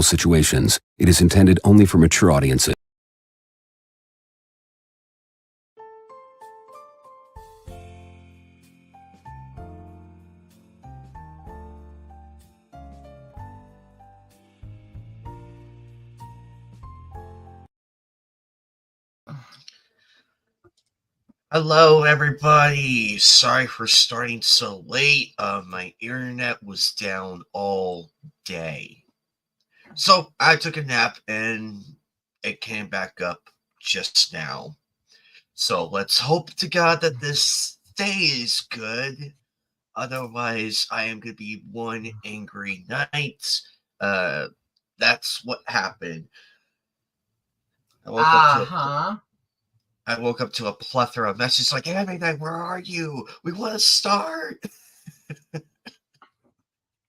uncomfortable situations. It is intended only for mature audiences. Hello, everybody. Sorry for starting so late. My internet was down all day. So I took a nap and it came back up just now. So let's hope to God that this stays good. Otherwise, I am going to be one angry night. That's what happened. I woke up to a plethora of messages like, "Hey, Night, where are you? We want to start."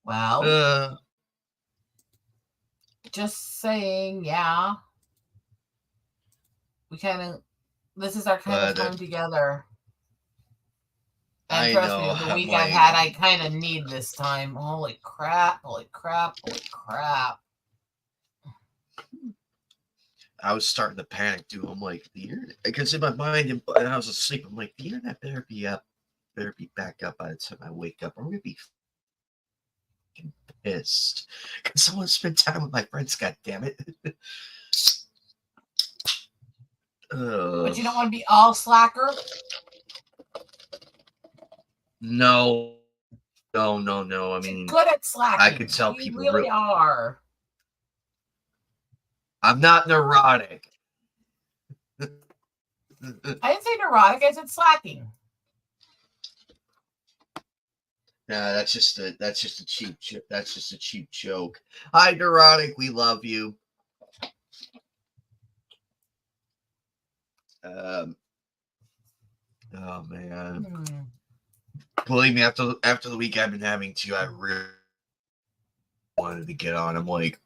Well, just saying, yeah. This is our kind of time together. And trust me, with the week I've had, I kind of need this time. Holy crap. I was starting to panic, dude. I'm like, the internet, because in my mind, and I was asleep, I'm like, the internet better be back up by the time I wake up. I'm gonna be pissed because I want to spend time with my friends. God damn it! But you don't want to be all slacker. No. I mean, you're good at slacking. I can tell people really are. I'm not neurotic. I didn't say neurotic. I said slacking. Nah, that's just a cheap joke. Hi, neurotic. We love you. Oh man. Believe me, after the week I've been having too, I really wanted to get on. I'm like,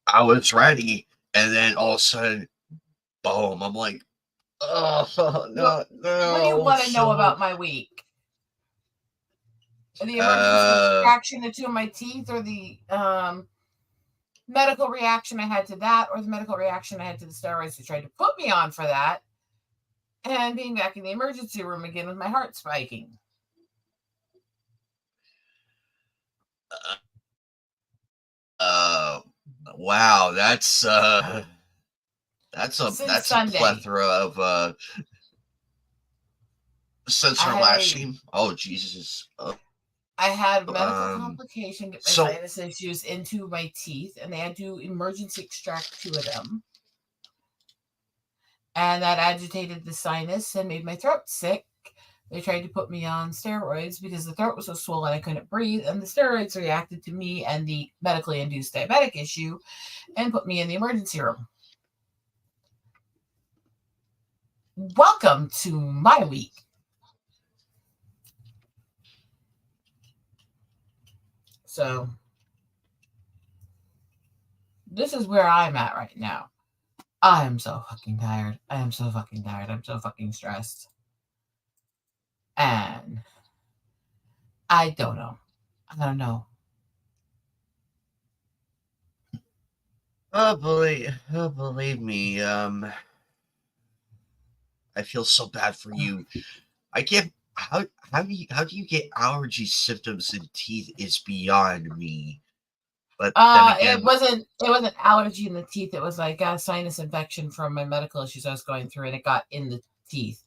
I was ready, and then all of a sudden, boom! I'm like, oh no! What do you want to know about my week? The emergency extraction of two of my teeth, or the medical reaction I had to that, or the medical reaction I had to the steroids they tried to put me on for that, and being back in the emergency room again with my heart spiking. Wow, that's a plethora of sensor lashing. Oh Jesus! I had medical complication, get my sinus issues into my teeth, and they had to emergency extract two of them. And that agitated the sinus and made my throat sick. They tried to put me on steroids because the throat was so swollen I couldn't breathe, and the steroids reacted to me and the medically induced diabetic issue and put me in the emergency room. Welcome to my week. So, this is where I'm at right now. I am so fucking tired. I'm so fucking stressed. And I don't know. Believe me, I feel so bad for you. I can't. How do you get allergy symptoms in teeth is beyond me. But then again, it wasn't allergy in the teeth. It was like a sinus infection from my medical issues I was going through, and it got in the teeth.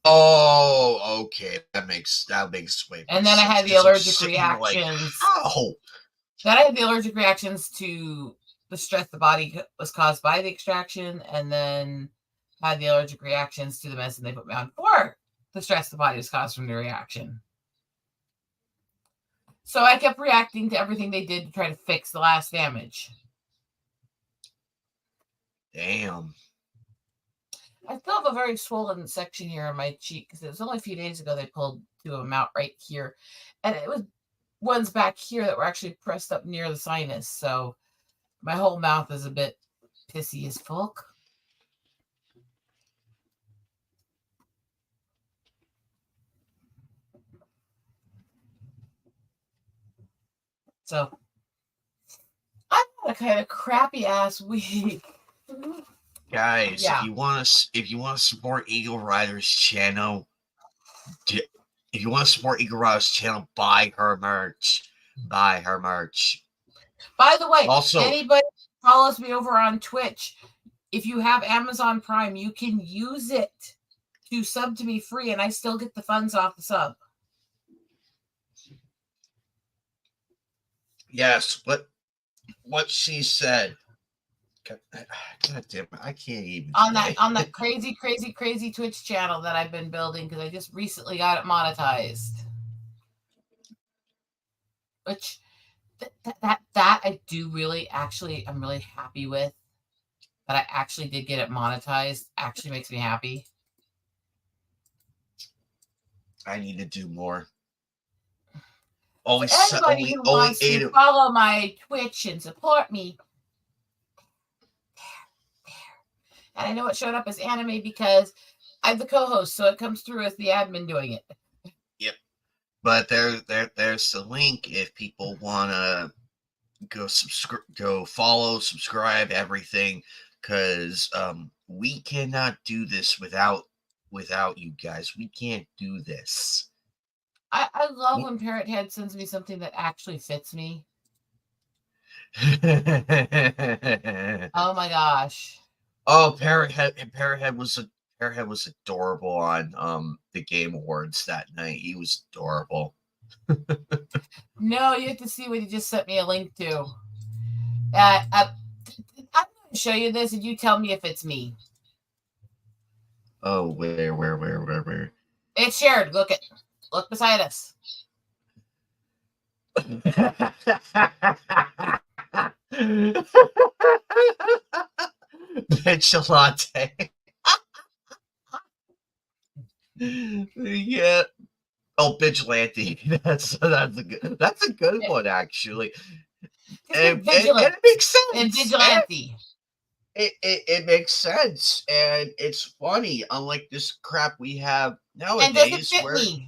Oh, okay. That makes way. And then I had the allergic reactions. Then I had the allergic reactions to the stress the body was caused by the extraction, and then had the allergic reactions to the medicine they put me on for the stress the body was caused from the reaction. So I kept reacting to everything they did to try to fix the last damage. Damn. I still have a very swollen section here on my cheek because it was only a few days ago they pulled two of them out right here. And it was ones back here that were actually pressed up near the sinus. So my whole mouth is a bit pissy as fuck. So kind of crappy ass week. Guys, Yeah. if you want to support Eagle Rider's channel, if you want to support Eagle Rider's channel, buy her merch. Buy her merch. By the way, Also, anybody who follows me over on Twitch, if you have Amazon Prime, you can use it to sub to me free, and I still get the funds off the sub. yes, what she said. God damn it, I can't even on that crazy Twitch channel that I've been building because I just recently got it monetized. Which that I do really actually I'm really happy with. That I actually did get it monetized actually makes me happy. I need to do more. Anybody who wants to follow my Twitch and support me. And I know it showed up as anime because I'm the co-host, so it comes through as the admin doing it. Yep. But there's the link if people want to go follow, subscribe, everything, because we cannot do this without you guys. We can't do this. I love when Parrot Head sends me something that actually fits me. Oh my gosh. Oh, Parrot Head was adorable on the Game Awards that night. He was adorable. No, you have to see what he just sent me a link to. I'm going to show you this, and you tell me if it's me. Oh, where? It's shared. Look beside us. Vigilante. Yeah. Oh, Vigilante. That's a good one, actually. And it makes sense. And Vigilante. It makes sense, and it's funny. Unlike this crap we have nowadays, and does it fit me?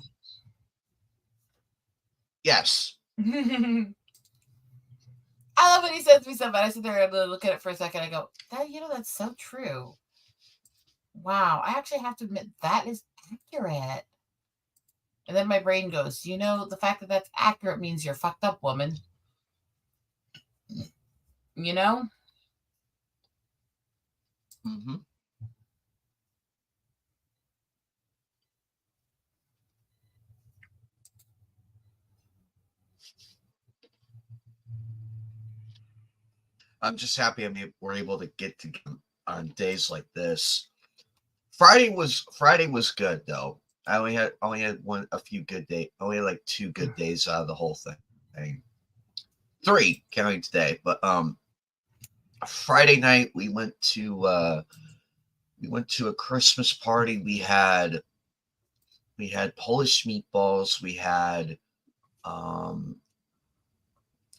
Yes. I love when he sends me something. I sit there and look at it for a second. I go, that's so true. Wow, I actually have to admit that is accurate. And then my brain goes, the fact that that's accurate means you're fucked up, woman. Mm-hmm. I'm just happy we're able to get together on days like this. Friday was good though. I only had a few good days. Only like 2 good days out of the whole thing. 3 counting today, but Friday night we went to a Christmas party. We had Polish meatballs. We had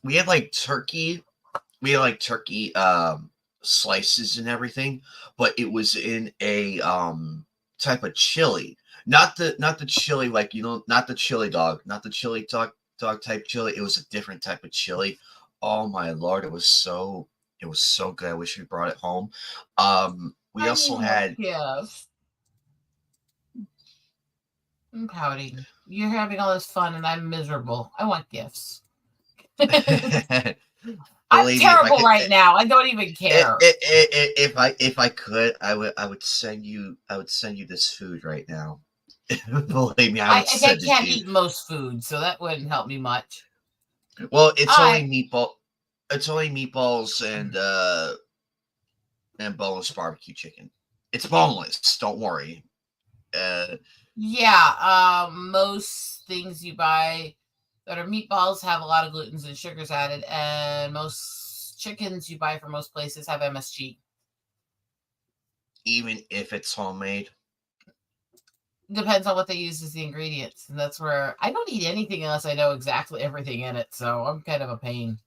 like turkey. We had like turkey slices and everything, but it was in a type of chili. Not the chili like not the chili dog, not the chili dog type chili. It was a different type of chili. Oh my lord, it was so good. I wish we brought it home. We also had I'm pouting. You're having all this fun and I'm miserable. I want gifts. I'm terrible right now. I don't even care. If I could, I would send you this food right now. Believe me, I can't eat most food, so that wouldn't help me much. Well, it's only meatballs and boneless barbecue chicken. It's boneless. Don't worry. Most things you buy that are meatballs have a lot of glutens and sugars added, and most chickens you buy from most places have MSG. Even if it's homemade? Depends on what they use as the ingredients, and that's where I don't eat anything unless I know exactly everything in it, so I'm kind of a pain.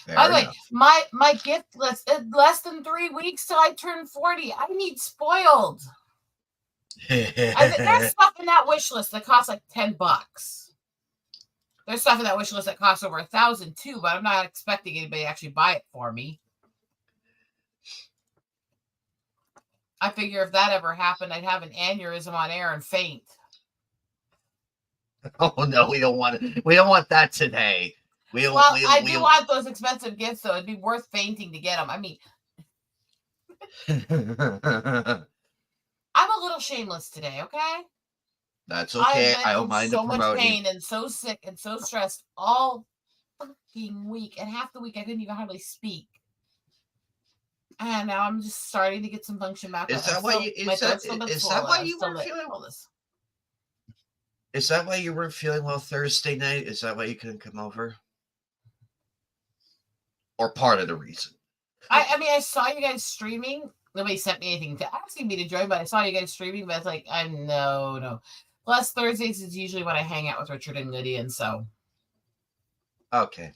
By the way, my gift list is less than 3 weeks till I turn 40. I need spoiled. There's stuff in that wish list that costs like $10. There's stuff in that wish list that costs over $1,000 too, but I'm not expecting anybody to actually buy it for me. I figure if that ever happened, I'd have an aneurysm on air and faint. Oh no, we don't want that today. I do want those expensive gifts, though. It'd be worth fainting to get them. I mean, I'm a little shameless today, okay? That's okay. I don't mind so the much promoting. pain and so sick and so stressed all fucking week, and half the week I couldn't even hardly speak. And now I'm just starting to get some function back. Is that why you weren't feeling well? Is that why you weren't feeling well Thursday night? Is that why you couldn't come over? Or part of the reason? I mean, I saw you guys streaming. Nobody sent me anything to asking me to join, but I saw you guys streaming. But it's like, no. Plus, Thursdays is usually when I hang out with Richard and Lydia, and so. Okay.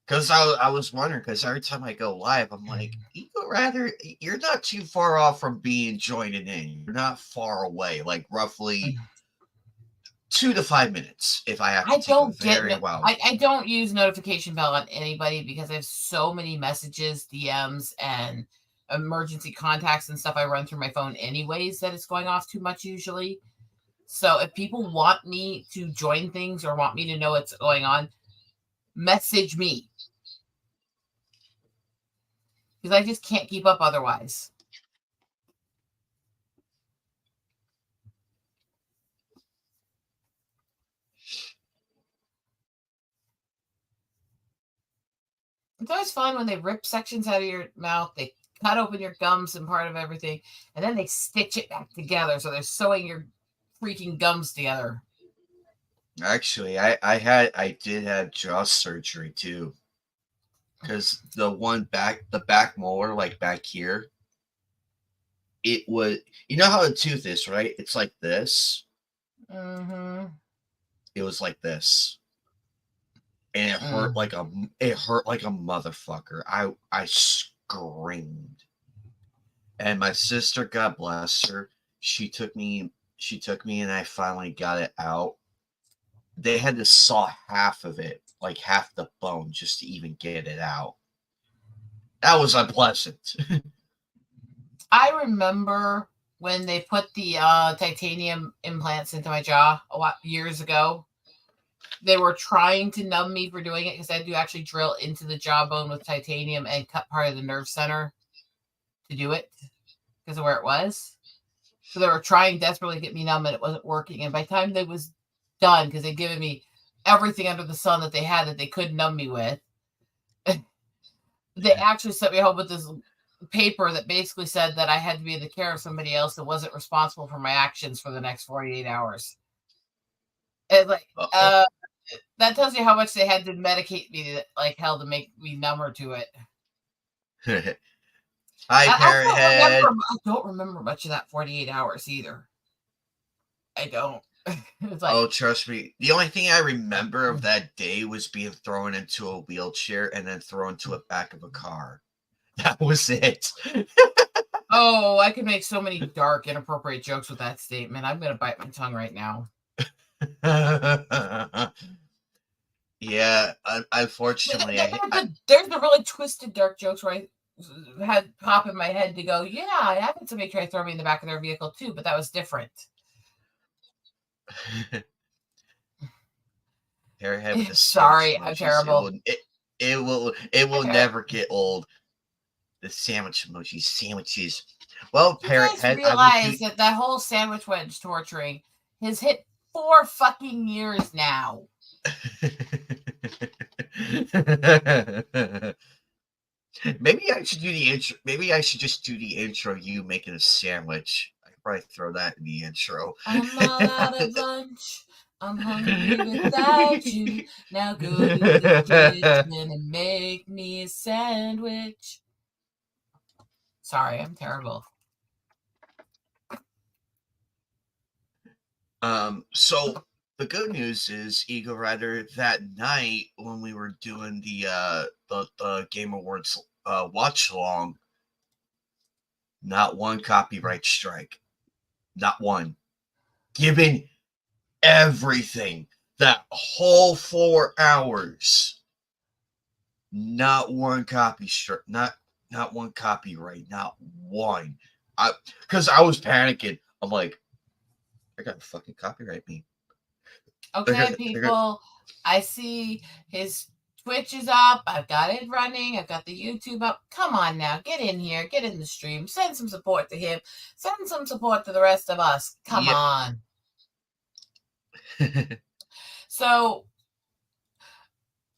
Because I was wondering, because every time I go live, I'm like, you're not too far off from being joining in. You're not far away, like roughly 2 to 5 minutes. If I have to I don't use notification bell on anybody because I have so many messages, DMs, and emergency contacts and stuff I run through my phone anyways that it's going off too much usually. So if people want me to join things or want me to know what's going on, message me. Because I just can't keep up otherwise. It's always fun when they rip sections out of your mouth, they cut open your gums and part of everything, and then they stitch it back together. So they're sewing your freaking gums together. Actually, I did have jaw surgery too. Because the back molar, like back here, it was, you know how a tooth is, right? It's like this. Mm-hmm. It was like this. And it hurt like a motherfucker. I screamed. And my sister, God bless her, she took me and I finally got it out. They had to saw half of it, like half the bone, just to even get it out. That was unpleasant. I remember when they put the titanium implants into my jaw years ago. They were trying to numb me for doing it because I had to actually drill into the jawbone with titanium and cut part of the nerve center to do it because of where it was. So they were trying desperately to get me numb, and it wasn't working. And by the time they was done, because they'd given me everything under the sun that they had that they could numb me with, they actually sent me home with this paper that basically said that I had to be in the care of somebody else that wasn't responsible for my actions for the next 48 hours. And that tells you how much they had to medicate me like hell to make me number to it. I don't remember much of that 48 hours either. I don't. Oh, trust me. The only thing I remember of that day was being thrown into a wheelchair and then thrown to the back of a car. That was it. Oh, I could make so many dark, inappropriate jokes with that statement. I'm going to bite my tongue right now. Yeah, unfortunately. There's the really twisted, dark jokes where I had pop in my head to go, yeah, I happened somebody try to throw me in the back of their vehicle too, but that was different. Sorry, I'm terrible. It will never get old. The sandwich emoji, sandwiches. Well, Parrot Head, realize that whole sandwich wedge torturing has hit 4 fucking years now. Maybe I should do the intro. Maybe I should just do the intro. You making a sandwich. I could probably throw that in the intro. I'm all out of lunch. I'm hungry without you. Now go to the kitchen and make me a sandwich. Sorry, I'm terrible. So the good news is, Eagle Rider, that night when we were doing the Game Awards watch along, not one copyright strike. Not one. Given everything. that whole 4 hours, not one not one copyright, not one. Because I was panicking. I'm like, they're gonna fucking copyright me. Okay, people, I see his Twitch is up. I've got it running. I've got the YouTube up. Come on now, get in here, get in the stream, send some support to him, send some support to the rest of us. Come on. So,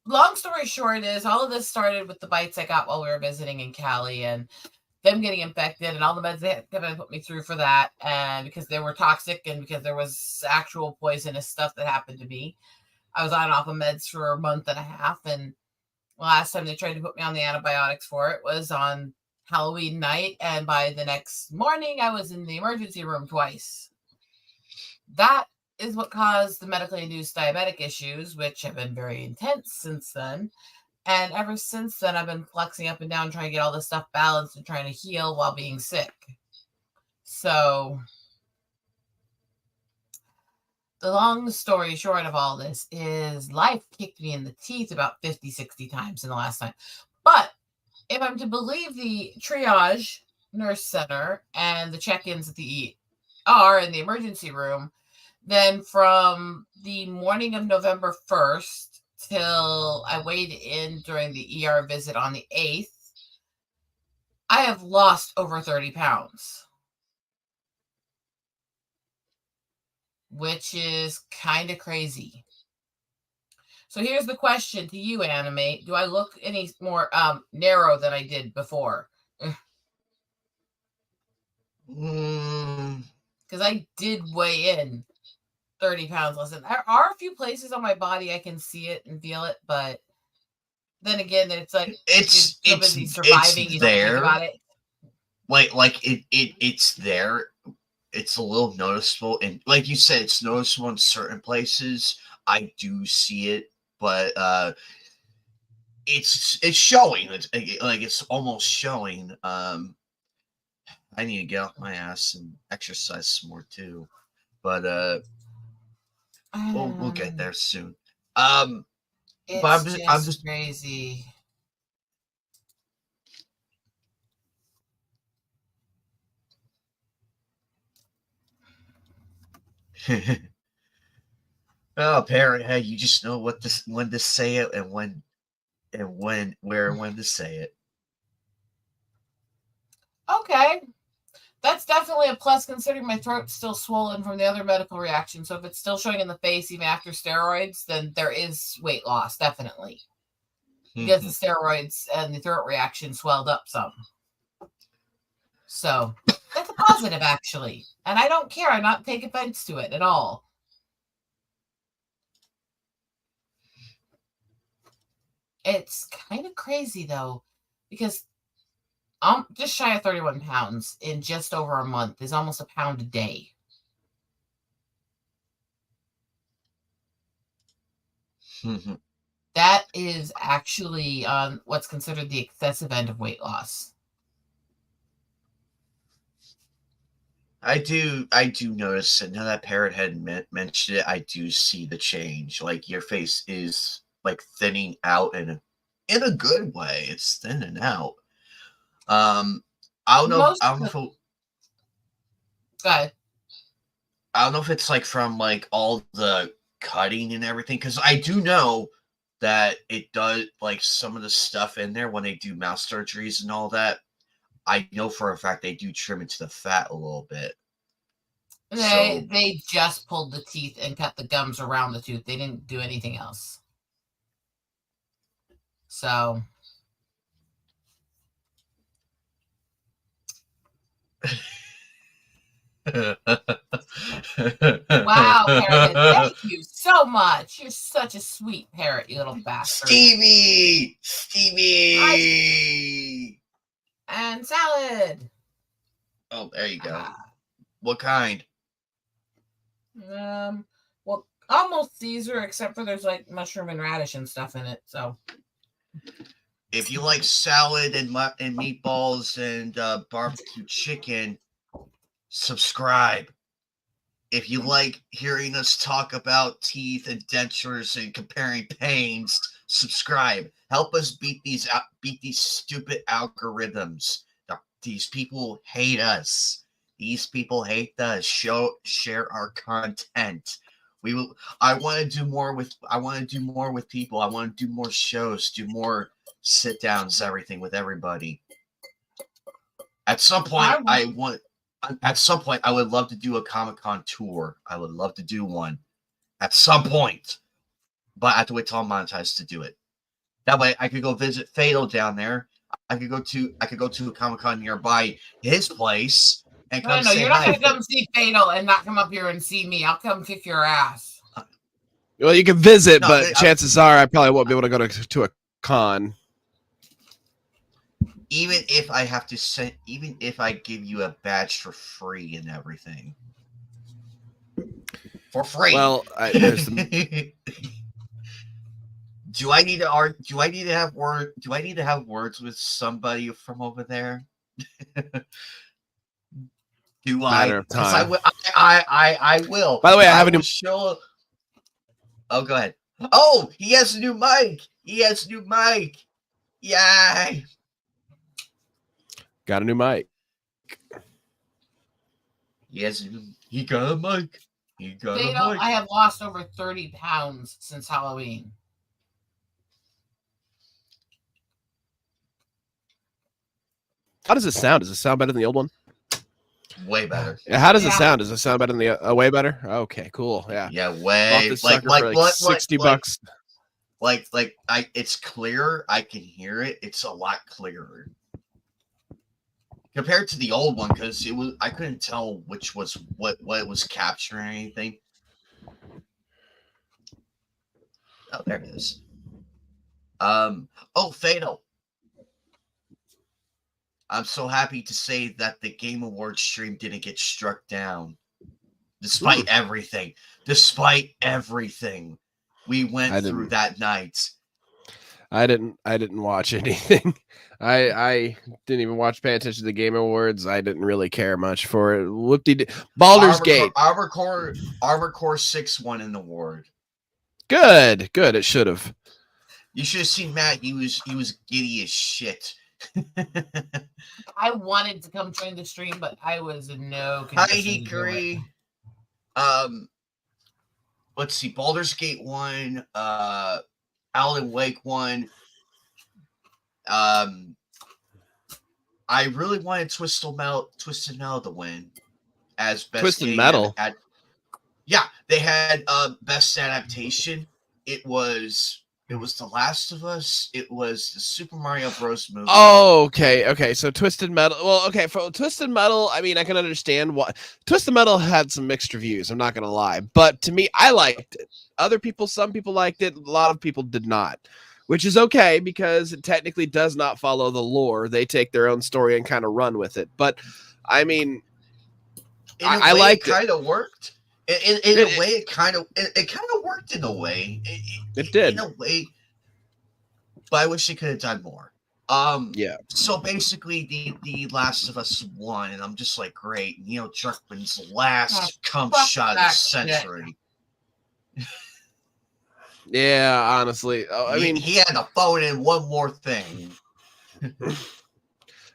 long story short is all of this started with the bites I got while we were visiting in Cali and them getting infected and all the meds they had put me through for that, and because they were toxic and because there was actual poisonous stuff that happened to me. I was on and off of meds for a month and a half, and the last time they tried to put me on the antibiotics for it was on Halloween night, and by the next morning I was in the emergency room twice. That is what caused the medically induced diabetic issues, which have been very intense since then. And ever since then, I've been flexing up and down, trying to get all this stuff balanced and trying to heal while being sick. So, the long story short of all this is life kicked me in the teeth about 50, 60 times in the last time. But if I'm to believe the triage nurse center and the check-ins at the ER in the emergency room, then from the morning of November 1st till I weighed in during the ER visit on the 8th, I have lost over 30 pounds. Which is kind of crazy. So here's the question to you, Animate. Do I look any more narrow than I did before? Because I did weigh in 30 pounds less. And there are a few places on my body I can see it and feel it, but then again, it's like it's so busy surviving, you don't think about it. It's there. It's a little noticeable, and like you said, it's noticeable in certain places. I do see it, but it's showing. It's almost showing. I need to get off my ass and exercise some more too, but we'll get there soon. It's but I'm just crazy. Oh, parent, hey, you just know when to say it and when where and when to say it. Okay. That's definitely a plus considering my throat's still swollen from the other medical reaction. So if it's still showing in the face even after steroids, then there is weight loss, definitely. Because the steroids and the throat reaction swelled up some. So that's a positive, actually. And I don't care. I not take offense to it at all. It's kind of crazy, though, because I'm just shy of 31 pounds in just over a month is almost a pound a day. That is actually what's considered the excessive end of weight loss. I do notice, and now that Parrot had mentioned it, I do see the change. Like your face is like thinning out in a good way. It's thinning out. I don't know. I don't know if Go ahead. I don't know if it's like from like all the cutting and everything, because I do know that it does like some of the stuff in there when they do mouth surgeries and all that. I know for a fact they do trim into the fat a little bit. They just pulled the teeth and cut the gums around the tooth. They didn't do anything else. So. Wow, Parrot. Thank you so much. You're such a sweet parrot, you little bastard. Stevie! And salad. Oh, there you go. What kind? Well, almost Caesar, except for there's like mushroom and radish and stuff in it. So, if you like salad and meatballs and barbecue chicken, subscribe. if you like hearing us talk about teeth and dentures and comparing pains, subscribe. Help us beat these stupid algorithms. These people hate us. These people hate us. Share our content. We will. I want to do more with. I want to do more with people. I want to do more shows. Do more sit downs. Everything with everybody. At some point, At some point, I would love to do a Comic-Con tour. I would love to do one. At some point, but I have to wait till I'm monetized to do it. That way, I could go visit Fatal down there. I could go to a Comic-Con nearby his place and come No, say you're not hi. going to come see Fatal and not come up here and see me. I'll come kick your ass. Well, you can visit, No, but chances are I probably won't be able to go to a con. Even if I have to send, even if I give you a badge for free and everything, for free. Well, there's the... Do I need to have words with somebody from over there? Do I? Matter of time. I will. By the way, I have a new show. Oh, go ahead. Oh, he has a new mic. Yay! Got a new mic. Yes, he got a mic. I have lost over 30 pounds since Halloween. How does it sound? Does it sound better than the old one? Way better. How does it sound? Does it sound better than the way better? Okay, cool. Yeah. Yeah, way. Bought this sucker for like $60. It's clear. I can hear it. It's a lot clearer compared to the old one because I couldn't tell which was what it was capturing or anything. Oh, there it is. Fatal. I'm so happy to say that the Game Awards stream didn't get struck down. Despite everything. We went through that night. I didn't watch anything. I didn't even pay attention to the Game Awards. I didn't really care much for it. Baldur's Gate. Armor Core 6 won an award. Good. It should have. You should have seen Matt. He was giddy as shit. I wanted to come join the stream, but I was in no condition. Hi, Hikari. Let's see. Baldur's Gate 1. Alan Wake 1. I really wanted Twisted Metal to win as best Twisted game. Metal. They had best adaptation. It was The Last of Us. It was the Super Mario Bros. Movie. Oh, okay. So Twisted Metal. Well, okay. For Twisted Metal, I mean, I can understand why. Twisted Metal had some mixed reviews. I'm not gonna lie, but to me, I liked it. Some people liked it. A lot of people did not, which is okay because it technically does not follow the lore. They take their own story and kind of run with it. But I mean, I liked it. Kind of worked. In a way, it kind of worked in a way. It did. In a way, but I wish they could have done more. Yeah. So basically, the Last of Us won, and I'm just like, great. Neil Druckmann's last cum shot of the century. Yeah, honestly. I mean, he had to phone in one more thing.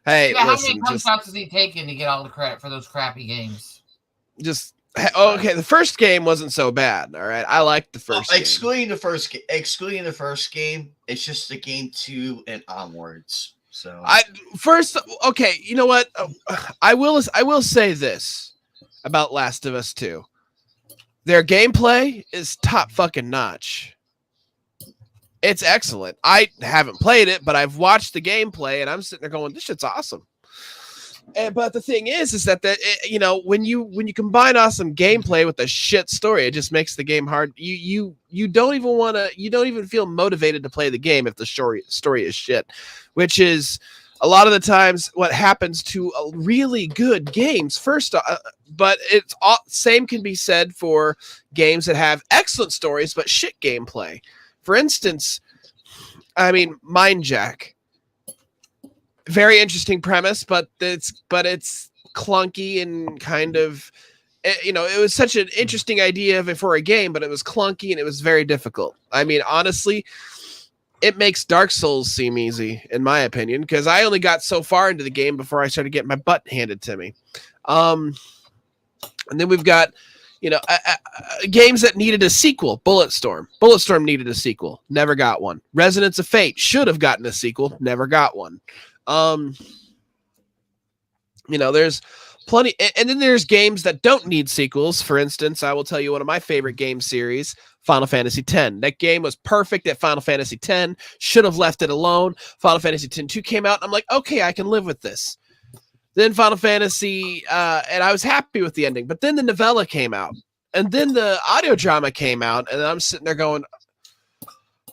Hey, how listen, many cum shots has he taken to get all the credit for those crappy games? Okay, the first game wasn't so bad. All right, I liked the first game. Excluding the first game, it's just the game 2 and onwards. So okay, you know what? I will say this about Last of Us 2. Their gameplay is top fucking notch. It's excellent. I haven't played it, but I've watched the gameplay, and I'm sitting there going, "This shit's awesome." But the thing is that when you combine awesome gameplay with a shit story, it just makes the game hard. You don't even feel motivated to play the game if the story is shit, which is a lot of the times what happens to really good games. But it's same can be said for games that have excellent stories but shit gameplay. For instance, I mean, Mind Jack. Very interesting premise, but it's clunky and kind of it was such an interesting idea for a game, but it was clunky and it was very difficult. I mean, honestly, it makes Dark Souls seem easy, in my opinion, because I only got so far into the game before I started getting my butt handed to me. And then we've got, games that needed a sequel. Bulletstorm. Bulletstorm needed a sequel. Never got one. Resonance of Fate should have gotten a sequel. Never got one. There's plenty. And then there's games that don't need sequels. For instance, I will tell you one of my favorite game series, Final Fantasy X. That game was perfect at Final Fantasy X. Should have left it alone. Final Fantasy X-2 came out. And I'm like, okay, I can live with this. Then Final Fantasy, and I was happy with the ending. But then the novella came out. And then the audio drama came out. And I'm sitting there going,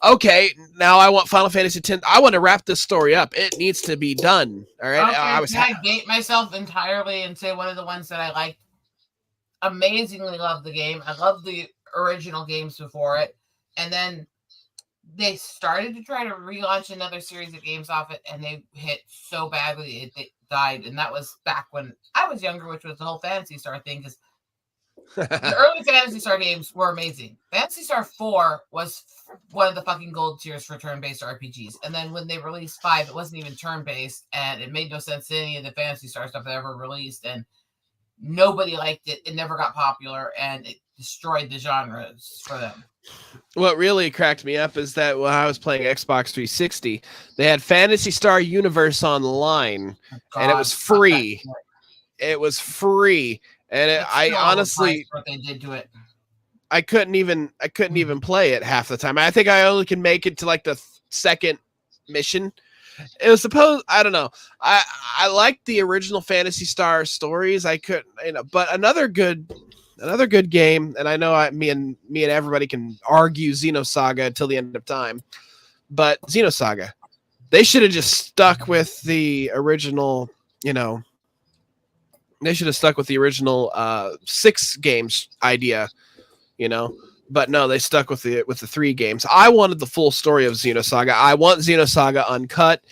okay, now I want Final Fantasy X. I want to wrap this story up. It needs to be done. All right. Okay, I date myself entirely and say one of the ones that I liked. Amazingly loved the game. I loved the original games before it. And then they started to try to relaunch another series of games off it, and they hit so badly it died. And that was back when I was younger, which was the whole Phantasy Star thing, because the early Phantasy Star games were amazing. Phantasy Star 4 was one of the fucking gold tiers for turn-based RPGs. And then when they released 5, it wasn't even turn-based, and it made no sense to any of the Phantasy Star stuff that ever released, and nobody liked it. It never got popular, and it destroyed the genres for them. What really cracked me up is that when I was playing Xbox 360, they had Phantasy Star Universe Online, and it was free. It was free. And I honestly, what they did to it. I couldn't even play it half the time. I think I only can make it to like the second mission. It was supposed, I don't know. I liked the original Phantasy Star stories. I couldn't, but another good game. And I know me and everybody can argue Xenosaga till the end of time, but Xenosaga, they should have just stuck with the original, they should have stuck with the original 6 games idea, but no, they stuck with the 3 games. I wanted the full story of Xenosaga. I want Xenosaga uncut.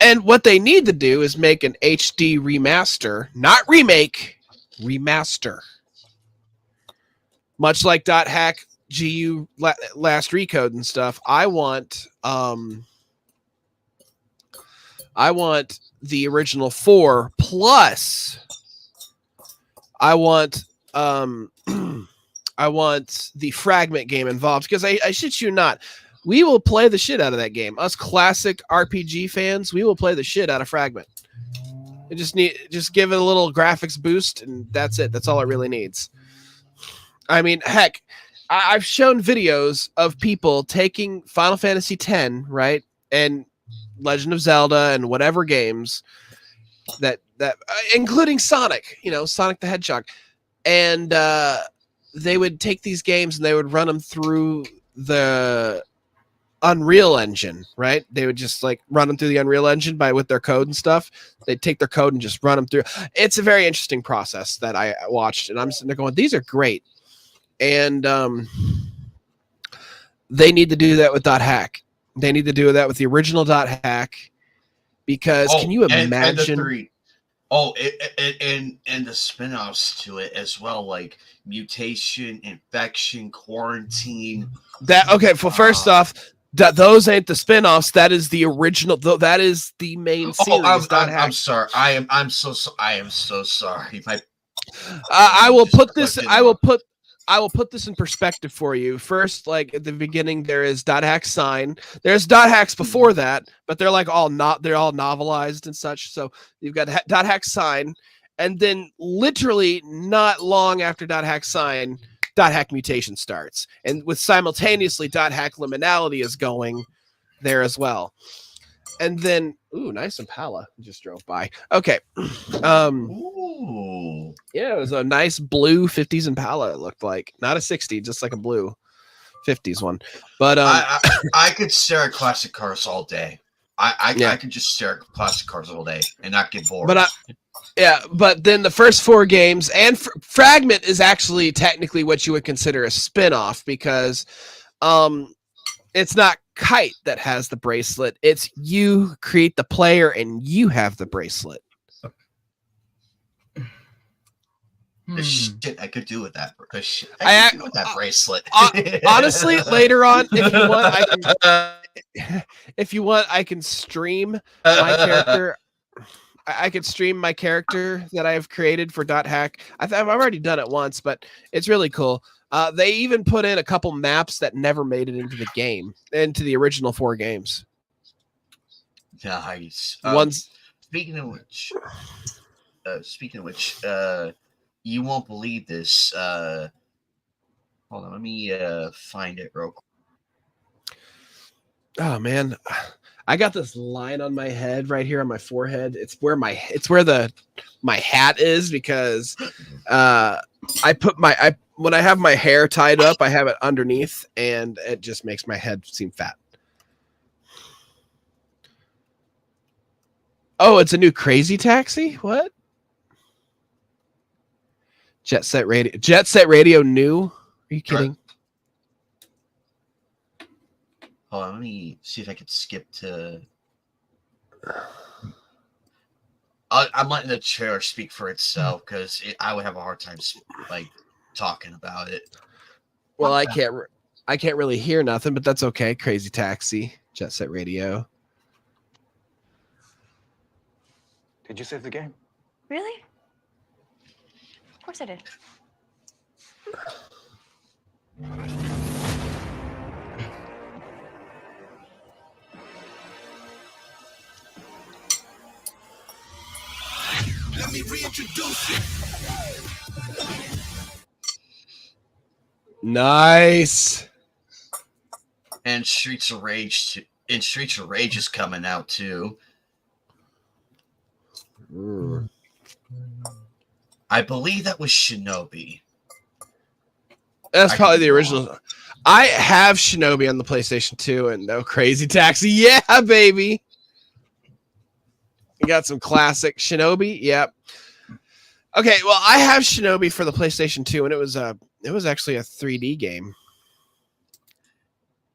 And what they need to do is make an HD remaster, not remake, remaster. Much like .hack, GU, Last Recode and stuff. I want the original 4 plus I want the Fragment game involved, because I shit you not, we will play the shit out of that game. Us classic RPG fans, we will play the shit out of Fragment. It just give it a little graphics boost, and that's it. That's all it really needs. I mean, heck, I've shown videos of people taking Final Fantasy X, right, and Legend of Zelda and whatever games that including Sonic, Sonic the Hedgehog, and they would take these games and they would run them through the Unreal Engine, right? They would just like run them through the Unreal Engine with their code and stuff. They'd take their code and just run them through. It's a very interesting process that I watched, and I'm sitting there going, these are great. And they need to do that with .hack. They need to do that with the original .hack, because can you imagine? And the 3. Oh, and the spin-offs to it as well, like Mutation, Infection, Quarantine. First off, those ain't the spin-offs. That is the original. That is the main series. I'm sorry. I am so sorry. I will put this. I will put this in perspective for you. First, like at the beginning, there is .hack Sign. There's .hacks before that, but they're like they're all novelized and such. So you've got .hack Sign, and then literally not long after .hack Sign, .hack Mutation starts, and with simultaneously .hack Liminality is going there as well. And then, ooh, nice Impala just drove by. Okay. Ooh. Yeah, it was a nice blue 50s Impala, it looked like. Not a 60, just like a blue 50s one. But I could stare at classic cars all day. I could just stare at classic cars all day and not get bored. But then the first 4 games, and Fragment is actually technically what you would consider a spin-off, because it's not Kite that has the bracelet. It's you create the player and you have the bracelet. The shit I could do with that. The shit I I could do with that bracelet. honestly, later on, if you want, I can stream my character. I could stream my character that I have created for .hack. I've already done it once, but it's really cool. They even put in a couple maps that never made it into the game, into the original 4 games. Nice. One's Speaking of which, you won't believe this. Hold on, let me find it real quick. Oh man, I got this line on my head right here on my forehead. It's where my hat is because when I have my hair tied up, I have it underneath, and it just makes my head seem fat. Oh, it's a new Crazy Taxi? What? Jet Set Radio new? Are you kidding? Hold on, let me see if I could skip to. I'm letting the trailer speak for itself because I would have a hard time talking about it. Well, I can't really hear nothing, but that's okay. Crazy Taxi, Jet Set Radio. Did you save the game? Really? Of course I did. Let me reintroduce you. Nice. And Streets of Rage is coming out too. I believe that was Shinobi. That's probably the original. I have Shinobi on the PlayStation 2 and no Crazy Taxi. Yeah, baby. You got some classic Shinobi. Yep. Okay, well, I have Shinobi for the PlayStation 2, and it was actually a 3D game.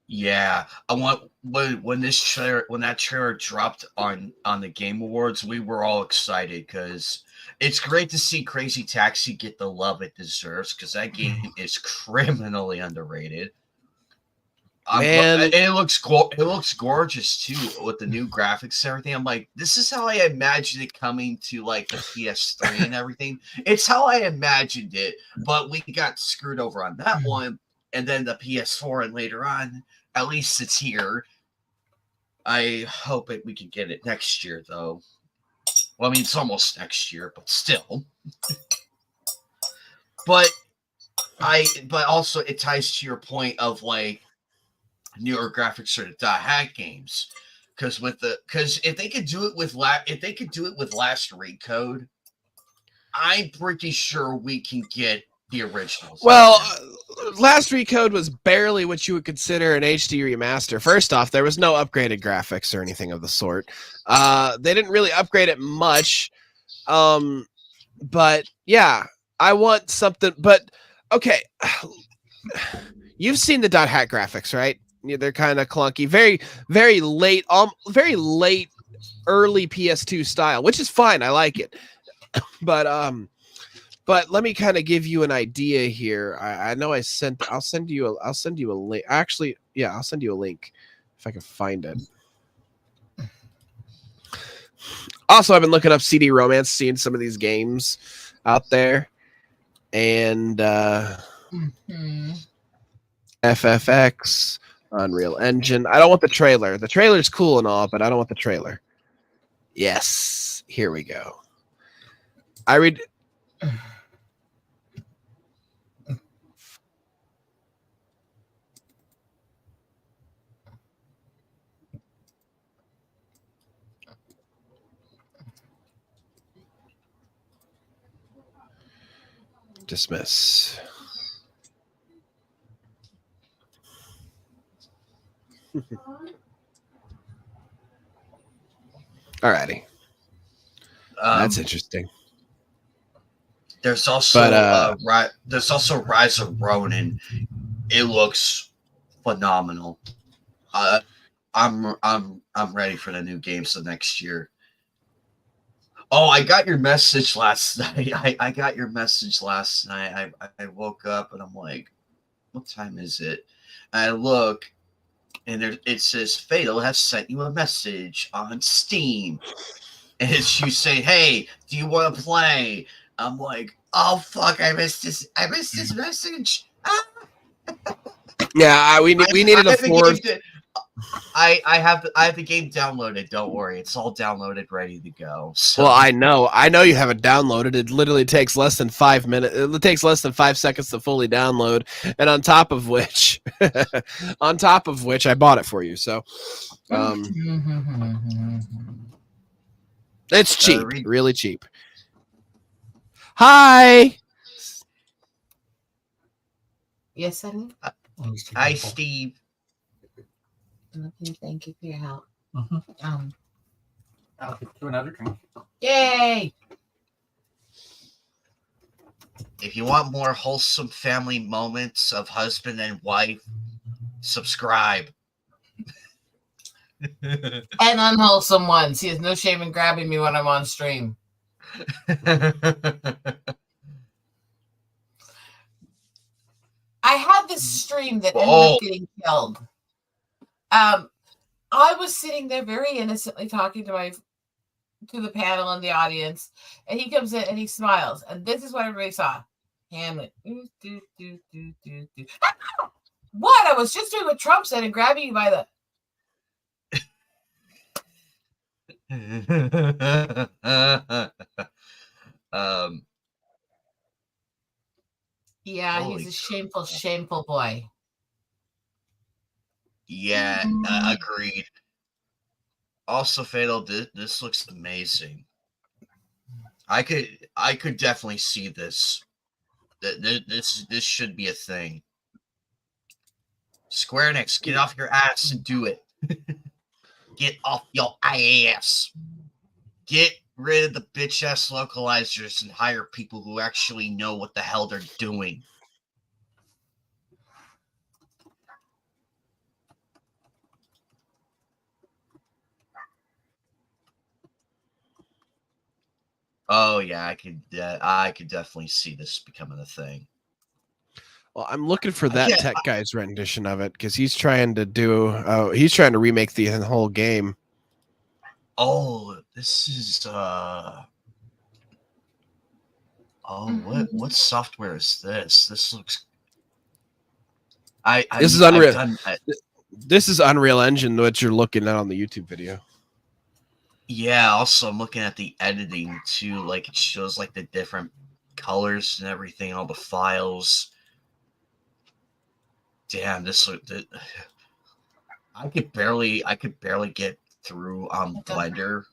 Yeah, I want when that trailer dropped on the Game Awards, we were all excited because it's great to see Crazy Taxi get the love it deserves because that game is criminally underrated. Man, and it looks gorgeous too with the new graphics and everything. I'm like, this is how I imagined it coming to like the PS3 and everything. It's how I imagined it, but we got screwed over on that one, and then the PS4, and later on, at least it's here. I hope we can get it next year, though. Well, I mean, it's almost next year, but still. but also it ties to your point of like newer graphics for the .hack games, because if they could do it with Last Recode, I'm pretty sure we can get the originals. Well, Last Recode was barely what you would consider an HD remaster. First off, there was no upgraded graphics or anything of the sort. They didn't really upgrade it much. But yeah, I want something. But okay, you've seen the .hack graphics, right? Yeah, they're kind of clunky, very, very late, early PS2 style, which is fine. I like it. But let me kind of give you an idea here. I know I'll send you a link. Actually, yeah, I'll send you a link if I can find it. Also, I've been looking up CD Romance, seeing some of these games out there, and FFX, Unreal Engine. I don't want the trailer. The trailer's cool and all, but I don't want the trailer. Yes, here we go. I read. Dismiss. Alrighty. That's interesting. There's also Rise of Ronin. It looks phenomenal. I'm ready for the new games of next year. Oh, I got your message last night. I got your message last night. I woke up and I'm like, what time is it? And I look and it says Fatal has sent you a message on Steam. And it's you say, hey, do you want to play? I'm like, oh fuck, I missed this message. Ah! Yeah, we needed a have the fourth. game I have the game downloaded. Don't worry, it's all downloaded, ready to go. So. Well, I know you have it downloaded. It literally takes less than 5 minutes. It takes less than 5 seconds to fully download, and on top of which, I bought it for you. So, it's cheap, really cheap. Hi. Yes, honey. Hi, Steve. Thank you for your help. I'll get you another drink. Yay! If you want more wholesome family moments of husband and wife, subscribe. And unwholesome ones. He has no shame in grabbing me when I'm on stream. I had this stream that ended up getting killed. I was sitting there very innocently talking to the panel and the audience, and he comes in and he smiles, and this is what everybody saw. Hamlet. What? I was just doing what Trump said and grabbing you by the. Yeah, he's a shameful boy. Yeah, agreed. Also, Fatal, this looks amazing. I could definitely see this. This should be a thing. Square Enix, get off your ass and do it. Get off your ass. Get rid of the bitch ass localizers and hire people who actually know what the hell they're doing. Oh yeah, I could definitely see this becoming a thing. Well, I'm looking for that tech guy's rendition of it because he's trying to remake the whole game. Oh, this is what software is this? This looks. This is Unreal. This is Unreal Engine, what you're looking at on the YouTube video. Yeah, also I'm looking at the editing too. Like it shows like the different colors and everything, all the files. Damn, this look. I could barely get through Blender.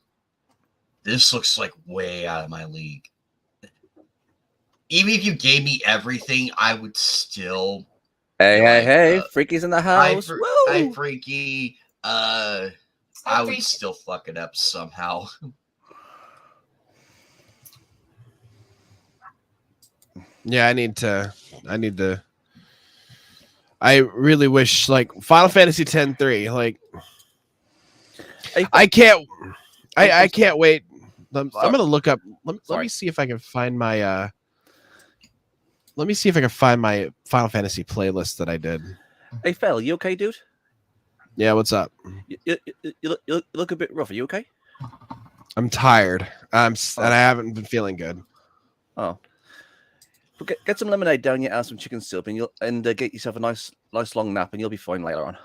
This looks like way out of my league. Even if you gave me everything, I would still. Hey, Freaky's in the house. Hi, Freaky. I would still fuck it up somehow. Yeah, I really wish like Final Fantasy X-3, like I can't wait. I'm gonna look up. Let me see if I can find my Final Fantasy playlist that I did. Hey Phil, you okay, dude? Yeah, what's up? You look a bit rough. Are you okay? I'm tired. And I haven't been feeling good. Oh. But get some lemonade down your ass, some chicken soup, and get yourself a nice long nap, and you'll be fine later on.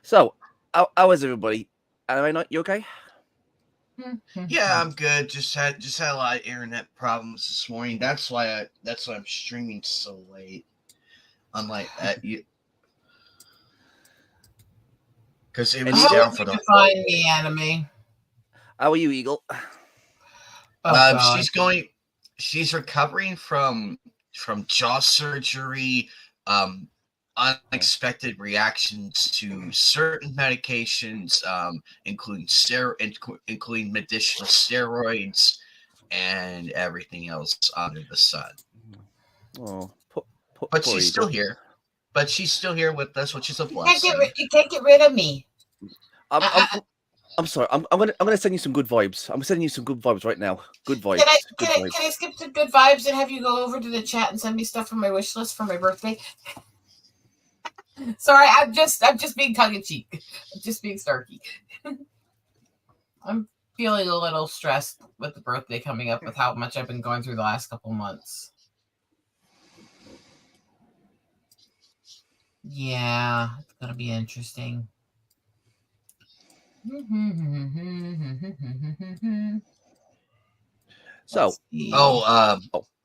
So, how is everybody? Am I not? You okay? Yeah, I'm good. Just had a lot of internet problems this morning. That's why I'm streaming so late. Unlike that, because it was down for the. Find me, Anime. How are you, Eagle? She's recovering from jaw surgery, unexpected reactions to certain medications, including medicinal steroids and everything else under the sun. Oh, but she's still here. but she's still here with us, which is a You blessing. you can't get rid of me. I'm sorry. I'm gonna send you some good vibes. I'm sending you some good vibes right now. Good vibes. Can I skip to good vibes and have you go over to the chat and send me stuff from my wish list for my birthday? Sorry, I'm just being tongue in cheek. I'm just being snarky. I'm feeling a little stressed with the birthday coming up with how much I've been going through the last couple months. Yeah, it's gonna be interesting. So,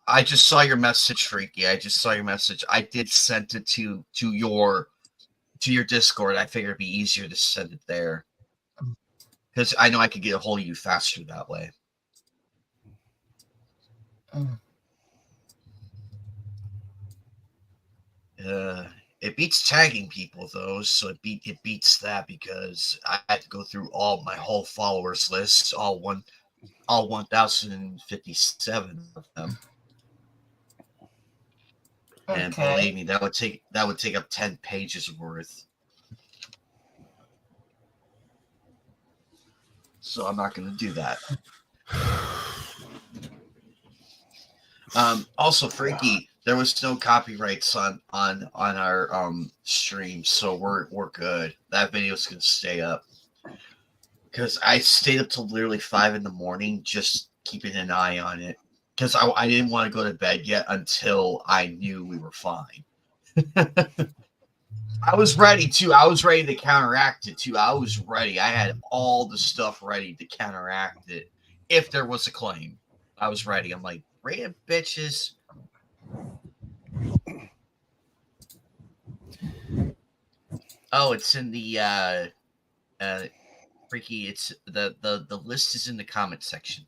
I just saw your message, Freaky. I just saw your message. I did send it to your Discord. I figured it'd be easier to send it there because I know I could get a hold of you faster that way. It beats tagging people though, so it beats that because I had to go through my whole followers list, all 1,057 of them. Okay. And believe me, that would take up 10 pages worth. So I'm not going to do that. Also, Freaky, there was no copyrights on our stream, so we're good. That video's gonna stay up because I stayed up till literally 5 a.m. just keeping an eye on it because I didn't want to go to bed yet until I knew we were fine. I was ready too. I was ready to counteract it too. I was ready. I had all the stuff ready to counteract it if there was a claim. I was ready. I'm like, random bitches. Oh, it's in the Freaky. It's the list is in the comment section.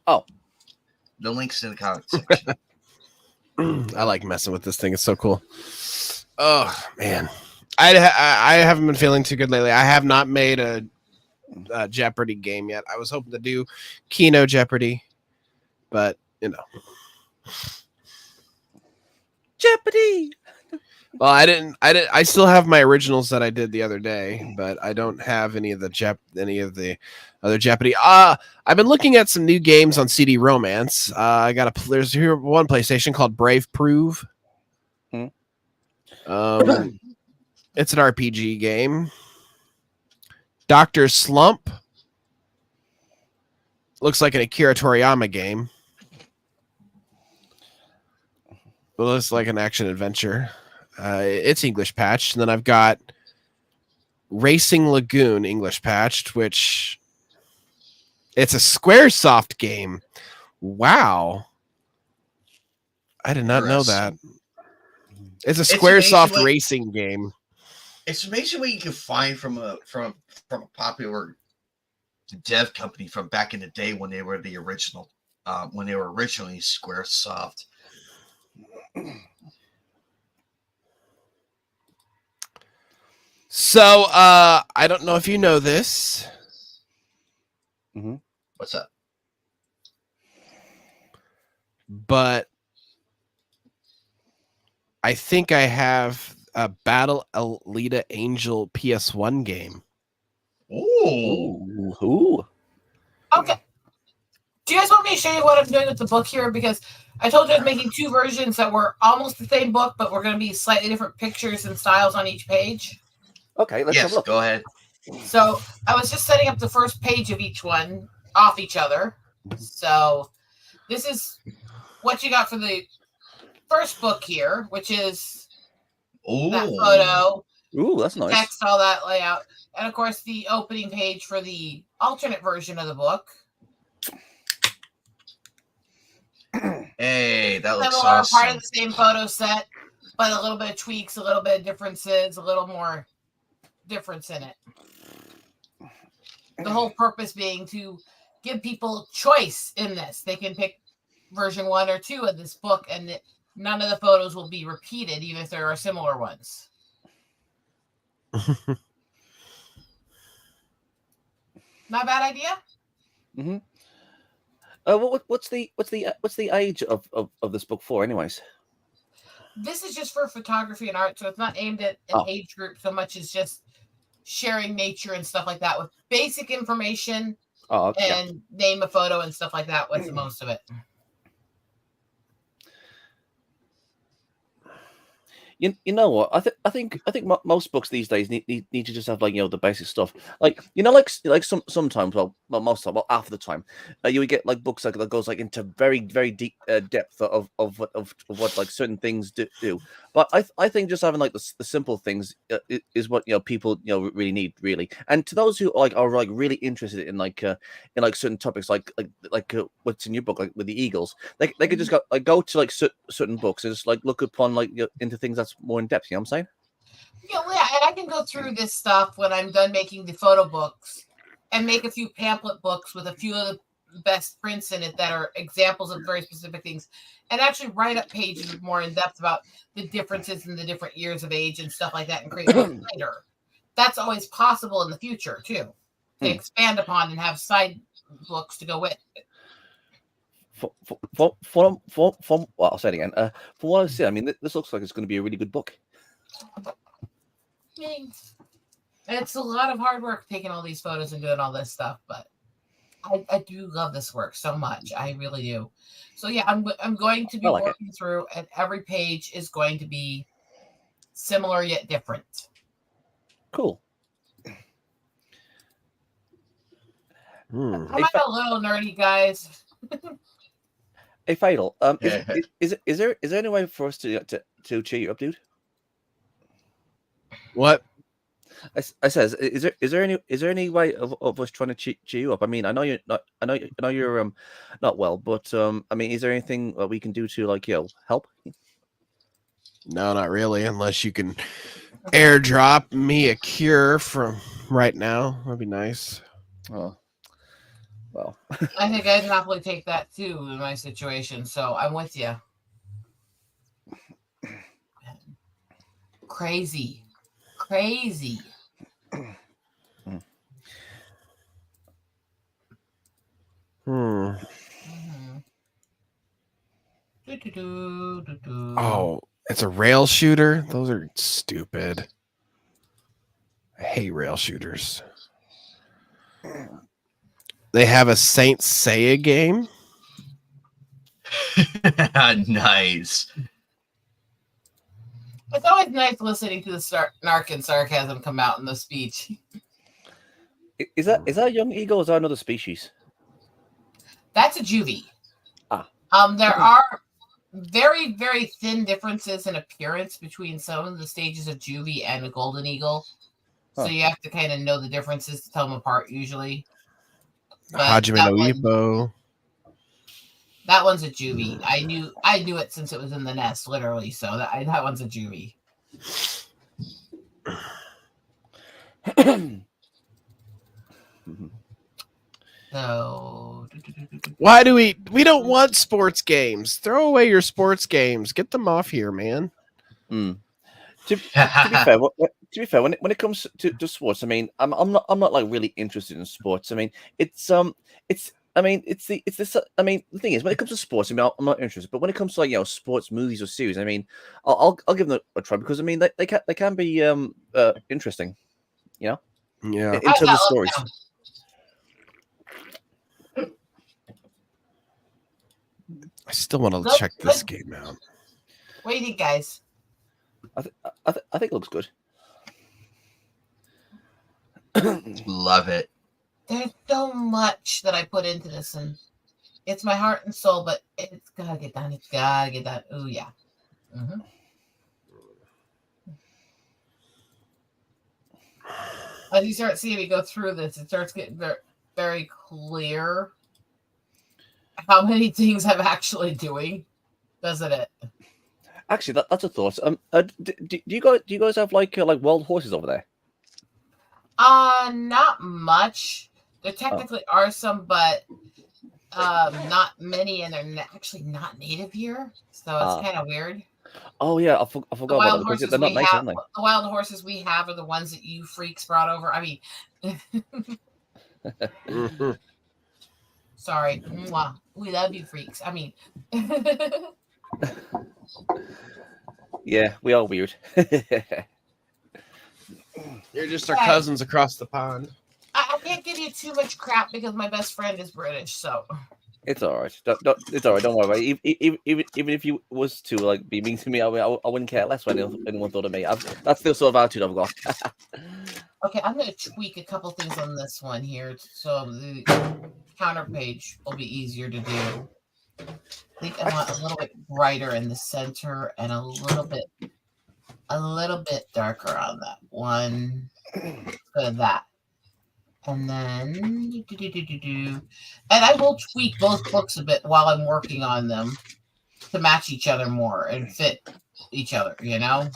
Oh, the link's in the comment section. I like messing with this thing. It's so cool. Oh man, I haven't been feeling too good lately. I have not made a Jeopardy game yet. I was hoping to do Keno Jeopardy, but you know, Jeopardy. Well, I didn't. I still have my originals that I did the other day, but I don't have any of the other Jeopardy. I've been looking at some new games on CD Romance. I got there's here one PlayStation called Brave Prove. It's an RPG game. Dr. Slump looks like an Akira Toriyama game. It looks like an action adventure. It's English patched. And then I've got Racing Lagoon English patched, which it's a Squaresoft game. Wow. I did not know that. It's a Squaresoft racing game. It's amazing what you can find from a popular dev company from back in the day when they were the original, when they were originally Squaresoft. So, I don't know if you know this. Mm-hmm. What's up? But I think I have a Battle Alita Angel PS1 game. Ooh. Okay. Do you guys want me to show you what I'm doing with the book here? Because I told you I was making two versions that were almost the same book, but we're going to be slightly different pictures and styles on each page. Okay, let's have a look. Go ahead. So I was just setting up the first page of each one off each other. So this is what you got for the first book here, which is that photo. Ooh, that's nice. Text, all that layout. And of course, the opening page for the alternate version of the book. Hey, that looks similar, awesome. Part of the same photo set, but a little bit of tweaks, a little bit of differences, a little more difference in it. The whole purpose being to give people choice in this. They can pick version 1 or 2 of this book, and none of the photos will be repeated, even if there are similar ones. Not a bad idea. Mm-hmm. What's the age of this book for, anyways? this is just for photography and art, so it's not aimed at an age group so much as just sharing nature and stuff like that with basic information and name a photo and stuff like that with most of it. You know what? I think most books these days need to just have like the basic stuff. Like like sometimes most time, half of the time, you would get like books like that goes like into very deep depth of what like certain things do. But I think just having like the simple things is what people really need really. And to those who are like really interested in like certain topics like what's in your book like with the eagles, they could just go to like certain books and just like look upon like into things that's more in depth. You know what I'm saying? Yeah, and I can go through this stuff when I'm done making the photo books and make a few pamphlet books with a few of the best prints in it that are examples of very specific things, and actually write up pages more in depth about the differences in the different years of age and stuff like that and create books later. That's always possible in the future too, to expand upon and have side books to go with it. I'll say it again. From what I see, I mean, this looks like it's going to be a really good book. Thanks. It's a lot of hard work taking all these photos and doing all this stuff, but I do love this work so much. I really do. So yeah, I'm going to be working through, and every page is going to be similar yet different. Cool. I'm a little nerdy, guys. Hey, Fatal. Is there any way for us to cheer you up, dude? What? I says, is there any way of us trying to cheer you up? I mean, I know you're not well, but I mean, is there anything that we can do to like help? No, not really. Unless you can airdrop me a cure from right now, that'd be nice. Oh, well. I think I'd happily take that too in my situation. So I'm with you. Crazy. Oh, it's a rail shooter? Those are stupid. I hate rail shooters. They have a Saint Seiya game? Nice. It's always nice listening to the snark and sarcasm come out in the speech. Is that a young eagle or is that another species? That's a juvie. Ah. There are very, very thin differences in appearance between some of the stages of juvie and a golden eagle. So you have to kind of know the differences to tell them apart usually. Hajime no Ippo. That one's a juvie. I knew it since it was in the nest, literally. So that one's a juvie. So why do we don't want sports games? Throw away your sports games. Get them off here, man. To be fair, when it comes to sports, I mean, I'm not like really interested in sports. I mean, the thing is, when it comes to sports, I mean, I'm not interested. But when it comes to like sports movies or series, I mean, I'll give them a try because I mean they can be interesting, Yeah. In terms of stories. I still want to check this game out. What do you think, guys? I think it looks good. Love it. There's so much that I put into this, and it's my heart and soul, but it's gotta get done. It's gotta get done. Oh yeah. Mm-hmm. As you start seeing me go through this, it starts getting very, very clear how many things I'm actually doing, doesn't it? Actually, that's a thought. Do you guys have like wild horses over there? Not much. There technically are some, but not many, and they're actually not native here, so it's kind of weird. Oh yeah, I forgot about that because they're not native, aren't they? The wild horses we have are the ones that you freaks brought over. I mean, sorry, we love you, freaks. I mean, Yeah, we are weird. You're just our Hey. cousins across the pond. I can't give you too much crap because my best friend is British, so It's all right. It's all right. Don't worry about it. Even if you was to like be mean to me, I wouldn't care less when anyone thought of me. That's the sort of attitude I've got. okay, I'm gonna tweak a couple things on this one here so the counter page will be easier to do. I think I want a little bit brighter in the center and a little bit darker on that one. Good, that. And then and I will tweak both books a bit while I'm working on them to match each other more and fit each other, you know?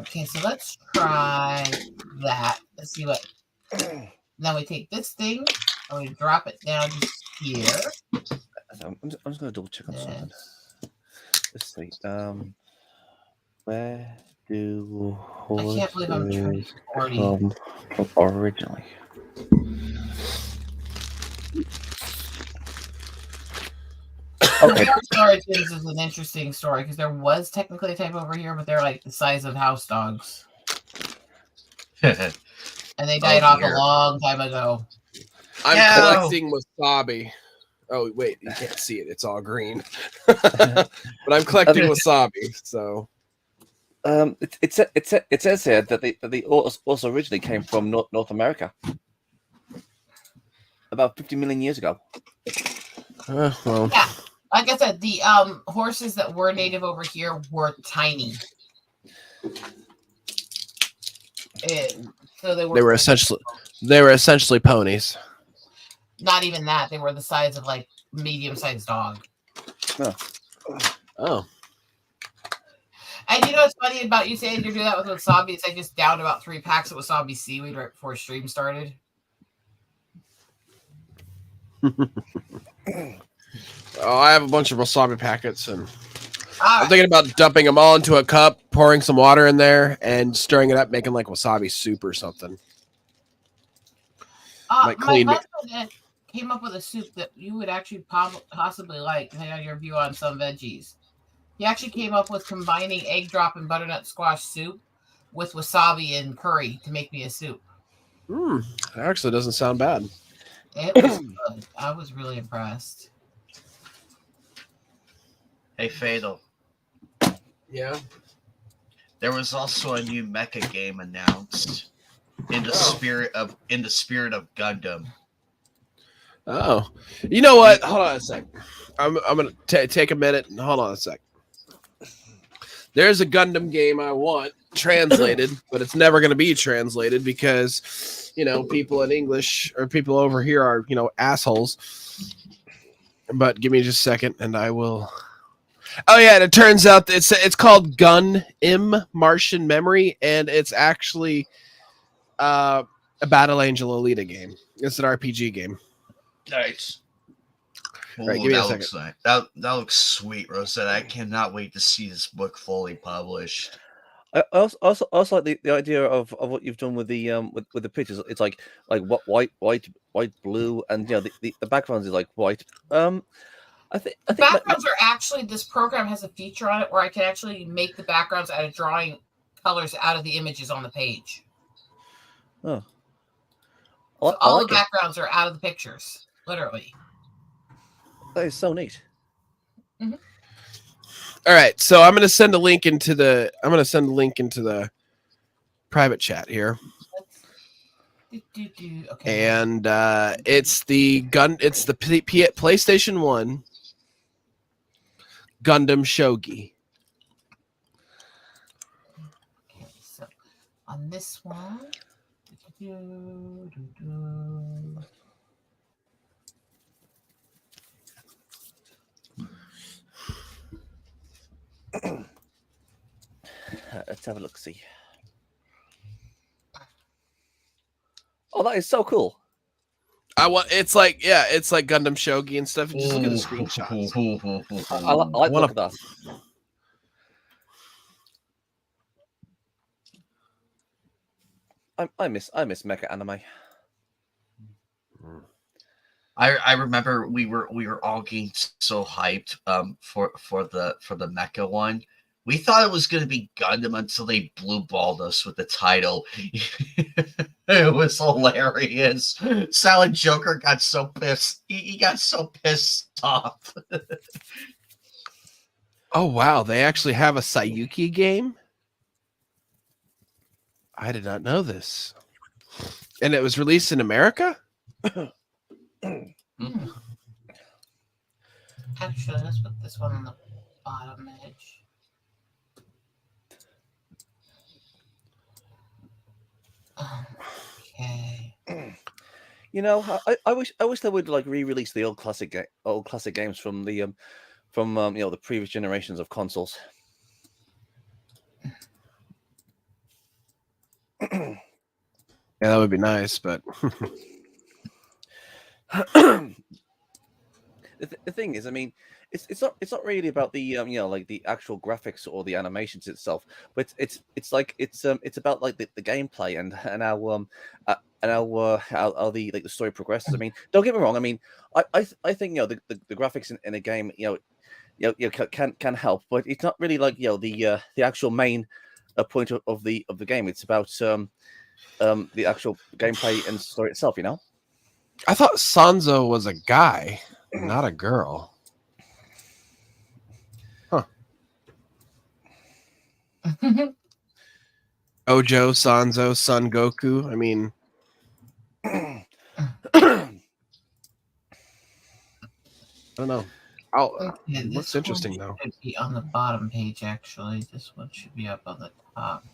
Okay, so let's try that. Let's see what. Now we take this thing and we drop it down to here. I'm just going to double check on something. Yes. Let's see. Where do I can't believe I'm trying horses already. come from originally? Okay. Horse Origins is an interesting story because there was technically a type over here, but they're like the size of house dogs. And they died off a long time ago. I'm collecting wasabi. Oh wait, you can't see it; it's all green. But I'm collecting wasabi, so. It says here that they also originally came from North America about 50 million years ago. Well. Yeah, like I said, the horses that were native over here were tiny. So they were essentially ponies. Not even that; they were the size of like medium-sized dog. Oh. And you know what's funny about you saying you do that with wasabi? Is I just downed about 3 packs of wasabi seaweed right before stream started. I have a bunch of wasabi packets, and I'm thinking about dumping them all into a cup, pouring some water in there, and stirring it up, making like wasabi soup or something. my husband came up with a soup that you would actually possibly like, depending on your view on some veggies. He actually came up with combining egg drop and butternut squash soup with wasabi and curry to make me a soup. That actually doesn't sound bad. It was good. I was really impressed. Hey, Fatal. Yeah. There was also a new mecha game announced in the spirit of Gundam. Oh, you know what? Hold on a sec. I'm gonna take a minute and hold on a sec. There's a Gundam game I want translated, but it's never going to be translated because, people in English or people over here are, assholes. But give me just a second and I will. Oh yeah, and it turns out that it's called Gun-Im Martian Memory, and it's actually a Battle Angel Alita game. It's an RPG game. Nice. Right, give me a second. That looks sweet, Rosette. I cannot wait to see this book fully published. I also like the idea of what you've done with the with the pictures. It's like what white, blue, and the backgrounds is like white. I think backgrounds are actually, this program has a feature on it where I can actually make the backgrounds out of drawing colors out of the images on the page. Oh, so all the backgrounds are out of the pictures, literally. That is so neat. Mm-hmm. All right, so I'm gonna send a link into the private chat here. Okay. And it's the PlayStation 1 Gundam Shogi. Okay, so on this one. Let's have a look. See. Oh, that is so cool. It's like Gundam Shogi and stuff. Just look at the screenshots. I like look at that. I miss mecha anime. I remember we were all getting so hyped for the mecha one. We thought it was going to be Gundam until they blue balled us with the title. It was hilarious. Silent Joker got so pissed. He got so pissed off. Oh wow, they actually have a Sayuki game? I did not know this. And it was released in America? Actually, let's put this one on the bottom edge. Okay. You know, I wish they would like re-release the old classic games from the the previous generations of consoles. Yeah, that would be nice, but the thing is, I mean, it's not really about the like the actual graphics or the animations itself, but it's about like the gameplay and how the like the story progresses. I mean, don't get me wrong. I mean, I think the graphics in a game can help, but it's not really like the actual main point of the game. It's about the actual gameplay and story itself. I thought Sanzo was a guy, not a girl. Huh. Ojo, Sanzo, Son Goku. I mean, I don't know. Okay, Looks this interesting one though. should be on the bottom page, actually. This one should be up on the top.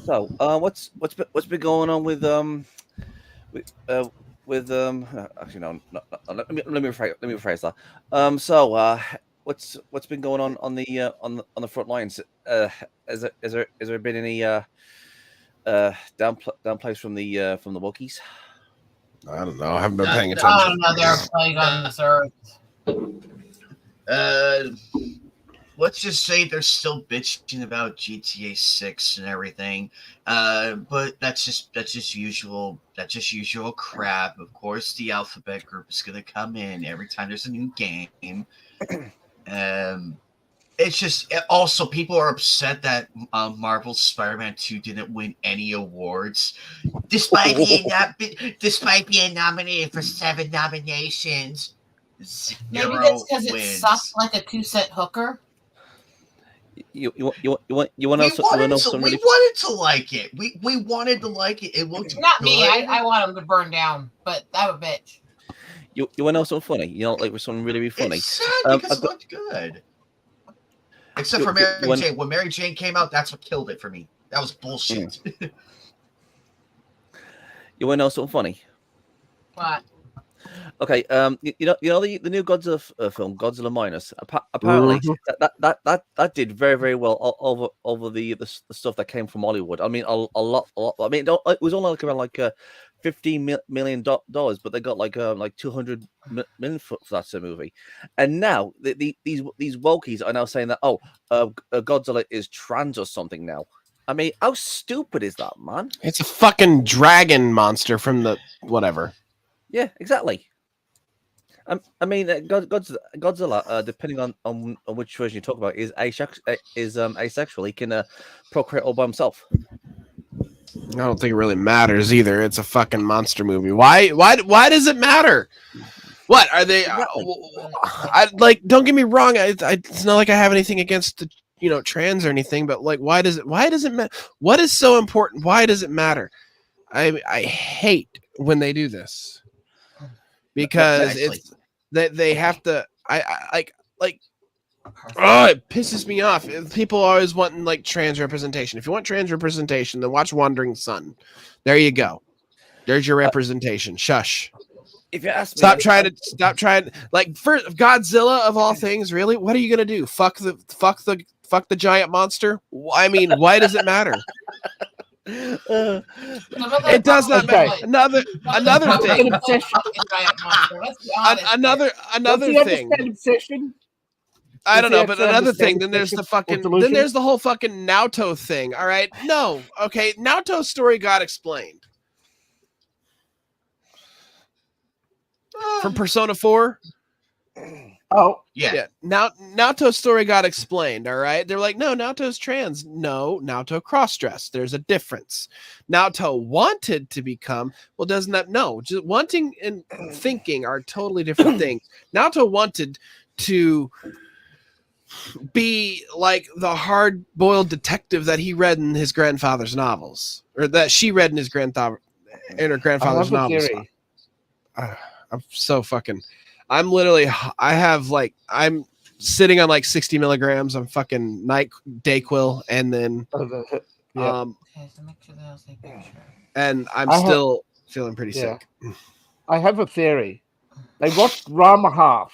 So, what's been going on with actually no, let me rephrase that. What's been going on the front lines? Has there been any downplays from the Wookiees? I don't know. I haven't been paying attention. Another plague on this earth. Let's just say they're still bitching about GTA 6 and everything. But that's just usual crap. Of course, the Alphabet Group is gonna come in every time there's a new game. It's just also people are upset that Marvel's Spider-Man 2 didn't win any awards, despite being nominated for 7 nominations. Maybe Zero that's because it wins. sucked like a 2-cent hooker. You want to know something We really? wanted to like it. We wanted to like it. It looked Not good. me. I want them to burn down, but I'm a bitch. You want to know something funny? Like something really funny. It's sad because it looked good. Except for Mary Jane. When Mary Jane came out, that's what killed it for me. That was bullshit. You want to know something funny? What? Okay, you know the new Godzilla film, Godzilla Minus. Apparently, that did very, very well over the stuff that came from Hollywood. I mean, a lot. I mean, it was only like around like $15 million, but they got like 200 million for that movie. And now these wokies are now saying that Godzilla is trans or something now. I mean, how stupid is that, man? It's a fucking dragon monster from the whatever. Yeah, exactly. I mean, Godzilla, depending on which version you talk about, is asexual. He can procreate all by himself. I don't think it really matters either. It's a fucking monster movie. Why does it matter? What are they? Don't get me wrong. It's not like I have anything against the trans or anything, but like, why does it matter? What is so important? Why does it matter? I hate when they do this because it's that they have to. It pisses me off. People always want like trans representation. If you want trans representation, then watch Wandering Sun. There you go. There's your representation. Shush. If you ask me, stop trying. Like for Godzilla of all things, really, what are you gonna do? Fuck the giant monster? I mean, why does it matter? It does not matter. Another thing. Another thing. I don't know, but another thing. Then there's the whole fucking Naoto thing. All right, no, okay. Naoto's story got explained. from Persona 4. Oh, Yeah. Now Naoto's story got explained. All right, they're like, no, Naoto's trans. No, Naoto cross-dressed. There's a difference. Naoto wanted to become. Well, doesn't that no? Just wanting and thinking are totally different things. Naoto wanted to be like the hard-boiled detective that he read in his grandfather's novels, or that she read in her grandfather's I have a novels. theory. I'm so fucking. I'm sitting on like 60 milligrams. I'm fucking Dayquil, and then Yeah. Okay, so make sure that I was like picture. and I'm I have- still feeling pretty Yeah. sick. I have a theory. They watched Rama Half.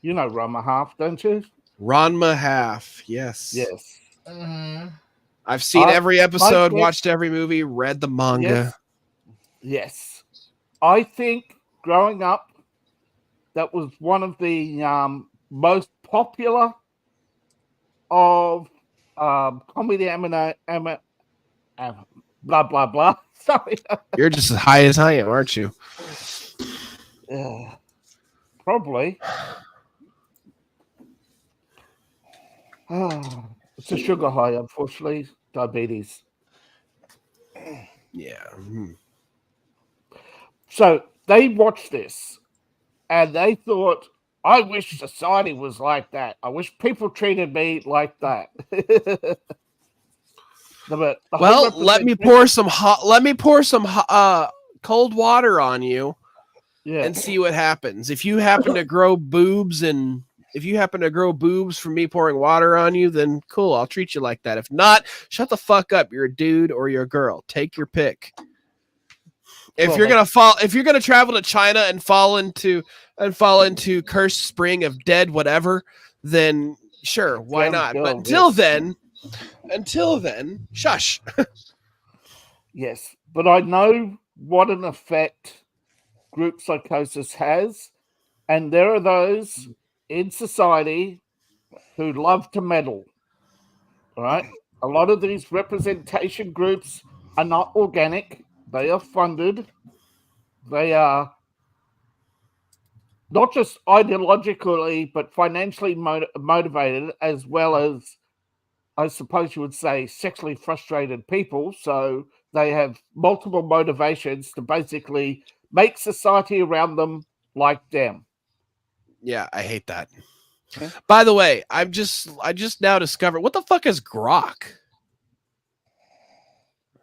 You know Rama Half, don't you? Ranma half, yes. Yes. Mm-hmm. I've seen every episode, theory- watched every movie, read the manga. Yes. I think growing up, that was one of the most popular of comedy blah blah blah. Sorry. You're just as high as I am, aren't you? Probably. It's a sugar high, unfortunately. Diabetes. Yeah. So they watched this and they thought, I wish society was like that. I wish people treated me like that. Well, let me pour some cold water on you and see what happens. If you happen to grow boobs from me pouring water on you, then cool, I'll treat you like that. If not, shut the fuck up. You're a dude or you're a girl. Take your pick. If you're gonna travel to China and fall into cursed spring of dead whatever, then sure, why not? But until then, shush. Yes, but I know what an effect group psychosis has, and there are those in society who love to meddle. All right, a lot of these representation groups are not organic. They are funded. They are not just ideologically, but financially motivated, as well as, I suppose you would say, sexually frustrated people. So they have multiple motivations to basically make society around them like them. Yeah, I hate that. Okay. By the way, I just now discovered what the fuck is grok.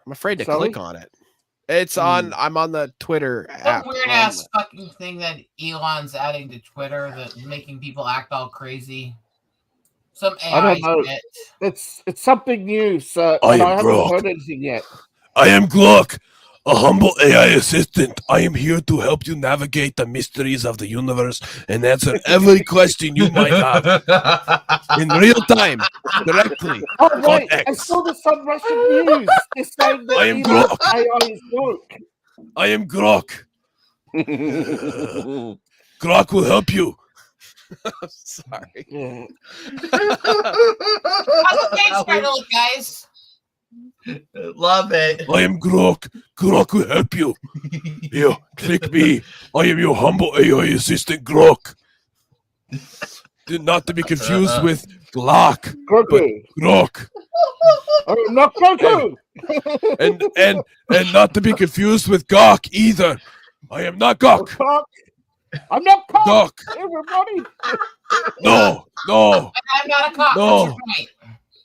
I'm afraid to click on it. It's on. I'm on the Twitter app. Some weird ass fucking thing that Elon's adding to Twitter that's making people act all crazy. Some AI I don't know. shit. It's something new, so I but am I haven't Grok. heard anything yet. I am Glock, a humble AI assistant. I am here to help you navigate the mysteries of the universe and answer every question you might have in real time, directly Oh on right, I X. saw this on Russian news. They're saying that I am Elon's Grok. AI is woke. I am Grok. Grok will help you. Sorry. Yeah. How's the page starting to look, guys? Love it. I am Grok. Grok will help you. Here, click me. I am your humble AI assistant, Grok. Not to be confused with Glock, but Grogu. Grok. Oh, not Grogu. And not to be confused with Gawk either. I am not Gawk. Cock. I'm not cock. Gawk. Everybody. No. I'm not a cop. No. What's your point?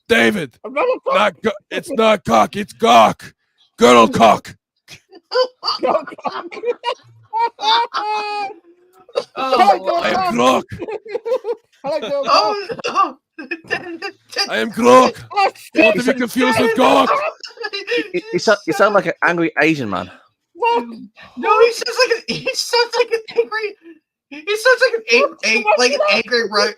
David. I'm not a cock. It's not Gawk. It's Gawk. Girl cock. Go cock. Oh, I am Grok. Hello, girl cock. Oh no! I am Grok. Oh, Not shit. to be confused with Gawk. You sound like an angry Asian man. What? No, he sounds like an angry. He sounds like an angry right.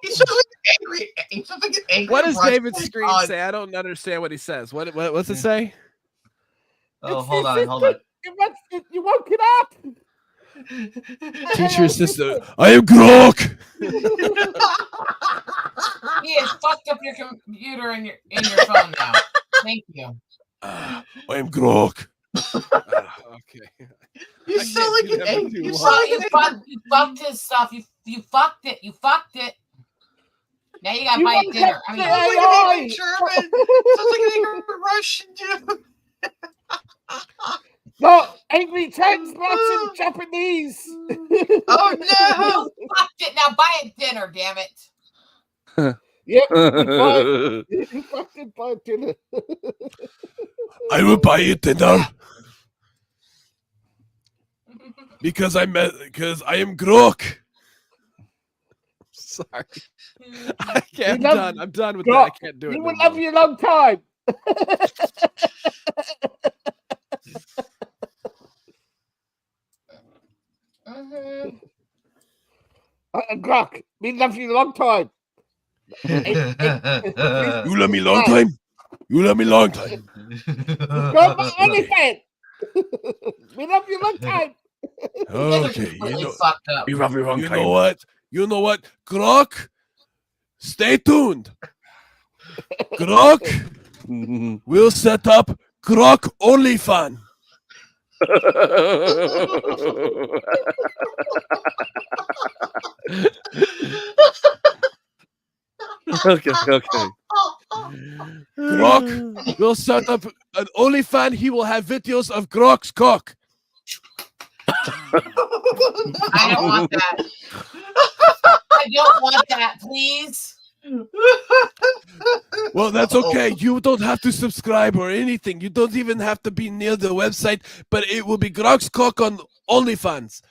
He sounds like an angry. What does Russian David's screen god. say? I don't understand what he says. What's it say? Oh, It's hold the on, hold on. assistant. You woke it up. Teacher assistant. I am Grok. he has fucked up your computer and your phone now. Thank you. I am Grok. Okay. You I sound can't like do an that for angry. You sound fucked his stuff. You fucked it. You fucked it. Now you gotta You buy wanna it dinner. get I the mean, Sounds like an angry German. Sounds like an angry Russian dude. No, angry Tex Russian Japanese. Oh no! you fucked it. Now buy it dinner. Damn it. Yep, you fucking buy dinner. I will buy you dinner because I am Grok. Sorry. I can't. You I'm love done. I'm done with Grok. that. I can't do it. You no will more. love you a long time. Grok, we love you a long time. You love me long time. You love me long time. Go my OnlyFans. We love you a long time. You guys are Okay, completely fucked up. You love me wrong you time. know what? You know what? Grok, stay tuned. Grok will set up Grok OnlyFans. Okay, okay. Grok will set up an OnlyFans. He will have videos of Grok's cock. I don't want that. I don't want that, please. Well, that's okay. You don't have to subscribe or anything. You don't even have to be near the website, but it will be Grok's cock on OnlyFans.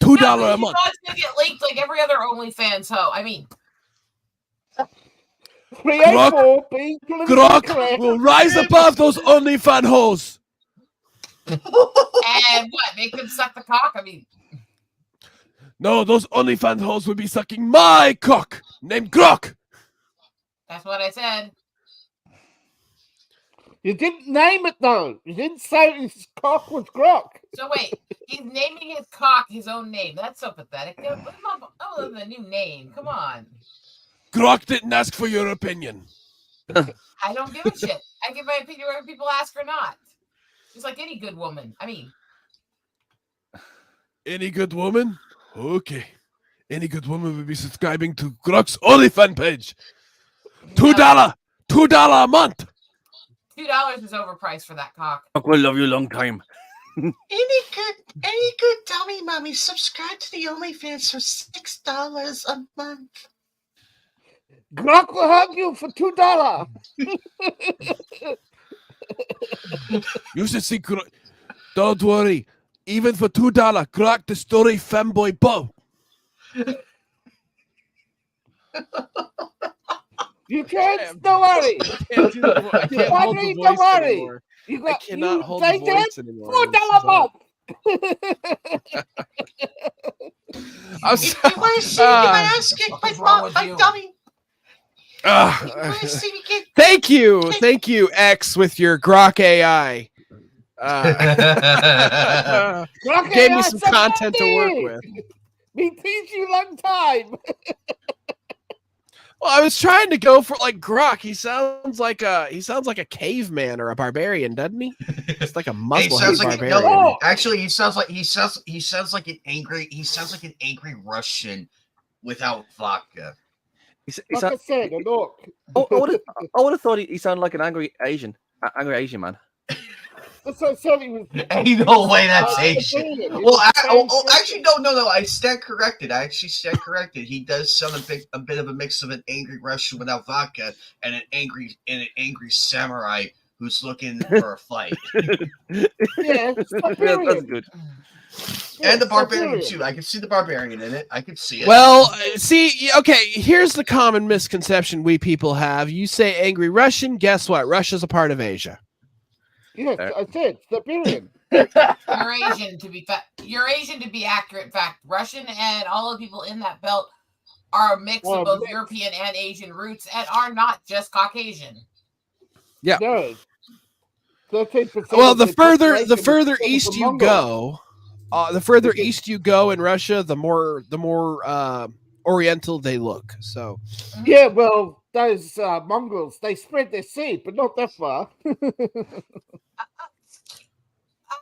$2 a month. You know it's gonna get leaked like every other OnlyFans hoe. I mean, 384 being politically Grok correct. will rise above those OnlyFans hoes. and what? Make them suck the cock? I mean, No, those OnlyFans hoes will be sucking my cock, named Grok. that's what I said. You didn't name it though. You didn't say his cock was Grok. So wait, he's naming his cock his own name. That's so pathetic. Put him up other than a new name. Come on. Grok didn't ask for your opinion. I don't give a shit. I give my opinion whether people ask or not. Just like any good woman. I mean, Any good woman? Okay. Any good woman will be subscribing to Grok's OnlyFans page. $2. $2 a month. $2 is overpriced for that cock. I will love you a long time. Any good dummy mommy, subscribe to the OnlyFans for $6 a month. Grok will hug you for $2. You should see Grok. Don't worry. Even for $2, Grok the story fanboy Bo. You can't, don't worry. Can't do the I can't hold the Don't voice worry. anymore. You I got, cannot you hold the take voice it? anymore. $4 a month. I'm You want to see me get my ass kicked by What's wrong with my you? dummy? You Ah, want to see me get... Thank you, X, with your Grok AI. Grok Gave me AI some content to work somebody. with. Me teach you long time. Well, I was trying to go for like Grok. He sounds like a caveman or a barbarian, doesn't he? It's like a He muscle sounds like barbarian. no, actually he sounds like an angry Russian without vodka. Like I said, look. I would have thought he sounded like an angry Asian man. That's what I said. He was. Ain't no way that's Asian. He Well, was actually, no. I stand corrected. He does sound a bit of a mix of an angry Russian without vodka and an angry samurai who's looking for a fight, Yeah, That's good. and the barbarian too. I can see the barbarian in it. I can see it. Well, see, okay, here's the common misconception we people have. You say angry Russian, guess what? Russia's a part of Asia. Yes, I said Siberian. You're Asian to be accurate. In fact, Russian and all the people in that belt are a mix of both European and Asian roots and are not just Caucasian. Yeah. No. 13% Well, of the further population is east from you Mongols. go, the further east you go in Russia, the more Oriental they look. So Yeah, well, those Mongols, they spread their seed, but not that far.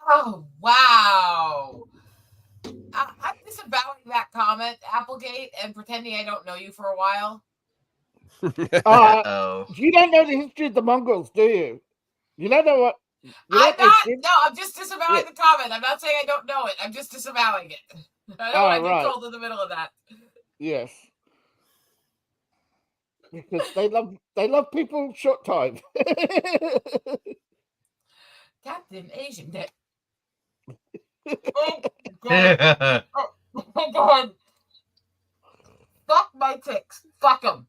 Oh, wow. I'm disavowing that comment, Applegate, and pretending I don't know you for a while. Oh. You don't know the history of the Mongols, do you? You don't know what. I'm just disavowing Yeah. the comment. I'm not saying I don't know it. I'm just disavowing it. I don't want to get told in the middle of that. Yes. Because they love people short time. Captain Asian Dick. Oh God. Oh God. Fuck my ticks. Fuck them.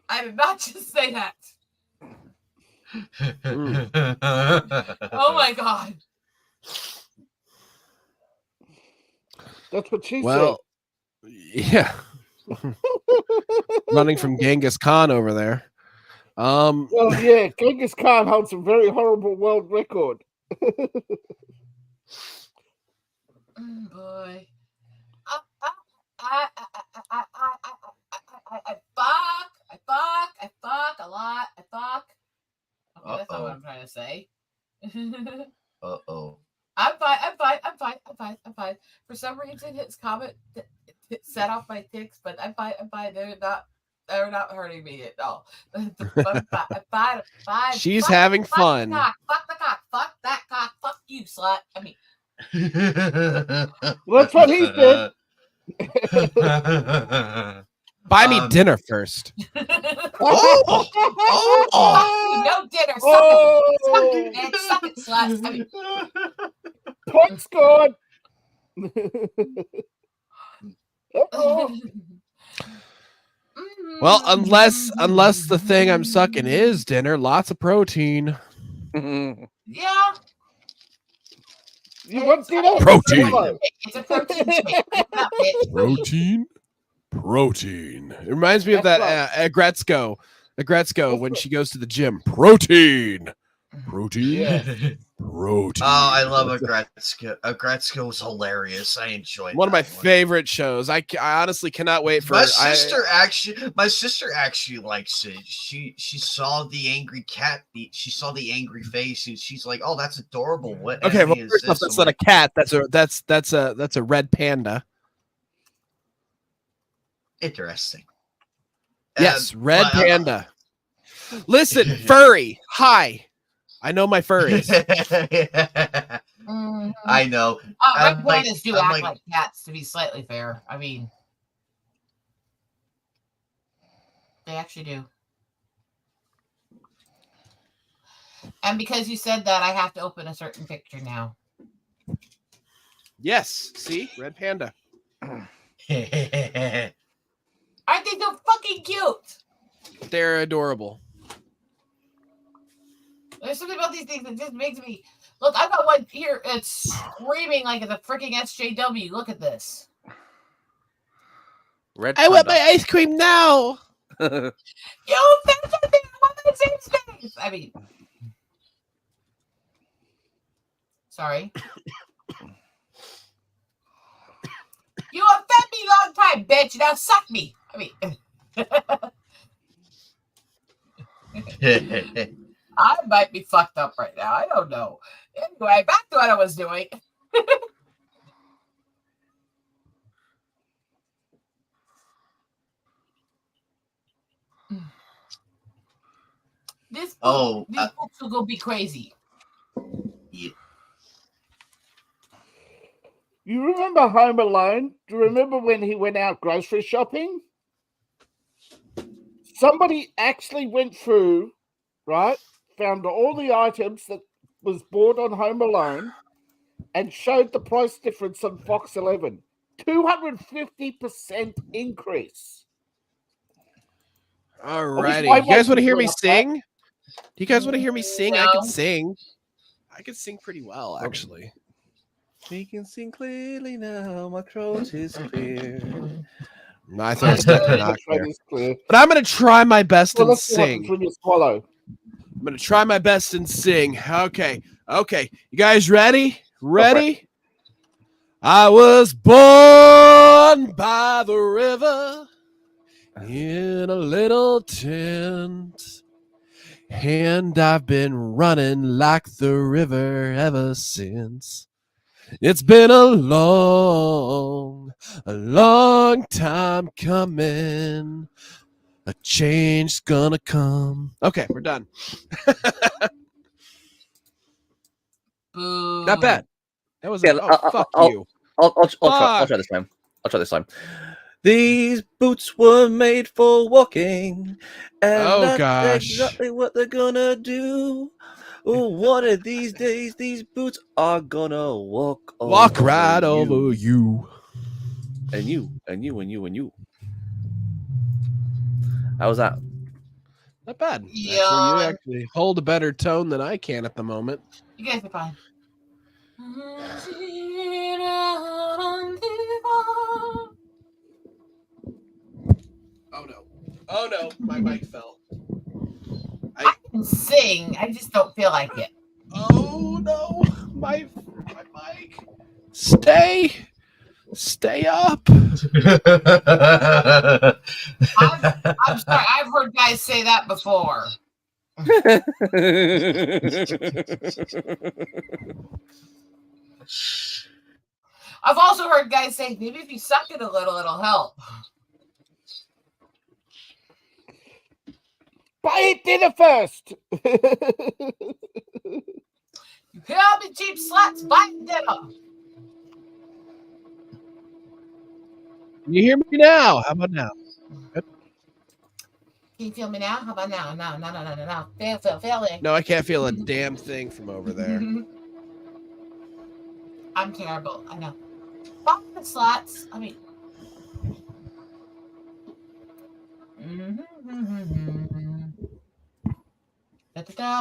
I did not just say that. Oh my God. That's what she Well, yeah. Running from Genghis Khan over there. said. Well, yeah, Genghis Khan holds a very horrible world record. Boy. I fuck a lot. I fuck. Okay, that's not what I'm trying to say. Uh-oh. I'm fine. For some reason, his comment set off my ticks, but I'm fine. They're not hurting me at all. I'm fine. She's Fuck having fun. The cock. Fuck the cock. Fuck that cock. Fuck you, slut. I mean, Well, that's what he said. Buy me dinner first. Oh! No dinner. Suck it, slut. I mean, Point scored. Uh-oh. Well, unless the thing I'm sucking is dinner, lots of protein. Yeah. You want dinner? Protein. It's a protein shake. Not bitch. Protein. It reminds me of That's that Agretzko when she goes to the gym. Protein. Yeah. Protein. Oh, I love Agretzko. Agretzko was hilarious. I enjoyed One of my that one. favorite shows. I honestly cannot wait for My sister actually likes it. She saw the angry cat. She saw the angry face, and she's like, "Oh, that's adorable." What? Okay, well, anime is first off, this? that's I'm not a cat. That's a red panda. interesting. Yes, red but, panda. Listen, furry. Hi. I know my furries. I know. Red like- pandas do I'm act like- like cats, to be slightly fair. I mean, they actually do. And because you said that, I have to open a certain picture now. Yes. See? Red panda. Aren't they so fucking cute? They're adorable. There's something about these things that just makes me look. I got one here. It's screaming like it's a freaking SJW. Look at this. Red I want panda. my ice cream now. You offended me. I want my same space. I mean, sorry. You offend me long time, bitch. Now suck me. I mean, I might be fucked up right now. I don't know. Anyway, back to what I was doing. These books will go be crazy. Yeah. You remember Home Alone? Do you remember when he went out grocery shopping? Somebody actually went through, right, found all the items that was bought on Home Alone and showed the price difference on Fox 11. 250% increase. Alrighty. my You guys want to wife hear was me up that. sing? Do you guys want to hear me sing? I No. can sing. I can sing pretty well, actually. We can sing clearly now. My throat is clear. No, I think it's definitely not That clear. is clear. But I'm going to try my best Well, and let's see what happens sing. when you swallow. I'm going to try my best and sing. Okay. You guys ready? Ready? I was born by the river in a little tent, and I've been running like the river ever since. It's been a long time coming. A change's gonna come. Okay, we're done. Boo. Not bad. That was Yeah, fuck I'll- you. I'll Fuck. try this time. I'll try this time. These boots were made for walking, and Oh, that's gosh. exactly what they're gonna do. Oh, one of these days, these boots are gonna walk Walk over right you. over you. And you, and you, and you, and you. How was that? Not bad. Yeah. Actually, you actually hold a better tone than I can at the moment. You guys are fine. Oh no. Oh no, my mic fell. I can sing. I just don't feel like it. Oh no, my mic. Stay up. I'm sorry. I've heard guys say that before. I've also heard guys say maybe if you suck it a little, it'll help. Buy dinner first. You hear me, cheap sluts? Buy dinner. You hear me now? How about now? Can you feel me now? How about now? No. Failing. No, I can't feel a damn thing from over there. I'm terrible. I know. Fuck the sluts. I mean.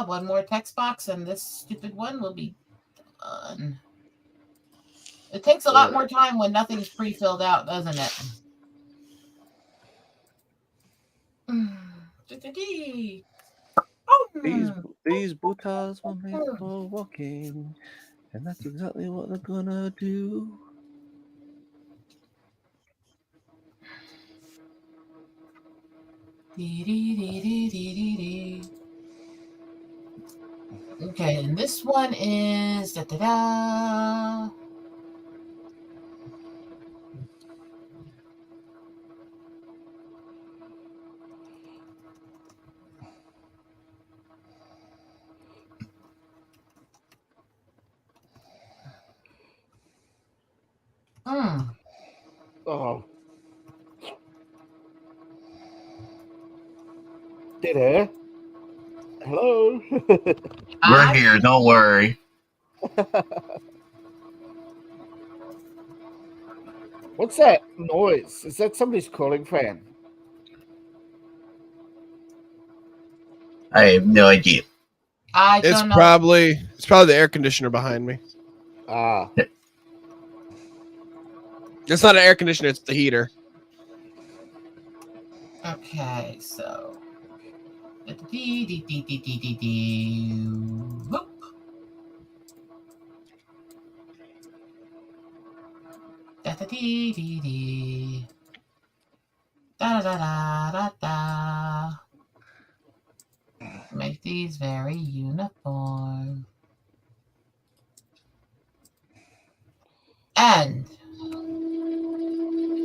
One more text box, and this stupid one will be done. It takes a lot more time when nothing's pre-filled out, doesn't it? These bootas were made for walking, and that's exactly what they're gonna do. Okay, and this one is Oh. Dinner. Hello. We're here. Don't worry. What's that noise? Is that somebody's cooling fan? I have no idea. I It's don't know. probably the air conditioner behind me. Ah. It's not an air conditioner, it's the heater. Okay, so. Whoop. Da. Make these very uniform. And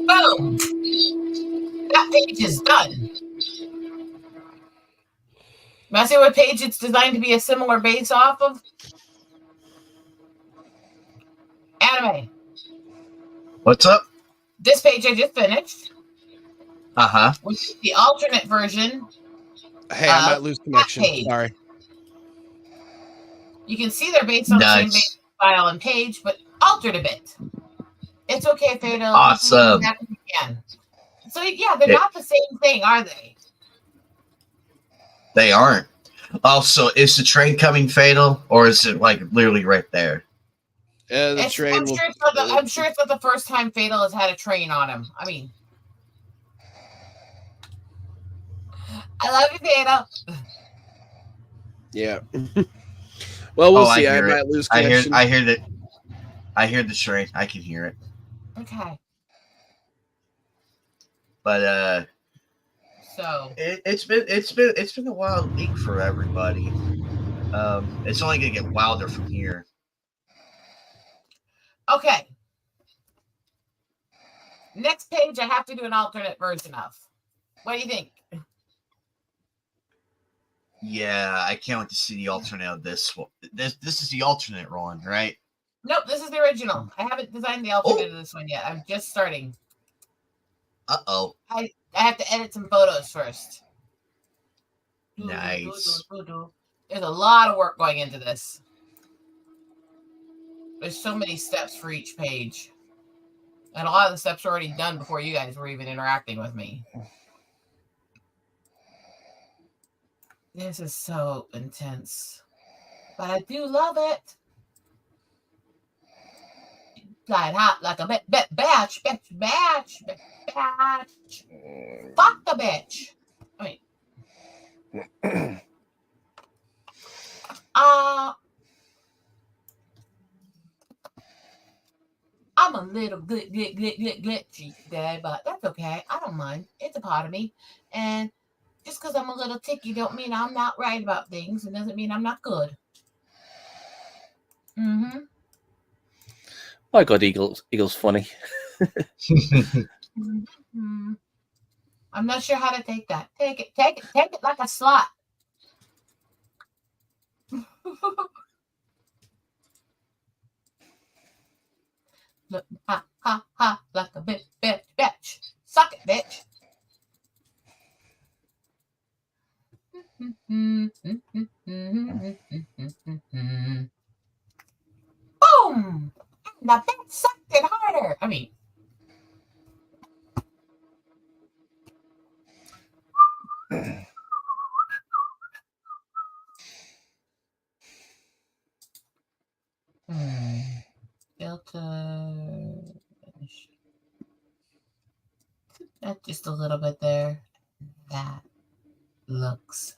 boom! That page is done. Want to see what page it's designed to be a similar base off of? Anime. What's up? This page I just finished. Uh-huh. Which is the alternate version. Hey, I might lose connection. page. Sorry. You can see they're based on the same base style and page, but altered a bit. It's okay, Fatal. Awesome. So yeah, they're not the same thing, are they? They aren't. Also, is the train coming, Fatal, or is it like literally right there? The train I'm sure it's not the first time Fatal has had a train on him. I mean, I love you, Fatal. Yeah. Well, we'll see. I might lose connection. I hear the train. I can hear it. Okay. But so it's been a wild week for everybody. It's only gonna get wilder from here. Okay. Next page, I have to do an alternate version of. What do you think? Yeah, I can't wait to see the alternate of this one. This is the alternate one, right? Nope, this is the original. I haven't designed the alternate of this one yet. I'm just starting. Uh-oh. I have to edit some photos first. Nice. There's a lot of work going into this. There's so many steps for each page. And a lot of the steps are already done before you guys were even interacting with me. This is so intense. But I do love it. Flying hot like a batch. Fuck the bitch. I mean. I'm a little glitchy today, but that's okay. I don't mind. It's a part of me. And just because I'm a little ticky don't mean I'm not right about things. It doesn't mean I'm not good. Mm-hmm. My God, Eagle's funny. Mm-hmm. I'm not sure how to take that. Take it like a slut. Look, ha, like a bitch. Suck it, bitch. Boom! The bitch sucked it harder. I mean, filter. That's just a little bit there. That looks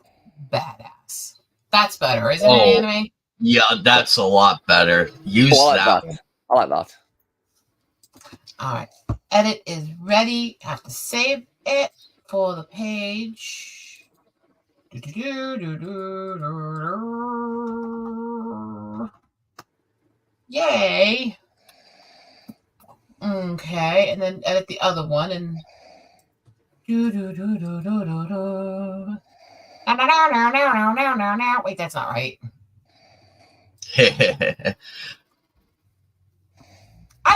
badass. That's better, isn't it, Anime? Yeah, that's a lot better. Use that one. I like that. All right. Edit is ready. Have to save it for the page. Yay. Okay, and then edit the other one and wait, that's not right. I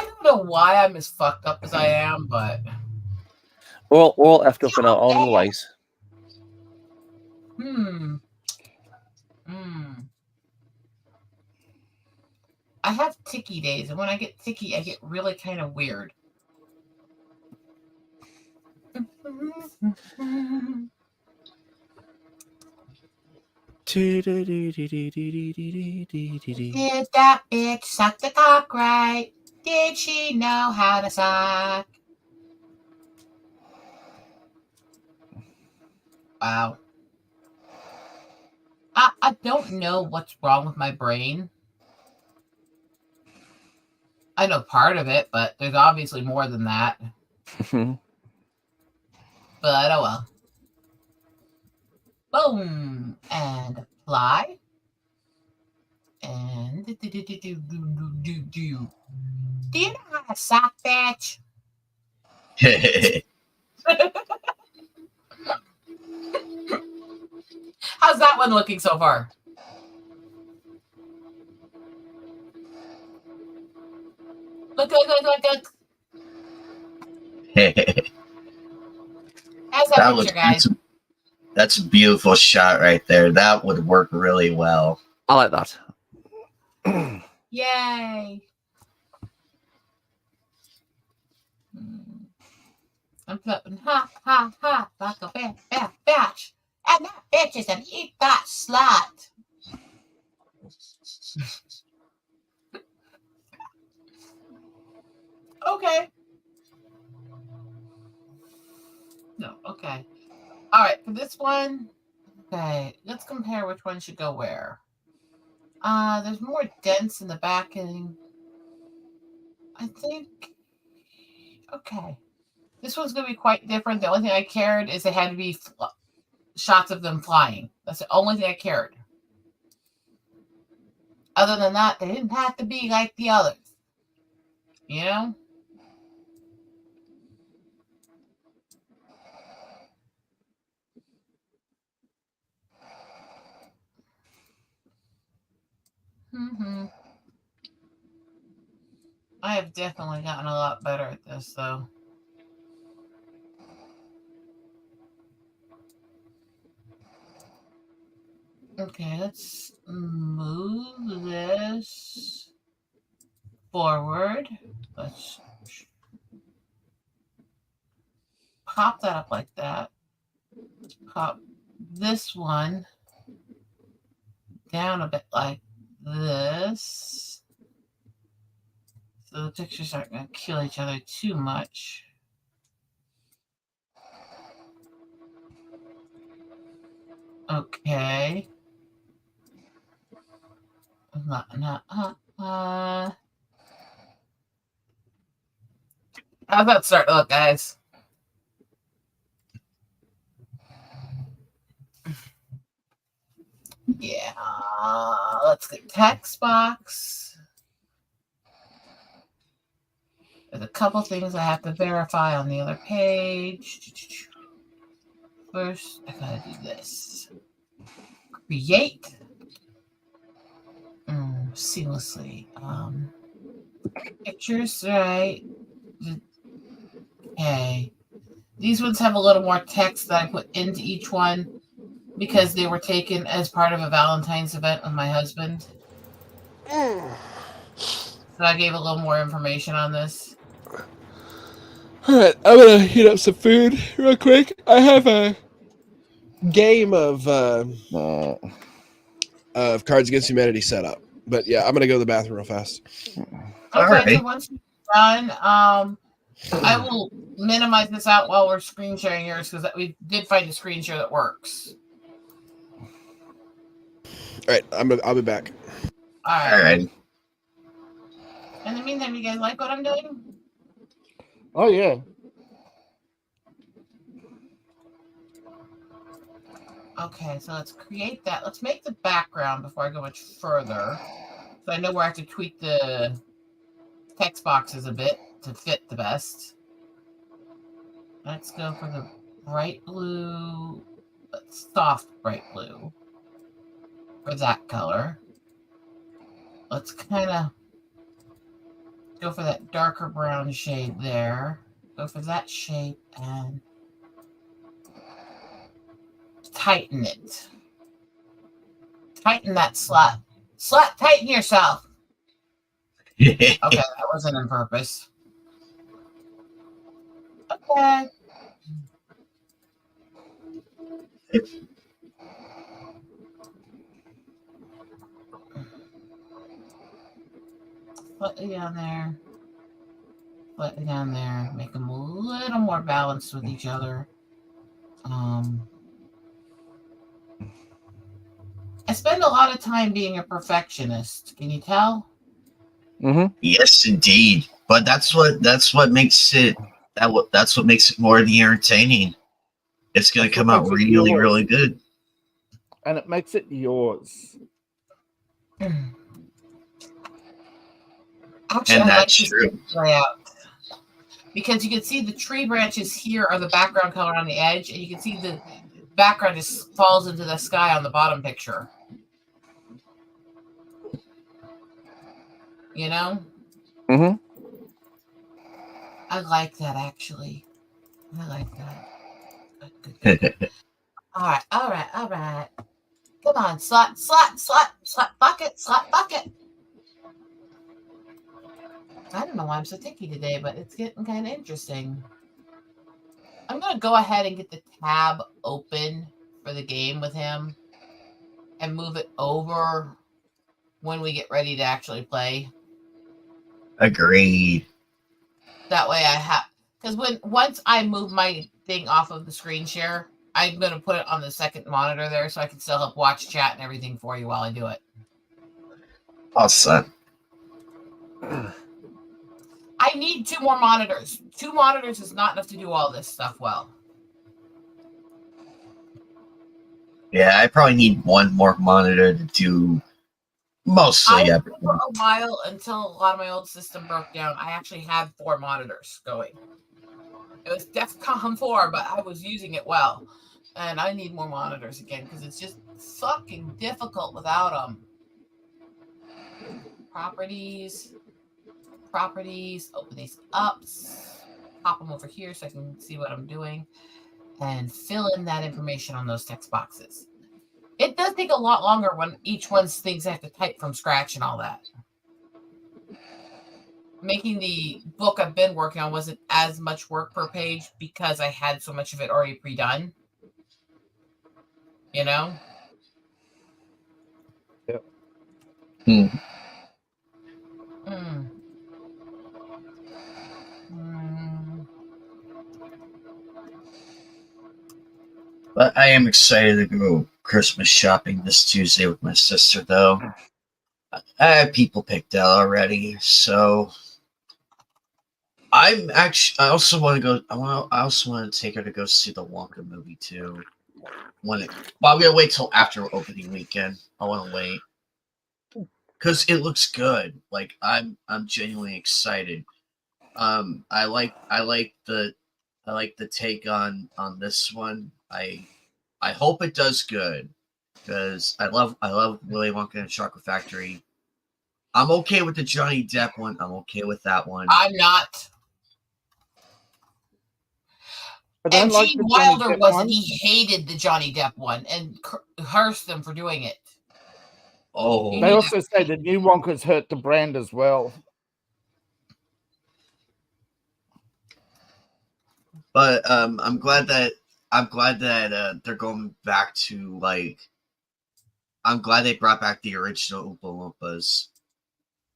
don't know why I'm as fucked up as I am, but We're all effed up in our own ways. I have ticky days, and when I get ticky, I get really kind of weird. Did that bitch suck the cock right? Did she know how to suck? Wow. I don't know what's wrong with my brain. I know part of it, but there's obviously more than that. But oh well. Boom. And apply. And do you know how to suck, bitch? How's that one looking so far? Look. How's that picture, guys? That's a beautiful shot right there. That would work really well. I like that. Yay. I'm flipping ha, like a bitch. And that bitch is an eat that slut. Okay. No, okay. All right, for this one, okay, let's compare which one should go where. There's more dents in the back, and I think, okay. This one's going to be quite different. The only thing I cared is it had to be shots of them flying. That's the only thing I cared. Other than that, they didn't have to be like the others. You know? Mm-hmm. I have definitely gotten a lot better at this, though. Okay, let's move this forward. Let's pop that up like that. Pop this one down a bit like this. So the pictures aren't going to kill each other too much. Okay. How's that start to look, guys? Yeah. Let's get text box. There's a couple things I have to verify on the other page. First, I gotta do this. Create. Seamlessly. Pictures, right? Okay. These ones have a little more text that I put into each one because they were taken as part of a Valentine's event with my husband. So I gave a little more information on this. All right, I'm gonna heat up some food real quick. I have a game of Cards Against Humanity set up, but yeah, I'm gonna go to the bathroom real fast. All Okay, right. so once you're done, I will minimize this out while we're screen sharing yours because we did find a screen share that works. All right, I'll be back. All right. All right. In the meantime, you guys like what I'm doing? Oh, yeah. Okay, so let's create that. Let's make the background before I go much further. So I know where I have to tweak the text boxes a bit to fit the best. Let's go for the bright blue, but soft bright blue for that color. Let's kind of go for that darker brown shade there. Go for that shape and tighten it. Tighten that slut. Slut, tighten yourself. Okay, that wasn't on purpose. Okay. Slightly down there. Slightly down there. Make them a little more balanced with each other. I spend a lot of time being a perfectionist. Can you tell? Mm-hmm. Yes, indeed. But that's what makes it that's what makes it more entertaining. It's going to come out really, really good. And it makes it yours. Actually, And I that's like true. this layout because you can see the tree branches here are the background color on the edge, and you can see the background just falls into the sky on the bottom picture. You know? Mm-hmm. I like that, actually. I like that. Good. All right. Come on, slut bucket. I don't know why I'm so ticky today, but it's getting kind of interesting. I'm going to go ahead and get the tab open for the game with him and move it over when we get ready to actually play. Agreed. That way I have, because once I move my thing off of the screen share, I'm going to put it on the second monitor there so I can still help watch chat and everything for you while I do it. Awesome. I need 2 more monitors. 2 monitors is not enough to do all this stuff well. Yeah, I probably need one more monitor to do Mostly, yeah. For a while, until a lot of my old system broke down, I actually had 4 monitors going. It was DEFCON 4, but I was using it well. And I need more monitors again because it's just fucking difficult without them. Properties, open these up, pop them over here so I can see what I'm doing, and fill in that information on those text boxes. It does take a lot longer when each one's things I have to type from scratch and all that. Making the book I've been working on wasn't as much work per page because I had so much of it already pre-done. You know? Yep. But I am excited to go Christmas shopping this Tuesday with my sister, though. I have people picked out already, so I also want to go. I also want to take her to go see the Wonka movie too. Well, I'm gonna wait till after opening weekend. I want to wait because it looks good. Like I'm genuinely excited. I like the take on this one. I hope it does good because I love Willy Wonka and the Chocolate Factory. I'm okay with the Johnny Depp one. I'm okay with that one. I'm not. And like Gene Wilder wasn't. He hated the Johnny Depp one and cursed them for doing it. Oh, they also say the new Wonka's hurt the brand as well. But I'm glad that they're going back to like. I'm glad they brought back the original Oompa Loompas.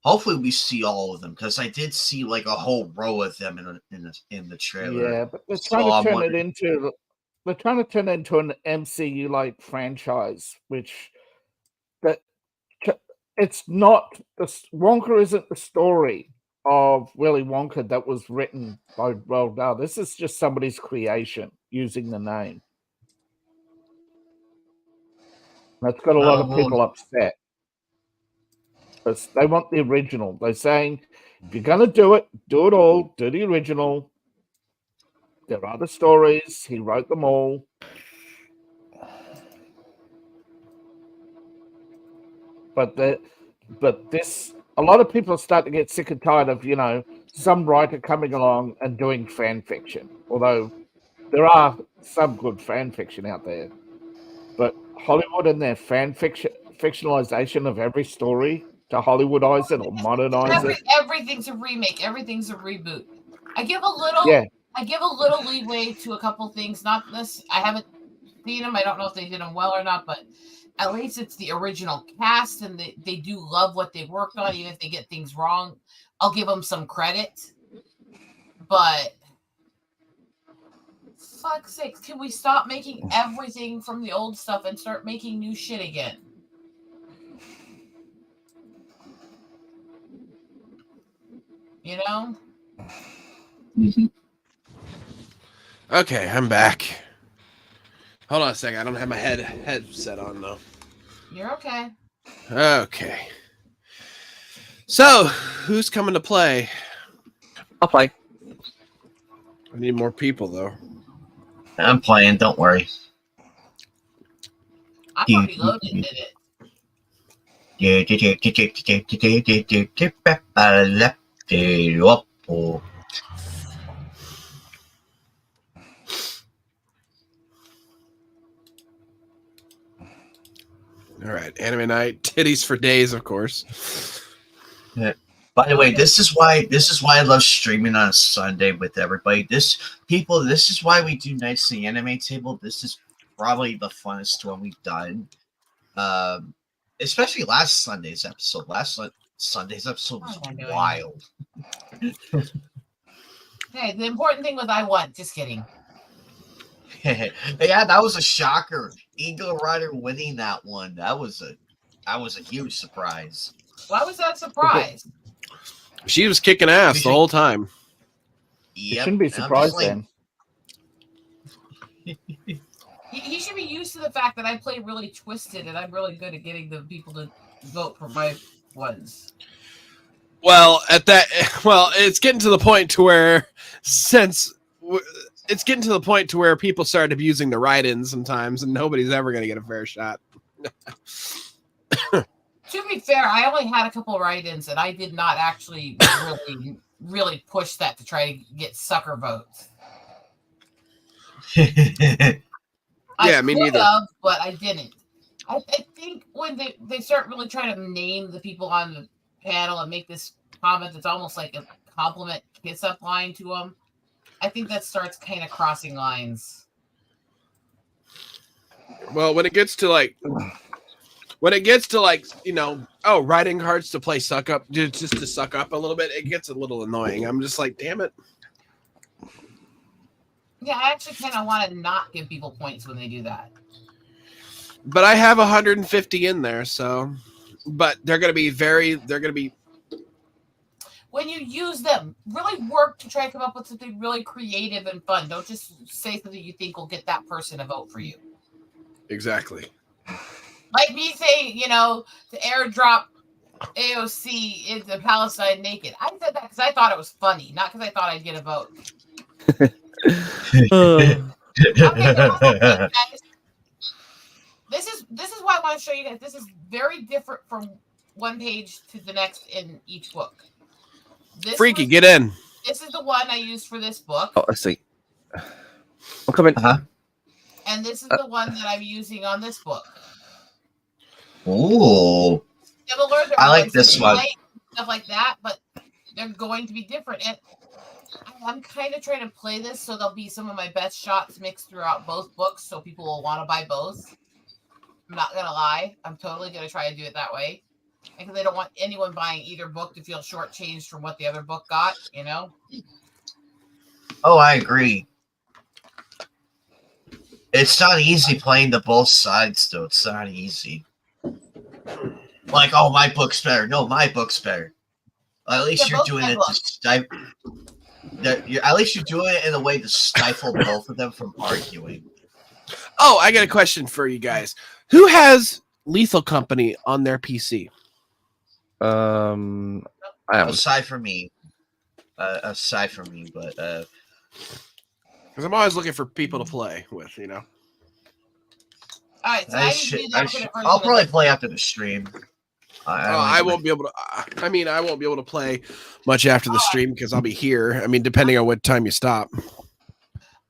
Hopefully, we see all of them because I did see like a whole row of them in the trailer. Yeah, but they're trying to turn it into. They're trying to turn it into an MCU like franchise, which it's not. Wonka isn't the story of Willy Wonka that was written by Roald Dahl. This is just somebody's creation using the name. That's got a lot of people upset. Because they want the original. They're saying, if you're going to do it all, do the original. There are the stories. He wrote them all. But this, a lot of people are starting to get sick and tired of, some writer coming along and doing fan fiction. Although there are some good fan fiction out there. But Hollywood and their fan fictionalization of every story to Hollywoodize it or modernize it. Everything's a remake. Everything's a reboot. I give a little leeway to a couple things. Not this. I haven't seen them. I don't know if they did them well or not, but at least it's the original cast, and they do love what they worked on, even if they get things wrong. I'll give them some credit. But fuck's sakes, can we stop making everything from the old stuff and start making new shit again? You know? Okay, I'm back. Hold on a second. I don't have my headset on though. You're okay. Okay. So, who's coming to play? I'll play. I need more people though. I'm playing. Don't worry. I already loaded it. All right, anime night, titties for days, of course. Yeah. By the way, this is why I love streaming on a Sunday with everybody. This is why we do Nights at the Anime Table. This is probably the funnest one we've done. Especially last Sunday's episode. Sunday's episode was wild. Hey, the important thing was I won. Just kidding. Yeah, that was a shocker. Eagle Rider winning that one. That was a huge surprise. Why was that a surprise? She was kicking ass the whole time. Yep. You shouldn't be surprised then. He should be used to the fact that I play really twisted and I'm really good at getting the people to vote for my ones. Well, it's getting to the point to where it's getting to the point to where people start abusing the write-ins sometimes, and nobody's ever going to get a fair shot. To be fair, I only had a couple write-ins, and I did not actually really push that to try to get sucker votes. Yeah, me neither. Have, but I didn't. I think when they start really trying to name the people on the panel and make this comment that's almost like a compliment kiss-up line to them, I think that starts kind of crossing lines. Well, when it gets to like, writing cards to play suck up, just to suck up a little bit, it gets a little annoying. I'm just like, damn it. Yeah, I actually kind of want to not give people points when they do that. But I have 150 in there, so. But they're gonna be. When you use them, really work to try to come up with something really creative and fun. Don't just say something you think will get that person to vote for you. Exactly. Like me saying, to airdrop AOC into Palestine naked. I said that because I thought it was funny, not because I thought I'd get a vote. Okay, guys. This is why I want to show you guys. This is very different from one page to the next in each book. Freaky, get in. This is the one I used for this book. Oh, I see. I'm coming. And this is the one that I'm using on this book. Ooh. Similar, I like this one. Stuff like that, but they're going to be different. And I'm kind of trying to play this so there'll be some of my best shots mixed throughout both books so people will want to buy both. I'm not going to lie. I'm totally going to try to do it that way. Because I don't want anyone buying either book to feel shortchanged from what the other book got, Oh, I agree. It's not easy playing the both sides, though. It's not easy. Like, oh, my book's better. No, my book's better. At least you're doing it to stifle. At least you're doing it in a way to stifle both of them from arguing. Oh, I got a question for you guys. Who has Lethal Company on their PC? I am. Aside from me, but because I'm always looking for people to play with, All right, so I'll probably play after the stream. I won't be able to. I won't be able to play much after the stream because I'll be here. Depending on what time you stop.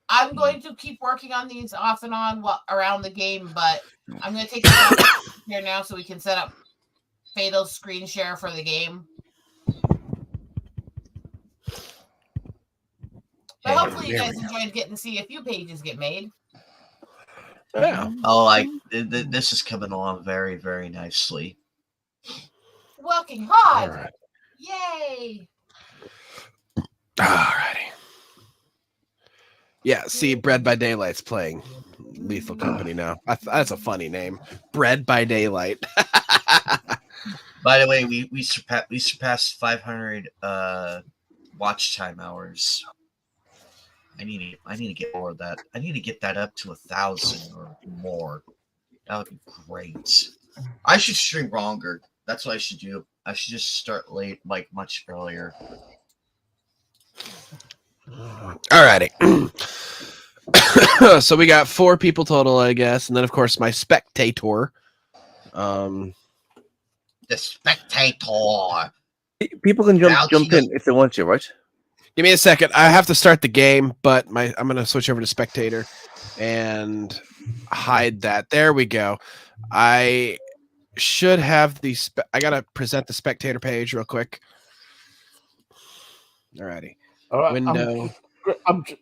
I'm going to keep working on these off and on around the game, but I'm going to take a here now so we can set up Fatal's screen share for the game. But hopefully you guys enjoyed getting to see a few pages get made. Yeah. Oh, this is coming along very, very nicely. Working hard. All right. Yay. Alrighty. Yeah, see, Bread by Daylight's playing Lethal Company now. That's a funny name. Bread by Daylight. By the way, we surpassed 500 watch time hours. I need to get more of that. I need to get that up to 1,000 or more. That would be great. I should stream longer. That's what I should do. I should just start late, like much earlier. Alrighty. So we got 4 people total, I guess, and then of course my spectator. The spectator. People can jump in if they want to, right? Give me a second. I have to start the game, but I'm going to switch over to spectator and hide that. There we go. I should have I got to present the spectator page real quick. Alrighty. All right. Window.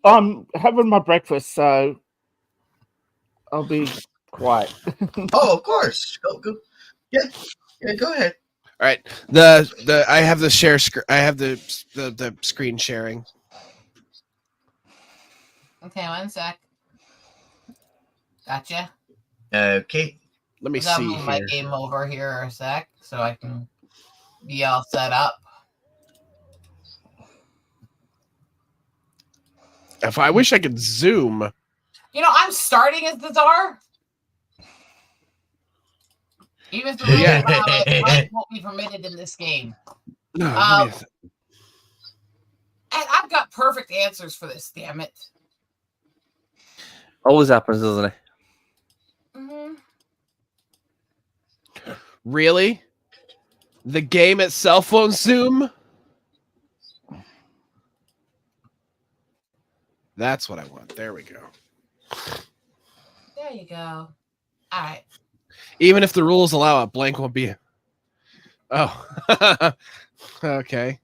I'm having my breakfast, so I'll be quiet. Oh, of course. Go. Yeah, go ahead. All right. I have the share screen. I have the screen sharing. Okay, one sec. Gotcha. Okay. Let me see move my game over here a sec so I can be all set up. If I wish I could zoom. I'm starting as the czar. Even if the rules allow it, blank won't be permitted in this game. No, And I've got perfect answers for this, damn it. Always happens, doesn't it? Mm-hmm. really? The game itself won't zoom? That's what I want. There we go. There you go. All right. Even if the rules allow it, blank won't be. Oh. Okay.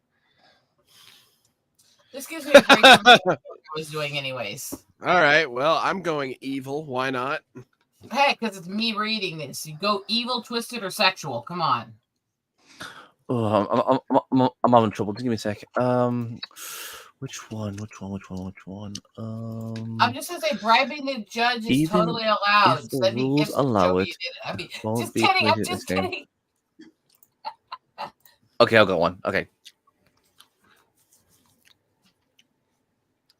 This gives me a break from what I was doing anyways. All right. Well, I'm going evil. Why not? Hey, because it's me reading this. You go evil, twisted, or sexual. Come on. Oh, I'm having trouble. Just give me a sec. Which one? I'm just gonna say bribing the judge is Even totally allowed. if the Send me rules gifts to allow show me it, you did it. I mean, won't just be kidding. I'm permitted in just this game. kidding. Okay, I'll go one. Okay.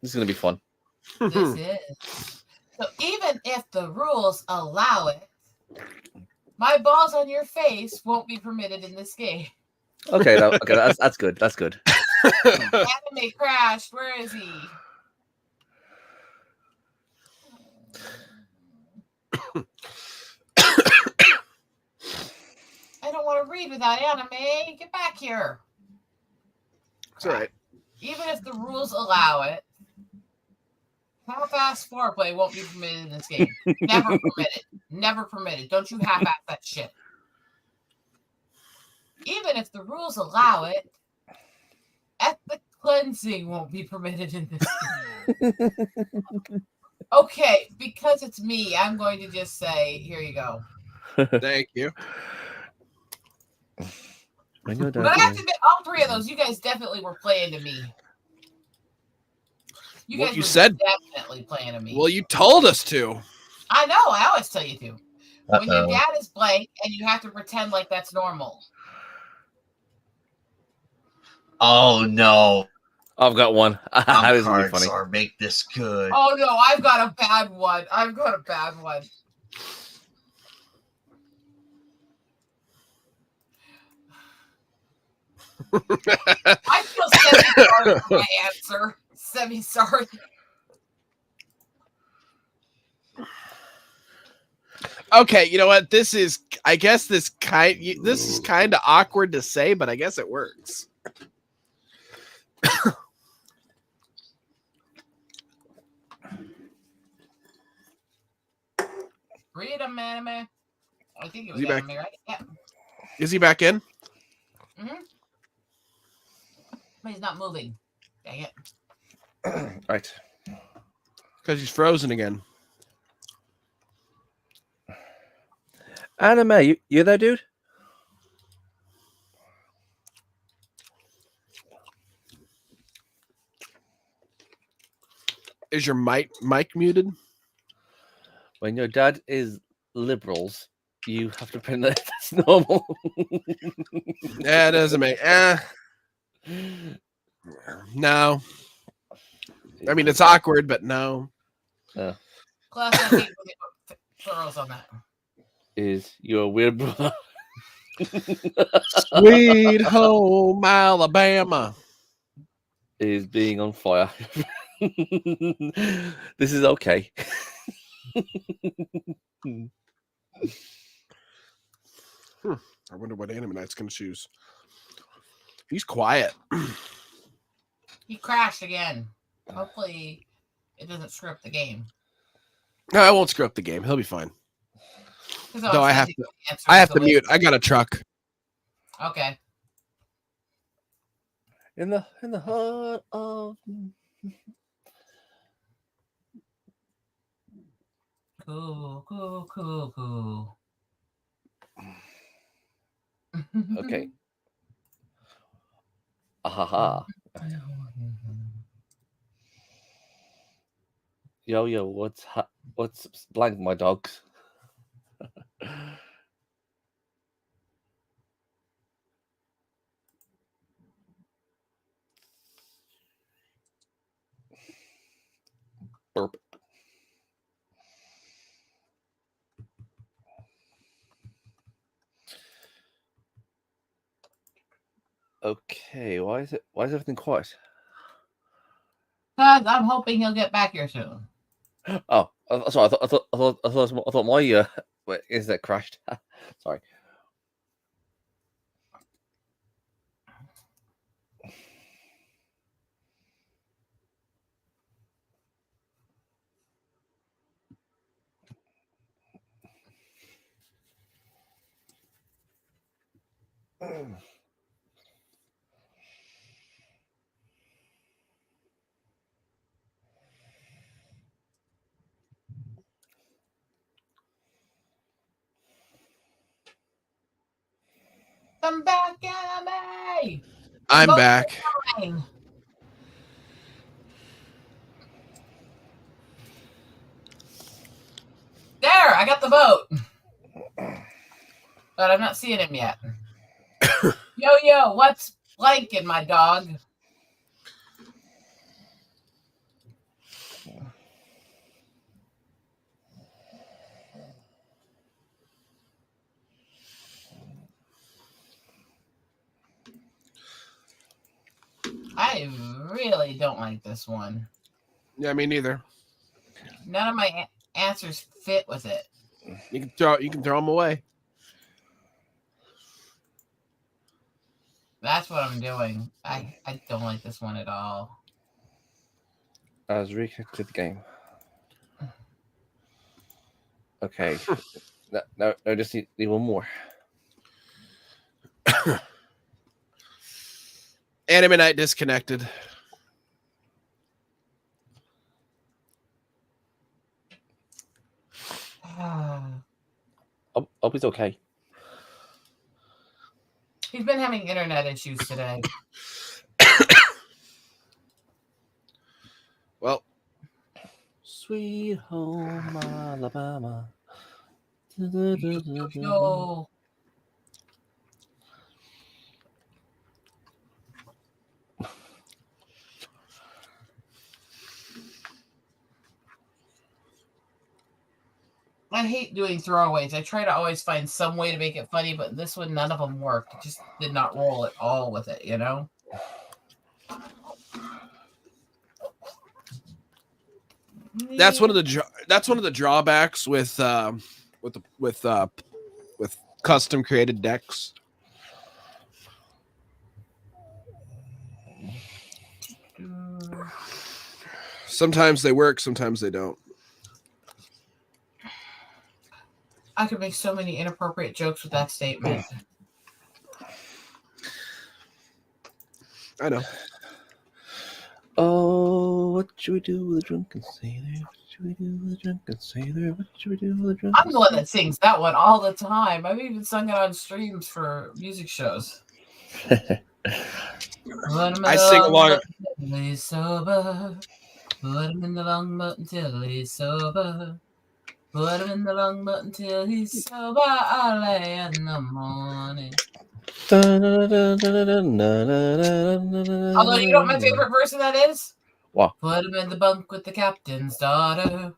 This is gonna be fun. This is. So even if the rules allow it, my balls on your face won't be permitted in this game. Okay, that's good. That's good. Anime crashed. Where is he? I don't want to read without anime. Get back here. It's all right. Even if the rules allow it, half-ass foreplay won't be permitted in this game. Never permitted. Never permitted. Don't you half-ass that shit. Even if the rules allow it, ethnic cleansing won't be permitted in this game. Okay, because it's me, I'm going to just say, here you go. Thank you. When you're But done, I have to admit, all three of those, you guys definitely were playing to me. You Well, guys you were said- definitely playing to me. Well, you told us to. I know, I always tell you to. When your Uh-oh. dad is blank and you have to pretend like that's normal. Oh no. I've got one. That is gonna be Cards funny. are make this good. Oh no, I've got a bad one. I've got a bad one. I feel semi-sorry for my answer. Semi-sorry. Okay, you know what? This is, I guess this is kind of awkward to say, but I guess it works. Read him, anime. I think it Is was he back? anime, right? Yeah. Is he back in? Mm-hmm. But he's not moving. Dang it. Right. Because he's frozen again. Anime, you there, dude? Is your mic muted? When your dad is liberals, you have to pretend that that's normal. Yeah, it doesn't make. No. I mean, it's awkward, but no. Class, I hate when they put plurals on that. Is your weird brother? Sweet home Alabama is being on fire. This is okay. I wonder what Anime Night's going to choose. He's quiet. He crashed again. Hopefully, it doesn't screw up the game. No, I won't screw up the game. He'll be fine. Though I have to. Answers I have the to way- mute. I got a truck. Okay. In the heart of Cool. okay. Ahaha. Yo, what's blank, my dogs? Burp. Okay, why is everything quiet? Cause I'm hoping he'll get back here soon. Oh, sorry. I thought my wait, is that crashed? Sorry. Come back, enemy! I'm Boat back. flying. There, I got the boat. But I'm not seeing him yet. Yo, what's blanking, my dog? I really don't like this one. Yeah, me neither. None of my answers fit with it. You can throw them away. That's what I'm doing. I don't like this one at all. I was reconnected the game. Okay. No, just need one more. Anime Night disconnected. Hope he's okay. He's been having internet issues today. Well, Sweet home Alabama. Yo. I hate doing throwaways. I try to always find some way to make it funny, but this one, none of them worked. It just did not roll at all with it, you know? that's one of the drawbacks with custom created decks. Sometimes they work, sometimes they don't. I could make so many inappropriate jokes with that statement. I know. Oh, what should we do with a drunken sailor? What should we do with a drunken sailor? What should we do with a drunken I'm the one that sings that one all the time. I've even sung it on streams for music shows. I sing along. Until he's sober. Put him in the long boat until he's sober. Put him in the long boat until he's sober. Early in the morning. Although you know what my favorite verse of that is? What? Put him in the bunk with the captain's daughter.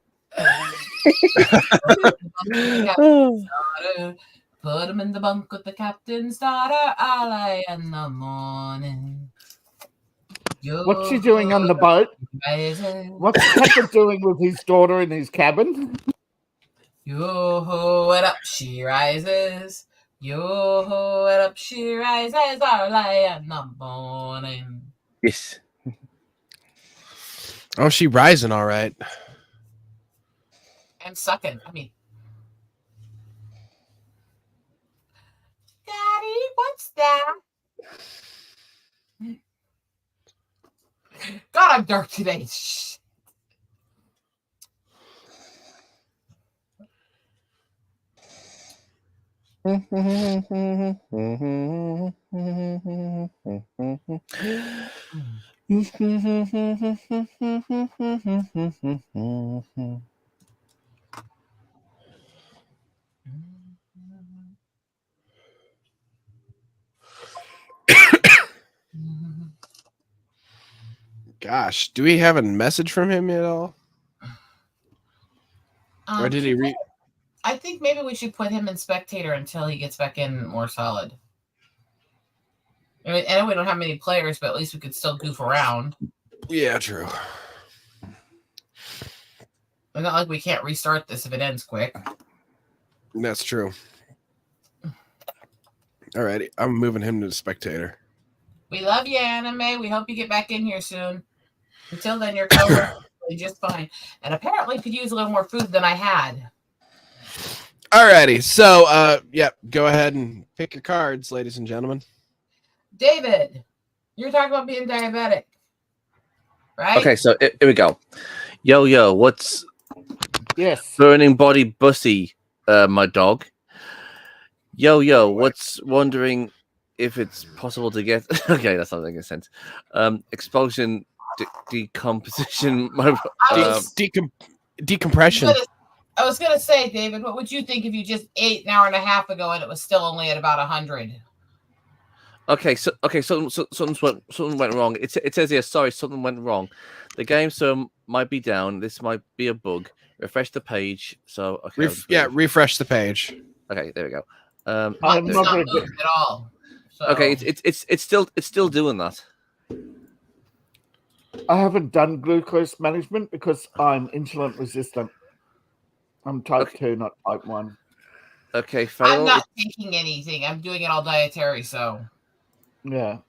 Put him in the bunk with the captain's daughter. Early in the morning. What's she doing on the boat? What's the captain doing with his daughter in his cabin? Yo-ho, and up she rises. Yo-ho, and up she rises. Early in the morning. Yes. Oh, she rising all right. And sucking. I mean, Daddy, what's that? God, I'm dark today. Shh. Gosh, do we have a message from him at all? Or did he read? I think maybe we should put him in spectator until he gets back in more solid. I mean, I know we don't have many players, but at least we could still goof around. Yeah, true. It's not like we can't restart this if it ends quick. That's true. Alrighty, I'm moving him to the spectator. We love you, Anime. We hope you get back in here soon. Until then, you're covered just fine. And apparently could use a little more food than I had. Alrighty, so go ahead and pick your cards, ladies and gentlemen. David, you're talking about being diabetic, right? Okay, so here we go. Yo, what's Yes. burning body bussy, my dog? Yo, what's wondering if it's possible to get... Okay, that's not making sense. Expulsion, decomposition... Decompression. I was gonna say, David, what would you think if you just ate an hour and a half ago and it was still only at about 100? Something went wrong. It says here, sorry, something went wrong. The game server might be down. This might be a bug. Refresh the page. So Refresh the page. Okay, there we go. I'm It's not not going to moved at all. So. Okay, it's still doing that. I haven't done glucose management because I'm insulin resistant. I'm type 2, not type 1. Okay, I'm Farrell. not taking anything. I'm doing it all dietary, so. Yeah.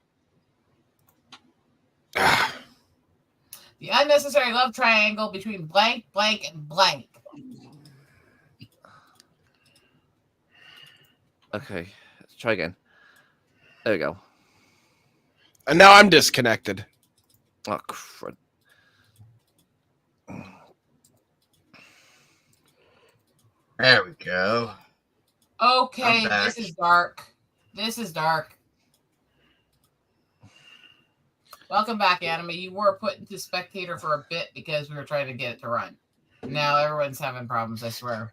The unnecessary love triangle between blank, blank, and blank. Okay, let's try again. There we go. And now I'm disconnected. Oh, crud. There we go. Okay, I'm back. this is dark. This is dark. Welcome back, Anime. You were put into spectator for a bit because we were trying to get it to run. Now everyone's having problems, I swear.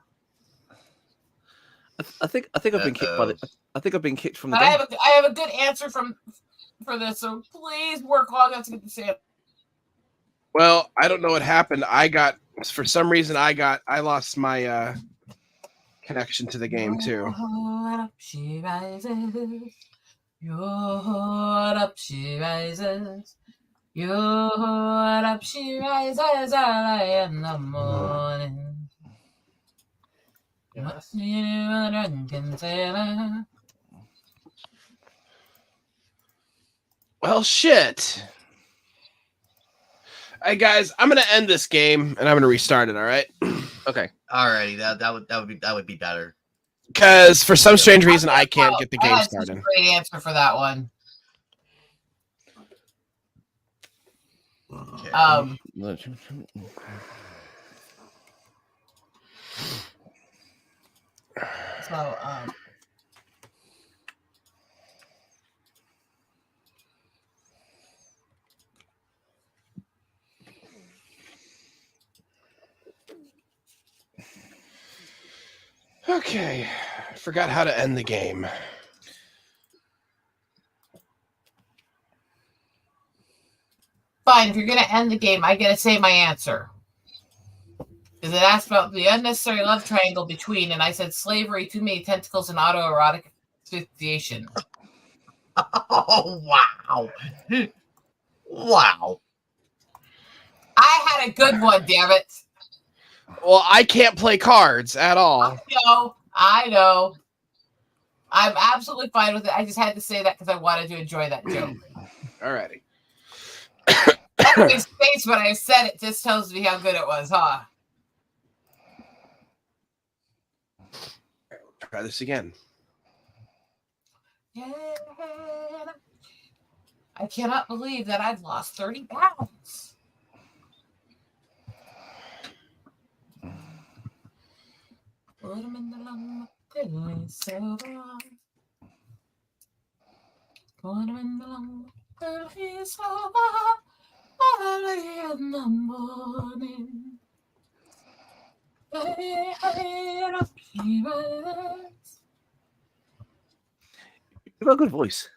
I think I've been kicked by the. I think I've been kicked from the But game. I have a good answer for this, so please work long enough to get this in. Well, I don't know what happened. For some reason, I lost my connection to the game too. Up she rises. Up she rises. Up she rises early in the morning. What's new, a drunken sailor? Well, shit. Hey guys, I'm gonna end this game and I'm gonna restart it. All right? Okay. Alrighty, that would be better. Because for some strange reason, I can't get the game That's a started. great answer for that one. Okay. So Okay, I forgot how to end the game. fine, if you're gonna end the game, I gotta say my answer. Because it asked about the unnecessary love triangle between, and I said slavery, too many tentacles, and autoerotic asphyxiation. Oh wow. Wow. I had a good one, damn it. Well, I can't play cards at all. I know. I'm absolutely fine with it. I just had to say that because I wanted to enjoy that joke. Alrighty. Anyways, face when I said it just tells me how good it was, huh? Try this again. Yeah. I cannot believe that I've lost 30 pounds. Put him in the lung till he's over. Put him in the lung till he's over. Early in the morning. Hey, up he rises. You've got a good voice.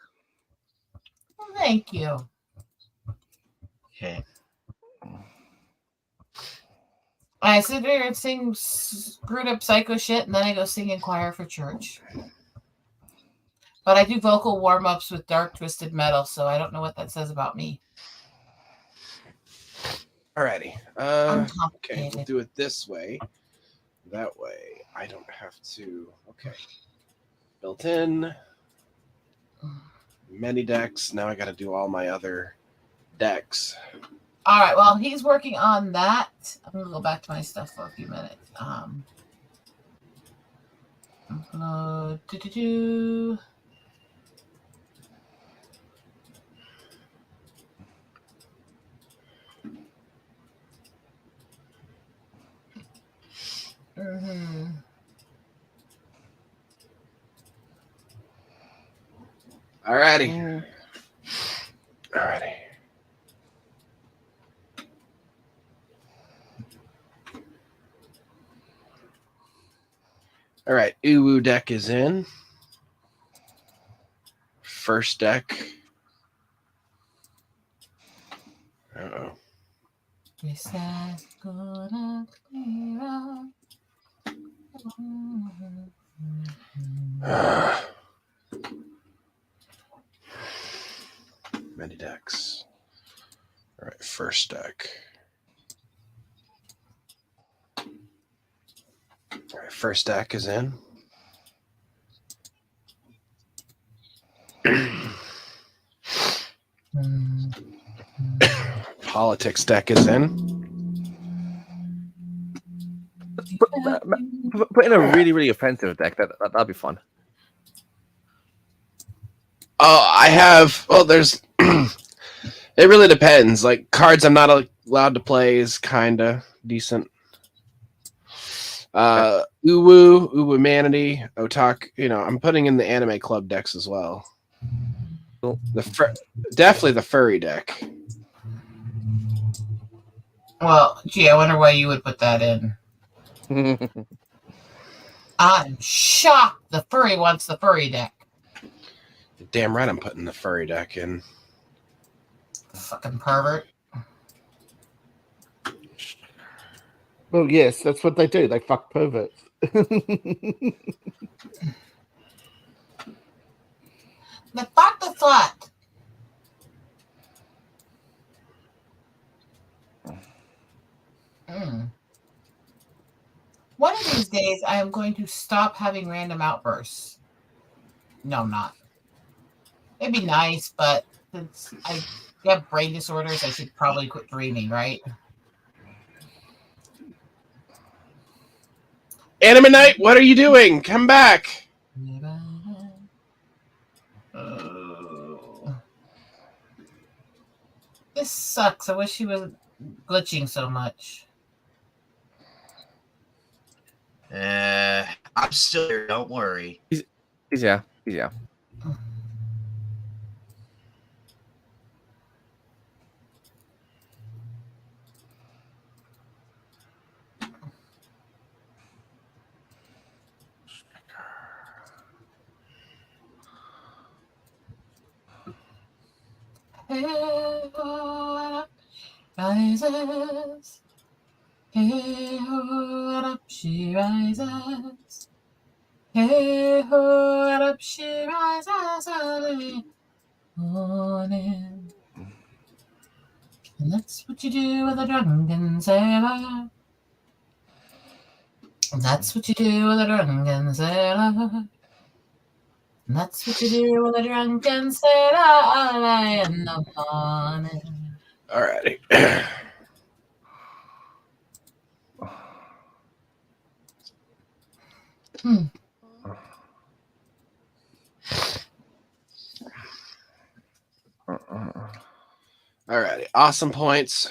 Thank you. Okay. I sit there and sing screwed up psycho shit, and then I go sing in choir for church. But I do vocal warm-ups with Dark Twisted Metal, so I don't know what that says about me. Alrighty. I'm Okay, complicated. we'll do it this way. That way, I don't have to. Okay. Built in. Many decks. Now I got to do all my other decks. All right. Well, he's working on that. I'm gonna go back to my stuff for a few minutes. Upload. Alrighty. Alrighty. All right, Uwu deck is in. First deck. Uh-oh. We said gonna clear up. Many decks. All right, first deck. All right, first deck is in. Politics deck is in. Put in a really, really offensive deck. That'd be fun. Oh, I have. Well, there's. It really depends. Like cards I'm not allowed to play is kind of decent. Uwu, Uwumanity, Otaku. You know, I'm putting in the anime club decks as well. Cool. Definitely the furry deck. Well, gee, I wonder why you would put that in. I'm shocked the furry wants the furry deck. Damn right I'm putting the furry deck in. Fucking pervert. Well, yes, that's what they do. They fuck perverts. The fuck the slut. One of these days, I am going to stop having random outbursts. No, I'm not. It'd be nice, but since I have brain disorders, I should probably quit dreaming, right? Anime Knight, what are you doing? Come back. This sucks. I wish he was glitching so much. I'm still here. Don't worry. He's yeah. Rises. Hey ho, up she rises. Hey ho, up she rises early morning. And that's what you do with a drunken sailor. That's what you do with a drunken sailor. That's what you do with a drunken sailor in the morning. Alrighty. Alrighty. Awesome points.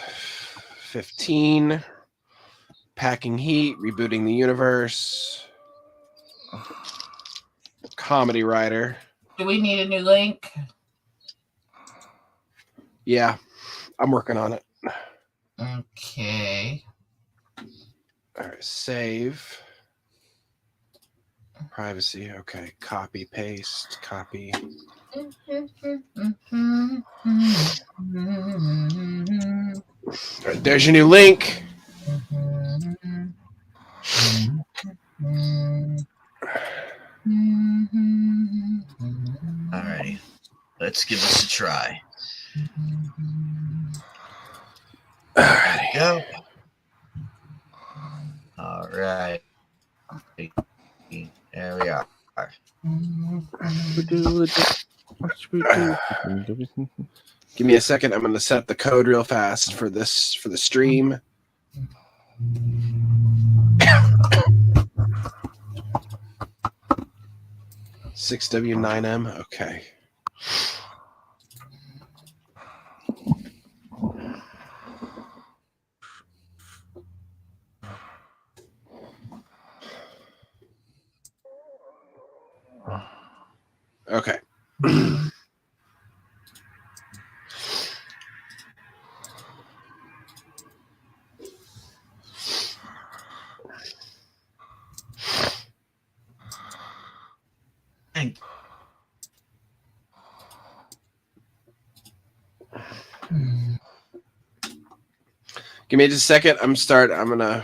15. Packing heat. Rebooting the universe. Comedy writer. Do we need a new link? Yeah. I'm working on it. Okay. All right. Save. Privacy. Okay. Copy. Paste. Copy. All right, there's your new link. let's give this a try. Alrighty. Go. All right. There we are. Give me a second. I'm going to set the code real fast for the stream. $6W9M. Okay. Okay. And Give me just a second. I'm going to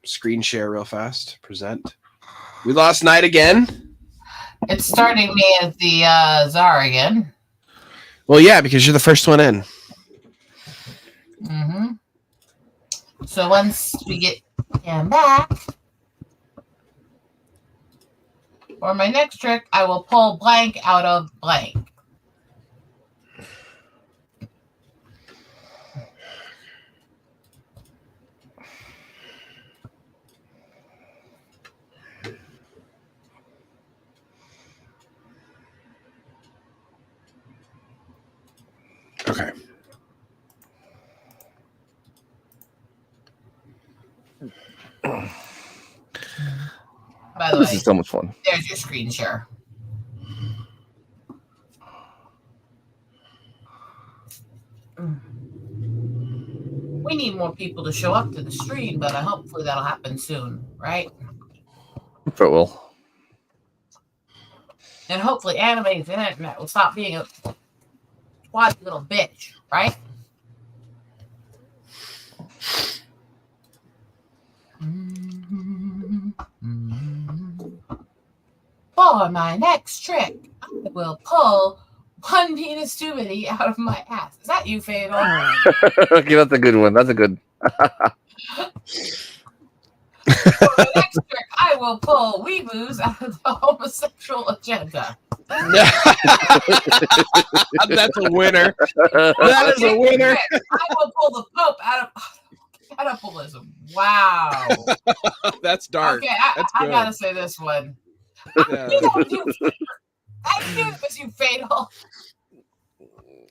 screen share real fast. Present. We lost Knight again. It's starting me as the czar again. Well, yeah, because you're the first one in. Mm-hmm. So once we get him back, for my next trick, I will pull blank out of blank. Okay. By the This way, is so much fun. there's your screen share. We need more people to show up to the stream, but hopefully that'll happen soon, right? For it will. And hopefully Anime's internet will stop being a quad little bitch, right? For my next trick, I will pull one penis tubity out of my ass. Is that you, Fatal? Okay, that's a good one. That's a good. For my next trick, I will pull weeboos out of the homosexual agenda. That's a winner. That is a winner. I will pull the Pope out of cannibalism. Wow. That's dark. Okay, That's I good. gotta say this one. Yeah. I knew it was you, Fatal.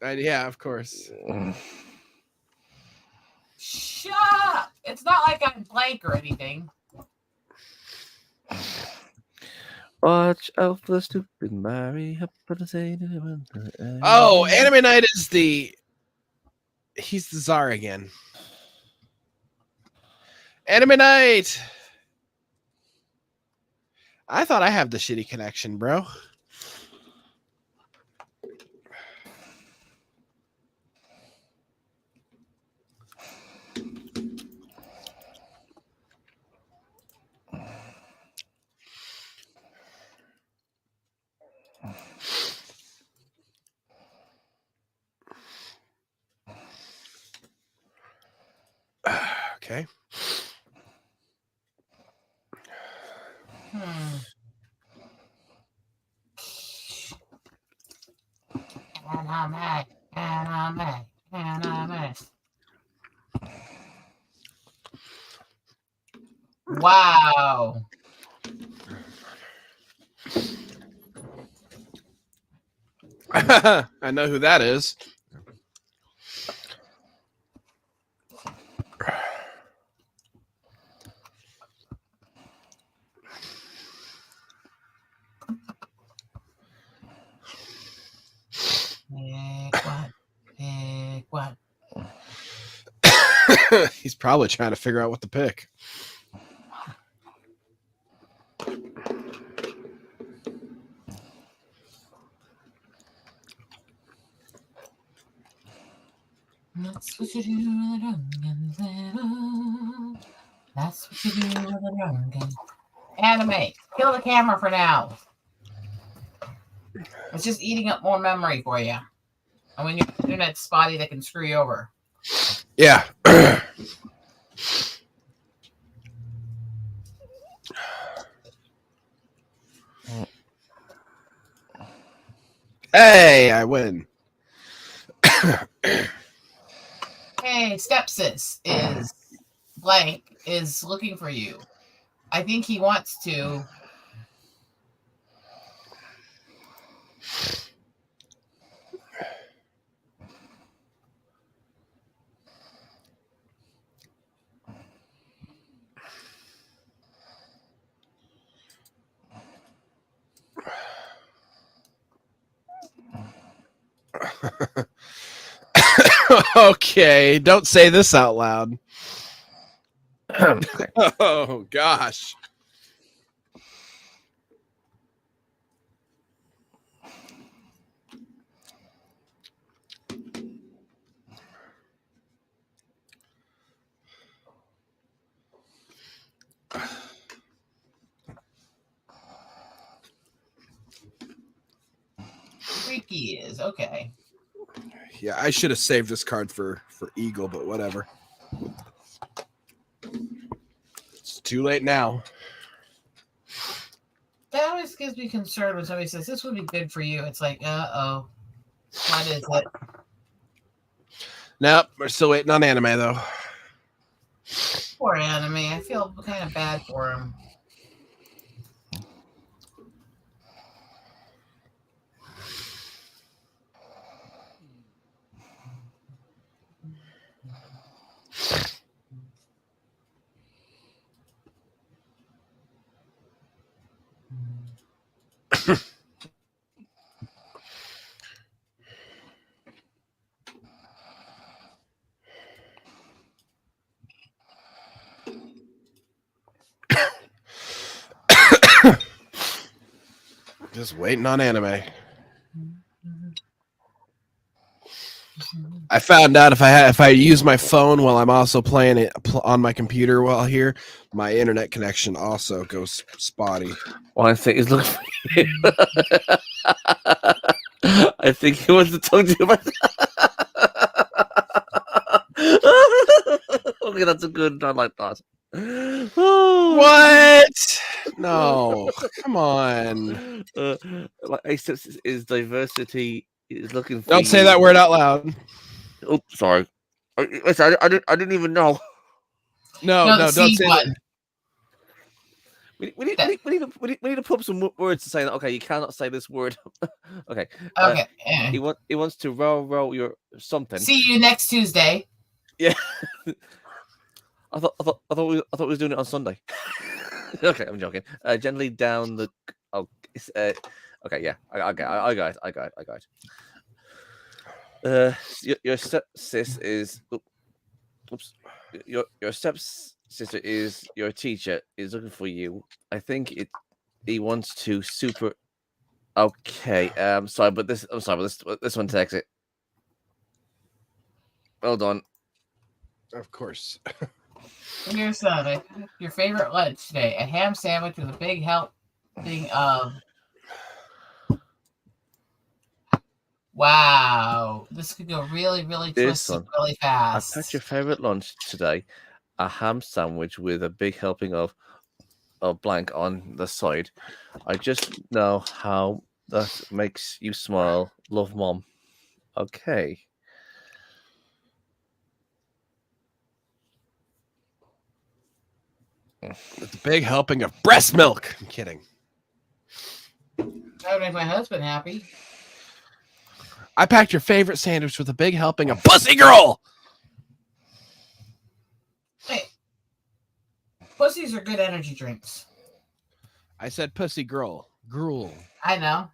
Yeah, of course. Shut up. It's not like I'm blank or anything. Watch out for the stupid Mary. Oh, Anime Night is he's the czar again. Anime Night. I thought I have the shitty connection, bro. Okay. Anime. Wow. I know who that is. Pick one. He's probably trying to figure out what to pick. That's what you do with a drunken sailor. That's what you do with a drunken. Anime, kill the camera for now. It's just eating up more memory for you. And when your internet's spotty, they can screw you over. Yeah. Hey, I win. Hey, stepsis is blank is looking for you. I think he wants to. Okay, don't say this out loud. Oh gosh. Freaky is okay. Yeah, I should have saved this card for Eagle, but whatever. It's too late now. That always gives me concern when somebody says this would be good for you. It's like, what is it? Nope, we're still waiting on anime though. Poor anime. I feel kind of bad for him. Just waiting on anime. I found out if I use my phone while I'm also playing it on my computer while here, my internet connection also goes spotty. Well, I think he's looking for you. I think he wants to talk to you about Okay, that's a good. I like that. What? No, come on. Like is diversity is looking for Don't say you. that word out loud. Oh, sorry. Listen, I didn't even know. No, don't say one. that. We need to put some words to say that. Okay, you cannot say this word. Okay. Okay. He wants to roll your something. See you next Tuesday. Yeah. I thought we was doing it on Sunday. Okay, I'm joking. Gently down the. Oh, okay, yeah, I got it. Your stepsis is. Oops. Your stepsister is your teacher. Is looking for you. I think he wants to super. Okay. Sorry, but this. I'm sorry, but this one takes it. Well done. Of course. Here's your favorite lunch today: a ham sandwich with a big helping of. Wow, this could go really, really twisted really fast. I packed your favorite lunch today: a ham sandwich with a big helping of blank on the side. I just know how that makes you smile. Love, Mom. Okay. It's a big helping of breast milk. I'm kidding. That would make my husband happy. I packed your favorite sandwich with a big helping of Pussy Girl. Hey, pussies are good energy drinks. I said Pussy Girl. Gruel. I know.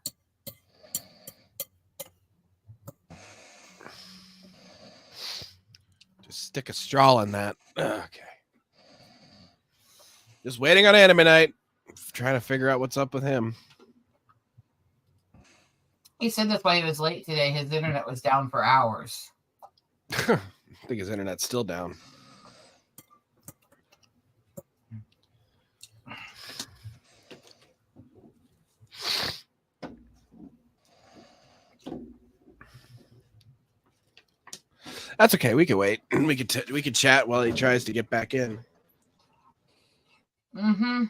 Just stick a straw in that. Okay. Just waiting on anime night. Trying to figure out what's up with him. He said that's why he was late today. His internet was down for hours. I think his internet's still down. That's okay. We can wait. We can chat while he tries to get back in. Mm-hmm.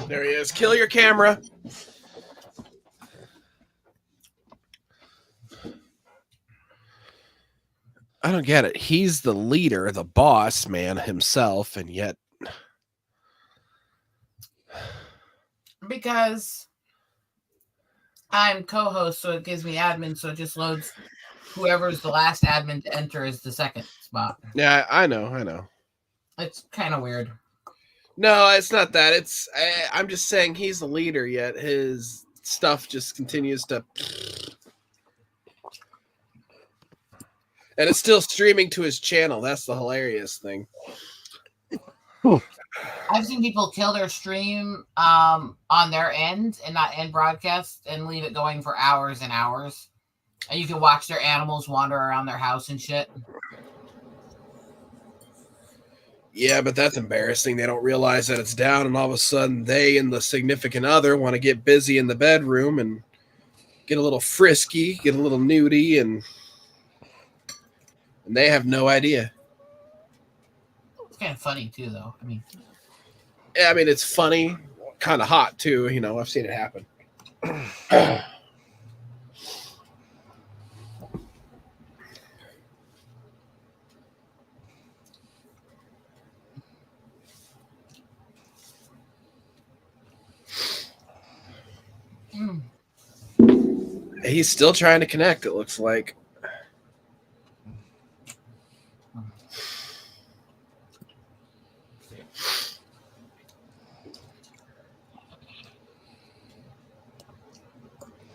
There he is. Kill your camera. I don't get it. He's the leader, the boss man himself, and yet Because I'm co-host, so it gives me admin, so it just loads whoever's the last admin to enter is the second spot. yeah, I know. It's kind of weird. No, it's not that. I'm just saying he's the leader, yet his stuff just continues to, and it's still streaming to his channel. That's the hilarious thing. I've seen people kill their stream on their end and not end broadcast and leave it going for hours and hours. And you can watch their animals wander around their house and shit. Yeah, but that's embarrassing. They don't realize that it's down, and all of a sudden they and the significant other want to get busy in the bedroom and get a little frisky, get a little nudie, and they have no idea. It's kind of funny too, though. Yeah, I mean, it's funny, kind of hot too. You know, I've seen it happen. He's still trying to connect, it looks like.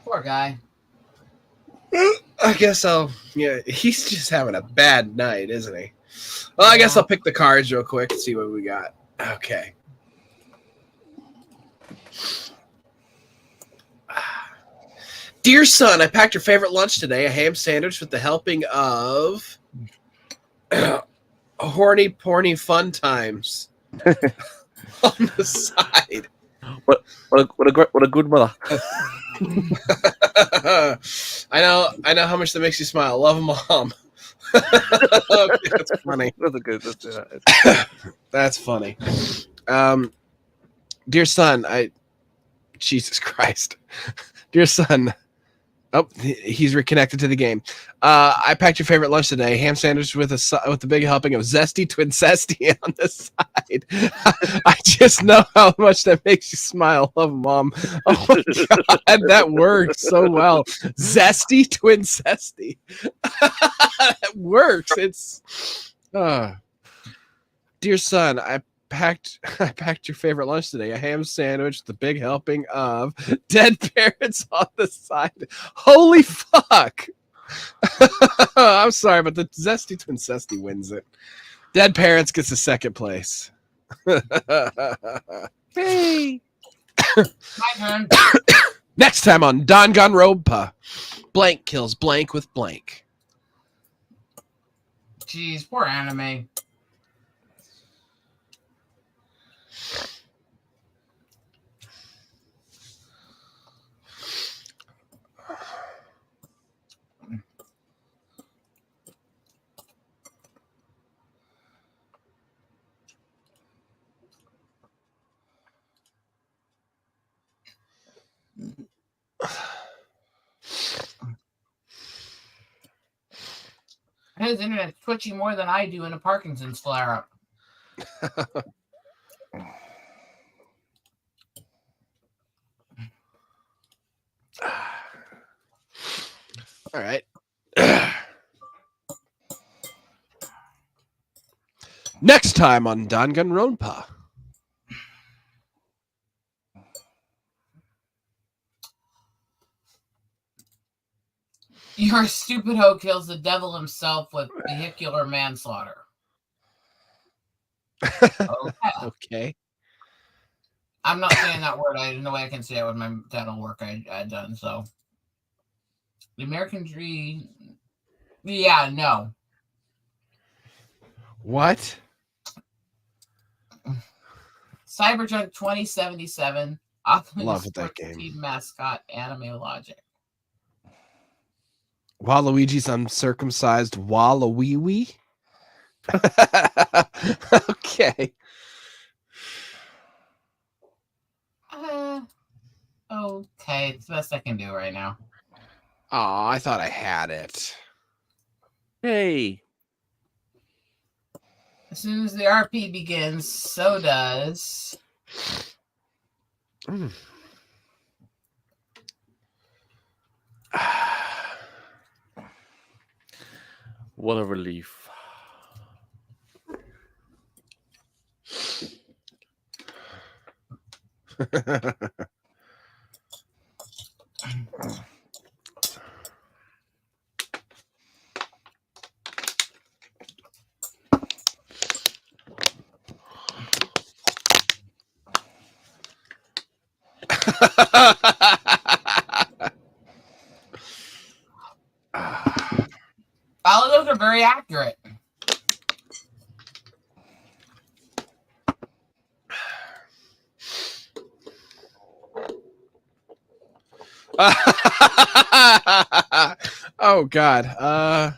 Poor guy. I guess he's just having a bad night, isn't he? Well, I guess I'll pick the cards real quick and see what we got. Okay. Dear son, I packed your favorite lunch today, a ham sandwich with the helping of horny, porny fun times on the side. What a good mother. I know how much that makes you smile. Love, Mom. Okay, that's funny. That's funny. Dear son, Jesus Christ. Dear son. Oh, he's reconnected to the game. I packed your favorite lunch today: ham sandwich with the big helping of zesty twin zesty on the side. I just know how much that makes you smile. Love, Mom. Oh my God, that works so well. Zesty twin zesty. That works. It's. Dear son, I packed your favorite lunch today: a ham sandwich with the big helping of dead parents on the side. Holy fuck. I'm sorry, but the zesty twin zesty wins it. Dead parents gets the second place. Hey. My turn. Next time on Danganronpa, blank kills blank with blank. Jeez, poor anime. His internet's twitching more than I do in a Parkinson's flare-up. All right. Next time on Danganronpa. Your stupid hoe kills the devil himself with vehicular manslaughter. Okay. Okay. I'm not saying that word. I no way I can say it with my dental work I done. So the American Dream. Yeah, no. What? Cyberjunk 2077. Optimus Love that Sports game. Team mascot Anime Logic. Waluigi's uncircumcised Waluigi? Okay. Okay, it's the best I can do right now. Oh, I thought I had it. Hey. As soon as the RP begins, so does. Mm. What a relief. All of those are very accurate. Oh God.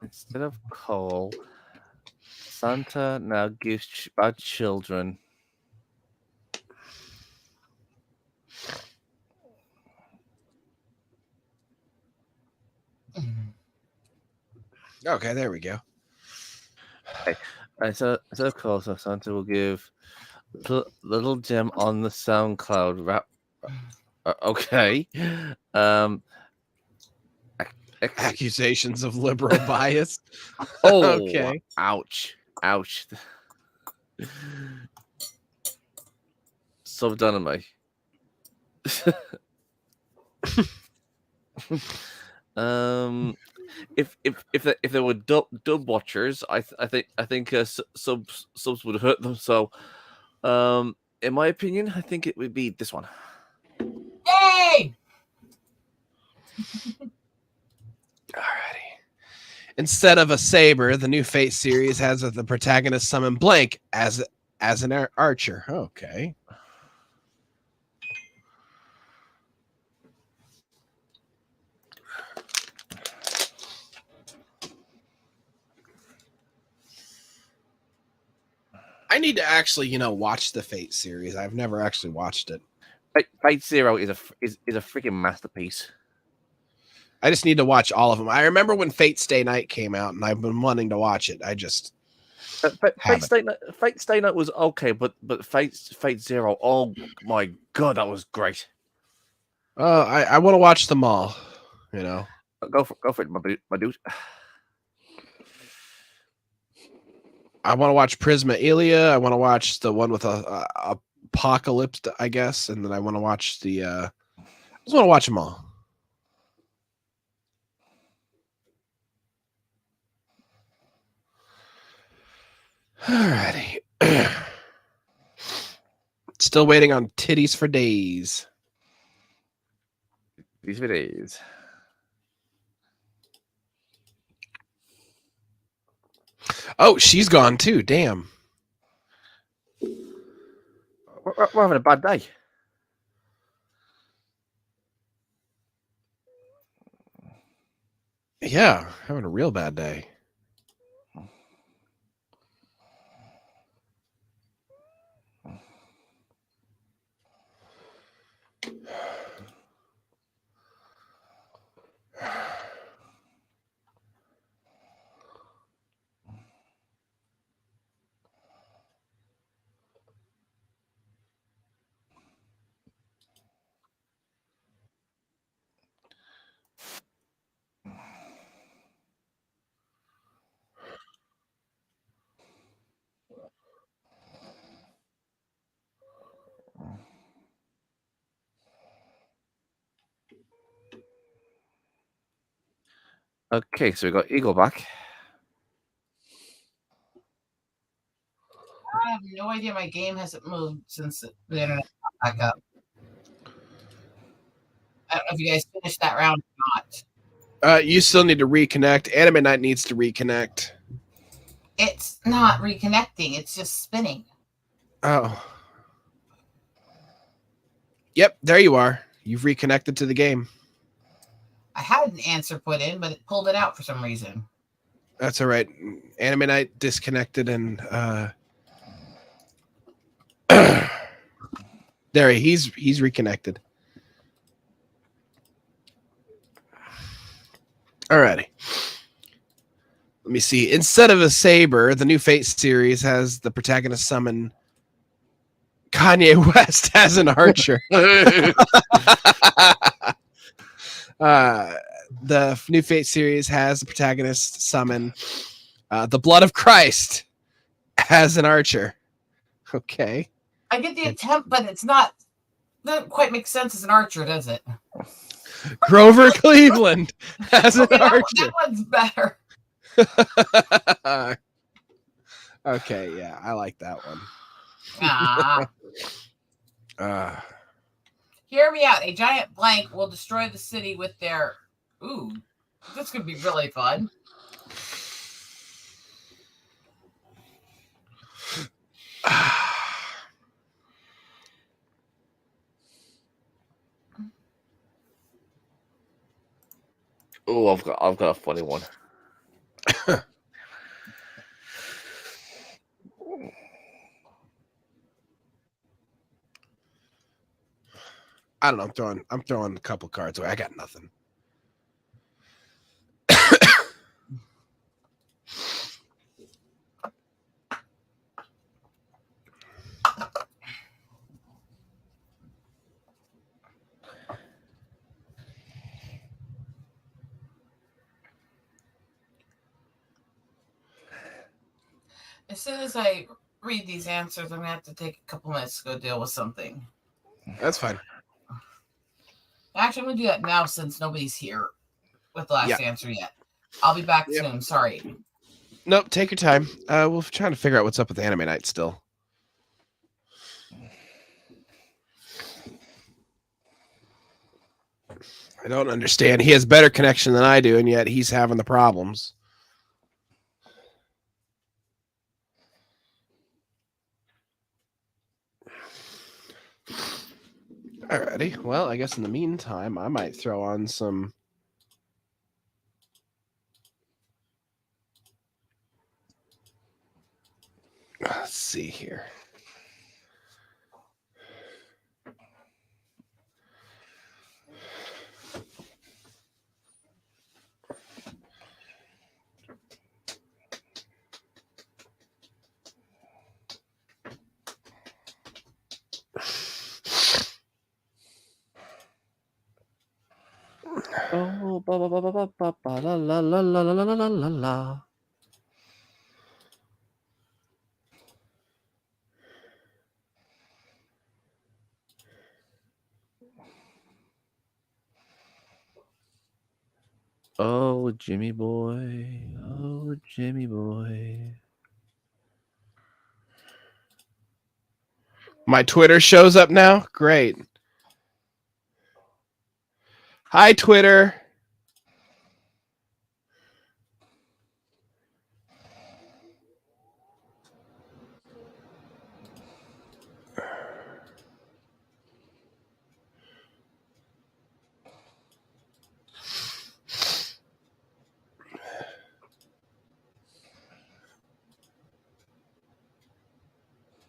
Instead of coal, Santa now gives bad children. Okay, there we go. Instead of coal, so Santa will give little gem on the SoundCloud rap. Okay. Accusations of liberal bias. Oh, Okay. ouch. So dynamite. If there were dub watchers, I think subs would hurt them. So, in my opinion, I think it would be this one. Yay! Alrighty. Instead of a saber, the new Fate series has the protagonist summon blank as an archer. Okay. I need to actually, watch the Fate series. I've never actually watched it. Fate Zero is a freaking masterpiece. I just need to watch all of them. I remember when Fate Stay Night came out, and I've been wanting to watch it. I just Fate Stay Night was okay, but Fate Zero, oh my god, that was great. I want to watch them all. Go for it, my dude. I want to watch Prisma Ilia. I want to watch the one with a Apocalypse, I guess, and then I want to watch the. I just want to watch them all. Alrighty. Still waiting on Titties for Days. These for days. Oh, she's gone too. Damn. We're having a bad day. Yeah, having a real bad day. Okay, so we got Eagle back. I have no idea. My game hasn't moved since the internet got back up. I don't know if you guys finished that round or not. You still need to reconnect. Anime Night needs to reconnect. It's not reconnecting. It's just spinning. Oh. Yep, there you are. You've reconnected to the game. I had an answer put in, but it pulled it out for some reason. That's all right. Anime Night disconnected and there he's reconnected. Alrighty. Let me see. Instead of a saber, the new Fate series has the protagonist summon Kanye West as an archer. The new Fate series has the protagonist summon the blood of Christ as an archer. Okay. I get the attempt, but it's not. Doesn't quite make sense as an archer, does it? Grover Cleveland as an archer. That one's better. Okay, yeah, I like that one. Hear me out. A giant blank will destroy the city with their. Ooh, this could be really fun. Oh, I've got a funny one. I don't know. I'm throwing a couple cards away. I got nothing. As soon as I read these answers, I'm gonna have to take a couple minutes to go deal with something. That's fine. Actually, I'm gonna do that now since nobody's here with the last answer yet. I'll be back soon. Sorry. Nope, take your time. We're trying to figure out what's up with Anime Night still. I don't understand. He has better connection than I do, and yet he's having the problems. Alrighty. Well, I guess in the meantime, I might throw on some. Let's see here. Oh, ba ba ba ba ba ba ba la la la la la la la la la. Oh, Jimmy boy. Oh, Jimmy boy. My Twitter shows up now? Great. Hi, Twitter.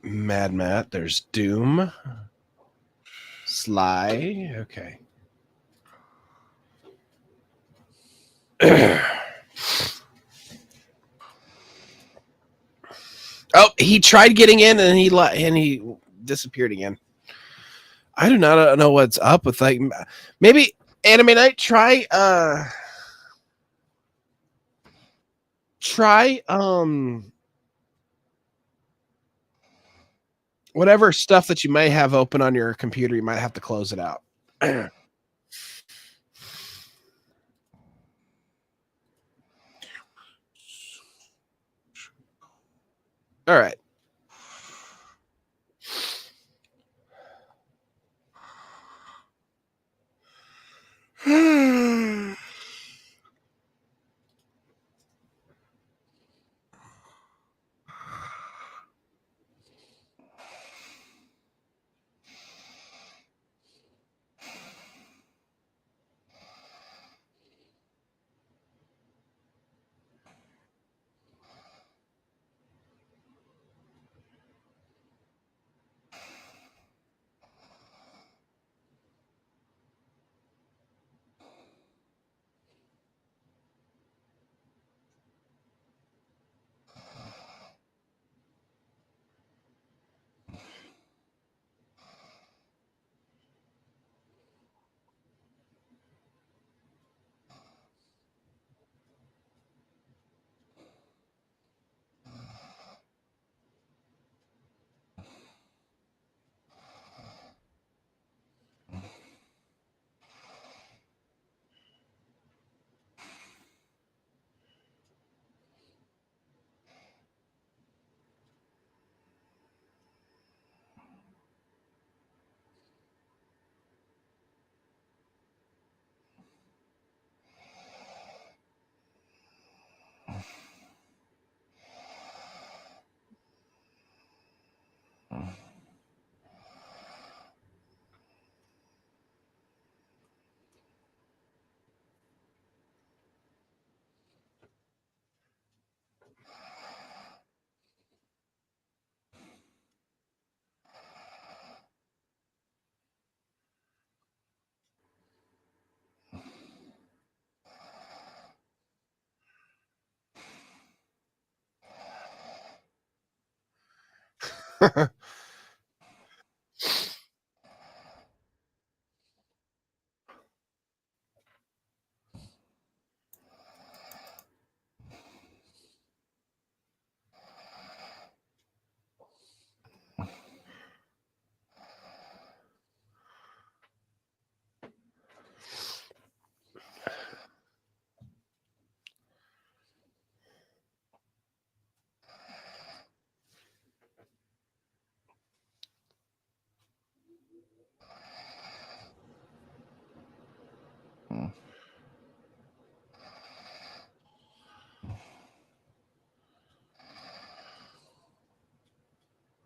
Mad Matt. There's Doom. Sly. Okay. Oh, he tried getting in and he disappeared again. I do not know what's up with maybe Anime Night try whatever stuff that you may have open on your computer, you might have to close it out. All right.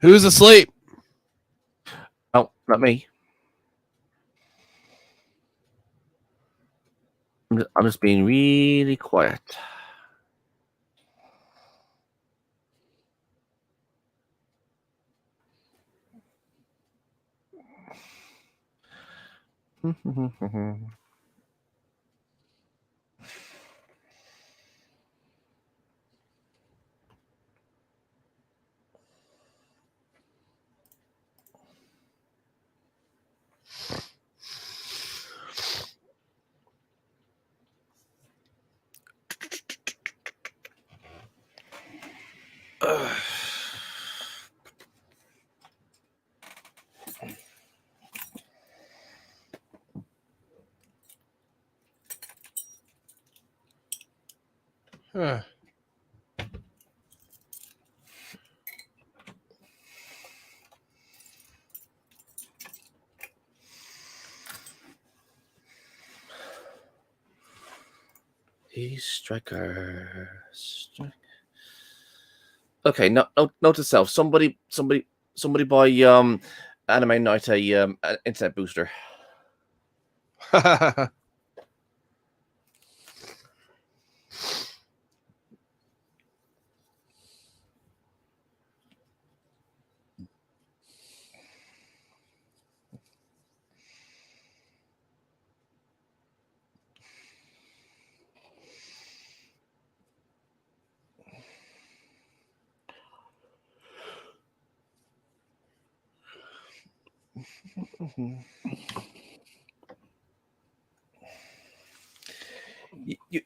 Who's asleep? Oh, not me. I'm just being really quiet. Huh. He's striker. Okay, note to self. Somebody buy Anime Night a an internet booster.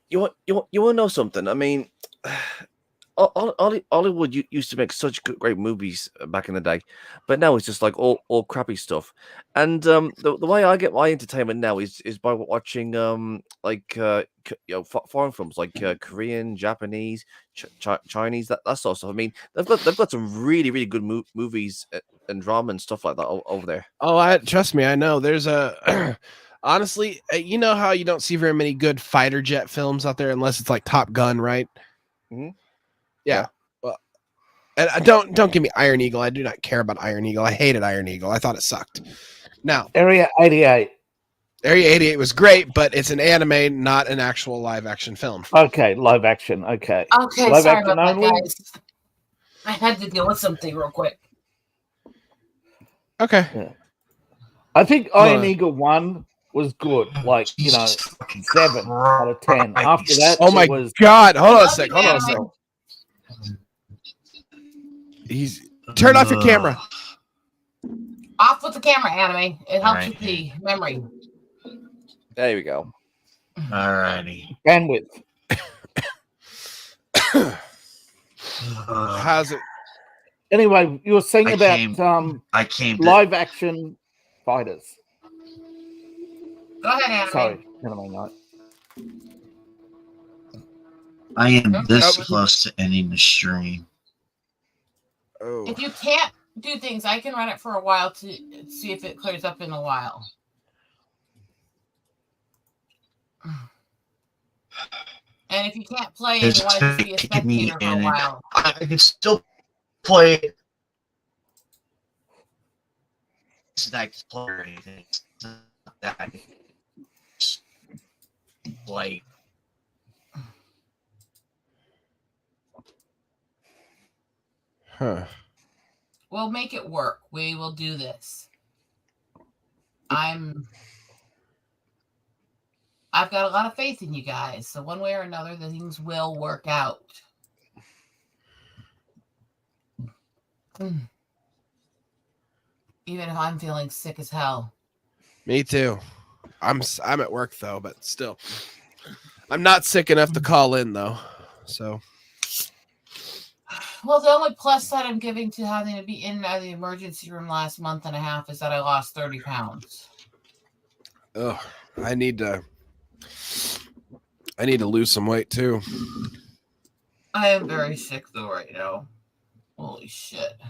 You want to know something? I mean, Hollywood used to make such great movies back in the day, but now it's just like all crappy stuff. And the way I get my entertainment now is by watching foreign films like Korean, Japanese, Chinese, that sort of stuff. I mean, they've got some really good movies and drama and stuff like that over there. Oh, trust me, I know. There's a honestly, you know how you don't see very many good fighter jet films out there unless it's like Top Gun, right? Mm-hmm. Yeah. Well, and don't give me Iron Eagle. I do not care about Iron Eagle. I hated Iron Eagle. I thought it sucked. Now, Area 88. Area 88 was great, but it's an anime, not an actual live action film. Okay, live action. Okay. Okay, Live sorry action about that, only? guys. I had to deal with something real quick. Okay. Yeah. I think Iron Eagle 1 was good. Like, Jesus 7 out of 10. After that, Oh my it was... God. Hold on a Love sec. you, Hold on a sec. anime. Turn off your camera. Off with the camera, anime. It helps Alright. with the memory. There we go. Alrighty. Bandwidth. How's it? Anyway, you were saying I about came- I came to live action fighters. Go ahead, anime. Sorry, Anime Night. I am this Oh. close to ending the stream. Oh. If you can't do things, I can run it for a while to see if it clears up in a while. And if you can't play and It's you want to just be a taking me spectator for a in. while, I can still play Snipes play or anything. It's not that like Huh. we'll make it work. We will do this. I've got a lot of faith in you guys. So one way or another, the things will work out. Even if I'm feeling sick as hell. Me too. I'm at work though, but still, I'm not sick enough to call in though. So. Well, the only plus side I'm giving to having to be in and out of the emergency room last month and a half is that I lost 30 pounds. Oh, I need to lose some weight too. I am very sick though right now. Holy shit.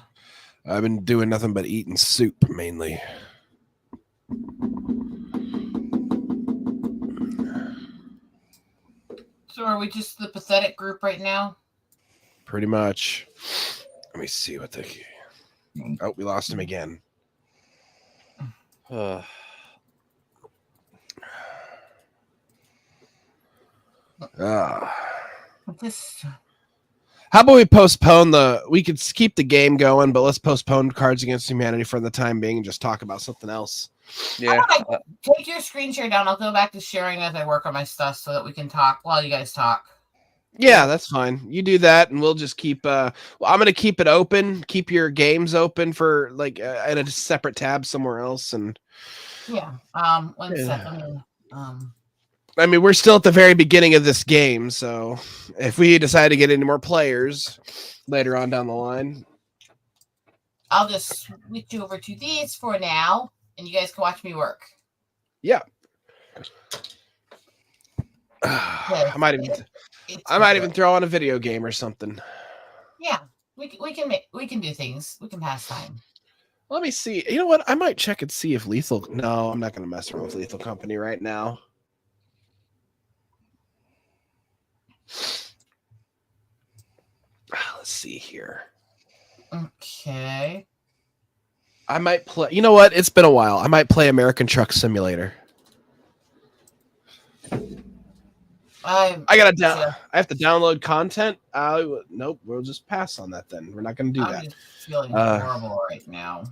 I've been doing nothing but eating soup mainly. So are we just the pathetic group right now? Pretty much. Let me see what the. Oh, we lost him again. This How about we postpone we could keep the game going, but let's postpone Cards Against Humanity for the time being and just talk about something else. Yeah. How about I take your screen share down? I'll go back to sharing as I work on my stuff so that we can talk while you guys talk. Yeah, that's fine. You do that, and we'll just keep. I'm gonna keep it open. Keep your games open for like at a separate tab somewhere else. And Yeah. One second. I mean, we're still at the very beginning of this game, so if we decide to get any more players later on down the line, I'll just switch over to these for now, and you guys can watch me work. yeah. I might even throw on a video game or something. Yeah, we can do things. We can pass time. Let me see. You know what? I might check and see if Lethal. No, I'm not going to mess around with Lethal Company right now. Let's see here. Okay. I might play. You know what? It's been a while. I might play American Truck Simulator. I gotta down. Yeah. I have to download content. Nope. We'll just pass on that then. We're not going to do I'm that. just feeling horrible right now.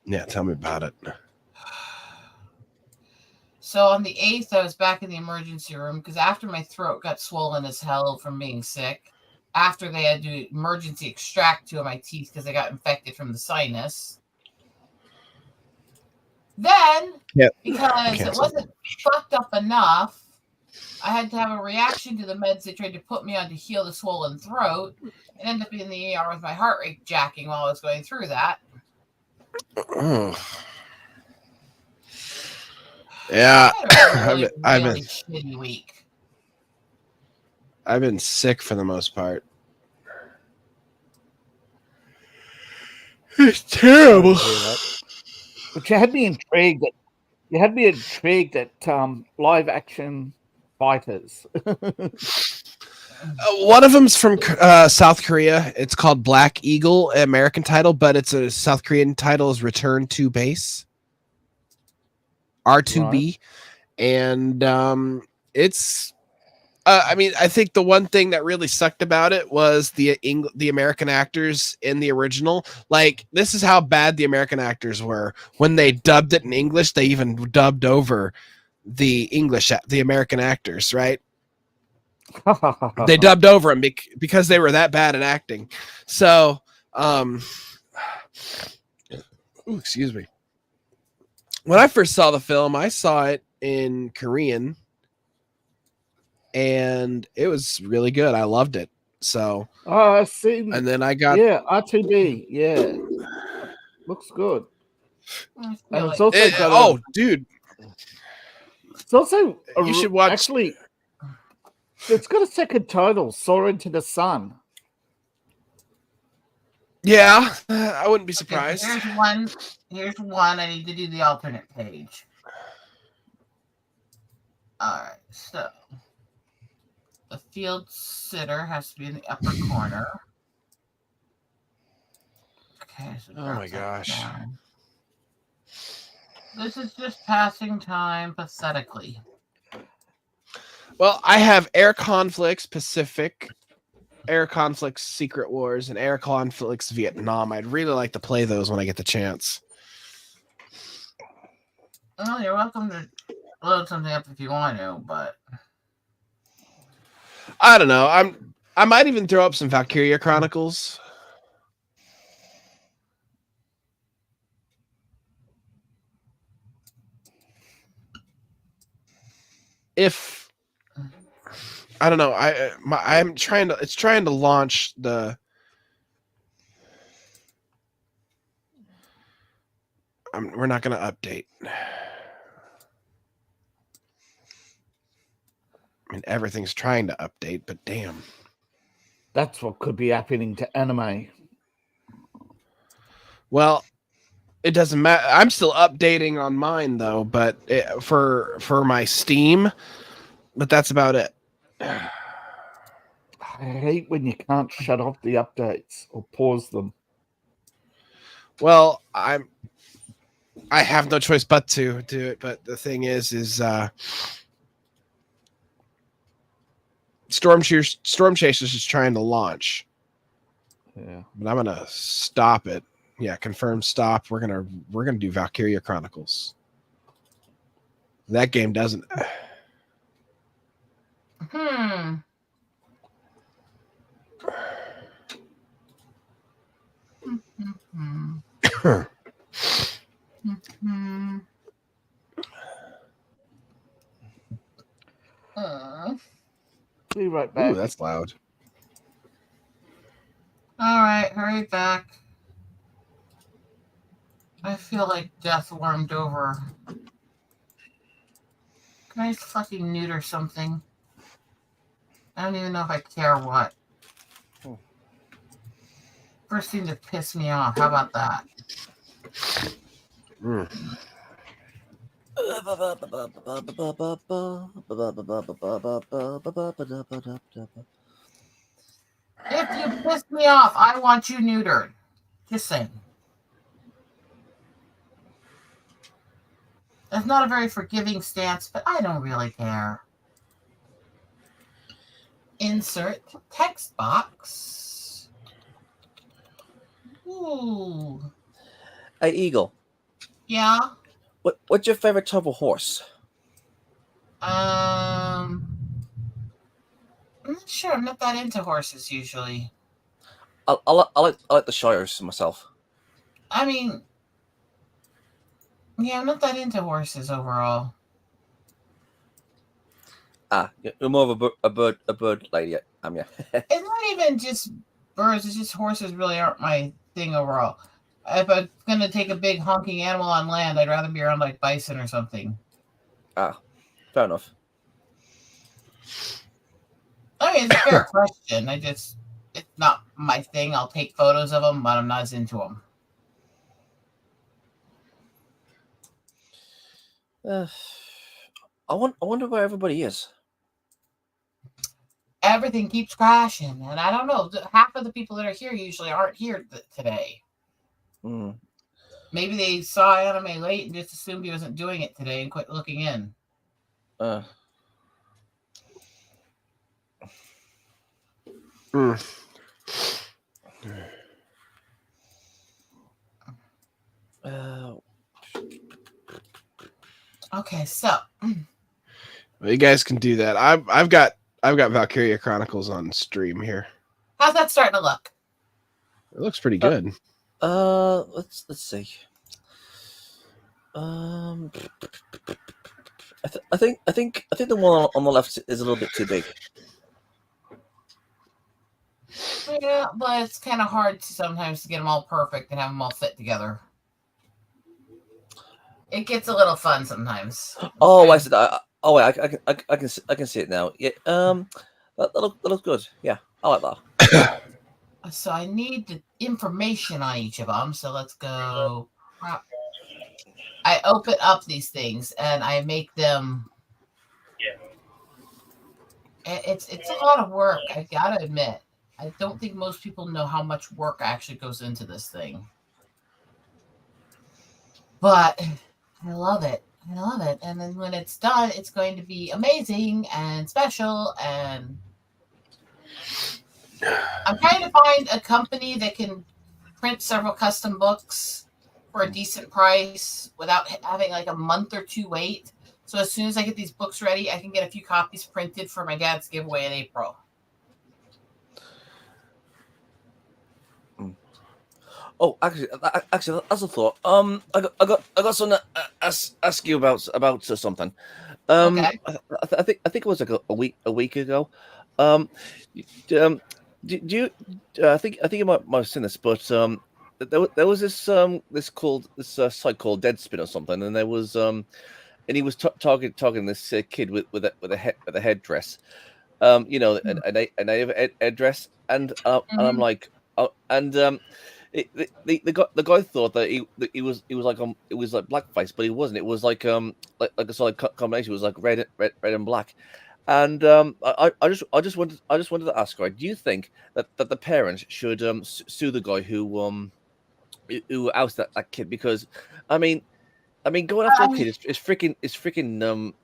Yeah, tell me about it. So on the 8th, I was back in the emergency room because after my throat got swollen as hell from being sick, after they had to emergency extract 2 of my teeth because they got infected from the sinus. Then, because it wasn't fucked up enough, I had to have a reaction to the meds they tried to put me on to heal the swollen throat, and end up in the ER with my heart rate jacking while I was going through that. Yeah, I had a really, I've really been shitty week. I've been sick for the most part. It's terrible. Sorry to hear that. But you had me intrigued. At live action fighters. One of them's from South Korea. It's called Black Eagle, American title, but it's a South Korean title is Return to Base, R2B, and it's. I mean, I think the one thing that really sucked about it was the American actors in the original. Like, this is how bad the American actors were. When they dubbed it in English, they even dubbed over the American actors, right? They dubbed over them because they were that bad at acting. So, excuse me. When I first saw the film, I saw it in Korean, and it was really good. I loved it. So, I've seen. And then I got R2B. Yeah, looks good. And it's also dude, it's also you should watch. Actually, it's got a second title, Soar into the Sun. Yeah, I wouldn't be surprised. Okay, here's one. I need to do the alternate page. All right, so the field sitter has to be in the upper corner. Okay, so oh my gosh. down. This is just passing time pathetically. Well, I have Air Conflicts Pacific, Air Conflicts Secret Wars, and Air Conflicts Vietnam. I'd really like to play those when I get the chance. Well, you're welcome to load something up if you want to, but I don't know. I might even throw up some Valkyria Chronicles. If I don't know, I'm trying to. It's trying to launch the. We're not going to update. I mean, everything's trying to update, but damn. That's what could be happening to anime. Well, it doesn't matter. I'm still updating on mine though, but for my Steam, but that's about it. I hate when you can't shut off the updates or pause them. Well, I have no choice but to do it. But the thing is Storm Chasers is trying to launch. Yeah, but I'm gonna stop it. Yeah, confirm stop. We're gonna do Valkyria Chronicles. That game doesn't. Be right back. Ooh, that's loud. all right, hurry back. I feel like death warmed over. Can I fucking neuter something? I don't even know if I care what. First thing to piss me off. How about that? If you piss me off, I want you neutered. Just saying. That's not a very forgiving stance, but I don't really care. Insert text box. Ooh. Hey, Eagle. Yeah. What's your favorite type of horse? I'm not sure. I'm not that into horses usually. I like the Shires myself. I mean, yeah, I'm not that into horses overall. You're more of a bird lady. Yeah. It's not even just birds, it's just horses really aren't my thing overall. If I'm going to take a big honking animal on land, I'd rather be around like bison or something. Fair enough. I mean, it's a fair question. It's not my thing. I'll take photos of them, but I'm not as into them. I wonder where everybody is. Everything keeps crashing, and I don't know. Half of the people that are here usually aren't here today. Maybe they saw anime late and just assumed he wasn't doing it today and quit looking in. Okay, so Well, you guys can do that. I've got Valkyria Chronicles on stream here. how's that starting to look? It looks pretty good. Let's see. I think the one on the left is a little bit too big. Yeah, but it's kind of hard sometimes to get them all perfect and have them all fit together. It gets a little fun sometimes. Oh, I said. I can see it now. Yeah. That looks good. Yeah, I like that. So I need the information on each of them. So let's go. I open up these things and I make them. It's a lot of work. I gotta admit. I don't think most people know how much work actually goes into this thing. But I love it. I love it. And then when it's done, it's going to be amazing and special. And I'm trying to find a company that can print several custom books for a decent price without having like a month or two wait. So as soon as I get these books ready, I can get a few copies printed for my dad's giveaway in April. Oh, actually, that's a thought. I got something to ask you about something. Okay. I think it was like a week ago. Do you? I think you might have seen this, but there was this site called Deadspin or something, and there was and he was talking this kid with a headdress, a native headdress, and I'm like, the guy thought that he was like it was like blackface, but he wasn't. It was like like a solid combination. It was like red and black. And I just wanted to ask, right? Do you think that the parents should sue the guy who ousted that kid? Because I mean going after a kid is freaking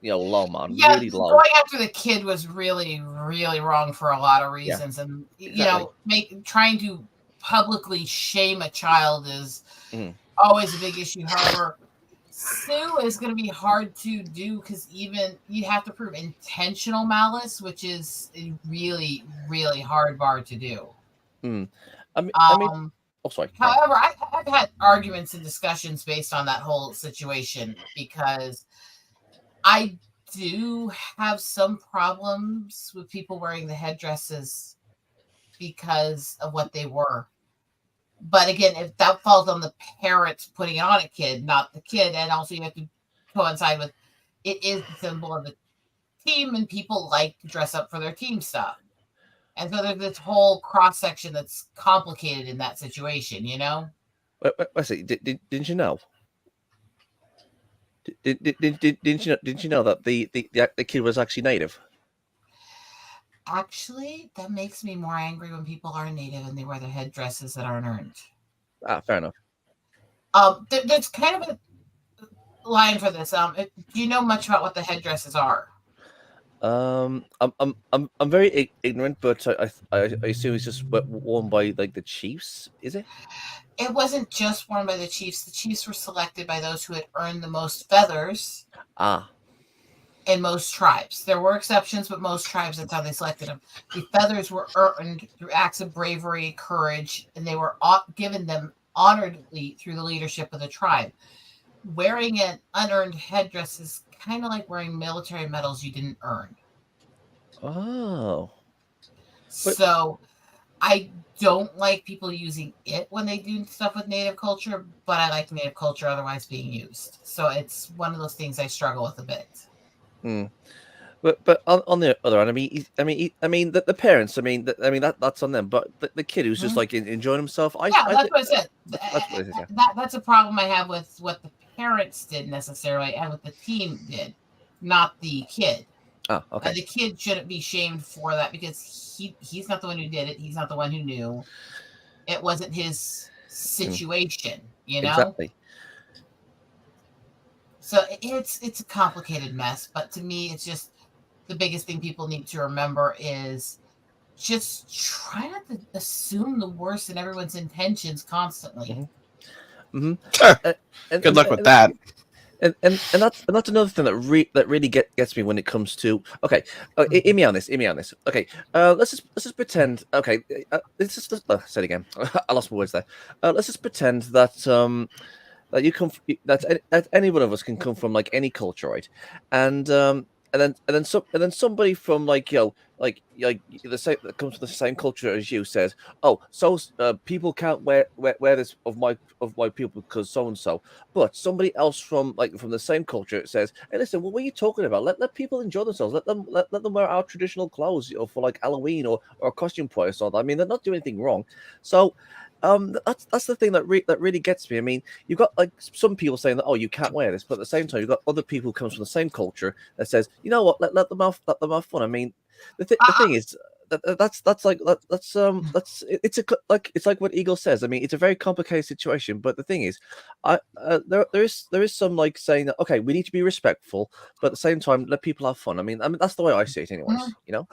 low, man. Yeah, really low. going after the kid was really, really wrong for a lot of reasons, and exactly. Trying to publicly shame a child is always a big issue. However, sue is going to be hard to do because even you have to prove intentional malice, which is a really, really hard bar to do. I mean, oh, sorry. However, I've had arguments and discussions based on that whole situation because I do have some problems with people wearing the headdresses because of what they were. But again, if that falls on the parents putting it on a kid, not the kid, and also you have to coincide with it is the symbol of the team, and people like to dress up for their team stuff. And so there's this whole cross section that's complicated in that situation, you know. Wait, didn't you know? Didn't you know that the kid was actually native? Actually, that makes me more angry when people are native and they wear their headdresses that aren't earned. Fair enough. There's kind of a line for this. Do you know much about what the headdresses are? I'm very ignorant, but I assume it's just worn by like the chiefs. Is it? It wasn't just worn by the chiefs. The chiefs were selected by those who had earned the most feathers. In most tribes. There were exceptions, but most tribes, that's how they selected them. The feathers were earned through acts of bravery, courage, and they were given them honorably through the leadership of the tribe. Wearing an unearned headdress is kind of like wearing military medals you didn't earn. Oh. But- So I don't like people using it when they do stuff with native culture, but I like native culture otherwise being used. So it's one of those things I struggle with a bit. But on the other hand, the parents. That's on them. But the kid who's just like enjoying himself. Yeah, that's what I said. That's what it is. Yeah. That's a problem I have with what the parents did necessarily and what the team did, not the kid. Oh, okay. The kid shouldn't be shamed for that because he's not the one who did it. He's not the one who knew. It wasn't his situation, you know? Exactly. So it's a complicated mess, but to me, it's just the biggest thing people need to remember is just try not to assume the worst in everyone's intentions constantly. Good luck with that. And that's another thing that really gets me when it comes to hear me on this. Okay, let's just pretend. Okay, say it again. I lost my words there. Let's just pretend that that you come that any one of us can come from like any culture, right? And then somebody from like the same that comes from the same culture as you says, oh, so people can't wear this of my people because so and so, but somebody else from the same culture says, hey, listen, what are you talking about? Let people enjoy themselves. Let them wear our traditional clothes, for like Halloween or a costume party or something. I mean, they're not doing anything wrong. So that's the thing that really gets me. I mean, you've got like some people saying that, oh, you can't wear this, but at the same time, you've got other people who comes from the same culture that says, you know what, let them have fun. I mean, the thing is it's like what Eagle says. I mean, it's a very complicated situation, but the thing is, there is some like saying that okay, we need to be respectful, but at the same time, let people have fun. I mean that's the way I see it, anyways. You know,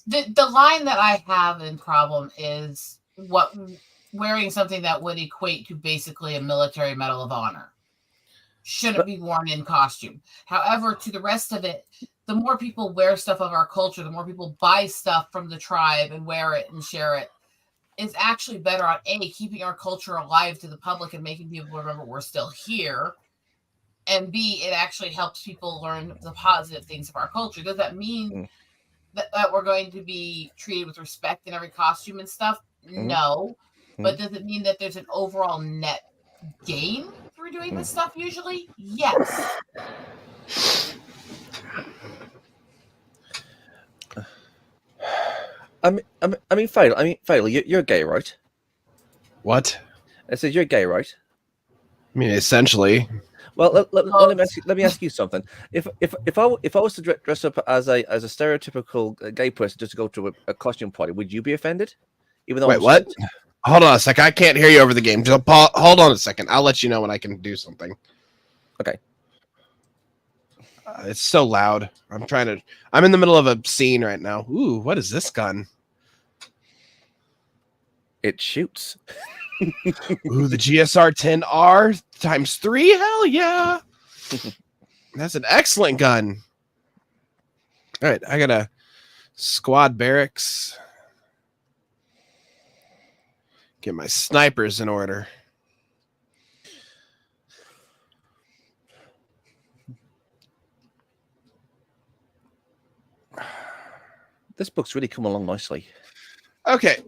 the line that I have in problem is wearing something that would equate to basically a military medal of honor shouldn't be worn in costume. However, to the rest of it, the more people wear stuff of our culture, the more people buy stuff from the tribe and wear it and share it, is actually better on keeping our culture alive to the public and making people remember we're still here, and B, it actually helps people learn the positive things of our culture. Does that mean that we're going to be treated with respect in every costume and stuff? No. But does it mean that there's an overall net gain through doing this stuff usually? Yes. I mean, Fail, you're gay, right? What? I said you're gay, right? I mean, essentially. Well, let me ask you something. If I was to dress up as a stereotypical gay person just to go to a costume party, would you be offended? Even though wait, what? Hold on a second. I can't hear you over the game. Just hold on a second. I'll let you know when I can do something. Okay. It's so loud. I'm in the middle of a scene right now. Ooh, what is this gun? It shoots. Ooh, the GSR-10R ×3? Hell yeah. That's an excellent gun. All right, I got a squad barracks. Get my snipers in order. This book's really come along nicely. Okay,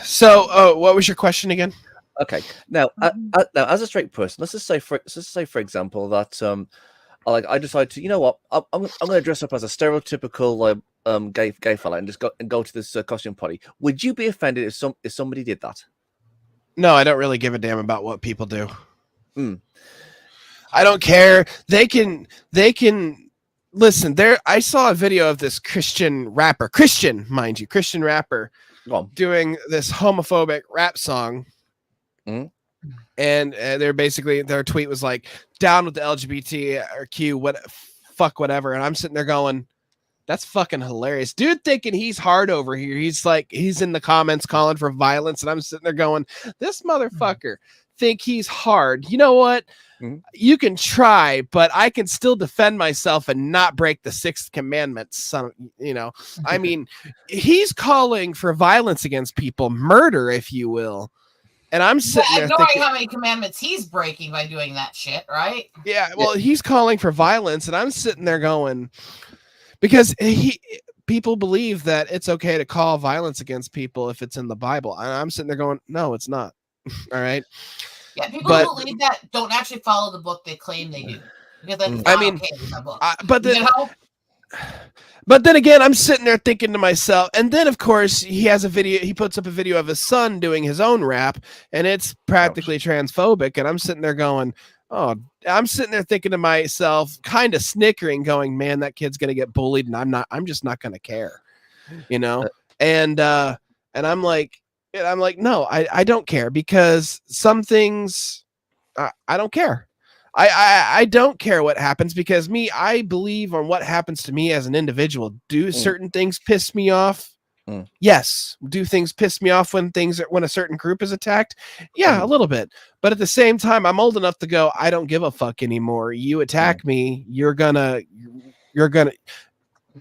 so what was your question again? Okay, now as a straight person, let's just say for example that I decide to, you know what, I'm going to dress up as a stereotypical gay fella and just go to this costume party. Would you be offended if somebody did that? No, I don't really give a damn about what people do. I don't care. They can listen. I saw a video of this Christian rapper, Christian rapper, doing this homophobic rap song. And their tweet was like, down with the LGBTQ, fuck whatever. And I'm sitting there going, that's fucking hilarious. Dude thinking he's hard over here. He's in the comments calling for violence. And I'm sitting there going, this motherfucker think he's hard. You know what? You can try, but I can still defend myself and not break the 6th commandment. I mean, he's calling for violence against people, murder, if you will. And I'm sitting there thinking, how many commandments he's breaking by doing that shit, right? Yeah, well, he's calling for violence, and I'm sitting there going, because people believe that it's okay to call violence against people if it's in the Bible. I'm sitting there going, no, it's not. All right. Yeah, people But- who believe that don't actually follow the book they claim they do. Because that's I not mean, okay in the book. but You then, know? but then again, I'm sitting there thinking to myself, and then of course he has a video. He puts up a video of his son doing his own rap, and it's practically transphobic. And I'm sitting there going, oh, I'm sitting there thinking to myself, kind of snickering, going, man, that kid's gonna get bullied, and I'm just not gonna care, you know. And I'm like, no, I don't care, because some things I don't care. I don't care what happens, because I believe on what happens to me as an individual. Do certain things piss me off? Yes. Do things piss me off when a certain group is attacked? Yeah, a little bit. But at the same time, I'm old enough to go, I don't give a fuck anymore. You attack me, you're gonna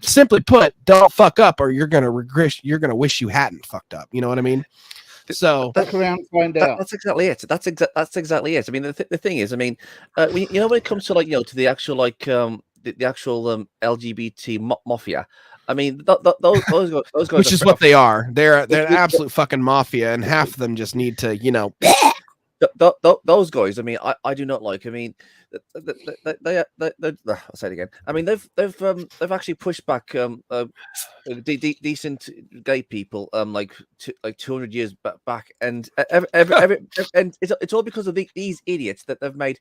simply put, don't fuck up, or you're gonna regret. You're gonna wish you hadn't fucked up. You know what I mean? So Look around and find out. That's exactly it. That's exactly it. I mean, the thing is, I mean, when it comes to to the actual the actual LGBT mafia. I mean, those guys, which is what they are. They're an absolute fucking mafia, and half of them just need to, those guys. I mean, I do not like. I mean, they I'll say it again. I mean, they've actually pushed back decent gay people like 200 years back, and and it's all because of these idiots that they've made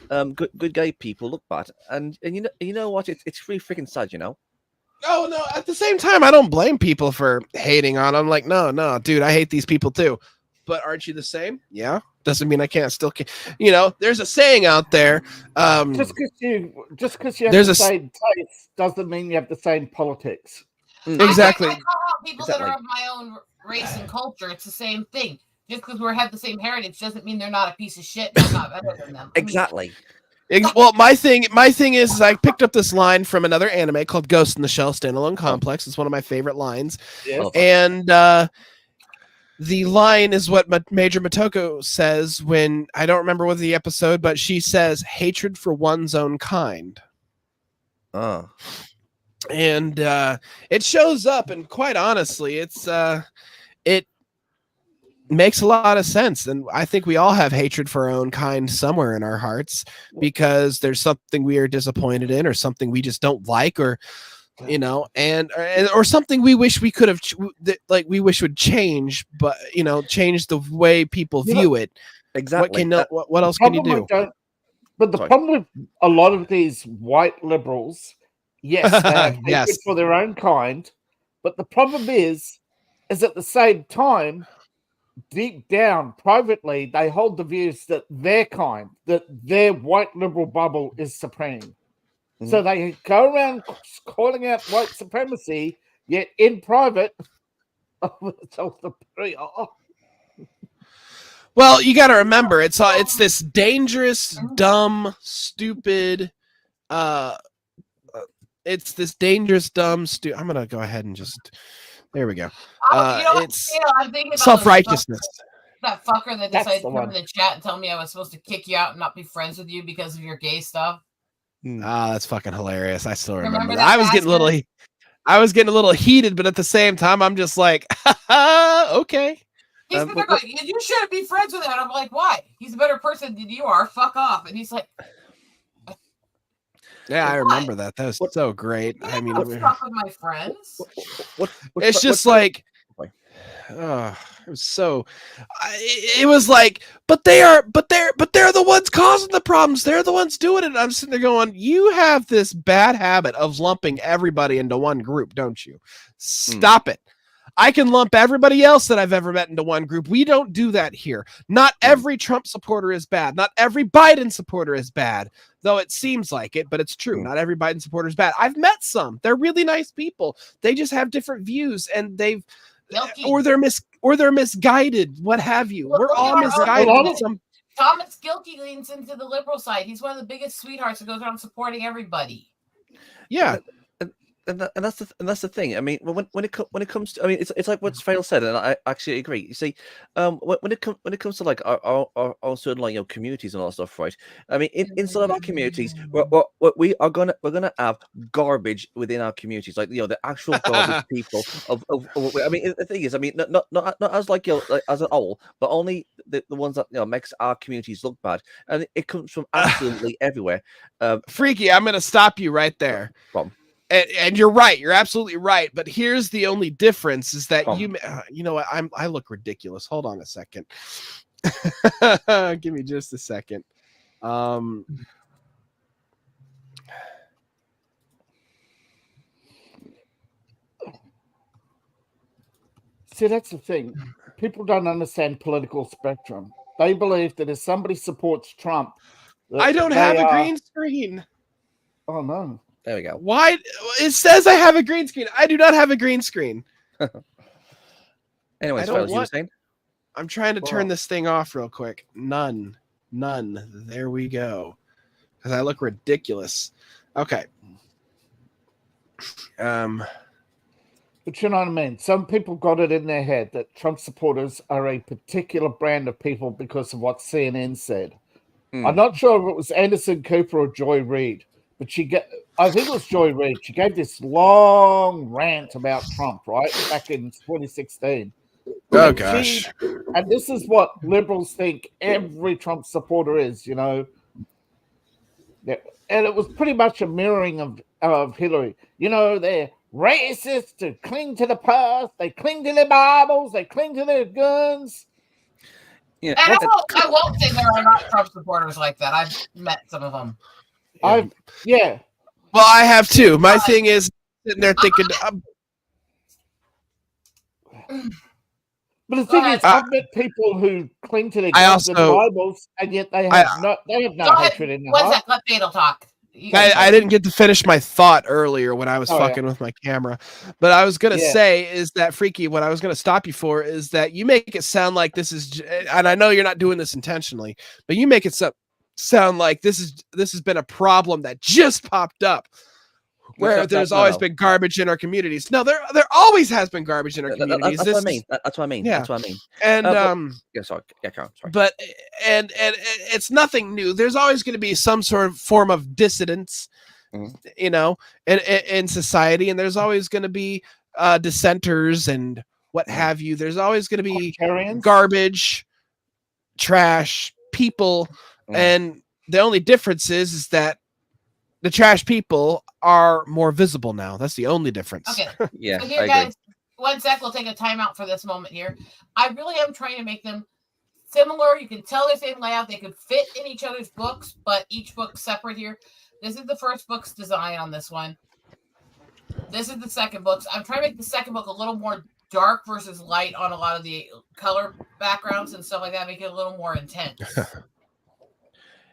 good gay people look bad, and you know what, it's really freaking sad, you know. Oh no, at the same time, I don't blame people for hating on them. Like, no, dude, I hate these people too. But aren't you the same? Yeah. Doesn't mean I can't still, there's a saying out there. Just because you have the same taste doesn't mean you have the same politics. Exactly. I call out people that are of my own race and culture. It's the same thing. Just because we have the same heritage doesn't mean they're not a piece of shit. And I'm not better than them. Exactly. Well, my thing is I picked up this line from another anime called Ghost in the Shell Standalone Complex. It's one of my favorite lines. Yes. And the line is what Major Motoko says when, I don't remember what the episode, but she says, hatred for one's own kind. Oh. And it shows up, and quite honestly, it makes a lot of sense. And I think we all have hatred for our own kind somewhere in our hearts, because there's something we are disappointed in, or something we just don't like, or or something we wish we could have we wish would change, but change the way people view it. Exactly. What else can you do? But the problem with a lot of these white liberals, yes, they have hatred Yes. for their own kind, but the problem is at the same time, deep down, privately, they hold the views that their kind, that their white liberal bubble is supreme. So they go around calling out white supremacy, yet in private, well, you got to remember, it's this dangerous, dumb, stupid. It's this dangerous, dumb, I'm gonna go ahead and just. There we go. It's I'm thinking about self-righteousness. That fucker that decided to the come in the chat and tell me I was supposed to kick you out and not be friends with you because of your gay stuff. That's fucking hilarious. I still remember that. that I was getting a little heated, but at the same time, I'm just like, okay. He's been like, you shouldn't be friends with him. And I'm like, why? He's a better person than you are. Fuck off. And he's like, yeah, I remember that. That was so great. I mean, stuff with my friends. It's just like, it was so. It was like, but they're the ones causing the problems. They're the ones doing it. I'm sitting there going, you have this bad habit of lumping everybody into one group, don't you? Stop it. I can lump everybody else that I've ever met into one group. We don't do that here. Not every Trump supporter is bad. Not every Biden supporter is bad, though it seems like it, but it's true. Not every Biden supporter is bad. I've met some. They're really nice people. They just have different views, and they're misguided. What have you? We're all misguided. Thomas Gilkey leans into the liberal side. He's one of the biggest sweethearts that goes around supporting everybody. Yeah. and that's the thing. I mean, when it comes to, I mean, it's like what Phil said, and I actually agree. You see, when it comes to like our certain like communities and all that stuff, right? I mean, inside of our communities, we're gonna have garbage within our communities, like the actual garbage people I mean, the thing is, I mean, not as like like, as a whole, but only the ones that makes our communities look bad, and it comes from absolutely everywhere. Freaky, I'm gonna stop you right there. From And you're right. You're absolutely right. But here's the only difference is that From. you know what? I look ridiculous. Hold on a second. Give me just a second. See, that's the thing. People don't understand political spectrum. They believe that if somebody supports Trump, I don't have a green screen. Oh no! There we go. Why? It says I have a green screen. I do not have a green screen. Anyways, fellas, you were saying? I'm trying to turn this thing off real quick. None. There we go. Because I look ridiculous. Okay. But you know what I mean? Some people got it in their head that Trump supporters are a particular brand of people because of what CNN said. I'm not sure if it was Anderson Cooper or Joy Reid, but I think it was Joy Reid. She gave this long rant about Trump, right? Back in 2016. Oh, gosh. And this is what liberals think every Trump supporter is, Yeah. And it was pretty much a mirroring of Hillary. They're racist to cling to the past. They cling to their Bibles. They cling to their guns. Yeah. And I won't say there are not Trump supporters like that. I've met some of them. Yeah. Well, I have too. My thing is sitting there thinking. But the thing is, I've met people who cling to their guns and Bibles, and yet they have no hatred in their heart. What's that? Let Fatal talk. I didn't get to finish my thought earlier when I was fucking with my camera, but I was gonna say is that Freaky. What I was gonna stop you for is that you make it sound like this is, and I know you're not doing this intentionally, but you make it sound like this has been a problem that just popped up. Where there's always been garbage in our communities. No, there always has been garbage in our communities. That's what I mean. That's what I mean. Yeah. That's what I mean. And sorry. Yeah, Karen, sorry. But and it's nothing new. There's always going to be some sort of form of dissidence, in society, and there's always going to be dissenters and what have you. There's always going to be garbage, trash, people, and the only difference is that the trash people are more visible now. That's the only difference. Okay. Yeah. So here, guys, 1 sec. We'll take a timeout for this moment here. I really am trying to make them similar. You can tell the same layout. They could fit in each other's books, but each book's separate here. This is the first book's design on this one. This is the second book. I'm trying to make the second book a little more dark versus light on a lot of the color backgrounds and stuff like that. Make it a little more intense.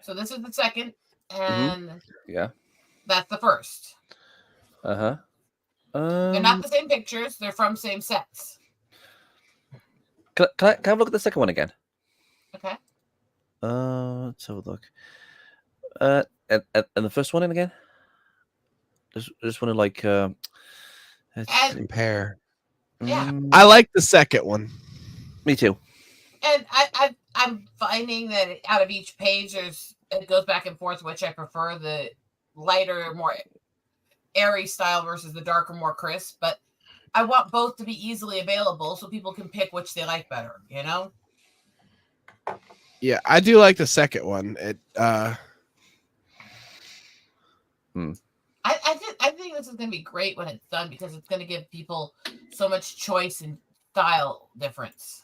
So this is the second. And that's the first. They're not the same pictures. They're from same sets. Can I have a look at the second one again? Okay. Let's have a look. And the first one in again? Just want to like let's compare. Yeah. I like the second one. Me too. And I'm finding that out of each page it goes back and forth, which I prefer, the lighter, more airy style versus the darker, more crisp. But I want both to be easily available so people can pick which they like better, Yeah, I do like the second one. I think this is going to be great when it's done because it's going to give people so much choice and style difference.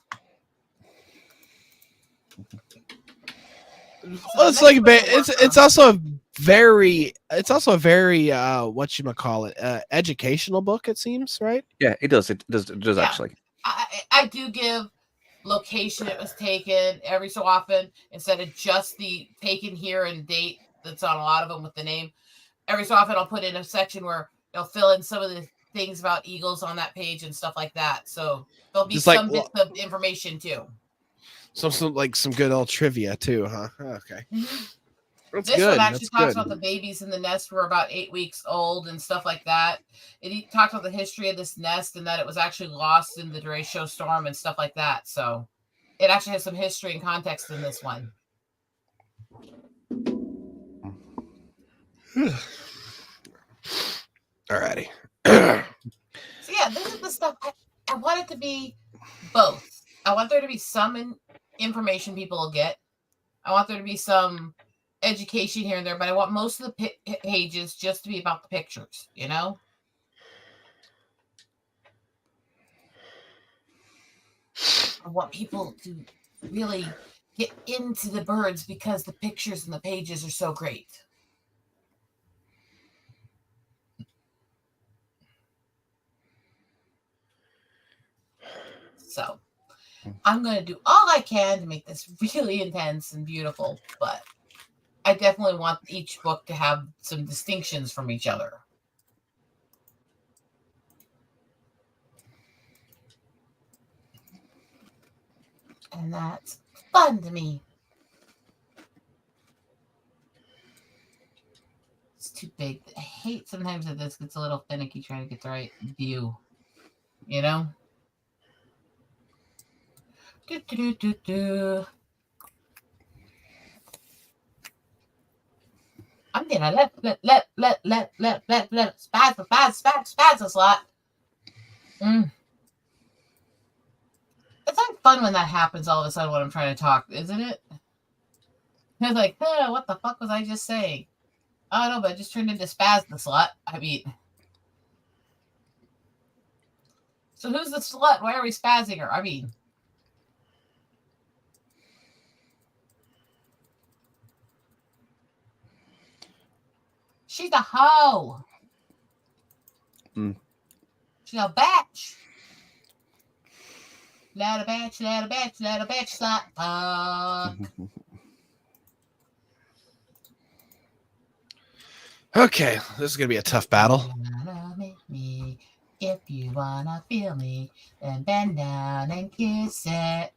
Well, it's also a very whatchamacallit, educational book, it seems, right? Yeah, it does. It does actually. I do give location it was taken every so often instead of just the taken here and date that's on a lot of them with the name. Every so often I'll put in a section where they'll fill in some of the things about eagles on that page and stuff like that. So there'll be some bits of information too. Some good old trivia too, huh? Okay. That's This good. one actually That's talks good. about the babies in the nest were about 8 weeks old and stuff like that. It talked about the history of this nest and that it was actually lost in the derecho storm and stuff like that. So it actually has some history and context in this one. Alrighty. So yeah, this is the stuff I want it to be both. I want there to be some information people will get. I want there to be some education here and there, but I want most of the pages just to be about the pictures, you know? I want people to really get into the birds because the pictures and the pages are so great. So I'm going to do all I can to make this really intense and beautiful, but I definitely want each book to have some distinctions from each other. And that's fun to me. It's too big. I hate sometimes that this gets a little finicky trying to get the right view. You know? I'm gonna let spaz a slot. It's like fun when that happens all of a sudden when I'm trying to talk, isn't it? It's like, what the fuck was I just saying? I don't know, but it just turned into spaz the slut. I mean, so who's the slut? Why are we spazzing her? I mean, she's a hoe. She's a bitch. Let a bitch, let a bitch, let a bitch slut. Fuck. Okay, this is gonna be a tough battle. If you wanna feel me, then bend down and kiss it.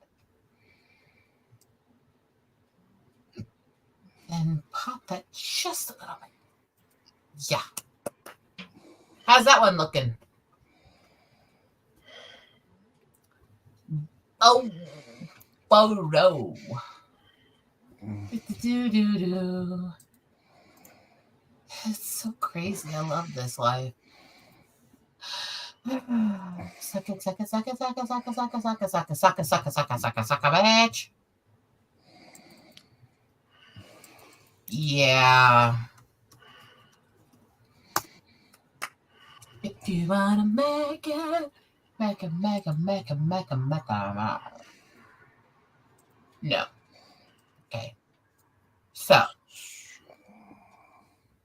And pop that just a little bit. Yeah. How's that one looking? Oh, photo. Do-do-do-do. It's so crazy. I love this life. Suck it, suck it, suck it, suck it, suck it, suck it, suck it, suck it, suck it, suck it, suck it, suck it, suck it, bitch. Yeah. If you wanna make it, make it, make it, make it, make it, make it. No. Okay. So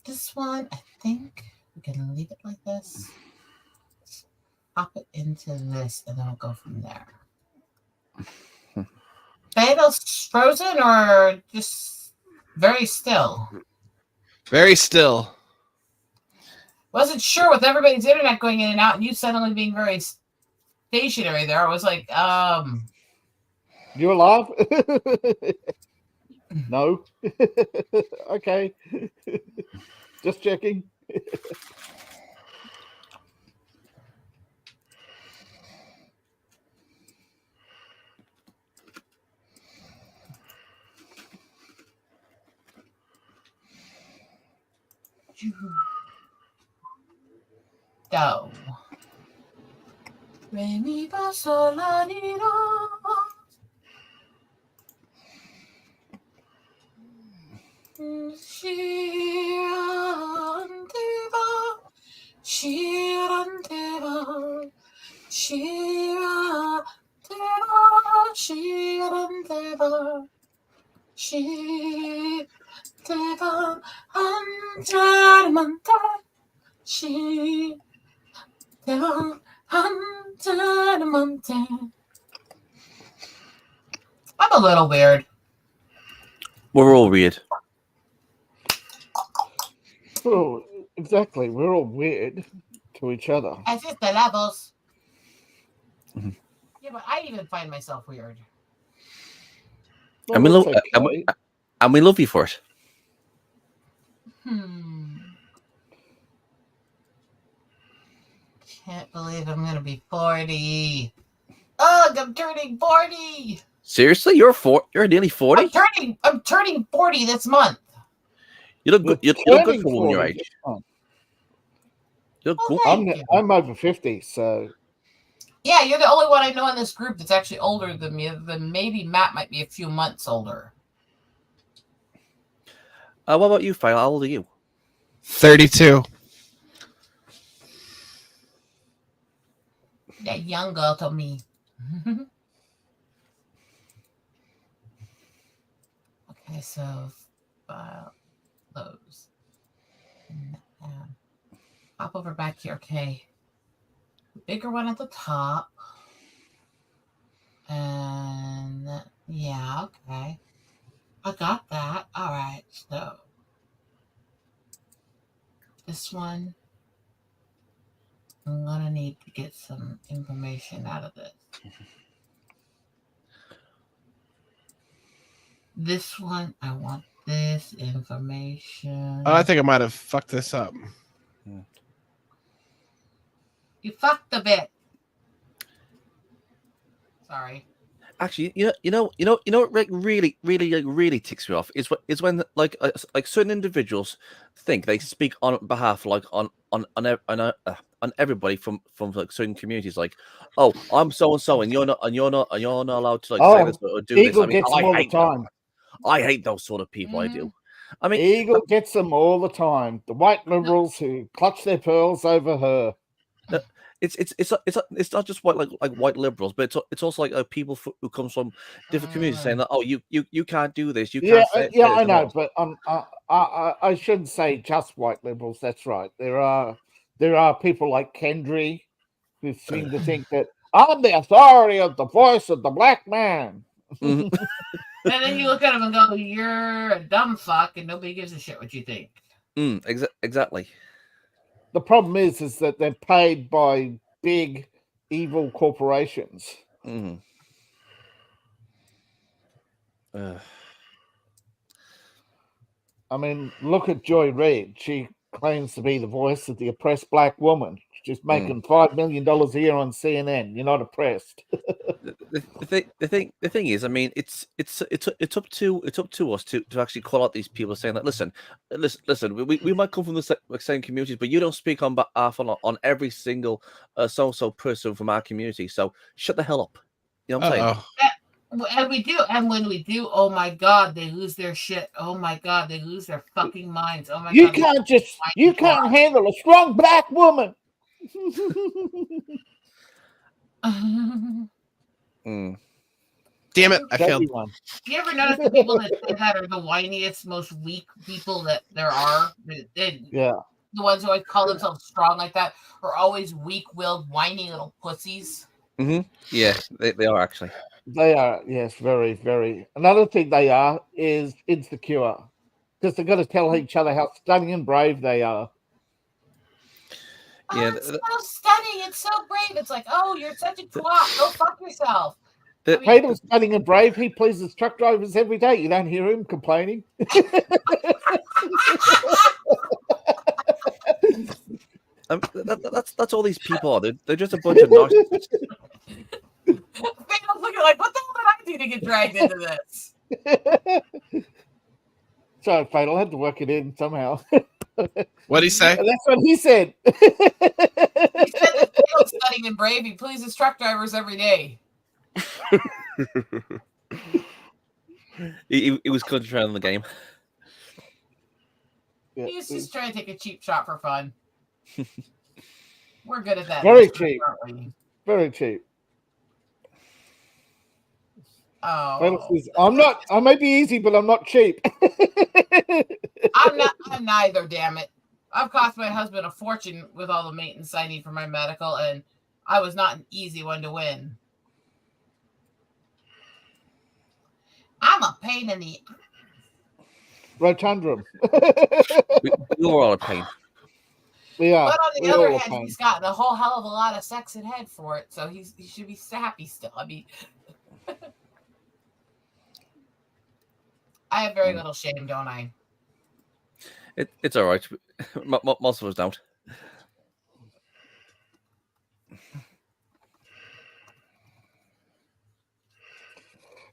this one, I think we can leave it like this. Pop it into this, and then we'll go from there. Fatal's frozen or just very still? Very still. Wasn't sure with everybody's internet going in and out, and you suddenly being very stationary there. I was like, You alive? No. Okay. Just checking. do. Re mi fa sol la ni do. Shiranteva, Shiranteva, Shiranteva, Shiranteva, Antarmanta, Shiranteva, Antarmanta. I'm a little weird. We're all weird. Oh, exactly. We're all weird to each other. As if the levels. Yeah, but I even find myself weird. Well, And we love that's okay. and we love you for it. Can't believe I'm gonna be 40. Ugh, I'm turning 40. Seriously, you're nearly 40. I'm turning 40 this month. You look good. You look good for a woman your age. Oh, You look Oh, good. thank you. I'm over 50, so Yeah, you're the only one I know in this group that's actually older than me. Then maybe Matt might be a few months older. What about you, Phil? How old are you? 32. That young girl told me. Okay, so file those. Pop over back here. Okay. Bigger one at the top. And yeah, okay. I got that. All right, so this one, I'm gonna need to get some information out of this. This one, I want this information. Oh, I think I might have fucked this up. You fucked a bit. Sorry. Actually, you know what really ticks me off is when like certain individuals think they speak on behalf on everybody from like certain communities. Like, oh, I'm so and so, and you're not allowed to like say this or do this. Eagle I mean, gets them all the time. I hate those sort of people. I do. I mean, Eagle gets them all the time. The white liberals who clutch their pearls over her. It's not just white liberals, but it's also like people who comes from different communities saying that, oh, you can't do this, you can't say I know, but I shouldn't say just white liberals. That's right. There are people like Kendry who seem to think that I'm the authority of the voice of the black man. Mhm. And then you look at him and go, "You're a dumb fuck," and nobody gives a shit what you think. Exactly. The problem is that they're paid by big evil corporations. Mm. I mean, look at Joy Reid. She claims to be the voice of the oppressed black woman. She's making $5 million a year on CNN. You're not oppressed. The thing is, I mean, it's up to us to actually call out these people saying that listen, we might come from the same communities, but you don't speak on behalf on every single so person from our community. So shut the hell up. You know what I'm saying? And we do, and when we do, oh my god, they lose their shit. Oh my god, they lose their fucking minds. Oh my god, you can't handle a strong black woman. Damn it, I failed. Do you ever notice the people that say that are the whiniest, most weak people that there are? Yeah. The ones who always call themselves strong like that are always weak-willed, whiny little pussies. Mm-hmm. Yeah, they are actually. They are, yes, very, very. Another thing they are is insecure because they've got to tell each other how stunning and brave they are. Yeah, it's so stunning. It's so brave. It's like, oh, you're such a twat. Go fuck yourself. Peter's stunning and brave. He pleases truck drivers every day. You don't hear him complaining. That's all these people are. They're just a bunch of narcissists. I'm looking like, what the hell did I do to get dragged into this? Sorry, Fatal. I had to work it in somehow. What'd he say? That's what he said. He said that Fatal's stunning and brave. He pleases truck drivers every day. He was concentrating on the game. He's just trying to take a cheap shot for fun. We're good at that. Very cheap. Very cheap. Oh, I may be easy, but I'm not cheap. I'm neither, damn it. I've cost my husband a fortune with all the maintenance I need for my medical, and I was not an easy one to win. I'm a pain in the Rotundrum. You're all a pain. Yeah. But on the other hand, he's gotten a whole hell of a lot of sex and head for it, so he should be happy still. I mean, I have very little shame, don't I? It's all right. Most of us don't.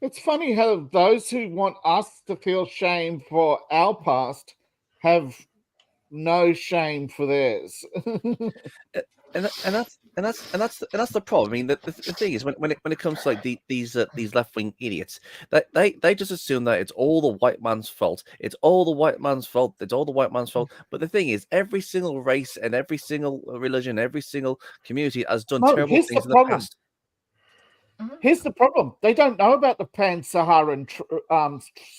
It's funny how those who want us to feel shame for our past have no shame for theirs. And that's the problem. I mean, the thing is, when it comes to like these left wing idiots, they just assume that it's all the white man's fault. It's all the white man's fault. It's all the white man's fault. But the thing is, every single race and every single religion, every single community has done No, terrible here's things the in the problem. past. Here's the problem. They don't know about the pan-Saharan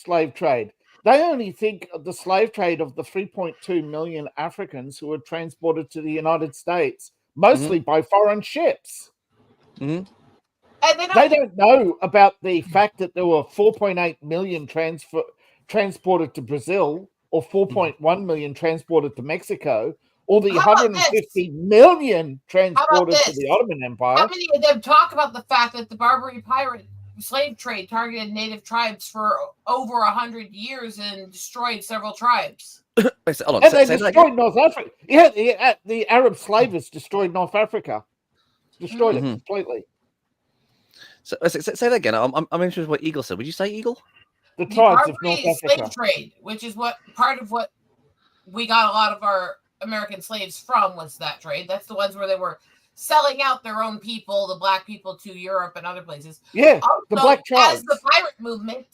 slave trade. They only think of the slave trade of the 3.2 million Africans who were transported to the United States, mostly by foreign ships. And They don't know about the fact that there were 4.8 million transported to Brazil, or 4.1 million transported to Mexico, or the How about 150 million transported to this? the Ottoman Empire. How many of them talk about the fact that the Barbary pirate slave trade targeted native tribes for over 100 years and destroyed several tribes? Wait, hold on, And say they that destroyed again. North Africa. Yeah, the Arab slavers destroyed North Africa. Destroyed it completely. So, say that again. I'm interested in what Eagle said. Would you say Eagle? The The tribes of North Barbary slave Africa. trade, which is what part of what we got a lot of our American slaves from, was that trade. That's the ones where they were selling out their own people, the black people, to Europe and other places. Yeah, Also, the black tribes. as the pirate movement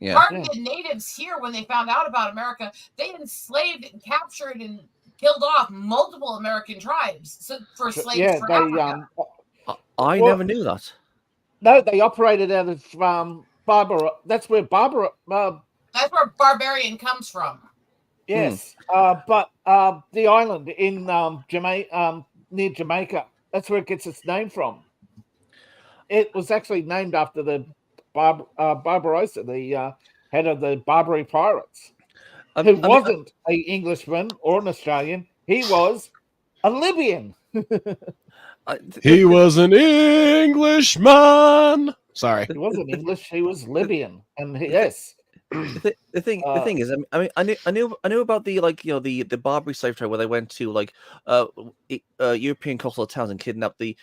targeted natives here when they found out about America, they enslaved and captured and killed off multiple American tribes for slaves for Africa. I never knew that. No, they operated out of Barbara. That's where Barbara. That's where barbarian comes from. Yes, but the island in Jamaica, near Jamaica, that's where it gets its name from. It was actually named after the Barbarossa, the head of the Barbary pirates, who wasn't an Englishman or an Australian. He was a Libyan. He was an Englishman. Sorry. He wasn't English. He was Libyan, and yes. The thing is, I mean, I knew about the the Barbary slave trade where they went to European coastal towns and kidnapped the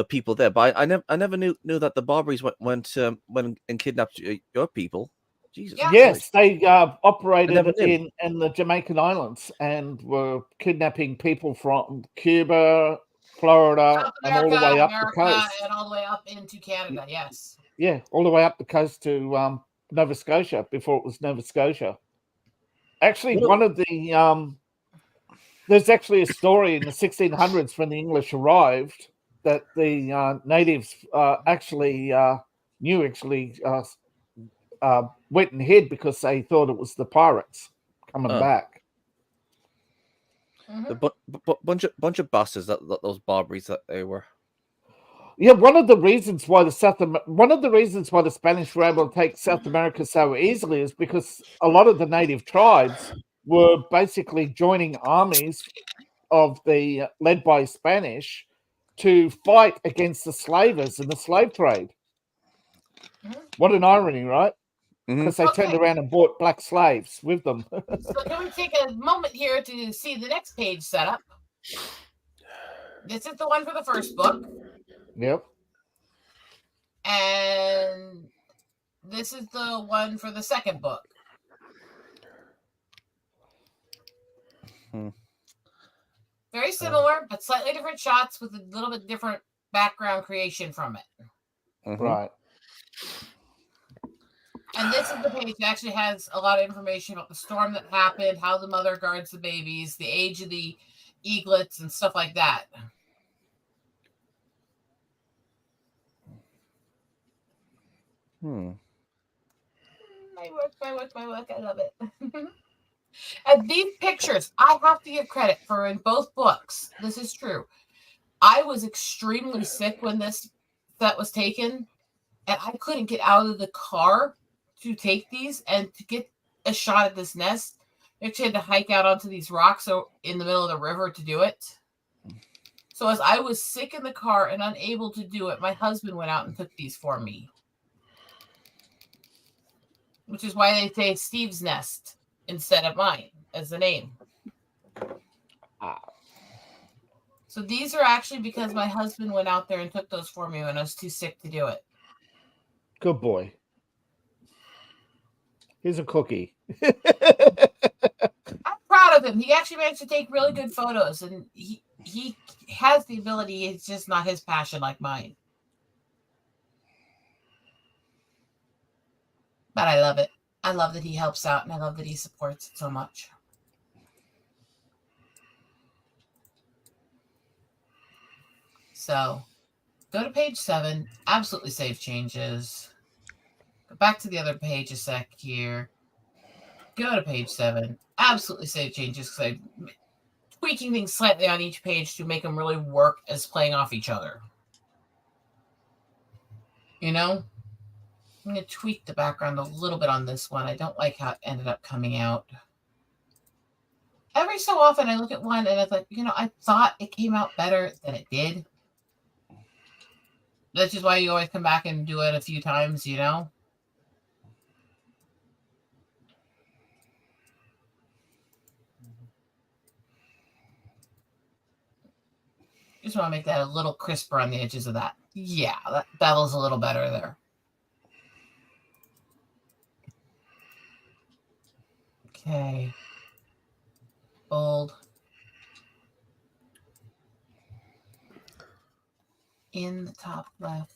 people there. But I never knew that the Barbaries went and kidnapped your people. Jesus. Yes, they operated in the Jamaican islands and were kidnapping people from Cuba, Florida, and all the way up the coast. And all the way up into Canada. Yes. Yeah, all the way up the coast to Nova Scotia before it was Nova Scotia. Actually, one of the there's actually a story in the 1600s when the English arrived that the natives went and hid because they thought it was the pirates coming back. The bunch of bastards that those Barbaries that they were. Yeah, one of the reasons why the Spanish were able to take South America so easily is because a lot of the native tribes were basically joining armies led by Spanish to fight against the slavers and the slave trade. What an irony, right? Because they turned around and bought black slaves with them. So can we take a moment here to see the next page setup? This is the one for the first book. Yep. And this is the one for the second book. Very similar, but slightly different shots with a little bit different background creation from it. Right. And this is the page that actually has a lot of information about the storm that happened, how the mother guards the babies, the age of the eaglets, and stuff like that. My work. I love it. And these pictures, I have to give credit for in both books. This is true. I was extremely sick when this set was taken, and I couldn't get out of the car to take these and to get a shot at this nest. I actually had to hike out onto these rocks in the middle of the river to do it. So as I was sick in the car and unable to do it, my husband went out and took these for me. Which is why they say Steve's Nest instead of mine as the name. So these are actually because my husband went out there and took those for me when I was too sick to do it. Good boy. Here's a cookie. I'm proud of him. He actually managed to take really good photos, and he has the ability. It's just not his passion like mine. But I love it. I love that he helps out, and I love that he supports it so much. So, go to page 7. Absolutely save changes. Go back to the other page a sec here. Go to page 7. Absolutely save changes because I'm tweaking things slightly on each page to make them really work as playing off each other. You know? I'm going to tweak the background a little bit on this one. I don't like how it ended up coming out. Every so often I look at one and it's like, I thought it came out better than it did. That's just why you always come back and do it a few times, Just want to make that a little crisper on the edges of that. Yeah, that was a little better there. Okay. Bold. In the top left.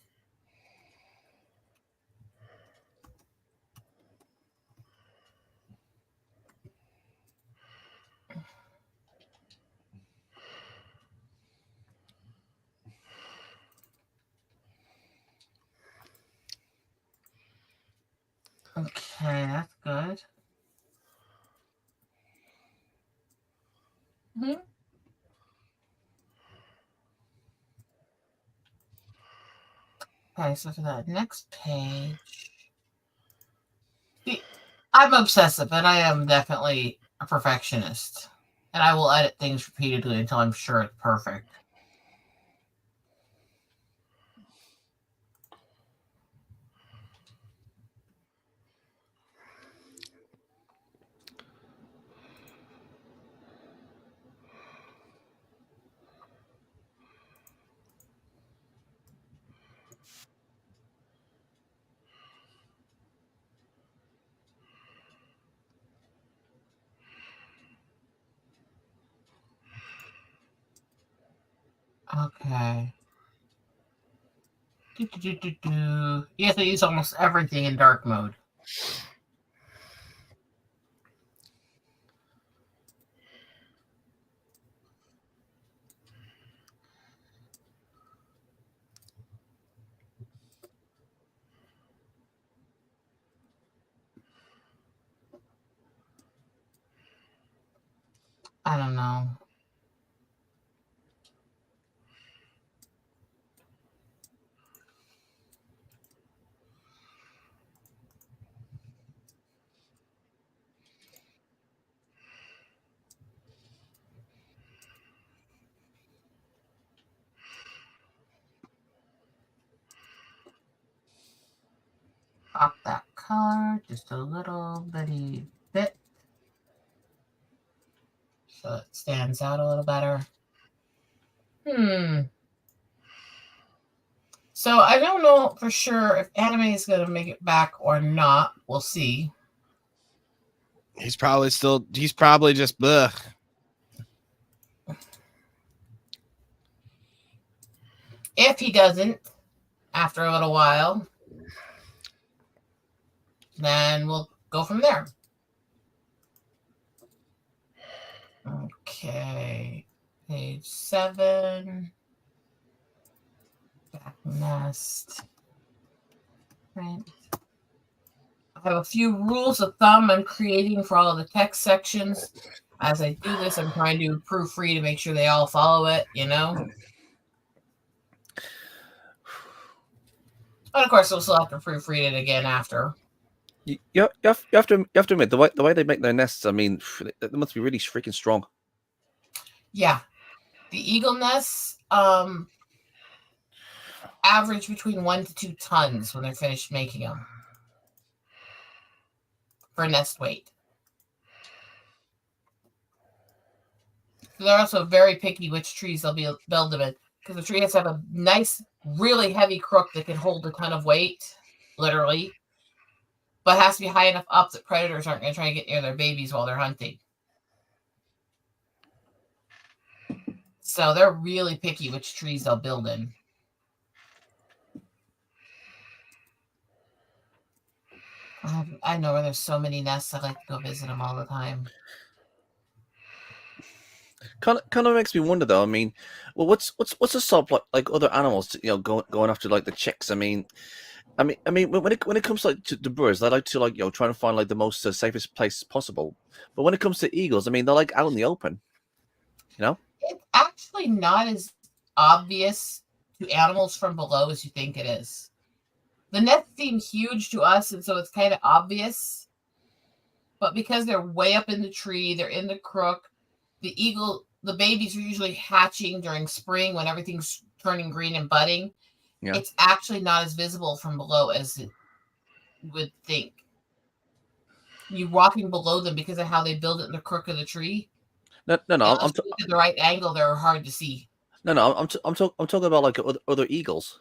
Okay, that's good. Okay, so for that next page. See, I'm obsessive, and I am definitely a perfectionist. And I will edit things repeatedly until I'm sure it's perfect. Okay. You have to use almost everything in dark mode. I don't know. Pop that color just a little bitty bit so it stands out a little better. So I don't know for sure if anime is going to make it back or not. We'll see. He's probably just bleh. If he doesn't, after a little while, then we'll go from there. Okay. Page 7. Back nest. Right. I have a few rules of thumb I'm creating for all of the text sections. As I do this, I'm trying to proofread to make sure they all follow it, And of course, we'll still have to proofread it again after. You have to admit the way they make their nests. I mean, they must be really freaking strong. Yeah, the eagle nests average between 1 to 2 tons when they're finished making them for nest weight. They're also very picky which trees they'll build them in, because the tree has to have a nice, really heavy crook that can hold a ton of weight, literally, but it has to be high enough up that predators aren't going to try and get near their babies while they're hunting. So they're really picky which trees they'll build in. I know where there's so many nests. I like to go visit them all the time. Kind of makes me wonder though. I mean, well, what's the sub like other animals? Going after like the chicks. I mean, when it comes like to the birds, they like to like trying to find like the most safest place possible. But when it comes to eagles, I mean, they're like out in the open. It's actually not as obvious to animals from below as you think it is. The nests seem huge to us, and so it's kind of obvious. But because they're way up in the tree, they're in the crook. The babies are usually hatching during spring when everything's turning green and budding. Yeah. It's actually not as visible from below as it would think. You walking below them because of how they build it in the crook of the tree. No. I'm at the right angle. They're hard to see. No. I'm talking about like other eagles.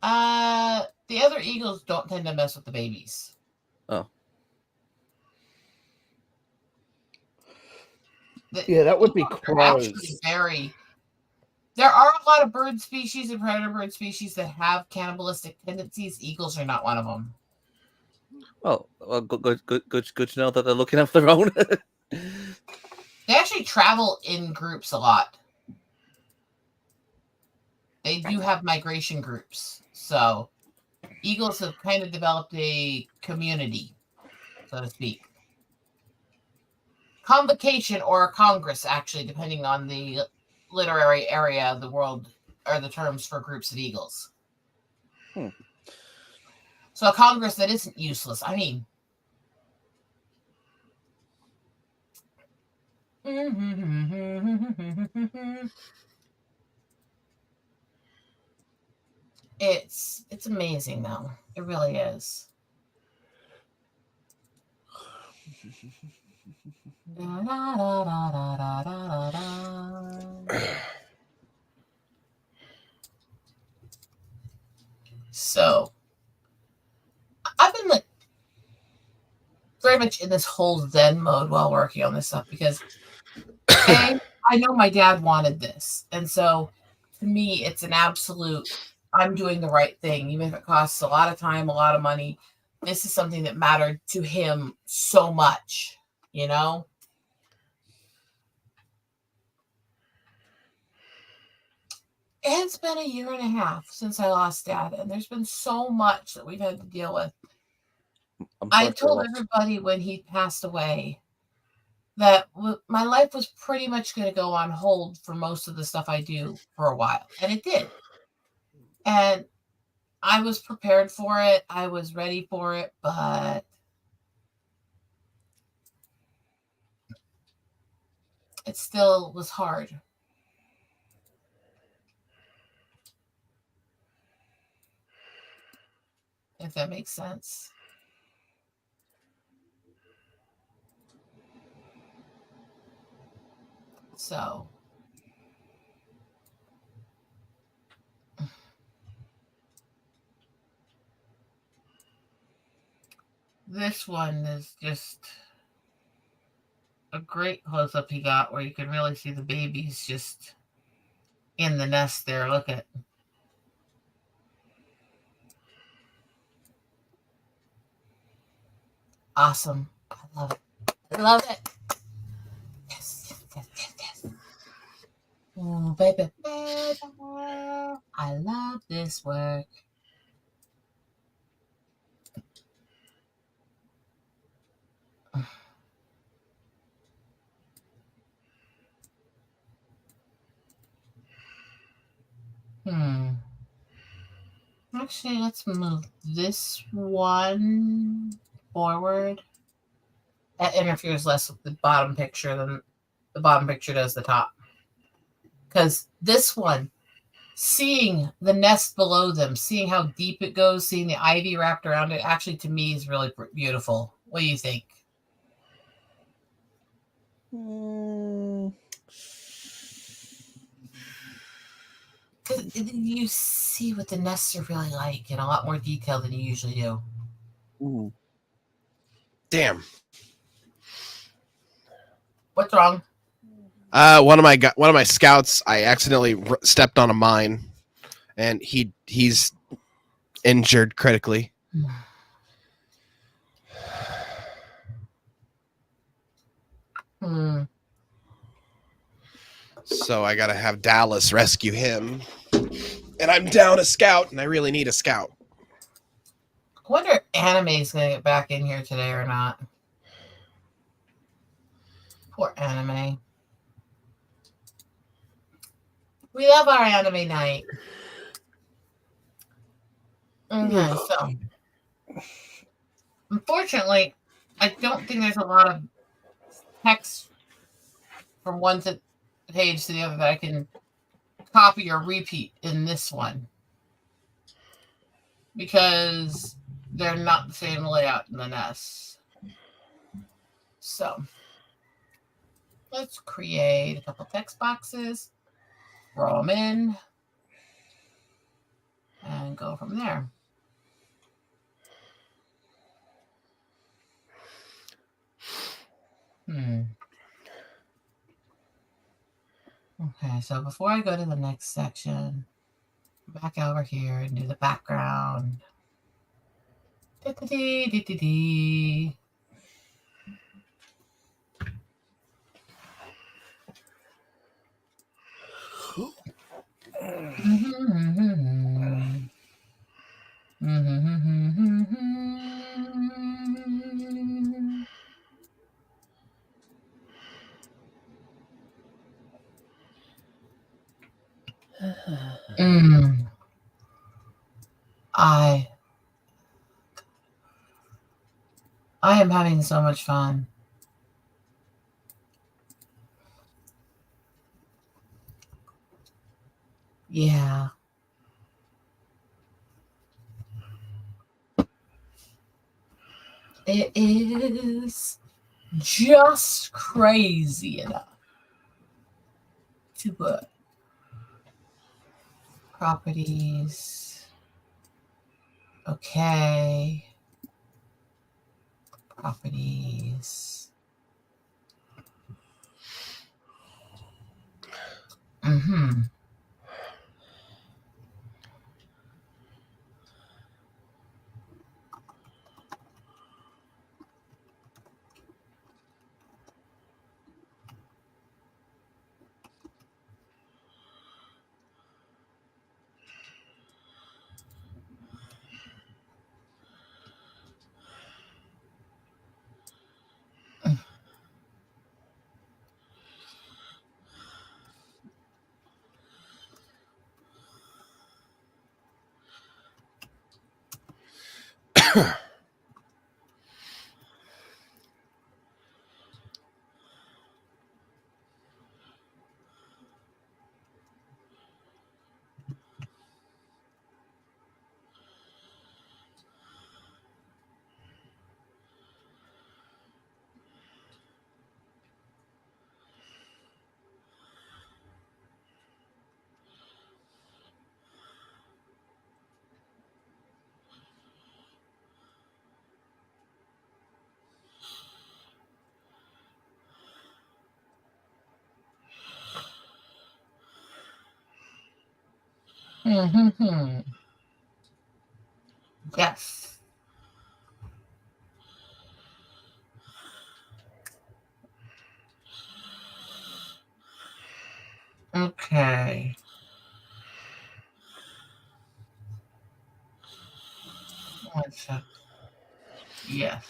The other eagles don't tend to mess with the babies. Oh. Yeah, that would be crows. There are a lot of bird species and predator bird species that have cannibalistic tendencies. Eagles are not one of them. Well, good to know that they're looking after their own. They actually travel in groups a lot. They do have migration groups. So eagles have kind of developed a community, so to speak. Convocation or a congress, actually, depending on the literary area of the world, are the terms for groups of eagles. So a congress that isn't useless. I mean, it's amazing though. It really is. So I've been like very much in this whole Zen mode while working on this stuff because I know my dad wanted this. And so to me, it's an absolute, I'm doing the right thing, even if it costs a lot of time, a lot of money. This is something that mattered to him so much, you know? It's been 1.5 years since I lost Dad, and there's been so much that we've had to deal with. I told everybody when he passed away that my life was pretty much going to go on hold for most of the stuff I do for a while, and it did. And I was prepared for it. I was ready for it, but it still was hard. If that makes sense. So this one is just a great close-up he got where you can really see the babies just in the nest there. Look at awesome. I love it. I love it. Yes. Oh, baby. I love this work. Actually, let's move this one forward. That interferes less with the bottom picture than the bottom picture does the top. Because this one, seeing the nest below them, seeing how deep it goes, seeing the ivy wrapped around it, actually to me is really beautiful. What do you think? You see what the nests are really like in a lot more detail than you usually do. Damn. What's wrong? One of my scouts, I accidentally stepped on a mine, and he's injured critically. So I gotta have Dallas rescue him, and I'm down a scout, and I really need a scout. I wonder if Anime's gonna get back in here today or not. Poor Anime. We love our anime night. Okay, so unfortunately, I don't think there's a lot of text from one page to the other that I can copy or repeat in this one because they're not the same layout in the NES. So let's create a couple text boxes, throw them in, and go from there. Okay, so before I go to the next section, back over here and do the background. Dee-dee-dee-dee-dee. I am having so much fun. Yeah. It is just crazy enough to put properties. Okay. Properties. Yes. Okay. One sec. Yes.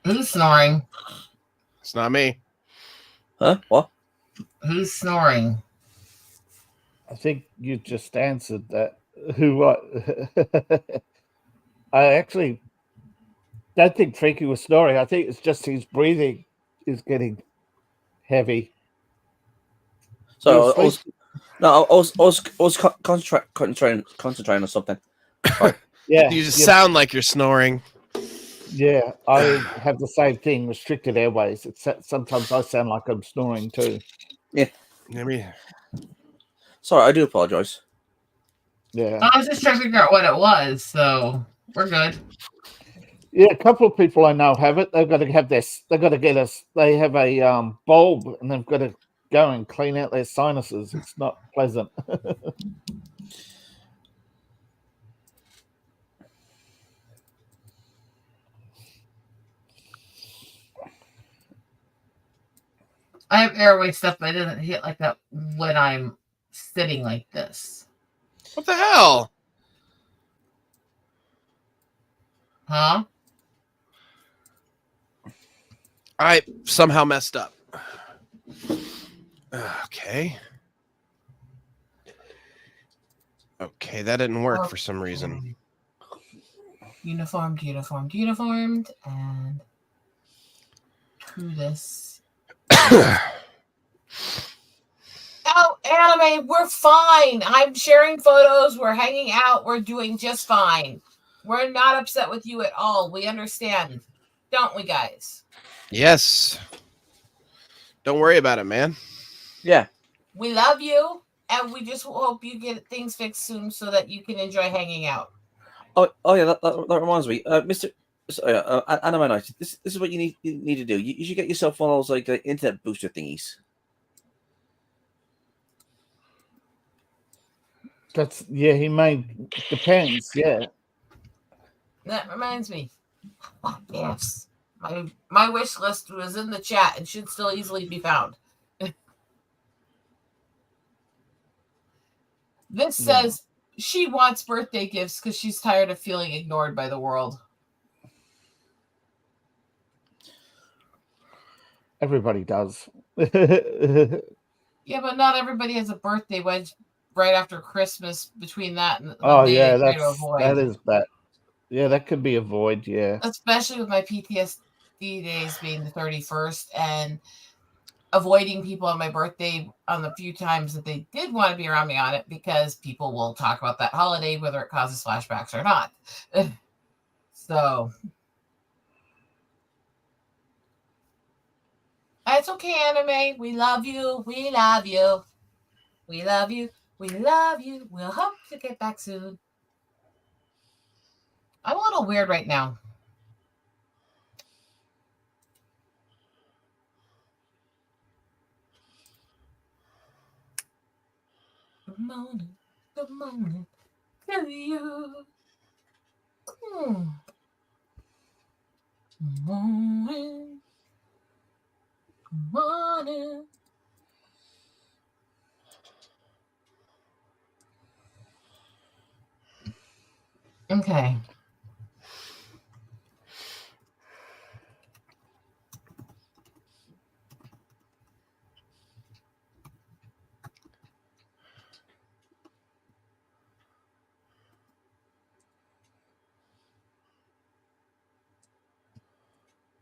Who's snoring? It's not me. Huh? What? Who's snoring? I think you just answered that. Who what? I actually don't think Freaky was snoring. I think it's just his breathing is getting heavy. So I was concentrating on something. Sorry. Yeah, You just yeah, sound like you're snoring. yeah. I have the same thing. Restricted airways. Sometimes I sound like I'm snoring too. Yeah. I mean, Sorry, I do apologize. Yeah, I was just trying to figure out what it was, so we're good. yeah. A couple of people I know have it. They've got to have this. They've got to get us. They have a bulb, and they've got to go and clean out their sinuses. It's not pleasant. I have airway stuff, but it doesn't hit like that when I'm sitting like this. what the hell? Huh? I somehow messed up. Okay. Okay, that didn't work for some reason. Uniformed, and to this. Oh, anime, we're fine. I'm sharing photos. We're hanging out. We're doing just fine. We're not upset with you at all. We understand, don't we, guys? Yes. Don't worry about it, man. Yeah. We love you, and we just hope you get things fixed soon so that you can enjoy hanging out. Oh yeah. That reminds me, Mister. Anime Night. This is what you need to do. You should get yourself one of those like internet booster thingies. That's He may depends. Yeah. That reminds me. Oh, yes. My wish list was in the chat and should still easily be found. This says she wants birthday gifts because she's tired of feeling ignored by the world. Everybody does. Yeah, but not everybody has a birthday wedge right after Christmas between that and the Oh day yeah, they try to avoid. that is bad. Yeah, that could be a void. Yeah. Especially with my PTSD days being the 31st and avoiding people on my birthday on the few times that they did want to be around me on it because people will talk about that holiday, whether it causes flashbacks or not. So it's okay, anime. We love you. We love you. We love you. We love you. We'll hope to get back soon. I'm a little weird right now. Good morning to you. Good morning. Good morning. Okay.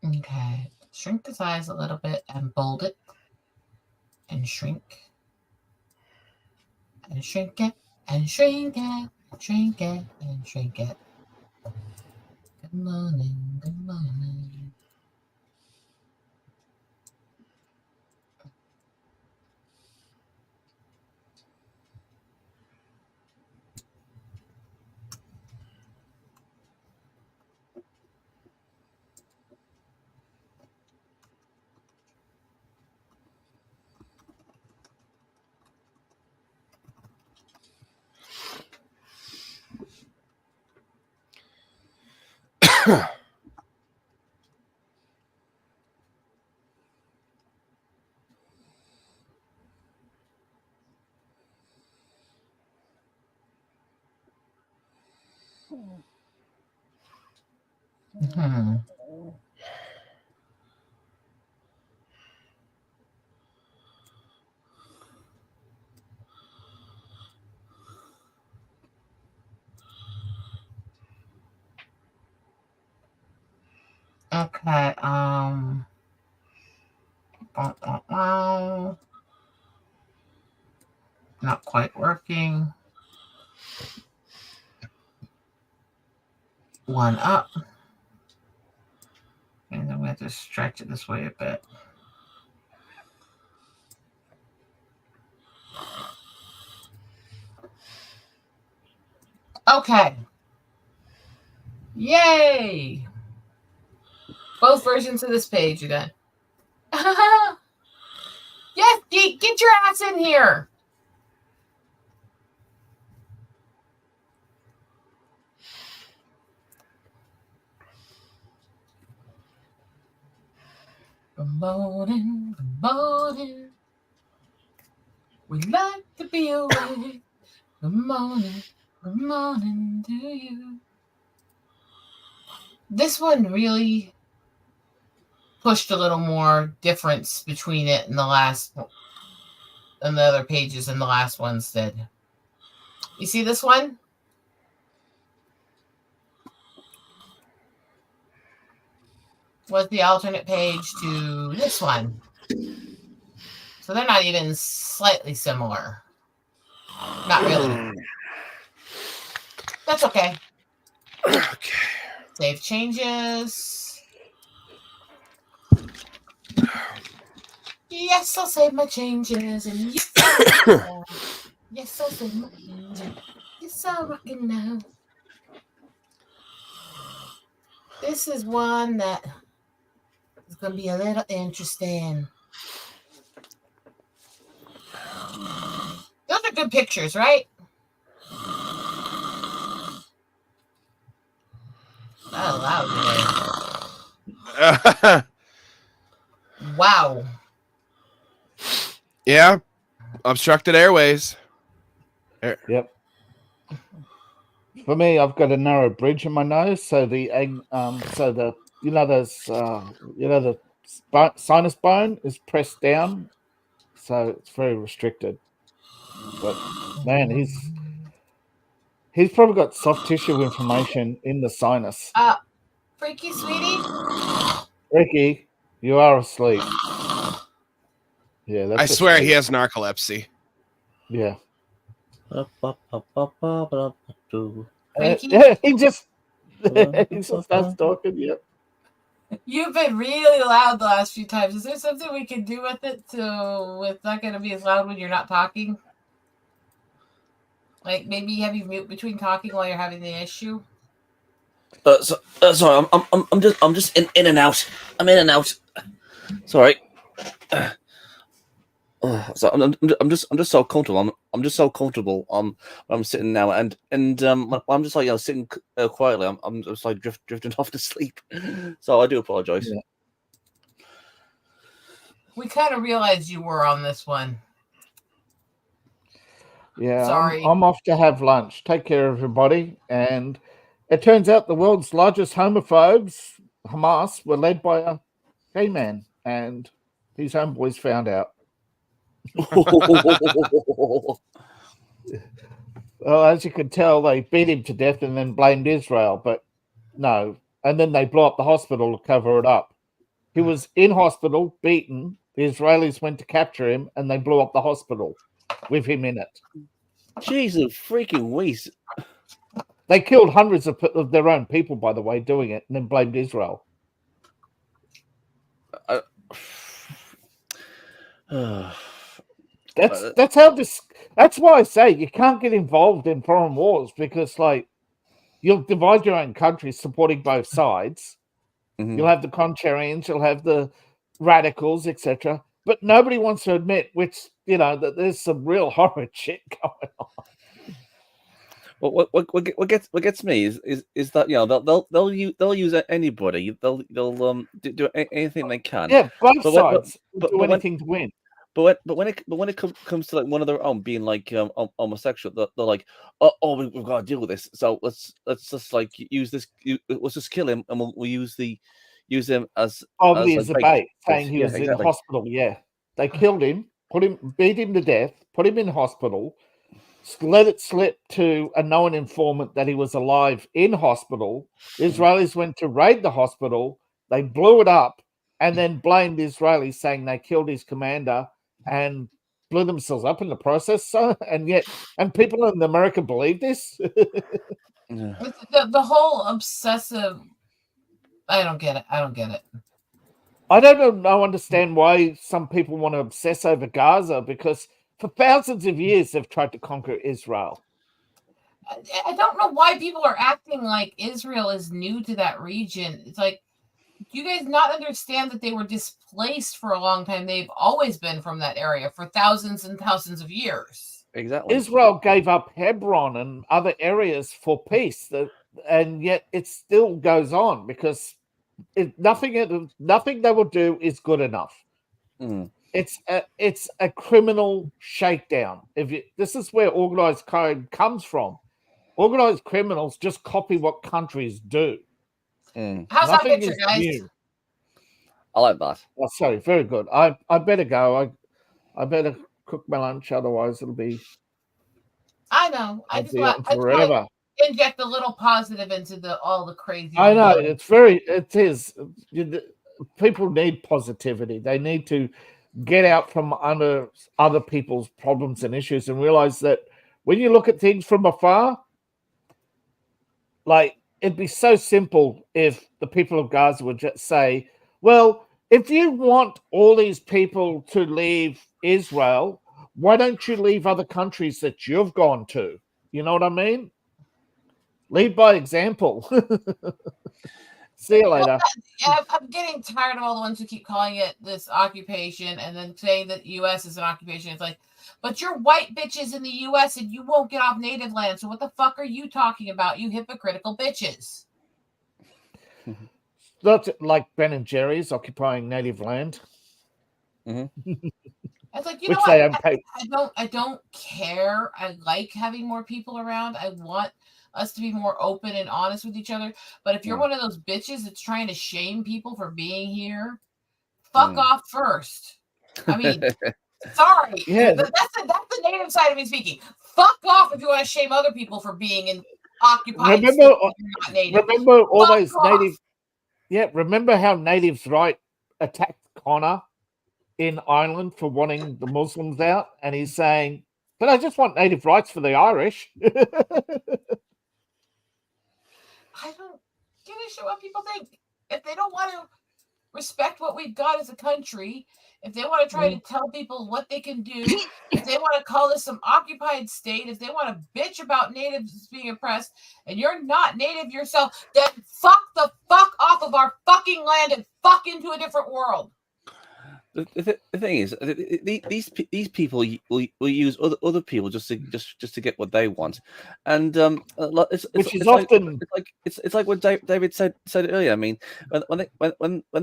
Okay. Shrink the size a little bit and bold it. And shrink. And shrink it. And shrink it. Shrink it. And shrink it. Good morning. Good morning. Okay. Not quite working. one up. And then we have to stretch it this way a bit. Okay. Yay! Both versions of this page are done. Yes, get your ass in here. Good morning, good morning. We like to be awake. Good morning to you. This one really pushed a little more difference between it and the last and the other pages and the last ones did. You see this one? Was the alternate page to this one. So they're not even slightly similar. Not really. That's okay. Okay. Save changes. Yes, I'll save my changes. And yes, yes, I'll save my changes. Yes, I'll rock it now. This is one that is going to be a little interesting. Those are good pictures, right? Not loud today. Wow. Yeah. Obstructed airways. Yep. For me, I've got a narrow bridge in my nose, so the the sinus bone is pressed down, so it's very restricted. But man, he's probably got soft tissue inflammation in the sinus. Freaky sweetie. Ricky, you are asleep. Yeah, that's I swear asleep. he has narcolepsy. Yeah. Ricky? Yeah, he just starts talking. Yep. You've been really loud the last few times. Is there something we can do with it so it's not going to be as loud when you're not talking? Like maybe have you mute between talking while you're having the issue? Sorry, I'm just in and out. I'm in and out. Sorry. So I'm just so comfortable. I'm just so comfortable. When I'm sitting now, and I'm just like sitting quietly. I'm just like drifting off to sleep. So I do apologize. Yeah. We kind of realized you were on this one. Yeah, Sorry. I'm off to have lunch. Take care, everybody. And it turns out the world's largest homophobes, Hamas, were led by a gay man, and his homeboys found out. Well, as you can tell, they beat him to death and then blamed Israel, but no. And then they blew up the hospital to cover it up. He was in hospital, beaten. The Israelis went to capture him, and they blew up the hospital with him in it. Jesus freaking Weiss. They killed hundreds of their own people, by the way, doing it, and then blamed Israel. That's how this. That's why I say you can't get involved in foreign wars, because like you'll divide your own country supporting both sides. Mm-hmm. You'll have the contrarians, you'll have the radicals, etc. But nobody wants to admit that there's some real horrid shit going on. What gets me is that they'll use anybody. They'll do anything they can. Yeah, both sides will do anything to win. But when it comes to like one of their own being like homosexual, they're like, oh, we've got to deal with this. So let's just like use this. Let's just kill him, and we'll use him as as a bait, saying he was in hospital. Yeah, they killed him, beat him to death, put him in hospital, let it slip to a known informant that he was alive in hospital. The Israelis went to raid the hospital. They blew it up and then blamed the Israelis, saying they killed his commander and blew themselves up in the process. And people in America believe this. The whole obsessive. I don't get it. I don't get it. I don't understand why some people want to obsess over Gaza, because for thousands of years they've tried to conquer Israel. I don't know why people are acting like Israel is new to that region. It's like, do you guys not understand that they were displaced for a long time? They've always been from that area for thousands and thousands of years. Exactly. Israel gave up Hebron and other areas for peace, and yet it still goes on because nothing they will do is good enough. Mm. It's a criminal shakedown. This is where organized crime comes from. Organized criminals just copy what countries do. Mm. How's Nothing that picture, is guys? new. I like that. Oh, sorry, very good. I better go. I better cook my lunch, otherwise it'll be. I know. I just want forever. to inject a little positive into all the crazy. I know it is. People need positivity. They need to get out from under other people's problems and issues and realize that when you look at things from afar, like, it'd be so simple if the people of Gaza would just say, well, if you want all these people to leave Israel, why don't you leave other countries that you've gone to? You know what I mean? Lead by example. See you later. I'm getting tired of all the ones who keep calling it this occupation and then saying that U.S. is an occupation. It's like, but you're white bitches in the U.S. and you won't get off native land. So what the fuck are you talking about, you hypocritical bitches? That's like Ben and Jerry's occupying native land. Mm-hmm. It's like, you Which know they what? I don't care. I like having more people around. I want us to be more open and honest with each other. But if you're one of those bitches that's trying to shame people for being here, fuck off first. I mean, sorry. Yeah. That's the native side of me speaking. Fuck off if you want to shame other people for being in occupied. Remember all those native. Yeah, remember how natives' right attacked Connor in Ireland for wanting the Muslims out, and he's saying, "But I just want native rights for the Irish." I don't give a shit what people think. If they don't want to respect what we've got as a country, if they want to try to tell people what they can do, if they want to call this some occupied state, if they want to bitch about natives being oppressed, and you're not native yourself, then fuck the fuck off of our fucking land and fuck into a different world. The thing is, these people will use other people just to get what they want, and it's like what David said earlier. I mean, when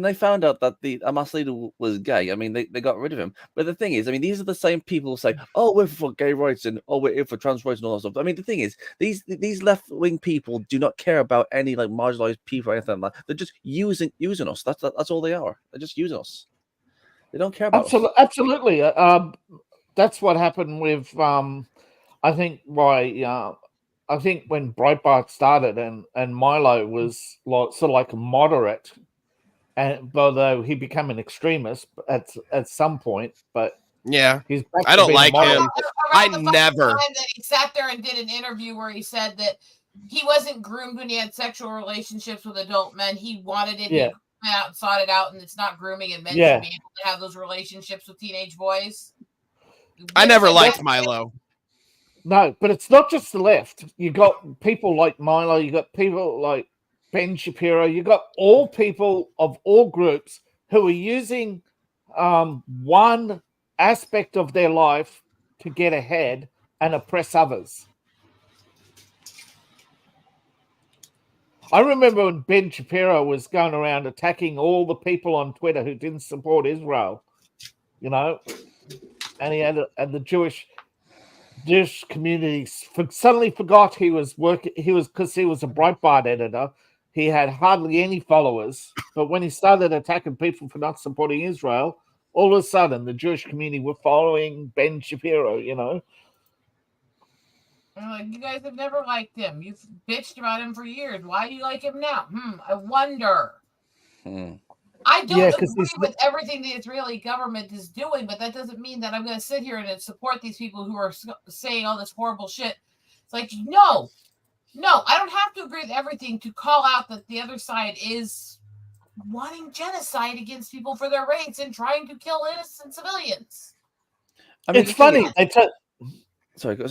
they found out that the Hamas leader was gay, I mean, they got rid of him. But the thing is, I mean, these are the same people who say, "Oh, we're for gay rights," and "Oh, we're for trans rights," and all that stuff. I mean, the thing is, these left wing people do not care about any like marginalized people or anything like that. They're just using us. That's all they are. They're just using us. They don't care about us. Absolutely. That's what happened with I think when Breitbart started and Milo was sort of like a moderate, and although he became an extremist at some point, but yeah, he's back I don't like him. I never. He sat there and did an interview where he said that he wasn't groomed when he had sexual relationships with adult men. He wanted it. Yeah. Out and sought it out, and it's not grooming, and men should be able to have those relationships with teenage boys. I never liked Milo. No, but it's not just the left. You got people like Milo, you got people like Ben Shapiro, you got all people of all groups who are using one aspect of their life to get ahead and oppress others. I remember when Ben Shapiro was going around attacking all the people on Twitter who didn't support Israel, you know, and he had and the Jewish community suddenly forgot he was because he was a Breitbart editor. He had hardly any followers, but when he started attacking people for not supporting Israel, all of a sudden the Jewish community were following Ben Shapiro, you know. Like, you guys have never liked him. You've bitched about him for years. Why do you like him now? I wonder. I don't agree with everything the Israeli government is doing, but that doesn't mean that I'm going to sit here and support these people who are saying all this horrible shit. It's like, no, No, I don't have to agree with everything to call out that the other side is wanting genocide against people for their race and trying to kill innocent civilians. I mean, It's funny. Sorry, go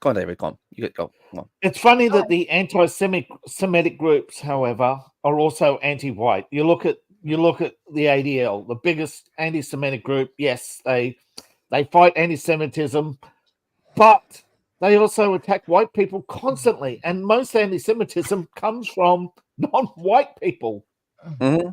on, David. Go on. Go on. It's funny that the anti-Semitic groups, however, are also anti-white. You look at the ADL, the biggest anti-Semitic group. Yes, they fight anti-Semitism, but they also attack white people constantly. And most anti-Semitism comes from non-white people. Mm-hmm.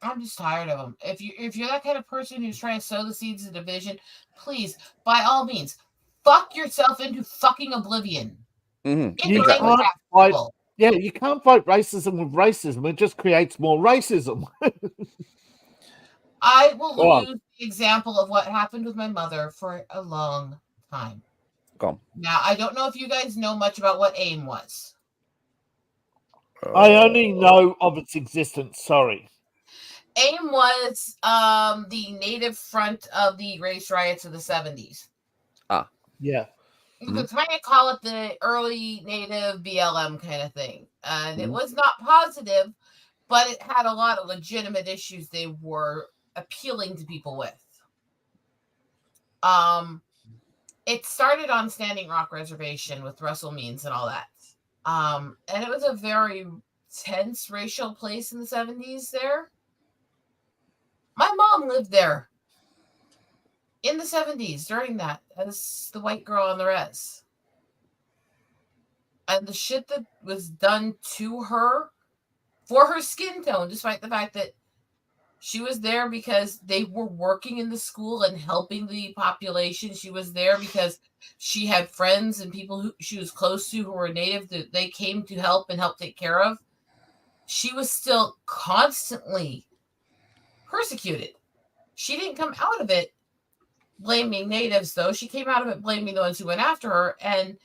I'm just tired of them. If you're that kind of person who's trying to sow the seeds of division, please, by all means, fuck yourself into fucking oblivion. Mm-hmm. You Exactly. can't fight. Yeah, you can't fight racism with racism. It just creates more racism. I will use the example of what happened with my mother for a long time. Go on. Now, I don't know if you guys know much about what AIM was. I only know of its existence. Sorry. AIM was the Native Front of the race riots of the 70s. Ah. Yeah. You could kind of call it the early Native BLM kind of thing. And it was not positive, but it had a lot of legitimate issues they were appealing to people with. It started on Standing Rock Reservation with Russell Means and all that. And it was a very tense racial place in the 70s there. My mom lived there in the 70s during that as the white girl on the res. And the shit that was done to her for her skin tone, despite the fact that she was there because they were working in the school and helping the population. She was there because she had friends and people who she was close to who were Native that they came to help and help take care of. She was still constantly persecuted. She didn't come out of it blaming Natives, though. She came out of it blaming the ones who went after her and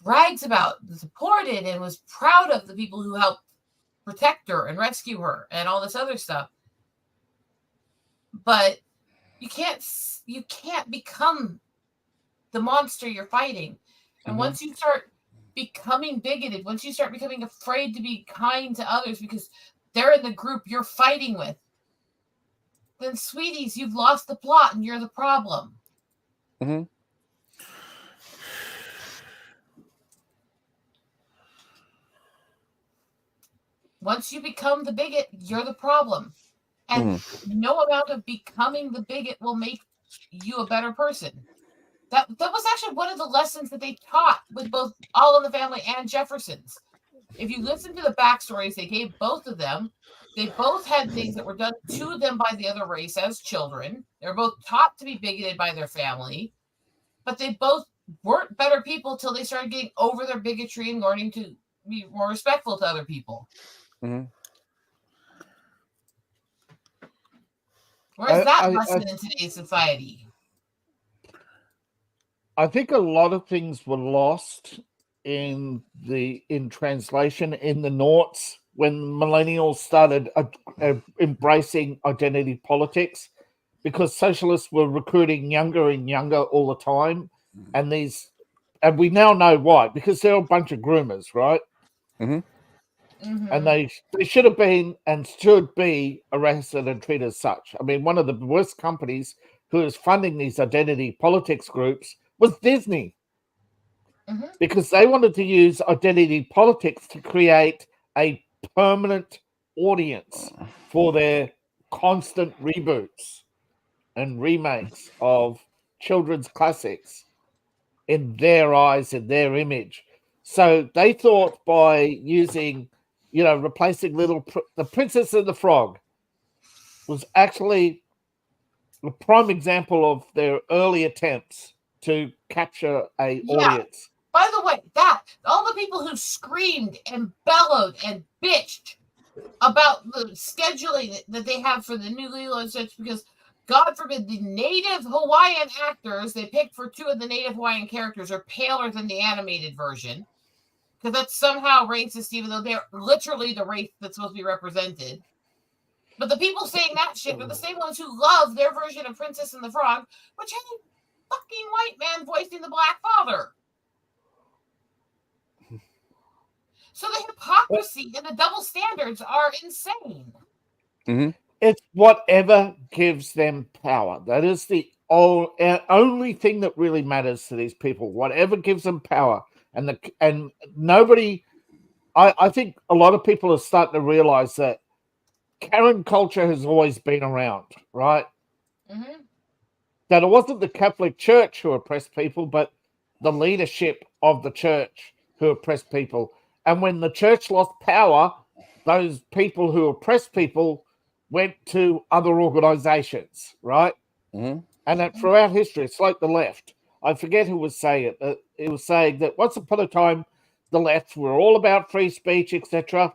brags about, supported, and was proud of the people who helped protect her and rescue her and all this other stuff. But you can't become the monster you're fighting. And once you start becoming bigoted, once you start becoming afraid to be kind to others because they're in the group you're fighting with, then sweeties, you've lost the plot and you're the problem. Mm-hmm. Once you become the bigot, you're the problem. And no amount of becoming the bigot will make you a better person. That was actually one of the lessons that they taught with both All in the Family and Jeffersons. If you listen to the backstories they gave both of them, they both had things that were done to them by the other race as children. They were both taught to be bigoted by their family, but they both weren't better people till they started getting over their bigotry and learning to be more respectful to other people. Mm-hmm. Where's that lesson in today's society? I think a lot of things were lost in translation in the noughts when millennials started embracing identity politics, because socialists were recruiting younger and younger all the time, and we now know why, because they're a bunch of groomers, right? And they should have been and should be arrested and treated as such. I mean, one of the worst companies who is funding these identity politics groups was Disney, because they wanted to use identity politics to create a permanent audience for their constant reboots and remakes of children's classics in their eyes, in their image. So they thought by using, replacing the Princess and the Frog was actually a prime example of their early attempts to capture a audience. By the way, all the people who screamed and bellowed and bitched about the scheduling that they have for the new Lilo and Stitch, because God forbid the native Hawaiian actors they picked for two of the native Hawaiian characters are paler than the animated version, because that's somehow racist, even though they're literally the race that's supposed to be represented. But the people saying that shit are the same ones who love their version of Princess and the Frog, which had a fucking white man voicing the Black Father. So the hypocrisy and the double standards are insane. It's whatever gives them power. That is the only thing that really matters to these people. Whatever gives them power, and nobody. I think a lot of people are starting to realize that Karen culture has always been around, right? That it wasn't the Catholic Church who oppressed people, but the leadership of the church who oppressed people. And when the church lost power, those people who oppressed people went to other organizations, right? And that throughout history, it's like the left. I forget who was saying it. It was saying that once upon a time, the left were all about free speech, etc.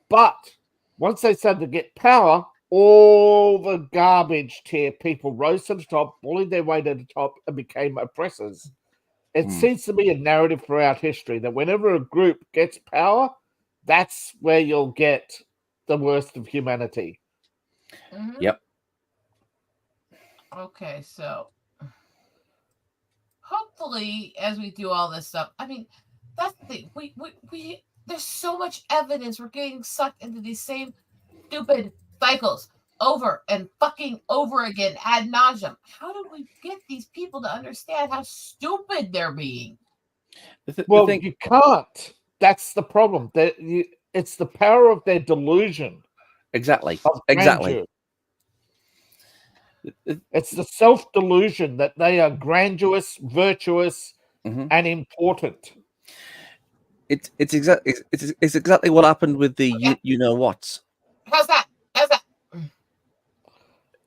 But once they started to get power, all the garbage tier people rose to the top, bullied their way to the top, and became oppressors. It seems to be a narrative throughout history that whenever a group gets power, that's where you'll get the worst of humanity. Yep. Okay, so hopefully, as we do all this stuff, I mean, that's the thing. We there's so much evidence. We're getting sucked into these same stupid cycles over and fucking over again ad nauseum. How do we get these people to understand how stupid they're being? Well, you can't. That's the problem. It's the power of their delusion. Exactly. Of Exactly. It's the self-delusion that they are grandiose, virtuous, and important. It's exactly what happened with the you know what. How's that?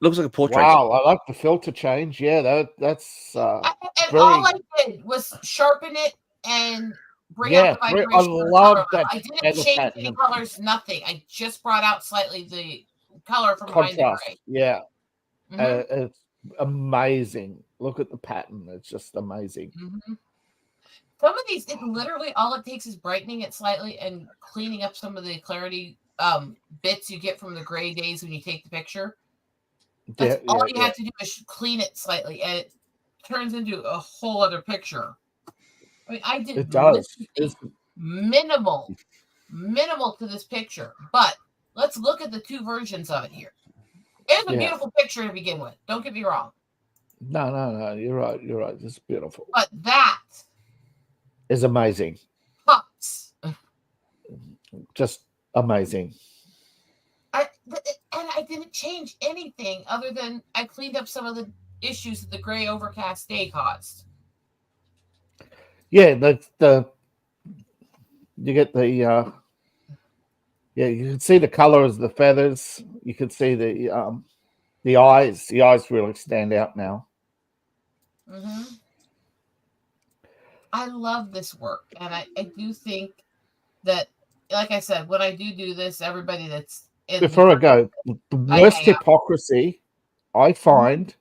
Looks like a portrait. Wow, I like the filter change. Yeah, that's and very... all I did was sharpen it and bring out the vibration. I love that. I didn't change any colors, nothing. I just brought out slightly the color from behind the gray. Yeah. It's amazing. Look at the pattern. It's just amazing. Some of these, literally all it takes is brightening it slightly and cleaning up some of the clarity bits you get from the gray days when you take the picture. That's all you have to do is clean it slightly, and it turns into a whole other picture. I mean, I did It's minimal to this picture, but let's look at the two versions of it here. It's a beautiful picture to begin with. Don't get me wrong. No. You're right. It's beautiful. But that is amazing. Pops. Just amazing. I didn't change anything other than I cleaned up some of the issues that the gray overcast day caused. Yeah, you get the you can see the color of the feathers. You can see the eyes. The eyes really stand out now. I love this work, and I do think that, like I said, when I do this, everybody that's before I go, the worst hypocrisy I find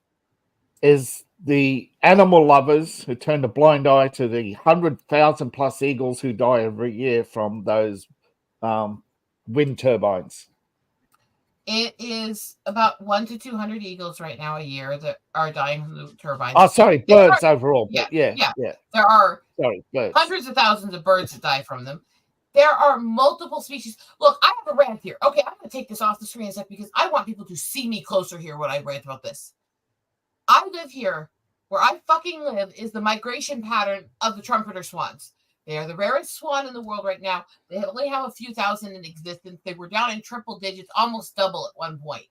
is the animal lovers who turn a blind eye to the 100,000 plus eagles who die every year from those wind turbines. It is about 100 to 200 eagles right now a year that are dying from the turbines. Oh, sorry, birds overall. Yeah. There are birds. Hundreds of thousands of birds that die from them. There are multiple species. Look, I have a rant here. Okay, I'm going to take this off the screen a sec because I want people to see me closer here when I rant about this. I live here. Where I fucking live is the migration pattern of the trumpeter swans. They are the rarest swan in the world right now. They only have a few thousand in existence. They were down in triple digits, almost double at one point.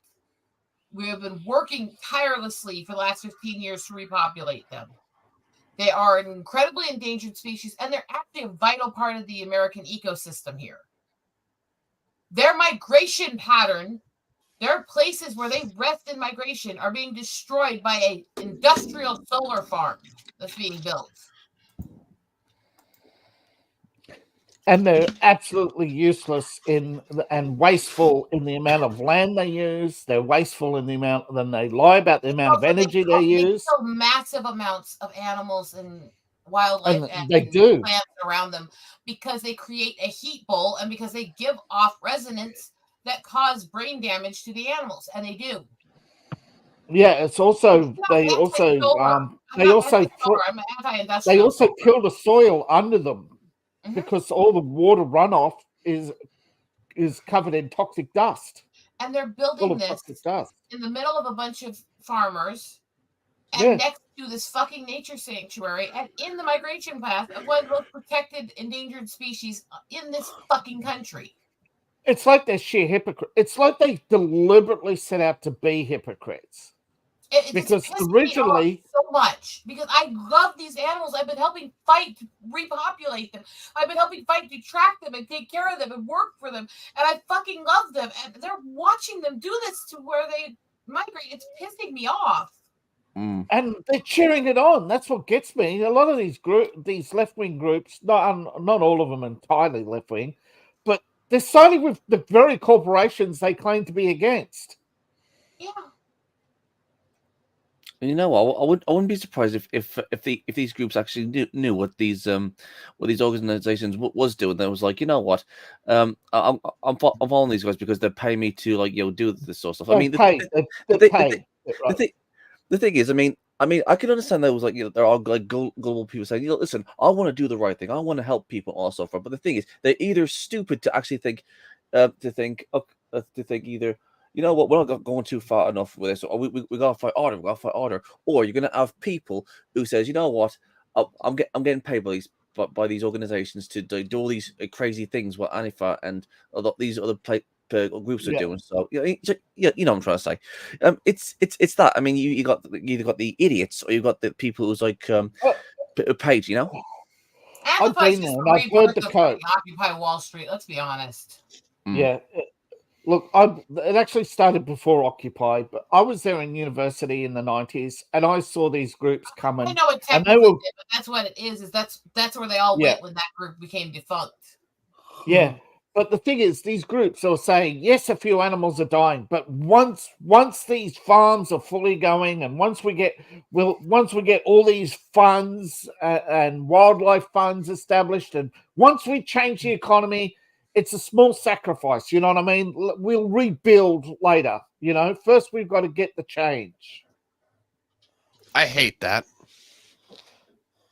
We have been working tirelessly for the last 15 years to repopulate them. They are an incredibly endangered species, and they're actually a vital part of the American ecosystem here. Their migration pattern, their places where they rest in migration, are being destroyed by an industrial solar farm that's being built. And they're absolutely useless and wasteful in the amount of land they use. They're wasteful in the amount, then they lie about the amount of energy they use. They kill massive amounts of animals and wildlife and plants around them because they create a heat bowl and because they give off resonance that cause brain damage to the animals, and they do. Yeah, it's also they also kill the soil under them. Because all the water runoff is covered in toxic dust. And they're Full building of this toxic dust. in the middle of a bunch of farmers and Yeah. next to this fucking nature sanctuary and in the migration path of one of the most protected endangered species in this fucking country. It's like they're sheer hypocrites. It's like they deliberately set out to be hypocrites. Because originally, so much because I love these animals. I've been helping fight to repopulate them. I've been helping fight to track them and take care of them and work for them. And I fucking love them. And they're watching them do this to where they migrate. It's pissing me off. And they're cheering it on. That's what gets me. A lot of these left-wing groups, not all of them entirely left-wing, but they're siding with the very corporations they claim to be against. Yeah. And you know what? I wouldn't be surprised if these groups actually knew what these organizations was doing. They was like, you know what, I'm following these guys because they're paying me to do this sort of stuff. I mean, the thing is, I mean, I can understand that was like there are like global people saying, listen, I want to do the right thing, I want to help people also. But the thing is, they're either stupid to actually think, either. You know what? We're not going too far enough with this. Or we gotta fight harder. We gotta fight harder. Or you're gonna have people who says, you know what? I'm getting paid by these organizations to do all these crazy things. What Anifa and these other groups are doing. So you know what I'm trying to say. It's that. I mean, you either got the idiots or you got the people who's like paid. You know. I've been there and I've heard the code. Occupy Wall Street. Let's be honest. Yeah. Look, it actually started before Occupy, but I was there in university in the 90s, and I saw these groups coming. I know it technically did, but that's what it is that's where they all went when that group became defunct. Yeah, but the thing is, these groups are saying, yes, a few animals are dying, but once these farms are fully going, and once we get all these funds and wildlife funds established, and once we change the economy, it's a small sacrifice, you know what I mean? We'll rebuild later, you know? First, we've got to get the change. I hate that.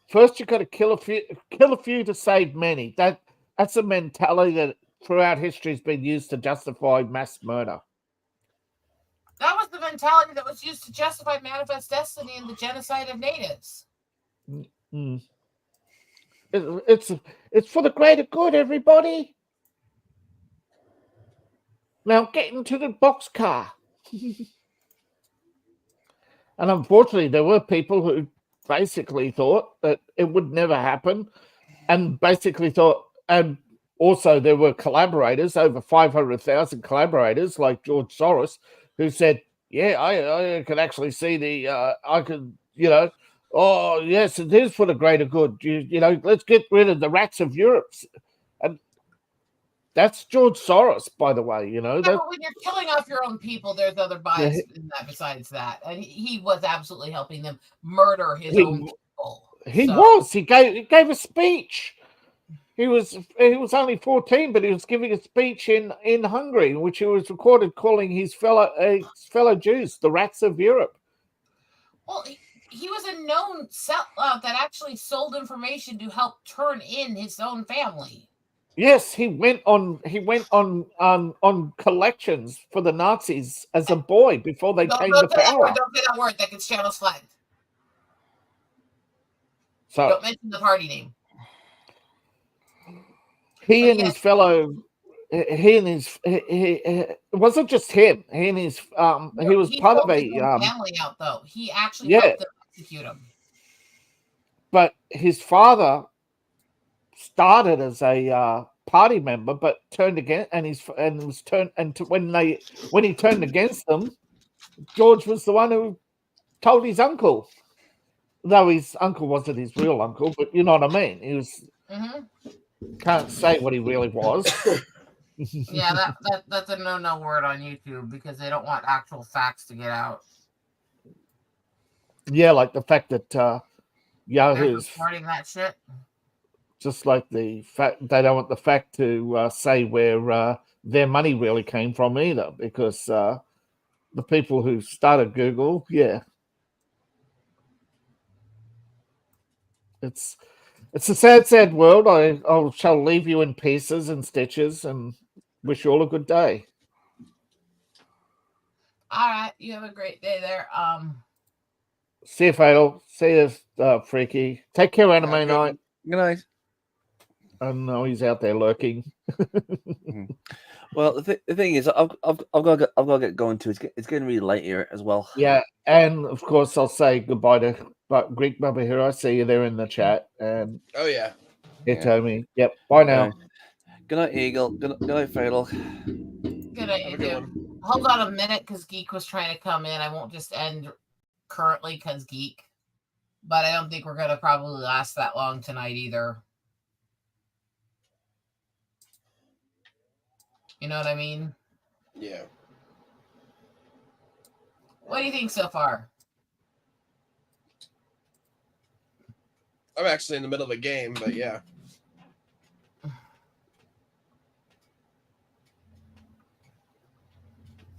First, you've got to kill a few to save many. That's a mentality that throughout history has been used to justify mass murder. That was the mentality that was used to justify Manifest Destiny and the genocide of natives. It's for the greater good, everybody. Now get into the boxcar. And unfortunately, there were people who basically thought that it would never happen, and basically thought, and also there were collaborators, over 500,000 collaborators like George Soros, who said, yeah, I could actually see oh, yes, it is for the greater good. You know, let's get rid of the rats of Europe. And that's George Soros, by the way, you know. Yeah, but when you're killing off your own people, there's other bias in that besides that. And he was absolutely helping them murder his own people. He was. He gave a speech. He was only 14, but he was giving a speech in Hungary, in which he was recorded calling his fellow Jews the rats of Europe. Well, he was a known that actually sold information to help turn in his own family. Yes, he went on collections for the Nazis as a boy before they came to power. Don't say that word. That gets channels flagged. So don't mention the party name. It wasn't just him. He was part of a family out though. He actually helped them execute him. But his father started as a party member, but turned against, when he turned against them, George was the one who told his uncle, though his uncle wasn't his real uncle, but you know what I mean. He was can't say what he really was. Yeah, that's a no word on YouTube because they don't want actual facts to get out. Yeah, like the fact that Yahoo's reporting that shit. Just like the fact they don't want the fact to say where their money really came from either, because the people who started Google, it's It's a sad, sad world. I shall leave you in pieces and stitches and wish you all a good day. All right, you have a great day there. See you, Fatal. See you, Freaky. Take care, Anime Good Night. Good night. I know he's out there lurking. Well, the thing is, I've got to get going too. It's getting really late here as well. Yeah, and of course I'll say goodbye to Greek Bubba here. I see you there in the chat, and Oh yeah. Hitomi. Yep. Bye now. Good night, Eagle. Good night, Fatal. Good night, Have you a good too. one. Hold on a minute, because Geek was trying to come in. I won't just end currently because Geek, but I don't think we're gonna probably last that long tonight either. You know what I mean? Yeah. What do you think so far? I'm actually in the middle of a game, but yeah.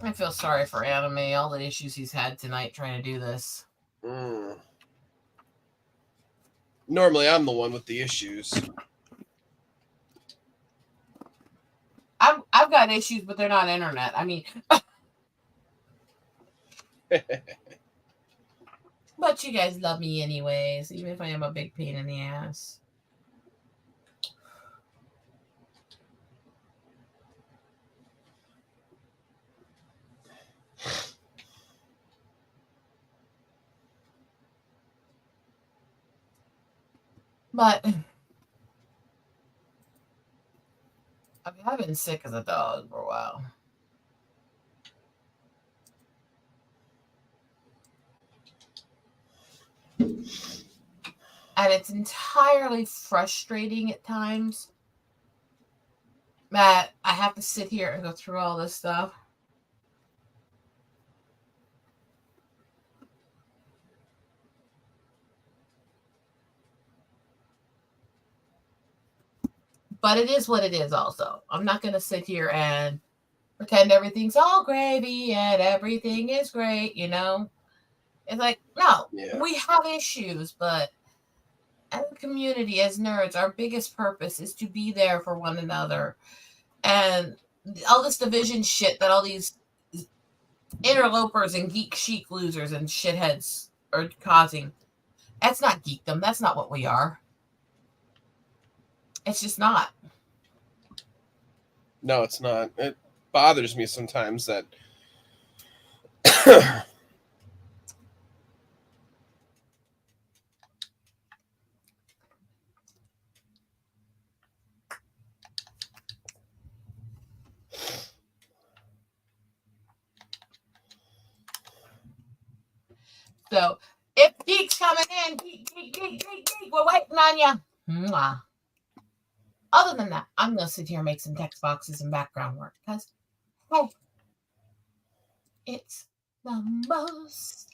I feel sorry for Anime, all the issues he's had tonight trying to do this. Normally, I'm the one with the issues. I've got issues, but they're not internet. I mean, but you guys love me anyways, even if I am a big pain in the ass. But I mean, I've been sick as a dog for a while. And it's entirely frustrating at times that I have to sit here and go through all this stuff. But it is what it is also. I'm not going to sit here and pretend everything's all gravy and everything is great, you know? It's like, no, we have issues, but as a community, as nerds, our biggest purpose is to be there for one another. And all this division shit that all these interlopers and geek chic losers and shitheads are causing, that's not geekdom. That's not what we are. It's just not. No, it's not. It bothers me sometimes that So if Geek's coming in, Geek, we're waiting on you. Mwah. Other than that, I'm going to sit here and make some text boxes and background work because, hey, it's the most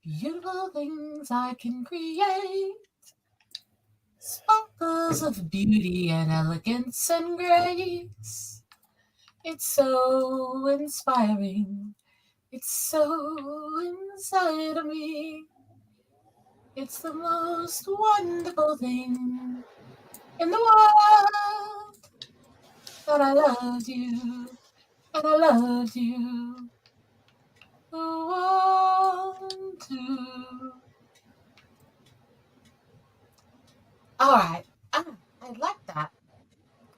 beautiful things I can create. Sparkles of beauty and elegance and grace. It's so inspiring. It's so inside of me. It's the most wonderful thing in the world. And I love you. And I love you. One, two. All right. I like that.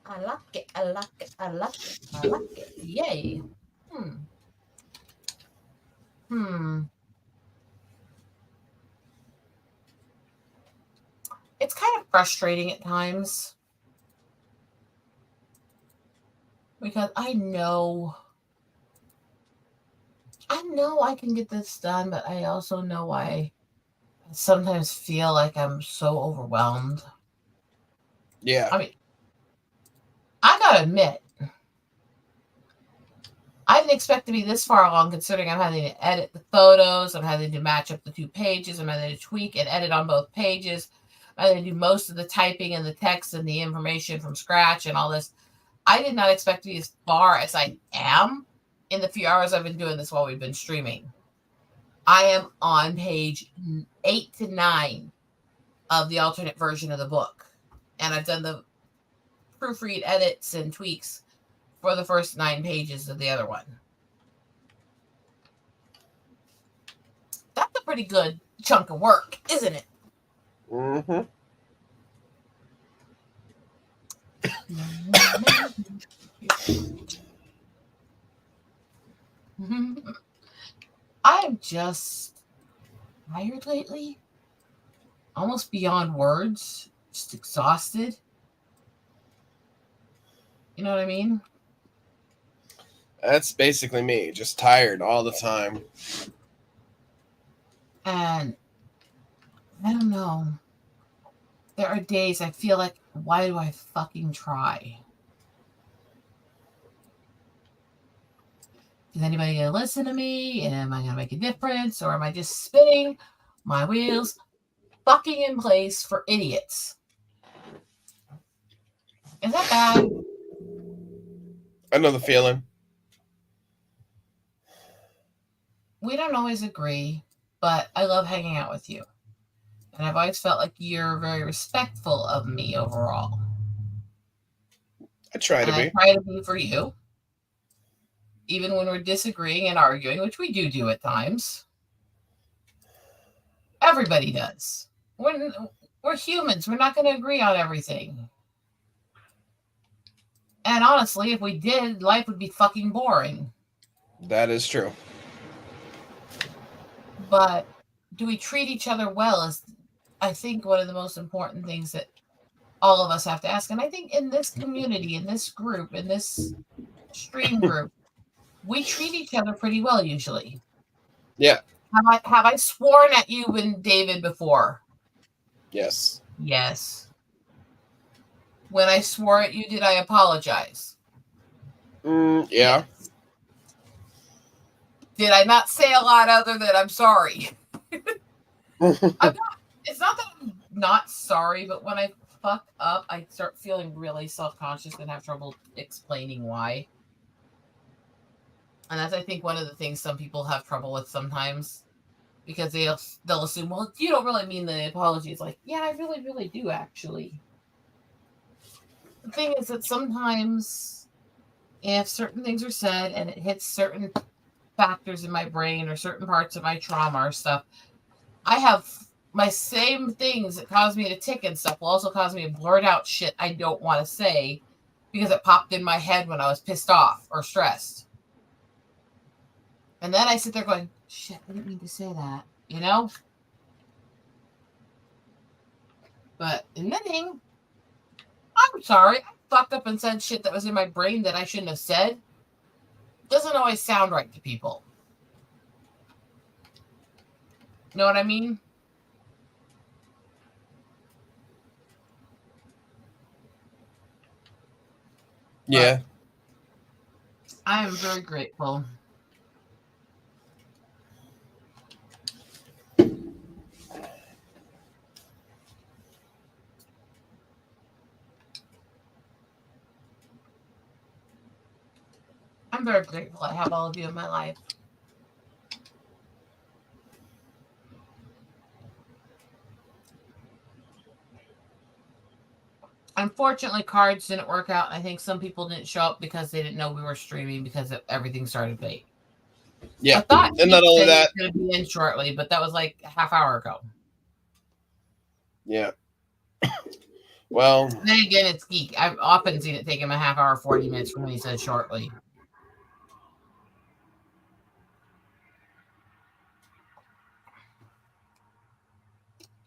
I like it. I like it. I like it. I like it. Yay. It's kind of frustrating at times because I know I can get this done, but I also know I sometimes feel like I'm so overwhelmed. Yeah. I mean, I gotta admit, I didn't expect to be this far along considering I'm having to edit the photos, I'm having to match up the two pages, I'm having to tweak and edit on both pages, I'm having to do most of the typing and the text and the information from scratch and all this. I did not expect to be as far as I am in the few hours I've been doing this while we've been streaming. I am on page 8 to 9 of the alternate version of the book. And I've done the proofread edits and tweaks for the first 9 pages of the other one. That's a pretty good chunk of work, isn't it? Mm-hmm. I'm just tired lately. Almost beyond words. Just exhausted. You know what I mean? That's basically me, just tired all the time. And I don't know. There are days I feel like, why do I fucking try? Is anybody going to listen to me? Am I going to make a difference? Or am I just spinning my wheels fucking in place for idiots? Is that bad? I know the feeling. We don't always agree, but I love hanging out with you. And I've always felt like you're very respectful of me overall. I try to And I be. try to be for you. Even when we're disagreeing and arguing, which we do at times. Everybody does. We're humans. We're not going to agree on everything. And honestly, if we did, life would be fucking boring. That is true. But do we treat each other well is, I think, one of the most important things that all of us have to ask. And I think in this community, in this group, in this stream group, we treat each other pretty well usually. Yeah. Have I sworn at you and David before? Yes. Yes. When I swore at you, did I apologize? Yeah. Yes. Did I not say a lot other than I'm sorry? It's not that I'm not sorry, but when I fuck up, I start feeling really self-conscious and have trouble explaining why. And that's, I think, one of the things some people have trouble with sometimes, because they'll assume, well, you don't really mean the apology. It's like, yeah, I really, really do, actually. The thing is that sometimes if certain things are said and it hits certain factors in my brain or certain parts of my trauma or stuff, I have my same things that cause me to tick and stuff will also cause me to blurt out shit I don't want to say because it popped in my head when I was pissed off or stressed. And then I sit there going, shit, I didn't mean to say that, you know? But admitting, I'm sorry, I fucked up and said shit that was in my brain that I shouldn't have said. Doesn't always sound right to people. Know what I mean? Yeah. I am very grateful. I'm very grateful I have all of you in my life. Unfortunately, cards didn't work out. I think some people didn't show up because they didn't know we were streaming because everything started late. Yeah. I thought And not only that, it was going to be in shortly, but that was like a half hour ago. yeah. Well, Then again, it's geek. I've often seen it take him a half hour, 40 minutes from when he said shortly.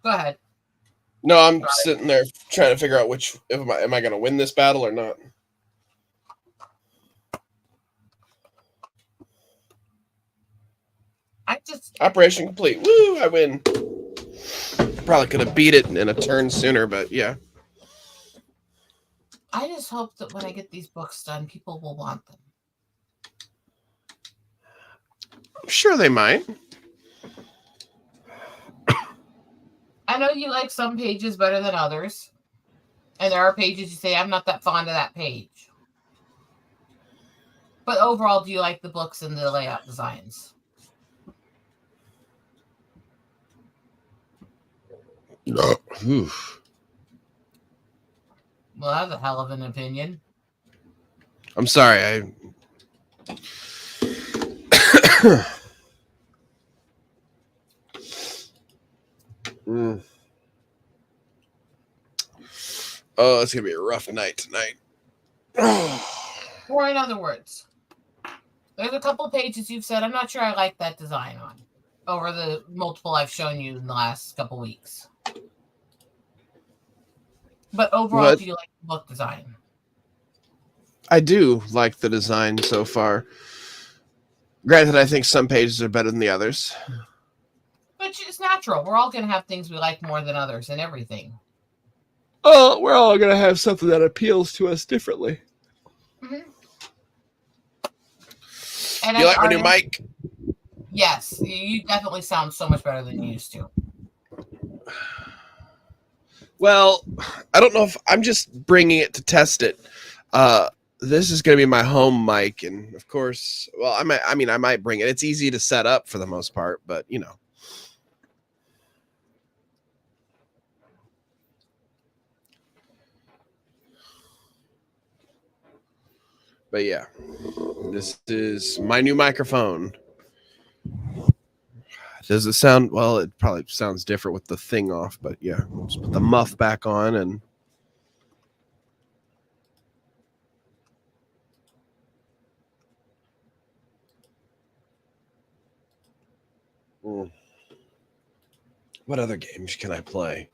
Go ahead. no, I'm sitting there trying to figure out am I going to win this battle or not? Operation complete. Woo! I win. Probably could have beat it in a turn sooner, but yeah. I just hope that when I get these books done, people will want them. I'm sure they might. I know you like some pages better than others. And there are pages you say, I'm not that fond of that page. But overall, do you like the books and the layout designs? No. Well, that's a hell of an opinion. I'm sorry. Oh, it's gonna be a rough night tonight. Or in other words, there's a couple pages you've said, I'm not sure I like that design on, over the multiple I've shown you in the last couple weeks. But overall, do you like the book design? I do like the design so far. Granted, I think some pages are better than the others. Which is natural. We're all going to have things we like more than others and everything. Oh, we're all going to have something that appeals to us differently. Mm-hmm. And you like my new mic? Yes. You definitely sound so much better than you used to. Well, I don't know if I'm just bringing it to test it. This is going to be my home mic, and of course, well, I might bring it. It's easy to set up for the most part, but you know. But yeah, this is my new microphone. Does it sound, well, it probably sounds different with the thing off, but yeah, just put the muff back on and what other games can I play?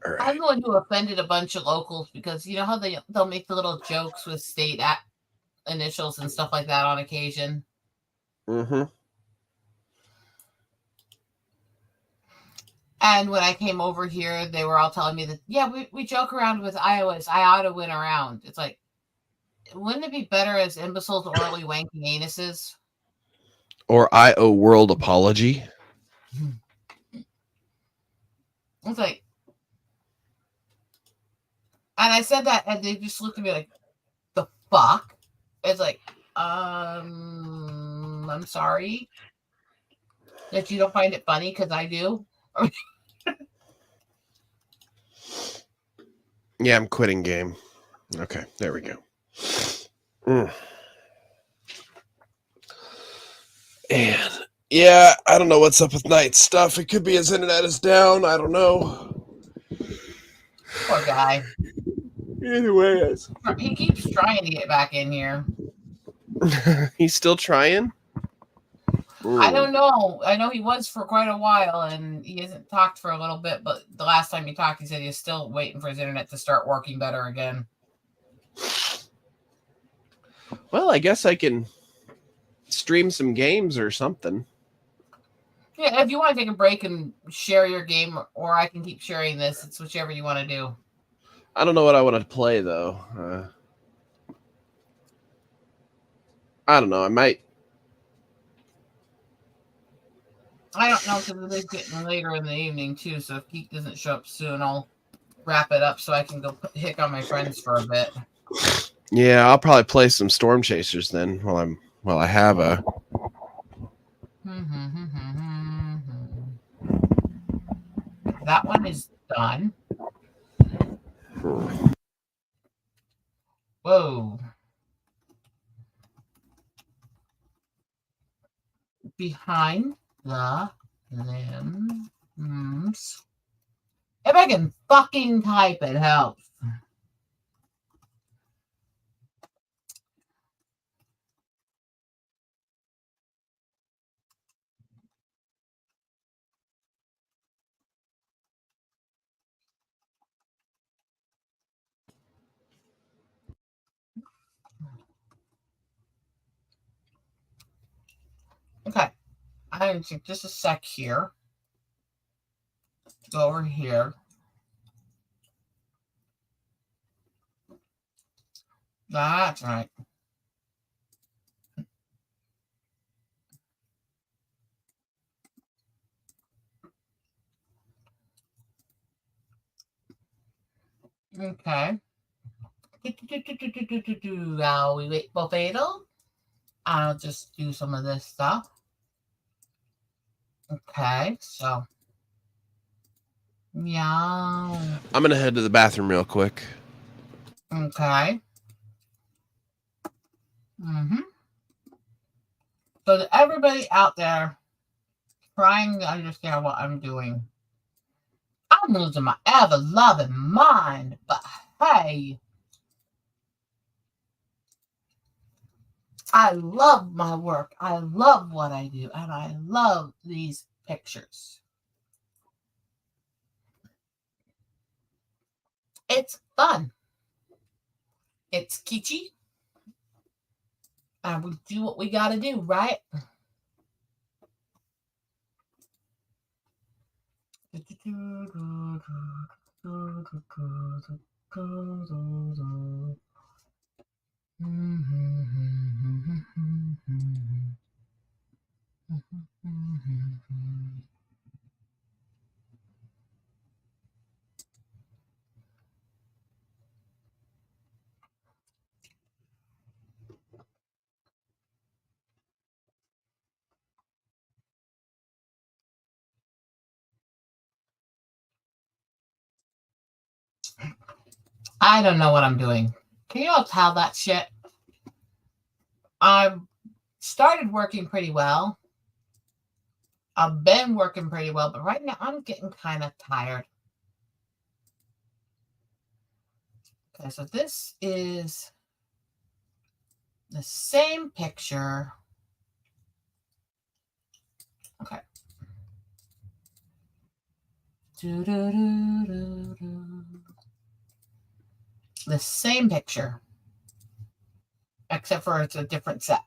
Right. I'm the one who offended a bunch of locals because you know how they'll make the little jokes with state initials and stuff like that on occasion. Mm-hmm. And when I came over here, they were all telling me that, yeah, we joke around with Iowa's. I ought to win around. It's like, wouldn't it be better as imbeciles orally wanking anuses? Or I owe world apology. It's like, and I said that, and they just looked at me like, the fuck? It's like, I'm sorry that you don't find it funny because I do. Yeah, I'm quitting game. Okay, there we go. And yeah, I don't know what's up with Knight's stuff. It could be his internet is down. I don't know. Poor guy. Anyway, he keeps trying to get back in here. He's still trying? I don't know. I know he was for quite a while, and he hasn't talked for a little bit, but the last time he talked, he said he's still waiting for his internet to start working better again. Well, I guess I can stream some games or something. Yeah, if you want to take a break and share your game, or I can keep sharing this. It's whichever you want to do. I don't know what I want to play, though. I don't know. I might. I don't know, because it is getting later in the evening, too, so if Geek doesn't show up soon, I'll wrap it up so I can go hick on my friends for a bit. Yeah, I'll probably play some Storm Chasers then while I have a. That one is done. Whoa. Behind the limbs. If I can fucking type, it helps. Okay. I'm going to take just a sec here. Go over here. That's right. Okay. While we wait for Fatal, I'll just do some of this stuff. Okay, so meow. I'm gonna head to the bathroom real quick. Okay. Mm-hmm. So to everybody out there trying to understand what I'm doing, I'm losing my ever-loving mind. But hey, I love my work. I love what I do. And I love these pictures. It's fun. It's kitschy. And we do what we got to do, right? I don't know what I'm doing. Can you all tell that shit? I've started working pretty well. I've been working pretty well, but right now I'm getting kind of tired. Okay, so this is the same picture. Okay. The same picture, except for it's a different set.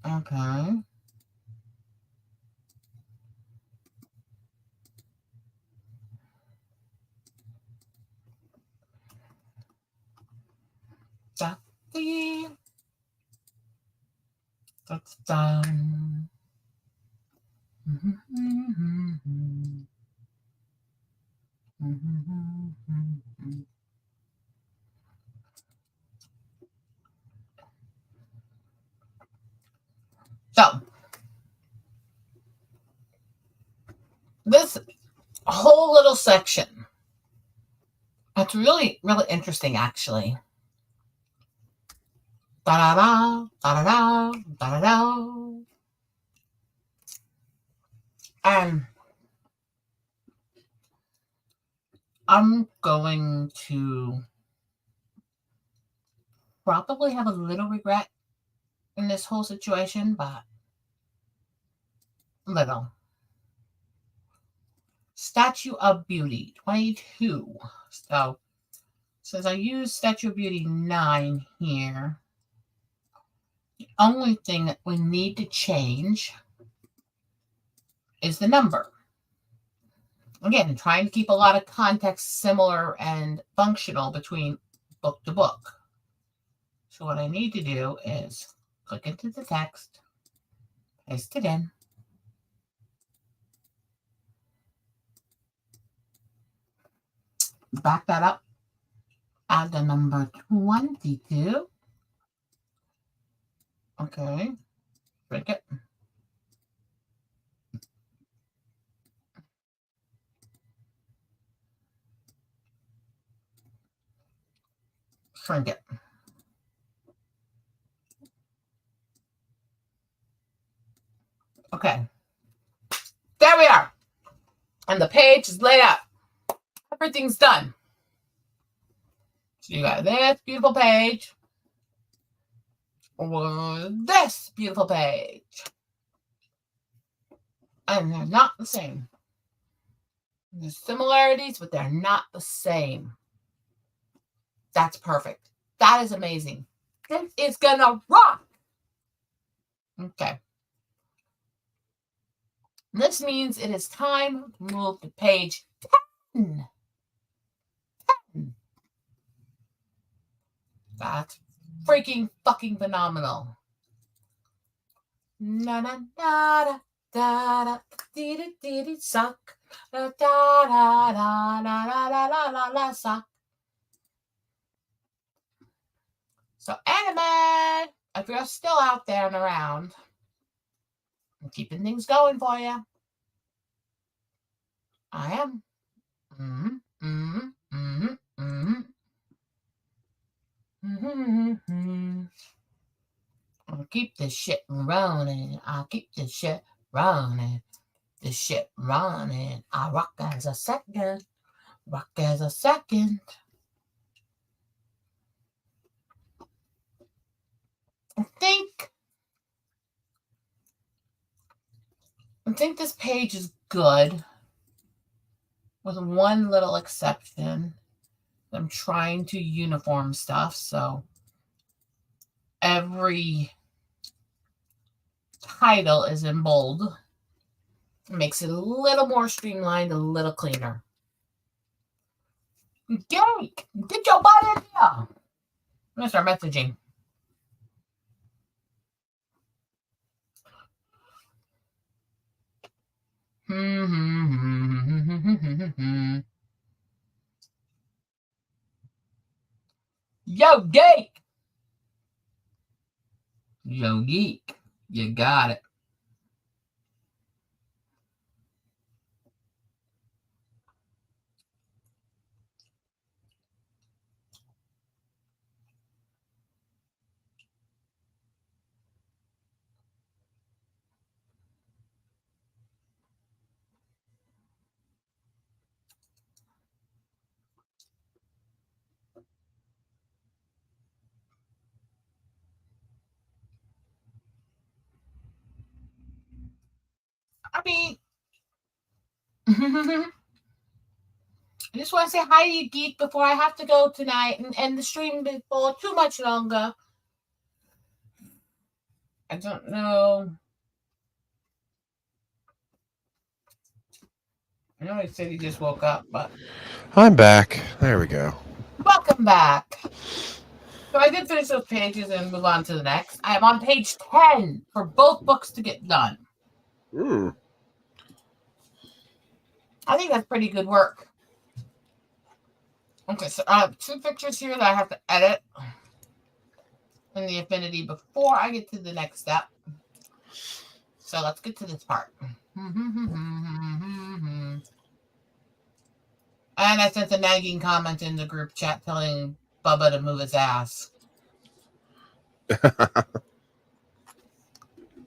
Okay. That's done. So, this whole little section, it's really, really interesting, actually. Da-da-da, da-da-da, da-da-da. And I'm going to probably have a little regret in this whole situation, but little. Statue of Beauty 22. So since I use Statue of Beauty 9 here, the only thing that we need to change is the number. Again, trying to keep a lot of context similar and functional between book to book. So what I need to do is click into the text, paste it in, back that up, add the number 22. Okay, shrink it. Shrink it. Okay, there we are. And the page is laid out. Everything's done. So you got this beautiful page, or this beautiful page. And they're not the same. There's similarities, but they're not the same. That's perfect. That is amazing. This is gonna rock. Okay. This means it is time to move to page 10. 10. That's freaking fucking phenomenal. Na na na da da da dee dee dee dee suck. Da da da da da da da da da suck. So, Anime, if you're still out there and around, I'm keeping things going for you. I am. I'll keep this shit running. I'll keep this shit running. This shit running. I rock as a second. Rock as a second. I think this page is good, with one little exception. I'm trying to uniform stuff, so every title is in bold. It makes it a little more streamlined, a little cleaner. Gary, get your butt in here. I'm going to start messaging. Yo, geek. Yo, geek. You got it. I mean, I just want to say hi to you, geek, before I have to go tonight and end the stream before too much longer. I don't know. I know he said he just woke up, but I'm back. There we go. welcome back. So I did finish those pages and move on to the next. I am on page 10 for both books to get done. I think that's pretty good work. Okay, so I have 2 pictures here that I have to edit in the Affinity before I get to the next step. So let's get to this part. And I sent a nagging comment in the group chat telling Bubba to move his ass.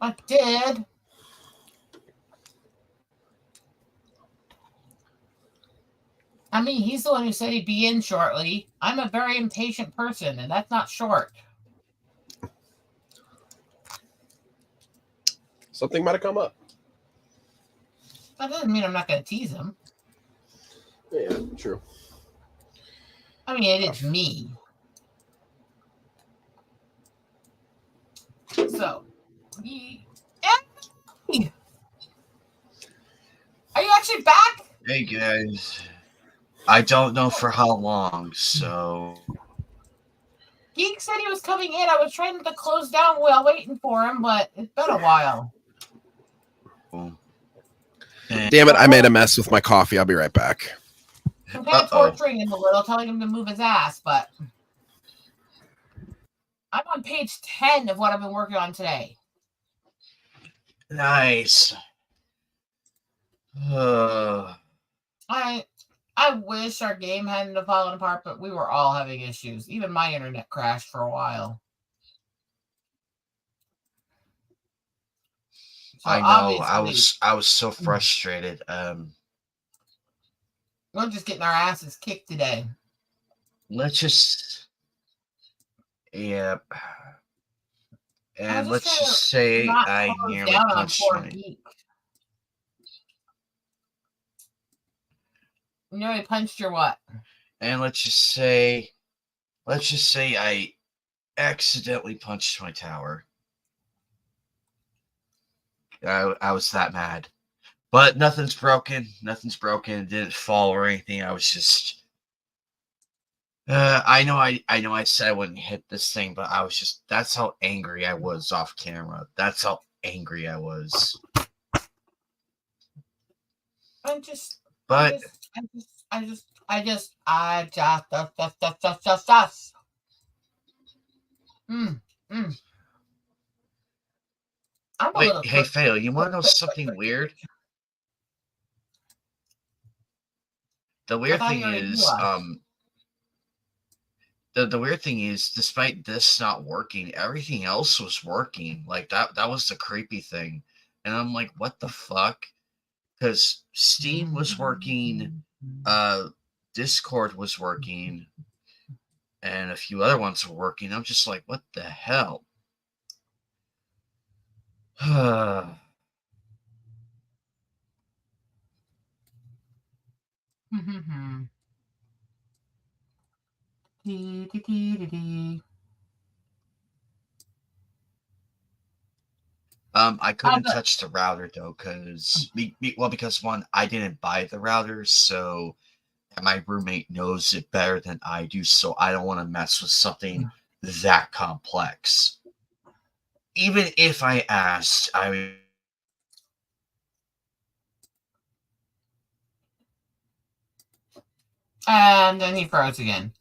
I did. I mean, he's the one who said he'd be in shortly. I'm a very impatient person, and that's not short. Something might have come up. That doesn't mean I'm not going to tease him. Yeah, true. I mean, it is me. So, are you actually back? Hey guys, I don't know for how long, so Geek said he was coming in. I was trying to close down while waiting for him, but it's been a while. Damn it, I made a mess with my coffee. I'll be right back. I'm kind of torturing him a little, telling him to move his ass, but I'm on page 10 of what I've been working on today. Nice. I wish our game hadn't fallen apart, but we were all having issues. Even my internet crashed for a while. So I know. I was so frustrated. We're just getting our asses kicked today. Let's just, yeah. And let's just say I nearly punched my. You nearly punched your what? And let's just say I accidentally punched my tower. I was that mad. But nothing's broken. Nothing's broken. It didn't fall or anything. I was just. I know I said I wouldn't hit this thing, but I was just. That's how angry I was off camera. That's how angry I was. I just. Mm, mm. I'm a Wait, little hey, cur- Fail, you want to know something weird? The I weird thought thing you already knew is, us. the weird thing is, despite this not working, everything else was working. Like that was the creepy thing. And I'm like, what the fuck? Because Steam was working, Discord was working, and a few other ones were working. I'm just like, what the hell? Dee, dee, dee, dee, dee. I couldn't touch the router though, because one, I didn't buy the router, so my roommate knows it better than I do, so I don't want to mess with something that complex. Even if I asked, I would. And then he froze again.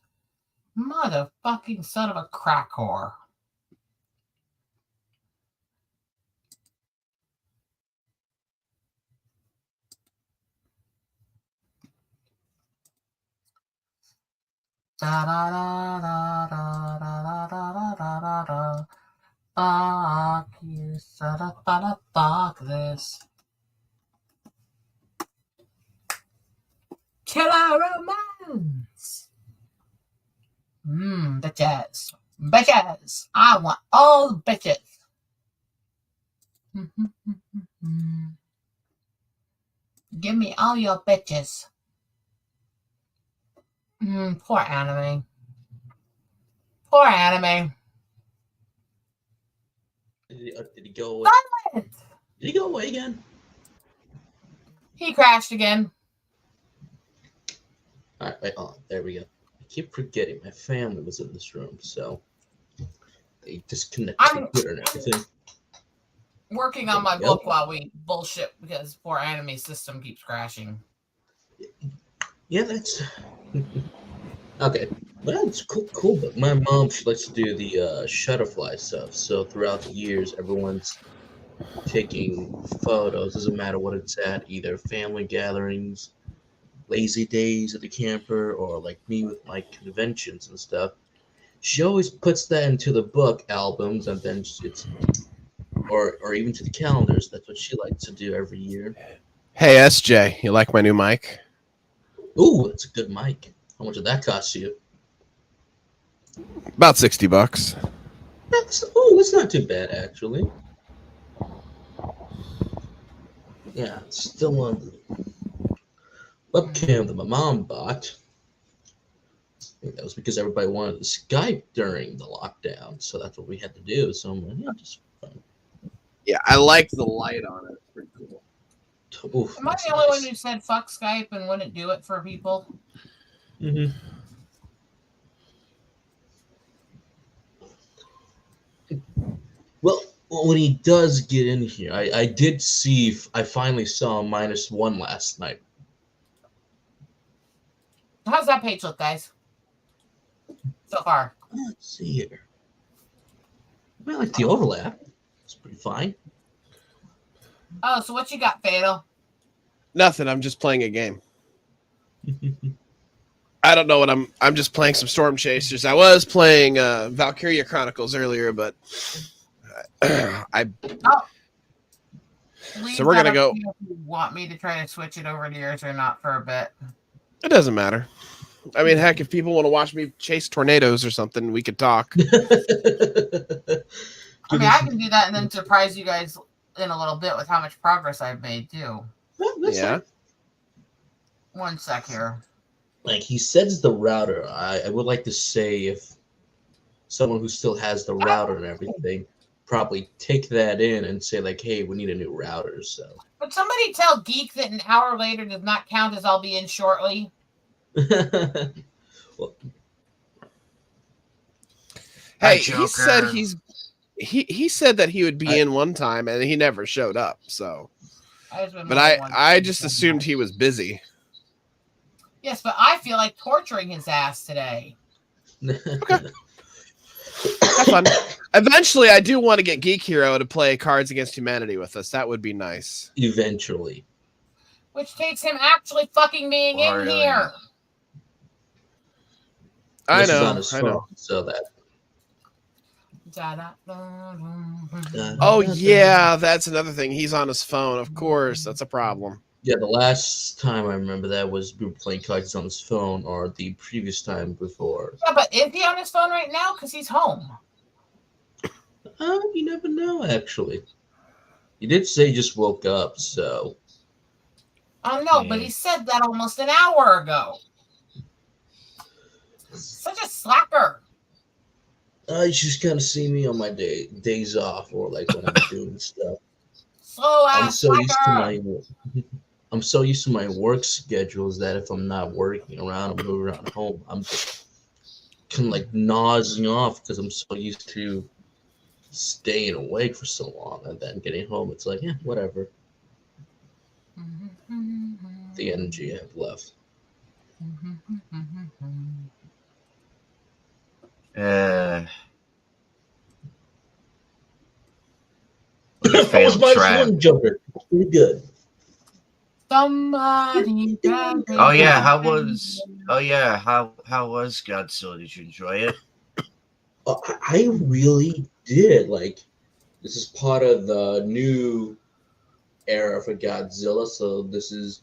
Motherfucking son of a crack whore. Da da da da da da da da da da. Fuck you, son of a fuck this. Killer romance. Bitches. Bitches. I want all the bitches. Give me all your bitches. Poor anime. Poor anime. Did he go away? Silent. Did he go away again? He crashed again. All right, wait, oh, there we go. I keep forgetting my family was in this room, so they disconnected the computer and everything. Working on my book while we bullshit because poor anime system keeps crashing. Yeah, that's okay. Well, it's cool. But my mom, she likes to do the Shutterfly stuff. So throughout the years, everyone's taking photos. Doesn't matter what it's at, either family gatherings, lazy days at the camper, or like me with my conventions and stuff. She always puts that into the book albums, and then it's or even to the calendars. That's what she likes to do every year. Hey, SJ, you like my new mic? Ooh, that's a good mic. How much did that cost you? About $60. That's not too bad actually. Yeah, it's still on the webcam that my mom bought. I think that was because everybody wanted to Skype during the lockdown, so that's what we had to do. So I'm like, yeah, just fine. Yeah, I like the light on it. It's pretty cool. Oof, Am I the only one who said fuck Skype and wouldn't do it for people? Mm-hmm. Well, when he does get in here, I did see, I finally saw -1 last night. How's that page look, guys? So far. Let's see here. I like the overlap. It's pretty fine. Oh, so what you got, Fatal? Nothing. I'm just playing a game. I don't know what I'm just playing some Storm Chasers. I was playing Valkyria Chronicles earlier, but I. So we're gonna go. If you want me to try to switch it over to yours or not for a bit? It doesn't matter. I mean, heck, if people want to watch me chase tornadoes or something, we could talk. I mean, I can do that and then surprise you guys in a little bit with how much progress I've made too. Yeah. One sec here. Like he says the router. I would like to say if someone who still has the router and everything probably take that in and say like, hey, we need a new router. So. But somebody tell Geek that an hour later does not count as I'll be in shortly. Well, hey, he said he said that he would be in one time and he never showed up. So, but I just assumed he was busy. Yes, but I feel like torturing his ass today. Okay. Have fun. Eventually, I do want to get Geek Hero to play Cards Against Humanity with us. That would be nice. Eventually. Which takes him actually fucking being in here. I This is on know. his I phone, know. so that. Oh yeah, that's another thing. He's on his phone. Of course, that's a problem. Yeah, the last time I remember that was we were playing cards on his phone, or the previous time before. Yeah, but is he on his phone right now? Because he's home. You never know, actually. He did say he just woke up, so. Oh no, but he said that almost an hour ago. Such a slacker. You just kind of see me on my days off, or like when I'm doing stuff. I'm so used to my work schedules that if I'm not working around, I'm moving around home, I'm just kind of like nosing off because I'm so used to staying awake for so long, and then getting home, it's like, yeah, whatever. The energy I have left. That was my swing jumper. Pretty good. Somebody. Oh yeah, how was Godzilla? Did you enjoy it? I really did. Like, this is part of the new era for Godzilla, so this is,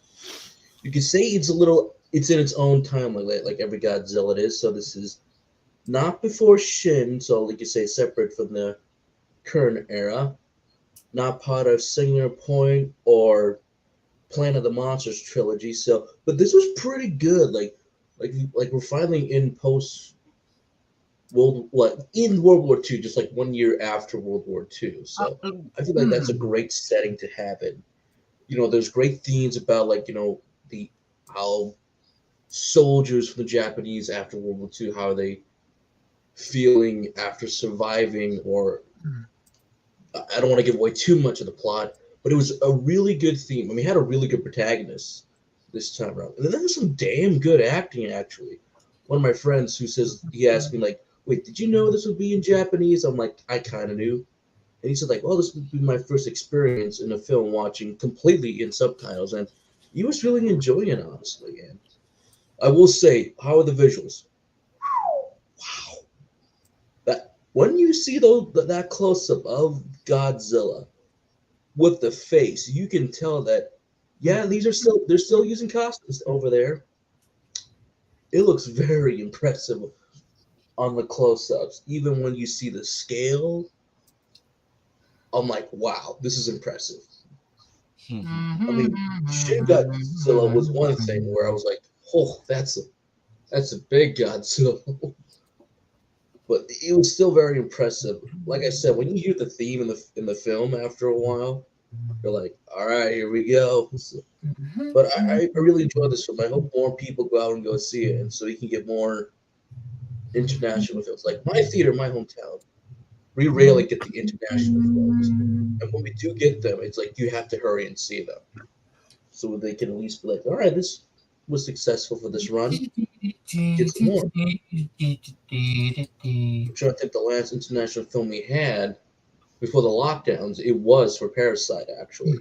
you could say it's in its own time, like every Godzilla it is. So this is not before Shin, so like you say, separate from the current era, not part of Singular Point or Planet of the Monsters trilogy. So, but this was pretty good. Like we're finally in World War II, just like 1 year after World War II. So I feel like that's a great setting to have it. There's great themes about how soldiers from the Japanese after World War II, how are they feeling after surviving, or I don't want to give away too much of the plot, but it was a really good theme. I mean, we had a really good protagonist this time around. And then there was some damn good acting, actually. One of my friends he asked me, like, wait, did you know this would be in Japanese? I'm like, I kind of knew. And he said, like, well, this would be my first experience in a film watching completely in subtitles. And he was really enjoying it, honestly. And I will say, how are the visuals? Wow. When you see that close-up of Godzilla with the face, you can tell that, yeah, they're still using costumes over there. It looks very impressive on the close-ups. Even when you see the scale, I'm like, wow, this is impressive. I mean, Shin Godzilla was one thing where I was like, oh, that's a big Godzilla. But it was still very impressive. Like I said, when you hear the theme in the film after a while, you're like, all right, here we go. But I really enjoyed this film. I hope more people go out and go see it, and so we can get more international films. Like my theater, my hometown, we rarely get the international films. And when we do get them, it's like you have to hurry and see them. So they can at least be like, all right, this was successful for this run. Get some more. I'm trying to think the last international film we had before the lockdowns, it was for Parasite, actually.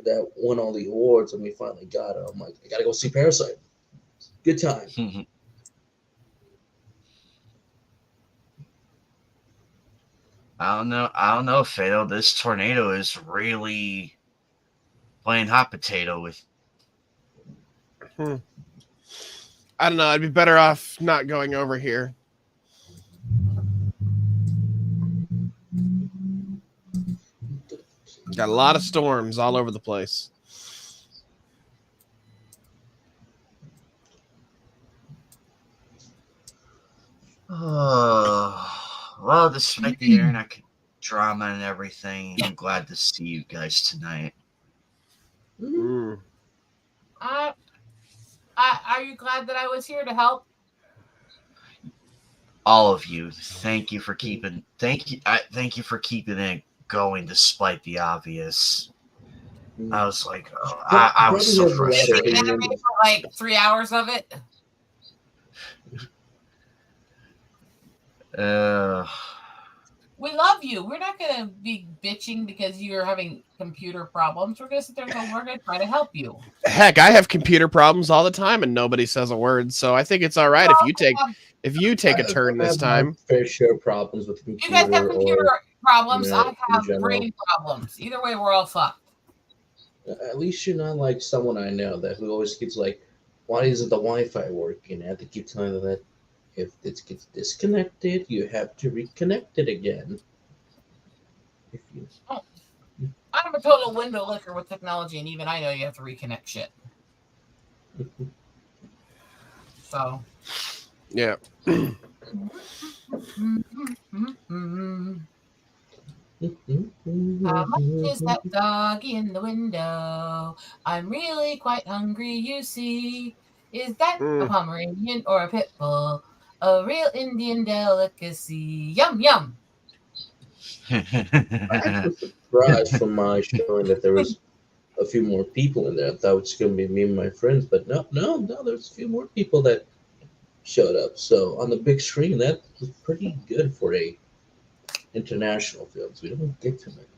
That won all the awards, and we finally got it. I'm like, I gotta go see Parasite. Good time. I don't know, Fatal. This tornado is really playing hot potato with. I don't know. I'd be better off not going over here. Got a lot of storms all over the place. Well, despite the internet drama and everything, I'm glad to see you guys tonight. Are you glad that I was here to help? All of you, thank you for keeping it going despite the obvious. I was like, I was so frustrated. For like 3 hours of it. We love you. We're not going to be bitching because you're having computer problems. We're going to sit there and go, we're going to try to help you. Heck, I have computer problems all the time and nobody says a word. So I think it's all right if you take a turn this time. I have fair share of problems with You guys have computer problems. internet I in have general. brain problems. Either way, we're all fucked. At least you're not like someone I know that who always keeps like, why isn't the Wi-Fi working? I have to keep telling them that if it gets disconnected, you have to reconnect it again. If you... I'm a total window licker with technology, and even I know you have to reconnect shit. So. Yeah. How much is that doggy in the window? I'm really quite hungry, you see. Is that a Pomeranian or a pit bull? A real Indian delicacy. Yum, yum. I was surprised from my showing that there was a few more people in there. I thought it was going to be me and my friends, but no, there's a few more people that showed up. So on the big screen, that was pretty good for a international film. So we don't get to it.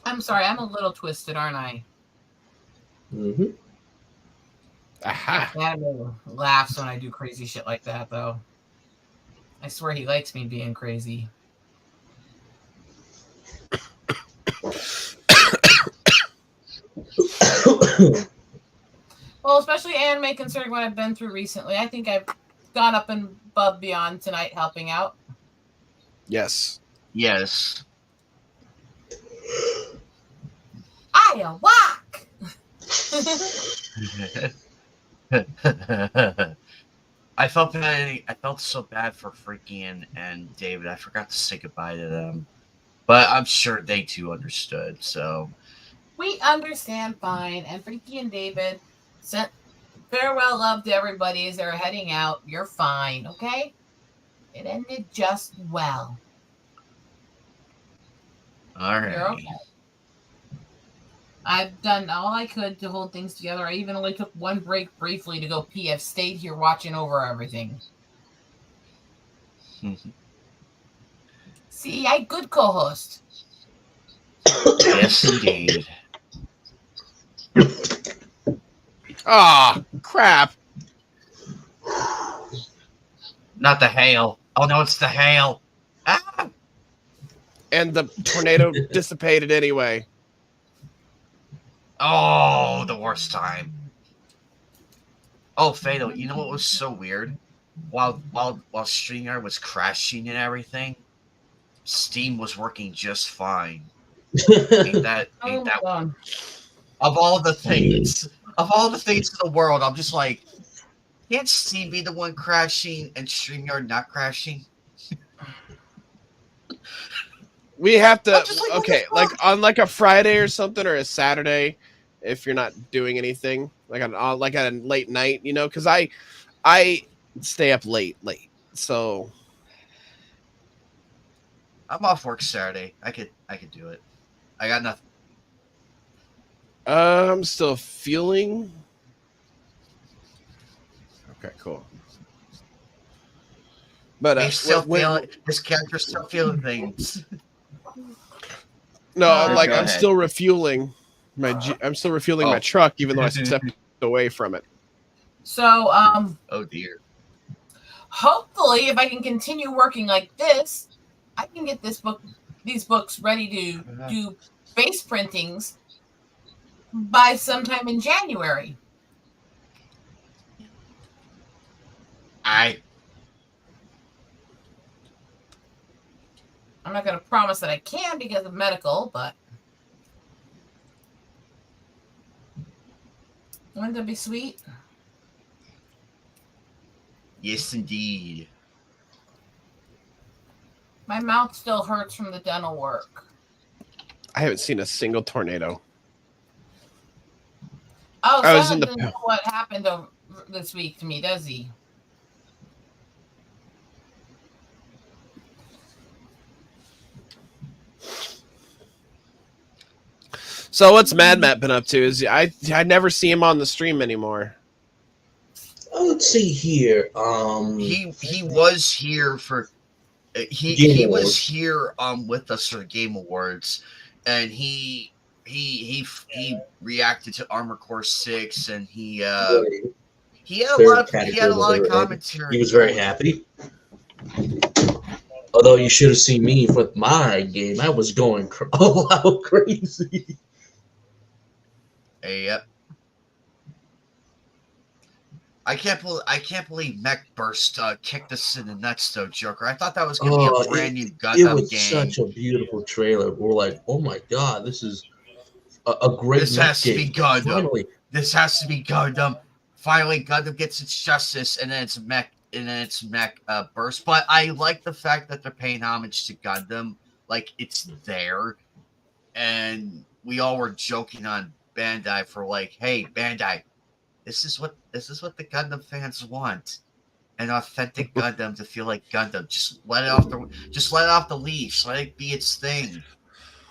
I'm sorry, I'm a little twisted, aren't I? Mm-hmm. Aha. Dad laughs when I do crazy shit like that, though. I swear he likes me being crazy. Well, especially anime, considering what I've been through recently. I think I've gone up and above beyond tonight helping out. Yes. Yes. I walk. I felt bad. I felt so bad for Freaky and David. I forgot to say goodbye to them, but I'm sure they too understood. So we understand fine. And Freaky and David sent farewell love to everybody as they're heading out. You're fine, okay? It ended just well. all right. You're okay. I've done all I could to hold things together. I even only took one break briefly to go pee. I've stayed here watching over everything. See, I good co-host. Yes, indeed. Ah, crap. Not the hail. Oh no, it's the hail. Ah! And the tornado dissipated anyway. Oh, the worst time. Oh, Fado, you know what was so weird? While StreamYard was crashing and everything, Steam was working just fine. Ain't that of all the things in the world, I'm just like, can't Steam be the one crashing and StreamYard not crashing? We have to like, okay, like on like a Friday or something or a Saturday, if you're not doing anything, like on like a late night, you know, because I stay up late, so I'm off work Saturday. I could do it. I got nothing. I'm still feeling. Okay, cool. But He's still feeling. His character's still feeling things. No, Go I'm ahead. still refueling my truck, even though I stepped away from it. So, oh dear. Hopefully, if I can continue working like this, I can get these books ready to do face printings by sometime in January. I'm not going to promise that I can because of medical, but wouldn't that be sweet? Yes, indeed. My mouth still hurts from the dental work. I haven't seen a single tornado. Oh, I was Simon in the doesn't know what happened this week to me, does he? So what's Mad Matt been up to? Is I never see him on the stream anymore. let's see here. He was here for Game he was Awards. here with us for the Game Awards, and he reacted to Armor Core 6, and he had a lot of commentary. He was very happy. Although you should have seen me with my game, I was going all out crazy. Yep. I can't believe Mech Burst kicked us in the nuts, though, Joker. I thought that was going to be a brand new It Gundam was game. such a beautiful trailer. We're like, oh my god, this is a great. This has to be game. Gundam. Finally, This has to be Gundam. Finally, Gundam gets its justice, and then it's Mech Burst. But I like the fact that they're paying homage to Gundam, like it's there. And we all were joking on Bandai for like, hey, Bandai, this is what the Gundam fans want. An authentic Gundam to feel like Gundam. Just let it off the leash. Let it be its thing.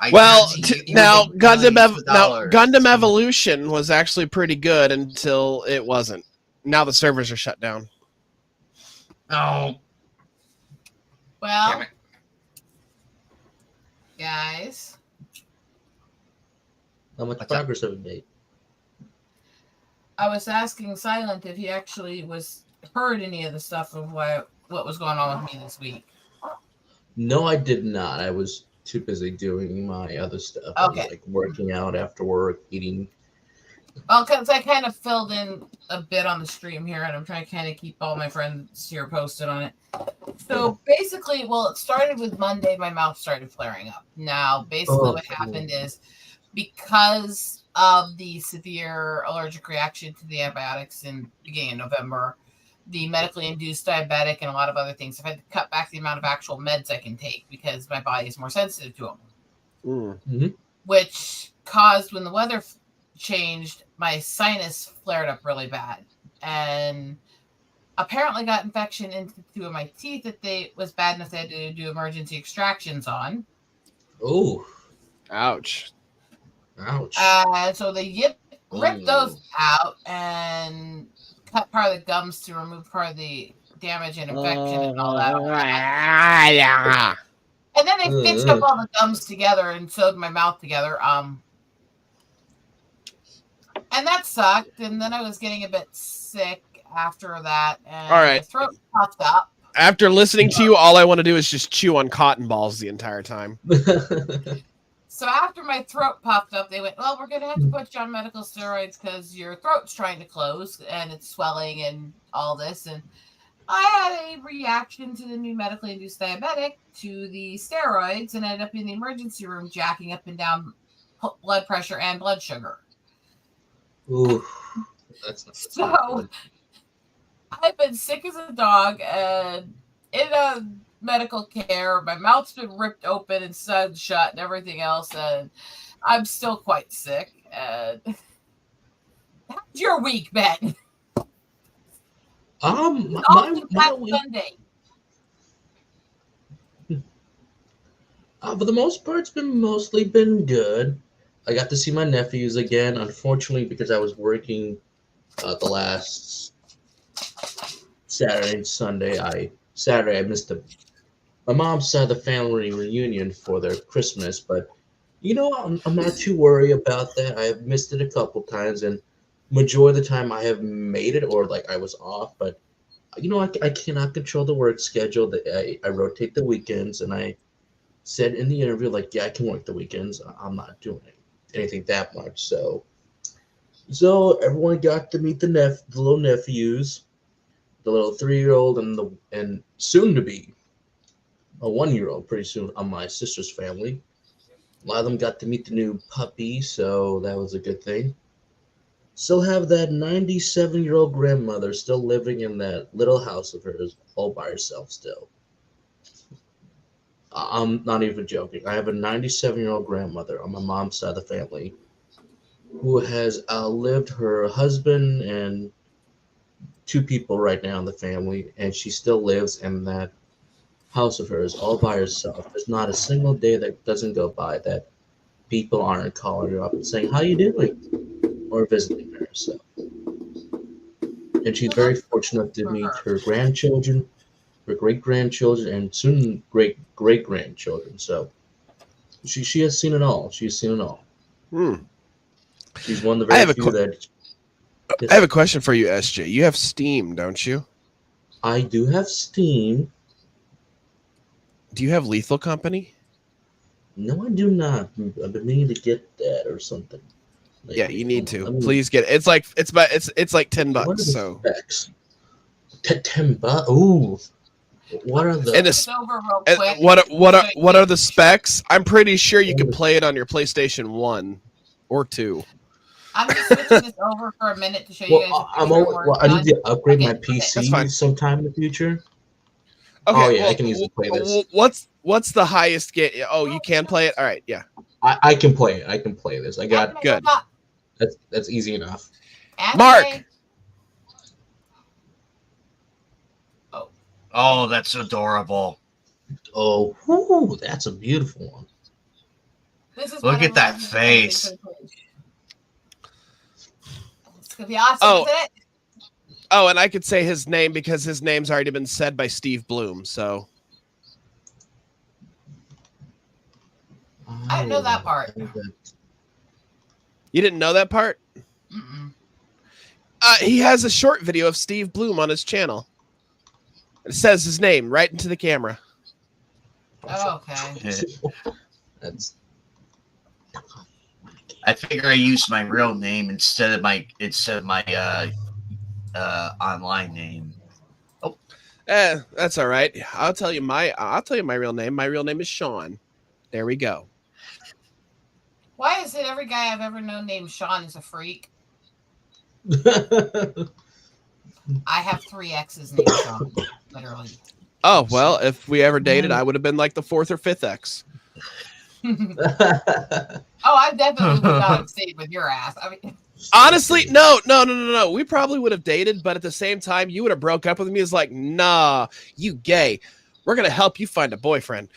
Gundam Evolution was actually pretty good until it wasn't. Now the servers are shut down. Oh. Well, guys. how much progress have we made? I was asking Silent if he actually heard any of the stuff of what was going on with me this week. No, I did not. I was too busy doing my other stuff. I was, like working out after work, eating. Well, because I kind of filled in a bit on the stream here, and I'm trying to kind of keep all my friends here posted on it. So basically, it started with Monday. My mouth started flaring up. Now, basically, what happened is because of the severe allergic reaction to the antibiotics in the beginning of November, the medically induced diabetic and a lot of other things, I've had to cut back the amount of actual meds I can take because my body is more sensitive to them. Mm-hmm. Which caused, when the weather changed, my sinus flared up really bad. And apparently got infection into two of my teeth that was bad enough they had to do emergency extractions on. Oh. Ouch. So they ripped those out and cut part of the gums to remove part of the damage and infection and all that. And then they fixed up all the gums together and sewed my mouth together. And that sucked. And then I was getting a bit sick after that. And all right. my throat puffed up. After listening to you, all I want to do is just chew on cotton balls the entire time. So after my throat puffed up, they went, well, we're going to have to put you on medical steroids because your throat's trying to close and it's swelling and all this. And I had a reaction to the new medically induced diabetic to the steroids and ended up in the emergency room jacking up and down blood pressure and blood sugar. Ooh, that's not so I've been sick as a dog and in a medical care. My mouth's been ripped open and sewed shut and everything else, and I'm still quite sick. And how's your week been? My week, Sunday. For the most part, it's mostly been good. I got to see my nephews again. Unfortunately, because I was working the last Saturday and Sunday. Saturday I missed my mom's side of the family reunion for their Christmas, but I'm not too worried about that. I have missed it a couple times, and majority of the time I have made it or like I was off. But I cannot control the work schedule. I rotate the weekends, and I said in the interview yeah, I can work the weekends. I'm not doing anything that much. So everyone got to meet the little nephews, the little 3-year-old and soon to be a 1-year-old pretty soon on my sister's family. A lot of them got to meet the new puppy, so that was a good thing. Still have that 97-year-old grandmother still living in that little house of hers all by herself still. I'm not even joking. I have a 97-year-old grandmother on my mom's side of the family who has outlived her husband and 2 people right now in the family, and she still lives in that house of hers all by herself. There's not a single day that doesn't go by that people aren't calling her up and saying, how you doing? Or visiting her. So and she's very fortunate to meet her grandchildren, her great grandchildren, and soon great great grandchildren. So she has seen it all. She's seen it all. She's one of the very few that. I have a question for you, SJ. You have Steam, don't you? I do have Steam. Do you have Lethal Company? No, I do not. I've been meaning to get that or something. Yeah, you need to. Please get it. It's like it's like $10. What are the So specs? $10. Ooh. What are the? And what are the specs? I'm pretty sure you can play it on your PlayStation 1 or 2. I'm just switching this over for a minute to show you guys. I need to upgrade my PC sometime in the future. Okay, oh yeah, I can easily play this. What's the highest game? Oh, you can play it. All right, yeah. I can play it. I can play this. I got good. That's easy enough. Mark. Oh, that's adorable. Oh, whoo, that's a beautiful one. Look at that face. It's gonna be awesome, isn't it? Oh, and I could say his name because his name's already been said by Steve Bloom. So I didn't know that part. You didn't know that part? Mm-mm. He has a short video of Steve Bloom on his channel. It says his name right into the camera. Oh, okay. That's. I figure I used my real name instead of my online name. Oh, that's all right. I'll tell you my real name. My real name is Sean. There we go. Why is it every guy I've ever known named Sean is a freak? I have 3 exes named Sean, literally. Oh well, if we ever dated, I would have been like the 4th or 5th ex. Oh, I definitely would not have stayed with your ass. I mean, honestly, no. We probably would have dated, but at the same time, you would have broke up with me. It's like, nah, you gay. We're gonna help you find a boyfriend.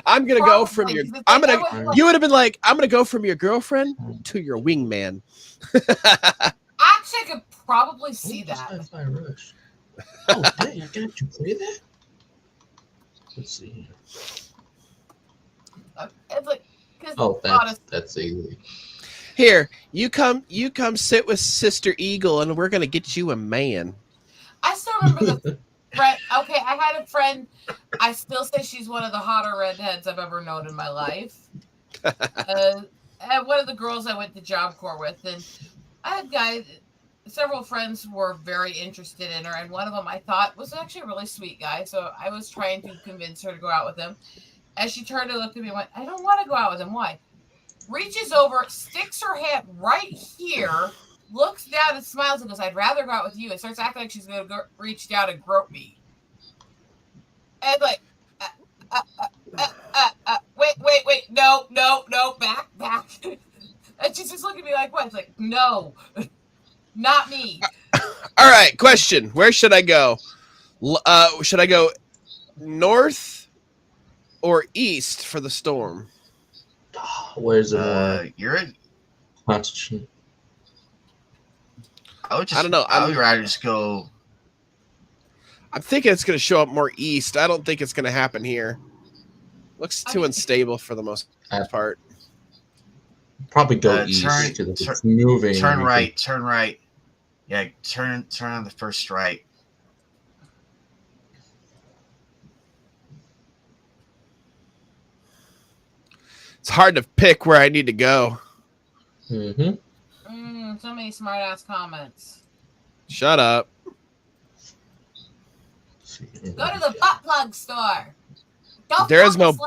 I'm gonna go from your. You would have been like, I'm gonna go from your girlfriend to your wingman. Actually, I could probably see that. Sci-Fi Rush. Oh, dang! I got you play that. Let's see here. It's like, oh, that's easy. Here, you come sit with Sister Eagle, and we're gonna get you a man. I still remember the friend. Okay, I had a friend. I still say she's one of the hotter redheads I've ever known in my life. And one of the girls I went to Job Corps with, and I had guys. Several friends were very interested in her, and one of them I thought was actually a really sweet guy. So I was trying to convince her to go out with him. As she turned to look at me and went, I don't want to go out with him. Why? Reaches over, sticks her hand right here, looks down and smiles and goes, I'd rather go out with you. And starts acting like she's going to reach down and grope me. And like, wait, no, back. And she's just looking at me like, what? It's like, no, not me. All right, question. Where should I go? Should I go north or east for the storm? Where's it? You're in. I don't know. I would rather just go. I'm thinking it's going to show up more east. I don't think it's going to happen here. Looks too unstable for the most part. Probably go east because it's moving. Turn right. Yeah, turn on the first right. It's hard to pick where I need to go. Mm-hmm. So many smart ass comments. Shut up. Go to the butt plug store. There is no.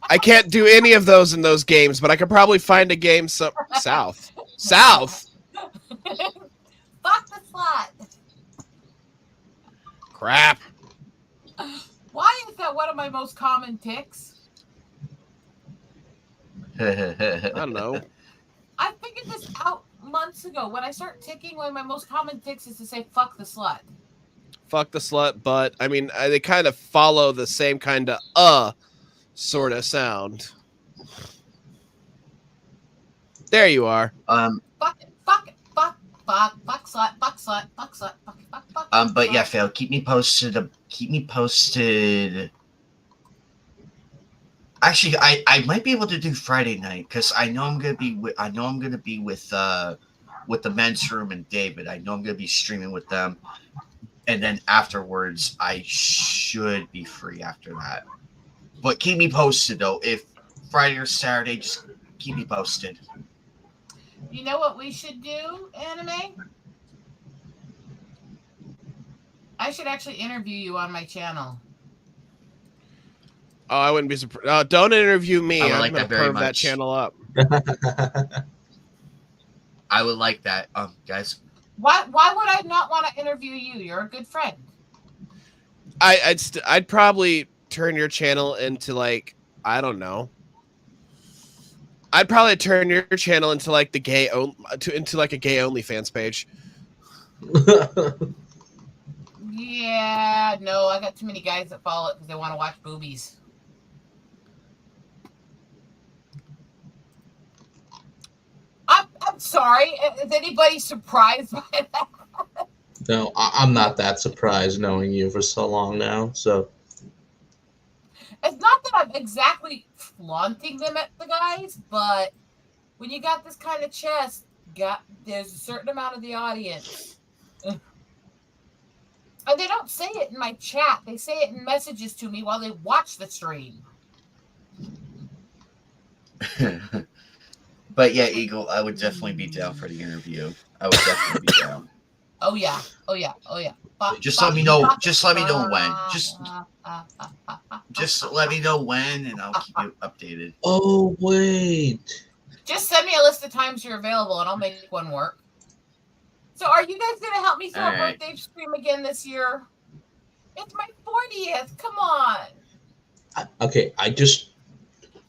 I can't do any of those in those games, but I could probably find a game south. South. Fuck the slut. Crap. Why is that one of my most common ticks? I don't know. I figured this out months ago. When I start ticking, one of my most common ticks is to say "fuck the slut." Fuck the slut, but I mean, they kind of follow the same kind of sort of sound. There you are. Fuck it. slut. But yeah, Phil, keep me posted. Keep me posted. Actually, I might be able to do Friday night because I know I'm gonna be with the men's room and David. I know I'm gonna be streaming with them, and then afterwards I should be free after that. But keep me posted though. If Friday or Saturday, just keep me posted. You know what we should do, Anime? I should actually interview you on my channel. Oh, I wouldn't be surprised. Don't interview me. I would I'm like gonna that very perv that much. channel up. I would like that, guys. Why would I not want to interview you? You're a good friend. I'd probably turn your channel into like, I don't know. I'd probably turn your channel into like the into like a gay OnlyFans page. Yeah, no, I got too many guys that follow it because they want to watch boobies. I'm sorry. Is anybody surprised by that? No, I'm not that surprised knowing you for so long now. So It's not that I'm exactly flaunting them at the guys, but when you got this kind of chest, there's a certain amount of the audience. And they don't say it in my chat. They say it in messages to me while they watch the stream. But yeah, Eagle, I would definitely be down for the interview. I would definitely be down. Oh yeah. Just let me know. Just let me know when. Just let me know when, and I'll keep you updated. Oh wait. Just send me a list of times you're available, and I'll make one work. So, are you guys gonna help me throw a birthday stream again this year? It's my 40th. Come on. Okay, I just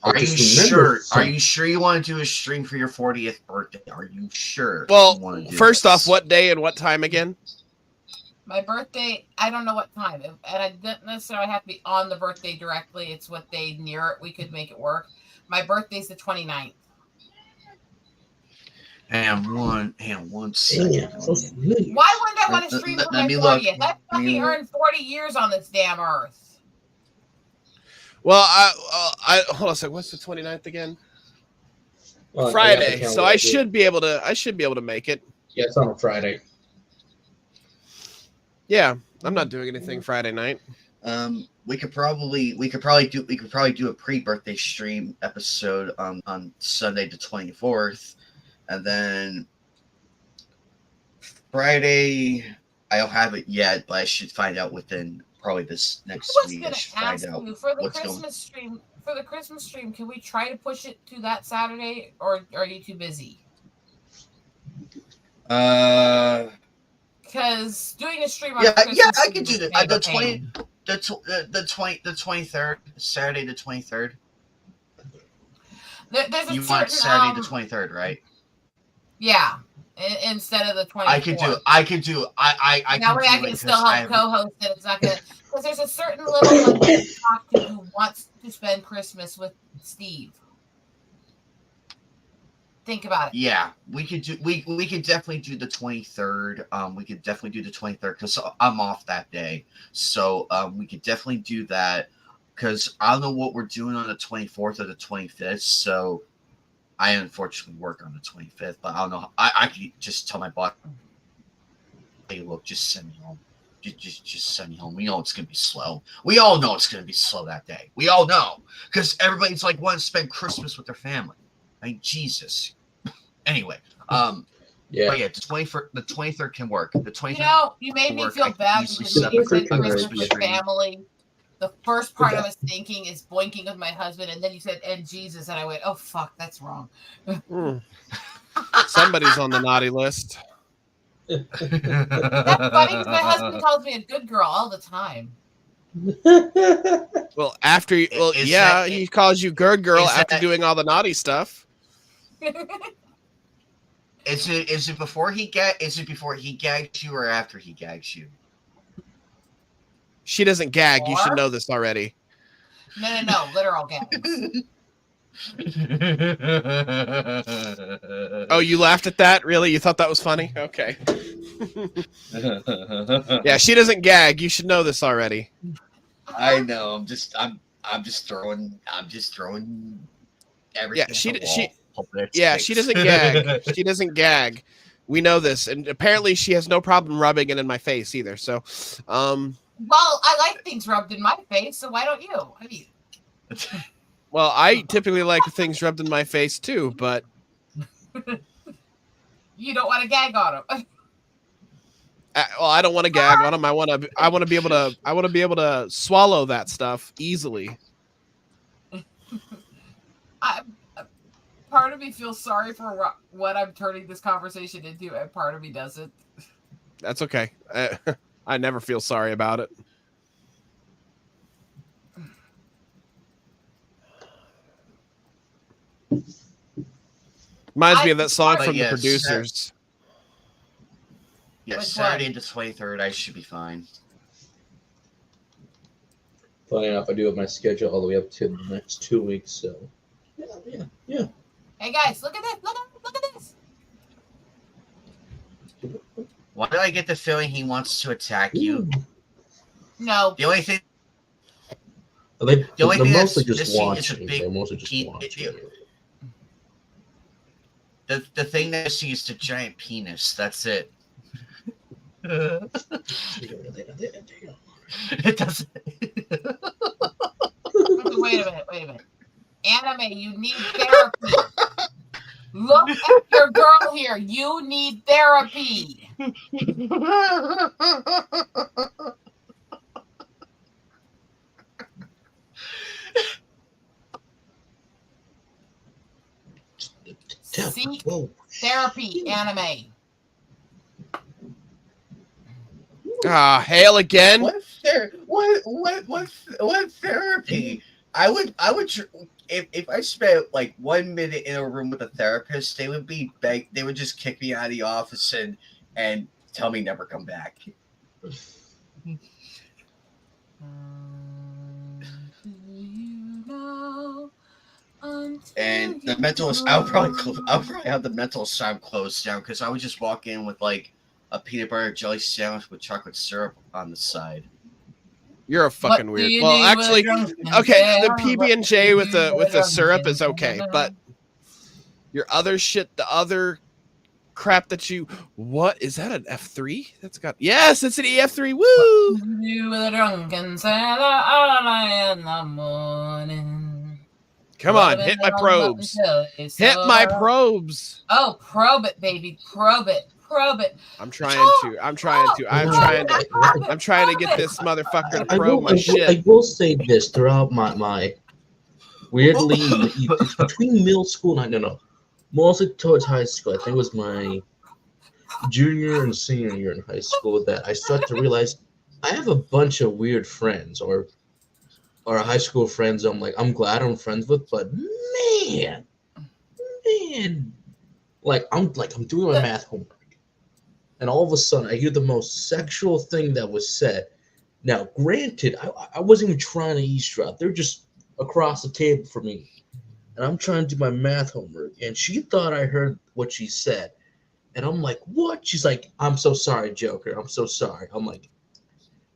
Are you remembered sure? Are you sure you want to do a stream for your 40th birthday? Are you sure? Well, you wanna do first this? off, what day and what time again? My birthday, I don't know what time. And I didn't necessarily have to be on the birthday directly. It's what day near it. We could make it work. My birthday's the 29th. And one second. Why wouldn't I want to stream for my 40th? I've fucking earned 40 years on this damn earth. Well, I hold on a second. What's the 29th again? Well, Friday. So I should be able to make it. Yeah, it's on a Friday. Yeah, I'm not doing anything Friday night. We could probably do a pre-birthday stream episode on Sunday the 24th, and then Friday I don't have it yet, but I should find out within probably this next week. I should find out for the what's Christmas stream. For the Christmas stream, can we try to push it to that Saturday, or are you too busy? Because doing a stream on Christmas I could do that. The 23rd, Saturday the 23rd. There's You want Saturday the 23rd, right? Yeah, instead of the 24th. I could do. I that way I can still help co-host it. It's not gonna because there's a certain little one to talk to who wants to spend Christmas with Steve. Think about it. Yeah, we could do. We could definitely do the 23rd. We could definitely do the 23rd because I'm off that day. So we could definitely do that because I don't know what we're doing on the 24th or the 25th. So I unfortunately work on the 25th, but I don't know. I could just tell my boss, hey, look, just send me home. Just send me home. We know it's gonna be slow. We all know it's gonna be slow that day. We all know because everybody's like wanting to spend Christmas with their family. I mean, Jesus. Anyway, yeah, but yeah, the 23rd can work. The 23rd. You know, you made me feel bad because when you said Christmas with family, the first part I was thinking is boinking with my husband, and then you said "and Jesus," and I went, "Oh fuck, that's wrong." Somebody's on the naughty list. That's funny because my husband calls me a good girl all the time. Well, he calls you good girl after doing all the naughty stuff. Is it before he gags you or after he gags you? She doesn't gag. You should know this already. No, literal gags. Oh, you laughed at that? Really? You thought that was funny? Okay. Yeah, she doesn't gag. You should know this already. I know. I'm just throwing everything. Yeah, she sticks. doesn't gag. She doesn't gag. We know this, and apparently she has no problem rubbing it in my face either. So, Well, I like things rubbed in my face, so why don't you? I mean, well, I typically like things rubbed in my face too, but you don't want to gag on them. well, I don't want to gag on them. I want to be able to swallow that stuff easily. Part of me feels sorry for what I'm turning this conversation into, and part of me doesn't. That's okay. I never feel sorry about it. Reminds me of that song from the Producers. Yes, Saturday the 23rd, I should be fine. Funny enough, I do have my schedule all the way up to the next 2 weeks, so yeah. Hey guys, look at this! Look at this! Why do I get the feeling he wants to attack you? No. The only thing. They're missing mostly just is a watching. big. They're mostly just watching. The thing that's missing is the giant penis. That's it. It doesn't. Wait a minute. Anime, you need therapy. Look at your girl here. You need therapy. Seek therapy, anime. Hail again. What therapy? I would if I spent like 1 minute in a room with a therapist, they would just kick me out of the office and tell me never come back. And the mental, I'll probably have the mental side closed down because I would just walk in with like a peanut butter jelly sandwich with chocolate syrup on the side. You're a fucking weird. Well, actually, okay, the PB&J with the syrup is okay, but your other shit, the other crap that you, what is that, an F3? That's got, yes, it's an EF3. Woo! You were drunken sailor early in the morning. Come on, hit my probes. Hit my probes. Oh, probe it, baby, probe it. I'm trying to get this motherfucker to probe my shit. I will say this throughout my weirdly between middle school and mostly towards high school. I think it was my junior and senior year in high school that I started to realize I have a bunch of weird friends or high school friends I'm glad I'm friends with, but man, I'm doing my math homework. And all of a sudden, I hear the most sexual thing that was said. Now, granted, I wasn't even trying to eavesdrop. They're just across the table from me. And I'm trying to do my math homework. And she thought I heard what she said. And I'm like, what? She's like, I'm so sorry, Joker. I'm so sorry. I'm like,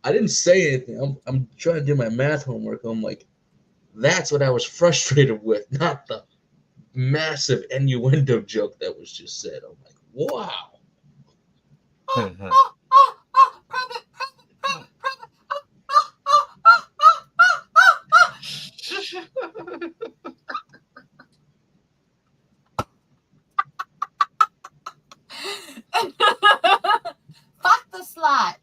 I didn't say anything. I'm trying to do my math homework. I'm like, that's what I was frustrated with, not the massive innuendo joke that was just said. I'm like, wow. Fuck the slot.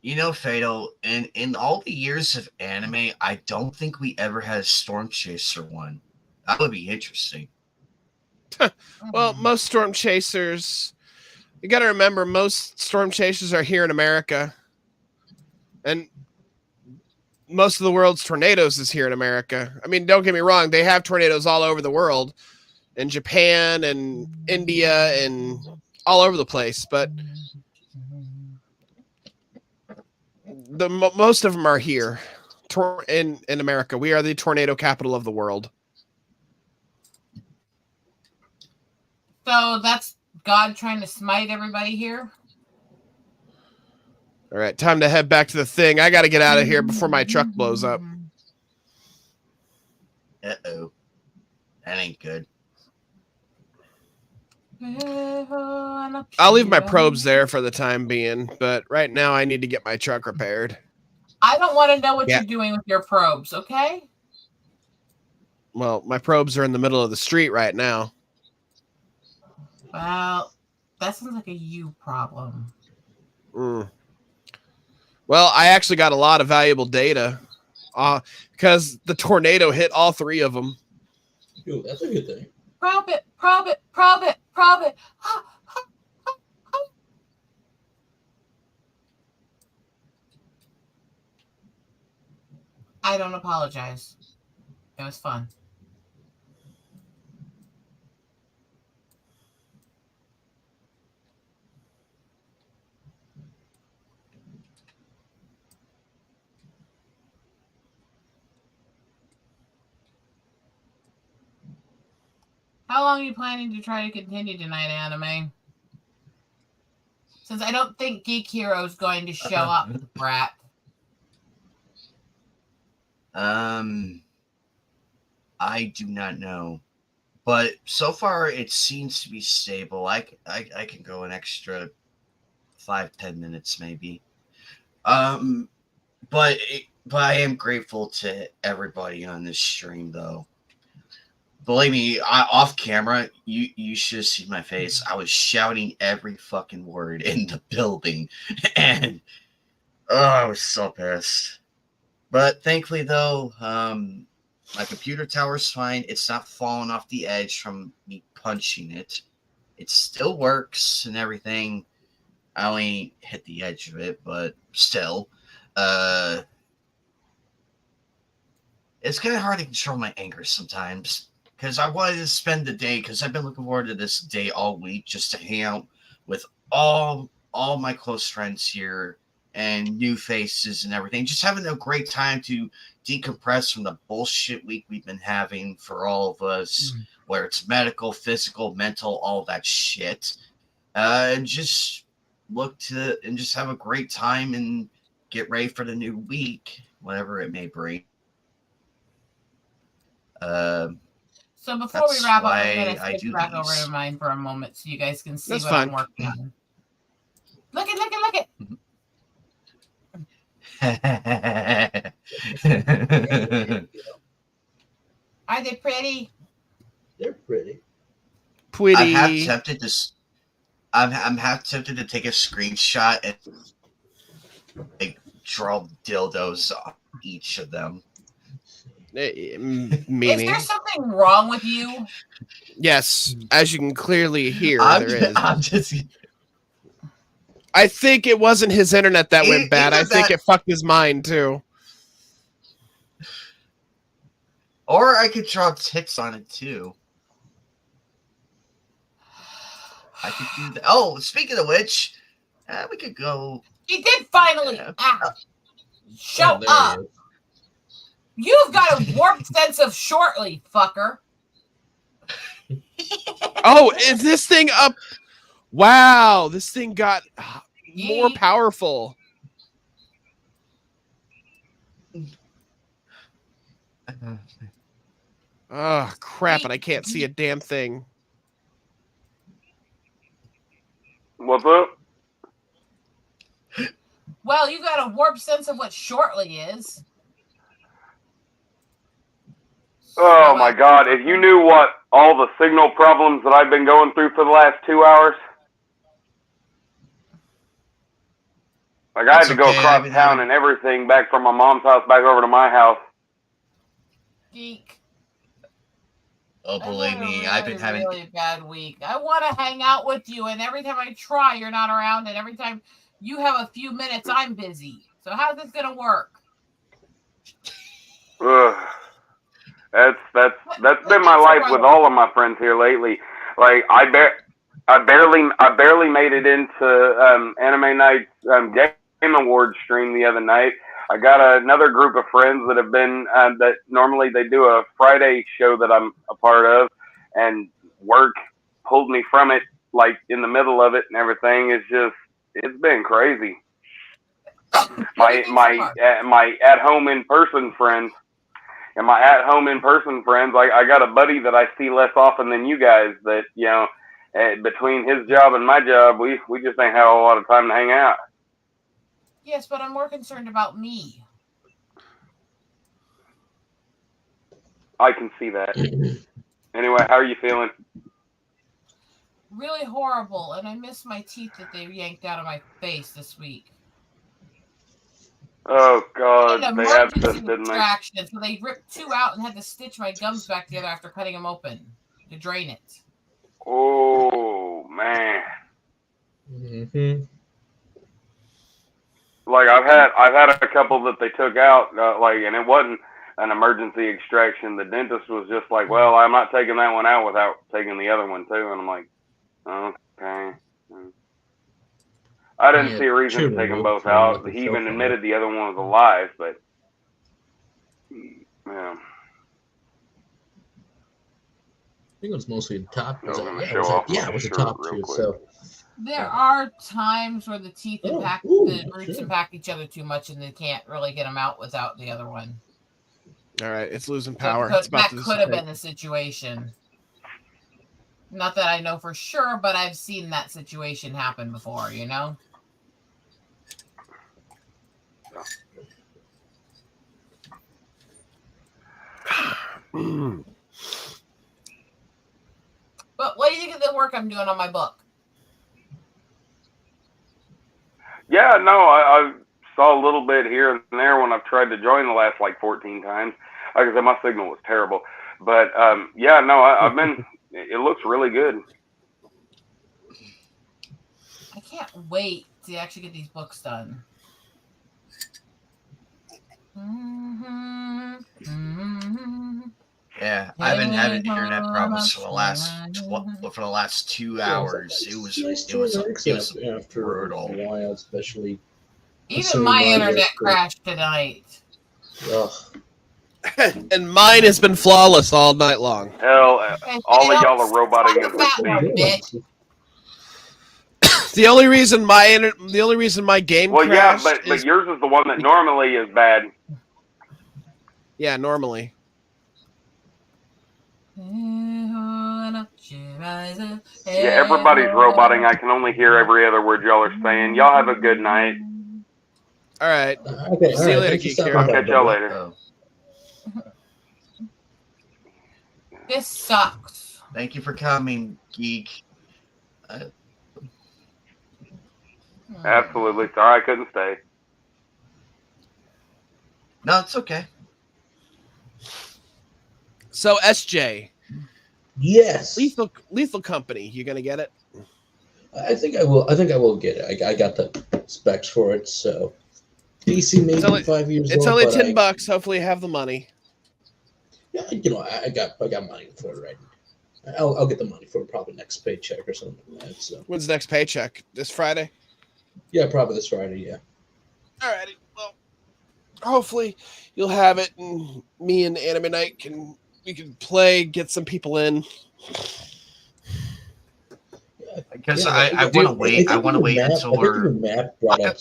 You know, Fatal, in all the years of anime, I don't think we ever had a Storm Chaser one. That would be interesting. Well, most storm chasers, you got to remember, most storm chasers are here in America, and most of the world's tornadoes is here in America. I mean, don't get me wrong, they have tornadoes all over the world, in Japan and India and all over the place, but most of them are here. in America. We are the tornado capital of the world. So that's God trying to smite everybody here? All right, time to head back to the thing. I got to get out of here before my truck blows up. Uh-oh. That ain't good. I'll leave my probes there for the time being, but right now I need to get my truck repaired. I don't want to know what Yeah. you're doing with your probes, okay? Well, my probes are in the middle of the street right now. Well, that sounds like a you problem. Well, I actually got a lot of valuable data because the tornado hit all three of them. Yo, that's a good thing. Probe it, probe it, probe it, probe it. I don't apologize. It was fun. How long are you planning to try to continue tonight, Anime? Since I don't think Geek Hero is going to show up, brat. I do not know, but so far it seems to be stable. I can go an extra 5-10 minutes maybe. But I am grateful to everybody on this stream though. Believe me, off camera, you should have seen my face. I was shouting every fucking word in the building, and I was so pissed. But thankfully, though, my computer tower's fine. It's not falling off the edge from me punching it. It still works and everything. I only hit the edge of it, but still. It's kind of hard to control my anger sometimes. Because I wanted to spend the day, because I've been looking forward to this day all week, just to hang out with all my close friends here and new faces and everything. Just having a great time to decompress from the bullshit week we've been having for all of us, where it's medical, physical, mental, all that shit. And just look to and just have a great time and get ready for the new week, whatever it may bring. So before we wrap up, I'm going to I switch back over to mine for a moment so you guys can see That's what fine. I'm working on. Look it. Are they pretty? They're pretty. Pretty. I'm half tempted to take a screenshot and like draw dildos on each of them. Meaning. Is there something wrong with you? Yes, as you can clearly hear, I'm there is. just I think it wasn't his internet that went bad. either I think that- it fucked his mind too. Or I could draw tits on it too. I could do that. Oh, speaking of which, we could go. He did finally. Show there up. he is. You've got a warped sense of shortly, fucker. Oh, is this thing up? Wow, this thing got more powerful. Oh, crap, and I can't see a damn thing. What's up? Well, you got a warped sense of what shortly is. Oh my God! If you knew what all the signal problems that I've been going through for the last 2 hours, like I had That's to go okay, I've across been town having- and everything back from my mom's house back over to my house. Geek. Oh, believe me, I've been having. Really bad week. I want to hang out with you, and every time I try, you're not around, and every time you have a few minutes, I'm busy. So how's this gonna work? Ugh. That's been my life with all of my friends here lately. Like I barely made it into Anime Night's Game Awards stream the other night. I got another group of friends that have been that normally they do a Friday show that I'm a part of, and work pulled me from it like in the middle of it and everything. It's been crazy. My at home in person friends. And my at-home in-person friends, I got a buddy that I see less often than you guys. That between his job and my job, we just ain't had a lot of time to hang out. Yes, but I'm more concerned about me. I can see that. Anyway, how are you feeling? Really horrible, and I miss my teeth that they yanked out of my face this week. Oh God, they have this, emergency didn't they? extraction, so they ripped 2 out and had to stitch my gums back together after cutting them open to drain it. Oh man. Mm-hmm. Like I've had a couple that they took out, and it wasn't an emergency extraction. The dentist was just like, "Well, I'm not taking that one out without taking the other one too," and I'm like, "Okay." I didn't see a reason to take them both out. He even admitted the other one was alive, but yeah. I think it was mostly the top. It was a top tooth. So there are times where the teeth the roots impact each other too much, and they can't really get them out without the other one. All right, it's losing power. That could have been the situation. Not that I know for sure, but I've seen that situation happen before, you know? But what do you think of the work I'm doing on my book? Yeah, no, I saw a little bit here and there when I've tried to join the last 14 times. Like I said, my signal was terrible. But yeah, no, I've been. It looks really good. I can't wait to actually get these books done. Yeah, I've been having internet problems for the last 2 hours. It was after a while, especially. Even my internet crashed tonight. Ugh. And mine has been flawless all night long. Hell, all of y'all are roboting as we speak. The only reason my game crashed but yours is the one that normally is bad. Yeah, normally. Yeah, everybody's roboting. I can only hear every other word y'all are saying. Y'all have a good night. All right. Okay. See you later, Geek Hero. I'll catch y'all later. This sucks. Thank you for coming, Geek. Absolutely. Sorry I couldn't stay. No, it's okay. So SJ. Yes. Lethal Company. You gonna get it? I think I will. I think I will get it. I got the specs for it. So PC maybe 5 years old. It's only $10. Hopefully, you have the money. Yeah, I got money for it right now. I'll get the money for it probably next paycheck or something like that. So when's next paycheck? This Friday? Yeah, probably this Friday. Yeah. Alrighty. Well, hopefully you'll have it, and me and Anime Night we can play, get some people in. Because I want to wait. I want to wait until we're.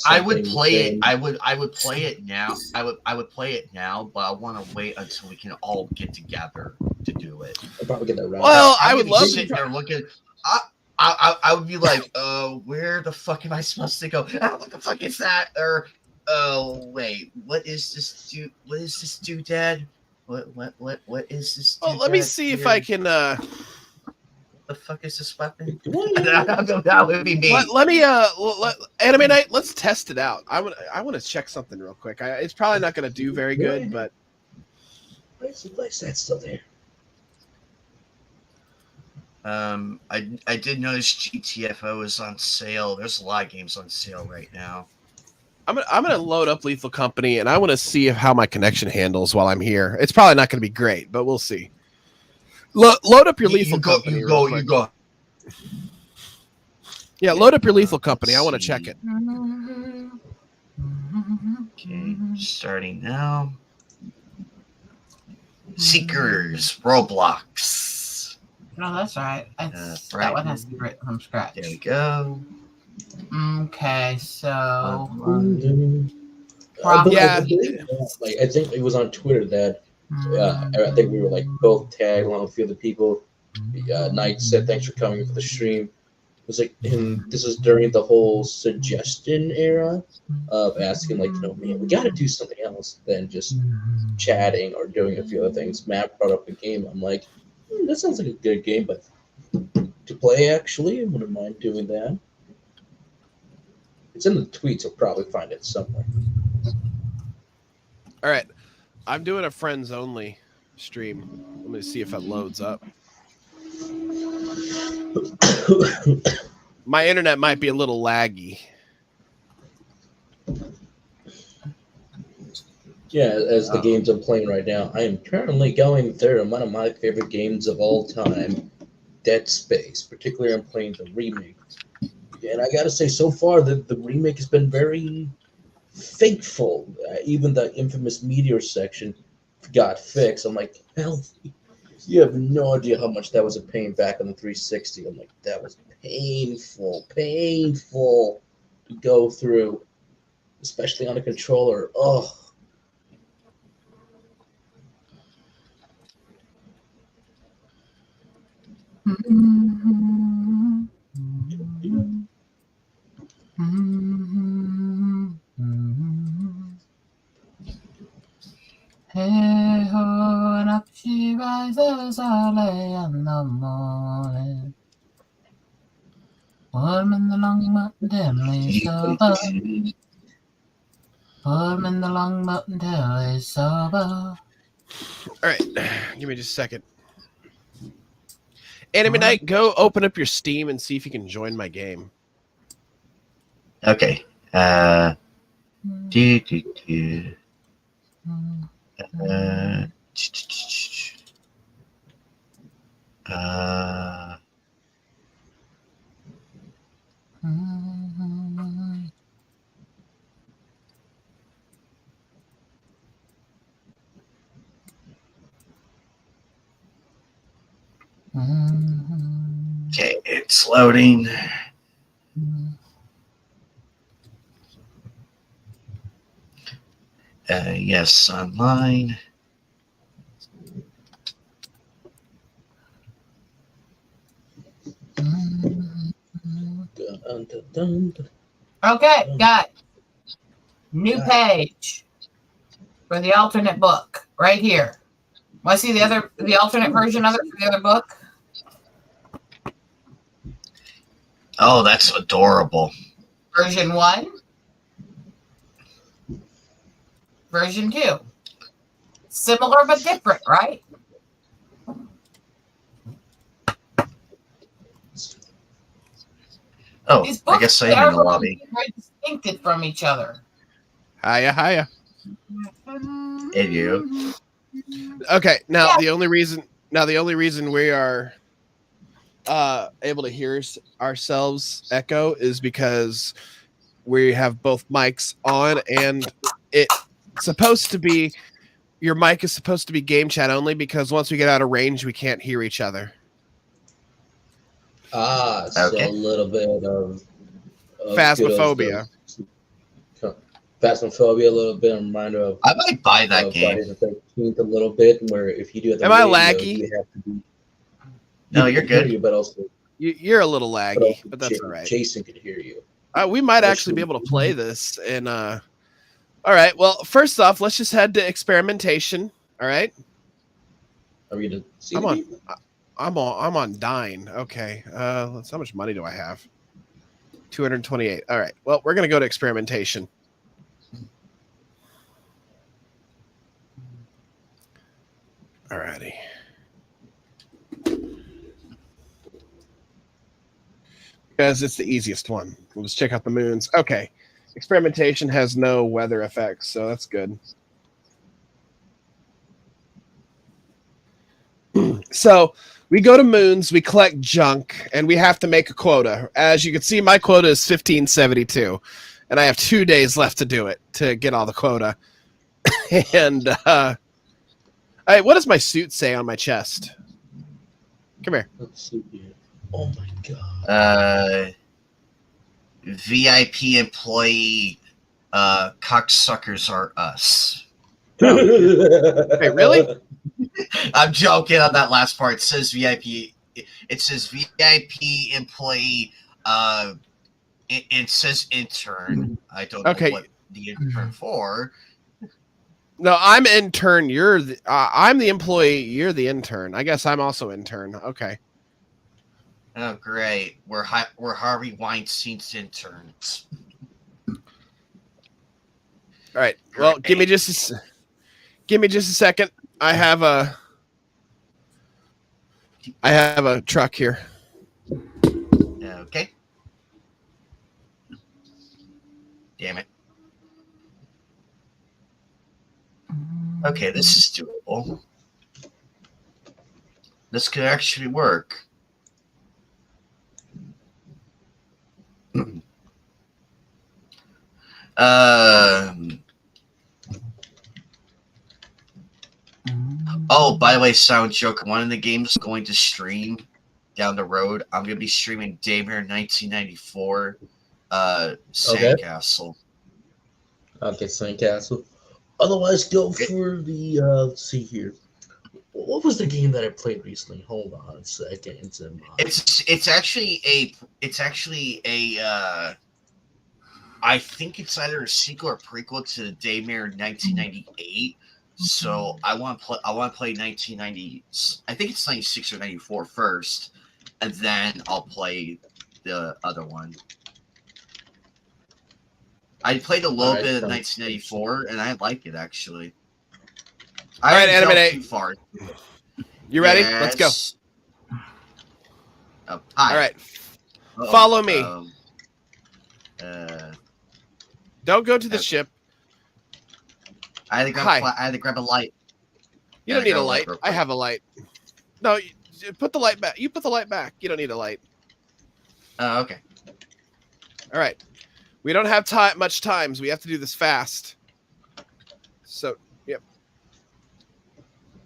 I would play it. I would play it now. I would play it now, but I want to wait until we can all get together to do it. I'll probably get that round. Well, I would love sitting there looking. I would be like, where the fuck am I supposed to go? What the fuck is that? Or, wait, what is this do? What is this doodad? What is this? Well, let me see if I can. The fuck is this weapon? That would be me. Let me Anime Night. Let's test it out. I want to check something real quick. It's probably not going to do very good, but where's that still there? I did notice GTFO is on sale. There's a lot of games on sale right now. I'm gonna load up Lethal Company, and I want to see how my connection handles while I'm here. It's probably not going to be great, but we'll see. Load up your Lethal Company. You go. Yeah, load up your Lethal Company. I want to check it. Okay, starting now. Seekers, Roblox. No, that's right. That one has to be written from scratch. There we go. Okay, so Yeah. Like I think it was on Twitter that I think we were like both tagged along with a few other people. Knight said thanks for coming for the stream. It was like, and this is during the whole suggestion era of asking like, man, we got to do something else than just chatting or doing a few other things. Matt brought up a game. I'm like, that sounds like a good game, but to play actually, I wouldn't mind doing that. It's in the tweets. I'll probably find it somewhere. All right. I'm doing a friends only stream. Let me see if it loads up. My internet might be a little laggy. Yeah, as the games I'm playing right now, I am currently going through one of my favorite games of all time, Dead Space. Particularly, I'm playing the remake. And I gotta say, so far, the remake has been very faithful. Even the infamous Meteor section got fixed. I'm like, hell, you have no idea how much that was a pain back on the 360. I'm like, that was painful to go through, especially on a controller. Oh. Hey ho, and up she rises early in the morning. Warm in the long mountain dimly sober. Warm in the long mountain dimly sober. All right, give me just a second. Anime Night, go open up your Steam and see if you can join my game. Okay. Okay, it's loading. Yes, online. Okay, got it. New page for the alternate book right here. Want to see the alternate version of it for the other book? Oh, that's adorable. Version 1. Version 2. Similar but different, right? Oh, These books, I guess I am in the lobby. very distinctive from each other. Hiya. Hey, you. Okay, now the only reason we are able to hear ourselves echo is because we have both mics on, and your mic is supposed to be game chat only, because once we get out of range, we can't hear each other. So a little bit of Phasmophobia. Phasmophobia, a little bit. I'm reminded of. I might buy that game. Friday the 13th, a little bit, where if you do it, am I laggy? You have to be. No, you're good. You, but also you're a little laggy, but that's all right. Jason can hear you. We might actually be able to play this, and all right. Well, first off, let's just head to experimentation. All right. Are we gonna see? I'm on Dine. Okay. How much money do I have? 228. All right. Well, we're gonna go to experimentation. Alrighty. Because it's the easiest one. We'll just check out the moons. Okay. Experimentation has no weather effects, so that's good. So we go to moons, we collect junk, and we have to make a quota. As you can see, my quota is 1572. and I have 2 days left to do it to get all the quota. And what does my suit say on my chest? Come here. Let's see here. Oh my god. VIP employee, cocksuckers are us. Wait, really? I'm joking on that last part. It says VIP. It says VIP employee. It says intern. I don't know what the intern for. No, I'm intern. I'm the employee. You're the intern. I guess I'm also intern. Okay. Oh, great. We're Harvey Weinstein's interns. All right. Well, give me just a second. I have a truck here. Okay. Damn it. Okay, this is doable. This could actually work. Oh, by the way, sound joke. One of the games going to stream down the road. I'm gonna be streaming Daymare 1994, Sandcastle. Okay, Sandcastle. Otherwise, go for the. Let's see here. What was the game that I played recently? Hold on a second. It's actually a. I think it's either a sequel or prequel to the Daymare 1998. So I want to play 1990. I think it's 96 or 94 first, and then I'll play the other one. I played a little bit of 1994, and I like it actually. All right, Anime. Too far. You ready? Let's go. Hi. All right. Follow me. Don't go to the ship. I had to grab a light. You don't need a light. I have a light. No, put the light back. You put the light back. You don't need a light. Oh, okay. All right. We don't have much time, so we have to do this fast. So, yep.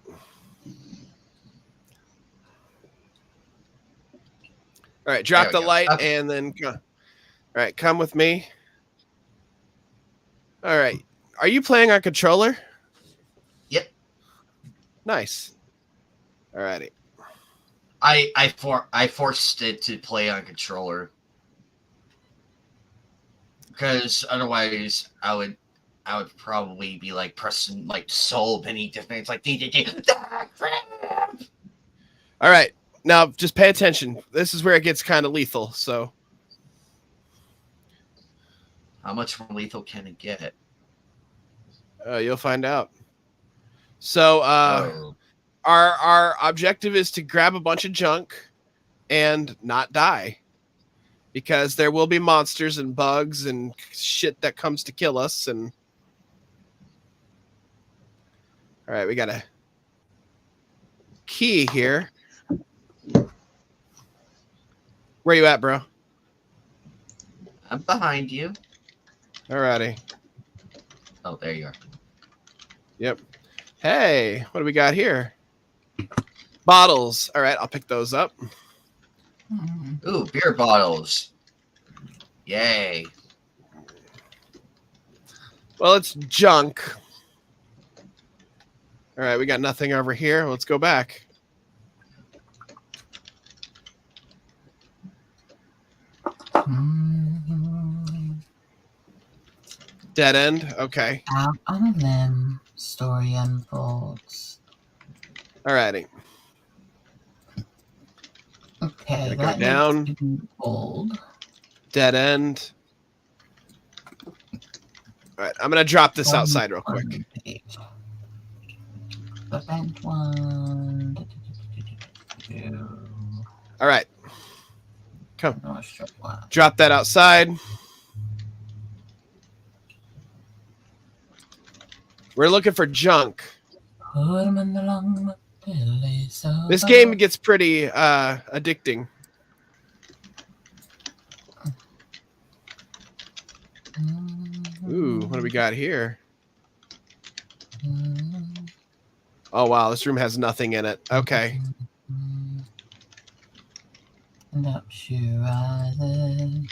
All right, drop the light and then go. All right, come with me. All right. Are you playing on controller? Yep. Nice. All righty. I forced it to play on controller because otherwise I would probably be like pressing like so many different things like All right. Now just pay attention. This is where it gets kind of lethal, so how much more lethal can it get? You'll find out. So our objective is to grab a bunch of junk and not die, because there will be monsters and bugs and shit that comes to kill us. And all right, we got a key here. Where you at, bro? I'm behind you. All righty. Oh, there you are. Yep. Hey, what do we got here? Bottles. All right, I'll pick those up. Ooh, beer bottles. Yay. Well, it's junk. All right, we got nothing over here. Let's go back. Dead end. Okay. Out on a limb, story unfolds. Alrighty. Okay, Go that down. needs to be bold. Dead end. All right, I'm gonna drop this outside real quick. The bent one. All right. Come. Drop that outside. We're looking for junk. This game gets pretty addicting. Ooh, what do we got here? Oh, wow. This room has nothing in it. Okay. And up she rises.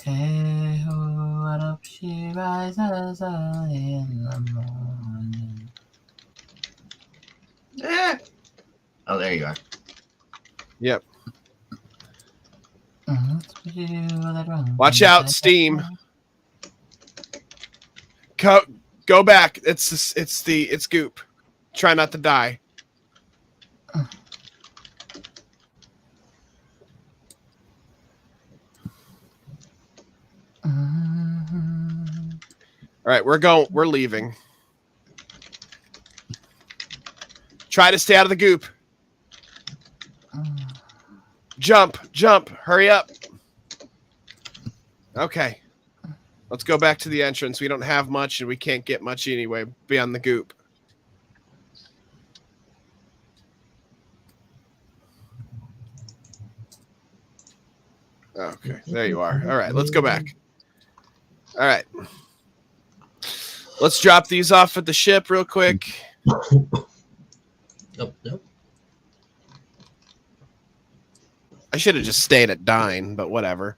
Hey ho, and up she rises early in the morning. Oh, there you are. Yep. Mm-hmm. Watch out, Steam. Go back. It's goop. Try not to die. All right, we're leaving. Try to stay out of the goop. Jump, hurry up. Okay. Let's go back to the entrance. We don't have much and we can't get much anyway beyond the goop. Okay, there you are. All right, let's go back. All right. Let's drop these off at the ship real quick. Oh, no. I should have just stayed at Dine, but whatever.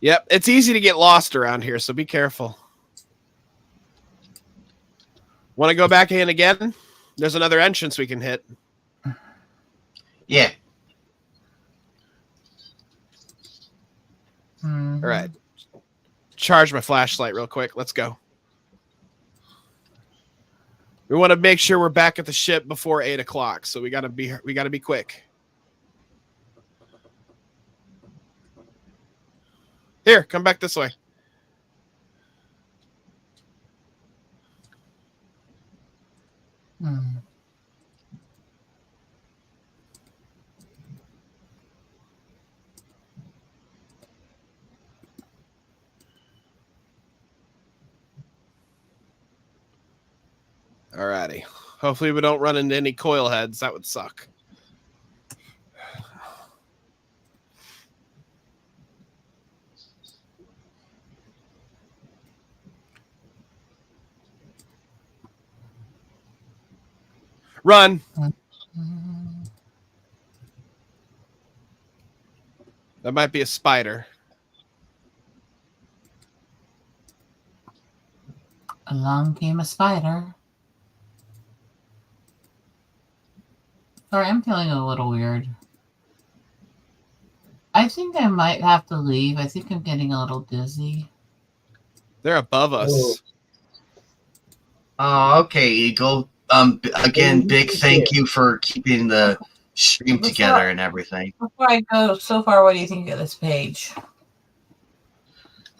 Yep, it's easy to get lost around here, so be careful. Want to go back in again? There's another entrance we can hit. Yeah. Mm-hmm. All right. Charge my flashlight real quick. Let's go. We want to make sure we're back at the ship before 8 o'clock, so we gotta be quick. Here, come back this way. Mm. Alrighty. Hopefully we don't run into any coil heads. That would suck. Run. That might be a spider. Along came a spider. Sorry, I'm feeling a little weird. I think I might have to leave. I think I'm getting a little dizzy. They're above us. Oh, okay, Eagle. Again, big thank you for keeping the stream together and everything. Before I go so far, what do you think of this page?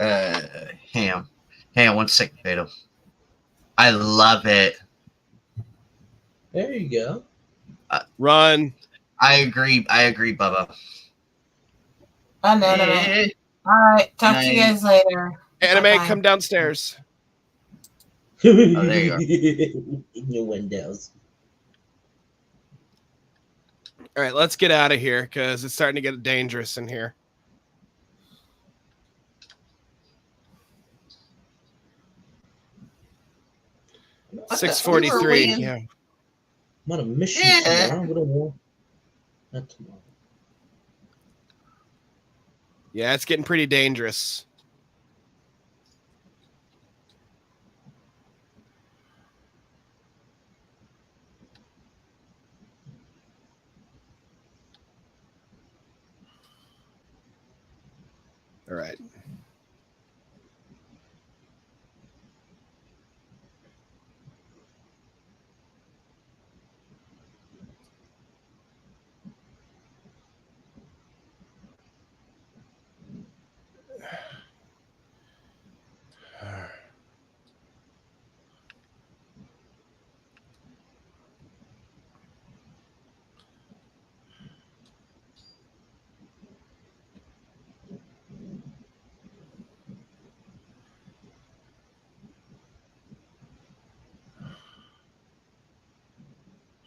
Hang on 1 second, Beto. I love it. There you go. Run. I agree, Bubba. Anime. All right, talk to you guys later. Anime, Bye-bye. come downstairs. Oh, there you are. You went down. All right, let's get out of here because it's starting to get dangerous in here. What the- 6:43. Yeah. I'm on a mission Yeah. tomorrow. I'm gonna war. Not tomorrow. Yeah, it's getting pretty dangerous. All right.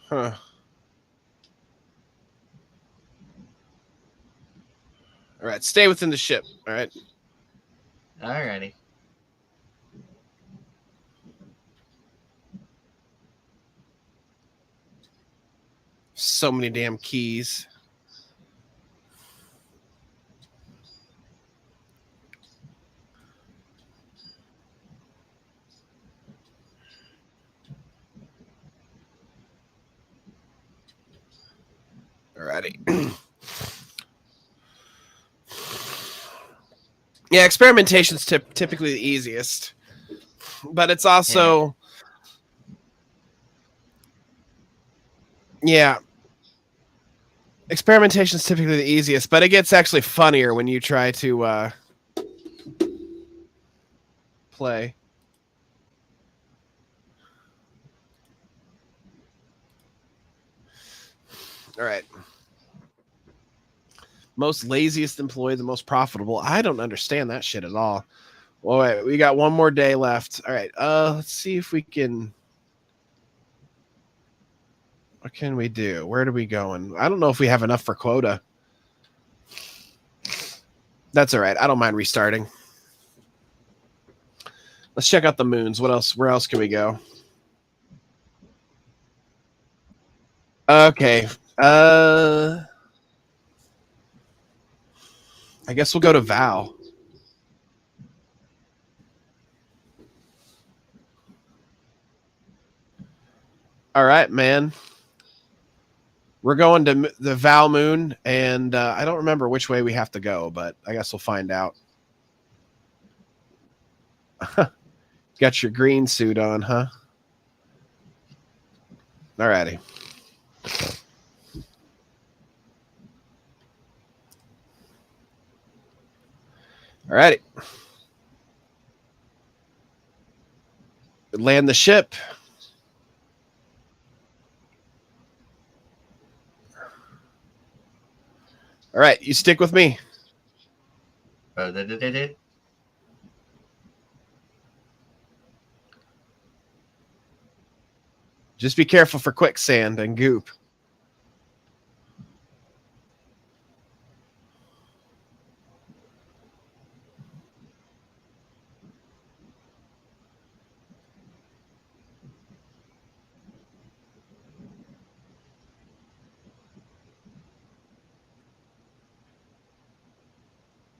Huh. All right, stay within the ship. All right. Alrighty. So many damn keys. Alrighty. Yeah, experimentation's typically the easiest, but it's also yeah. Experimentation's typically the easiest, but it gets actually funnier when you try to play. All right. Most laziest employee, the most profitable. I don't understand that shit at all. Well, wait, we got one more day left. All right. Let's see if we can. What can we do? Where are we going? I don't know if we have enough for quota. That's all right. I don't mind restarting. Let's check out the moons. What else? Where else can we go? Okay. I guess we'll go to Val. All right, man. We're going to the Val Moon, and I don't remember which way we have to go, but I guess we'll find out. Got your green suit on, huh? All righty. All righty. Land the ship. All right, you stick with me. Just be careful for quicksand and goop.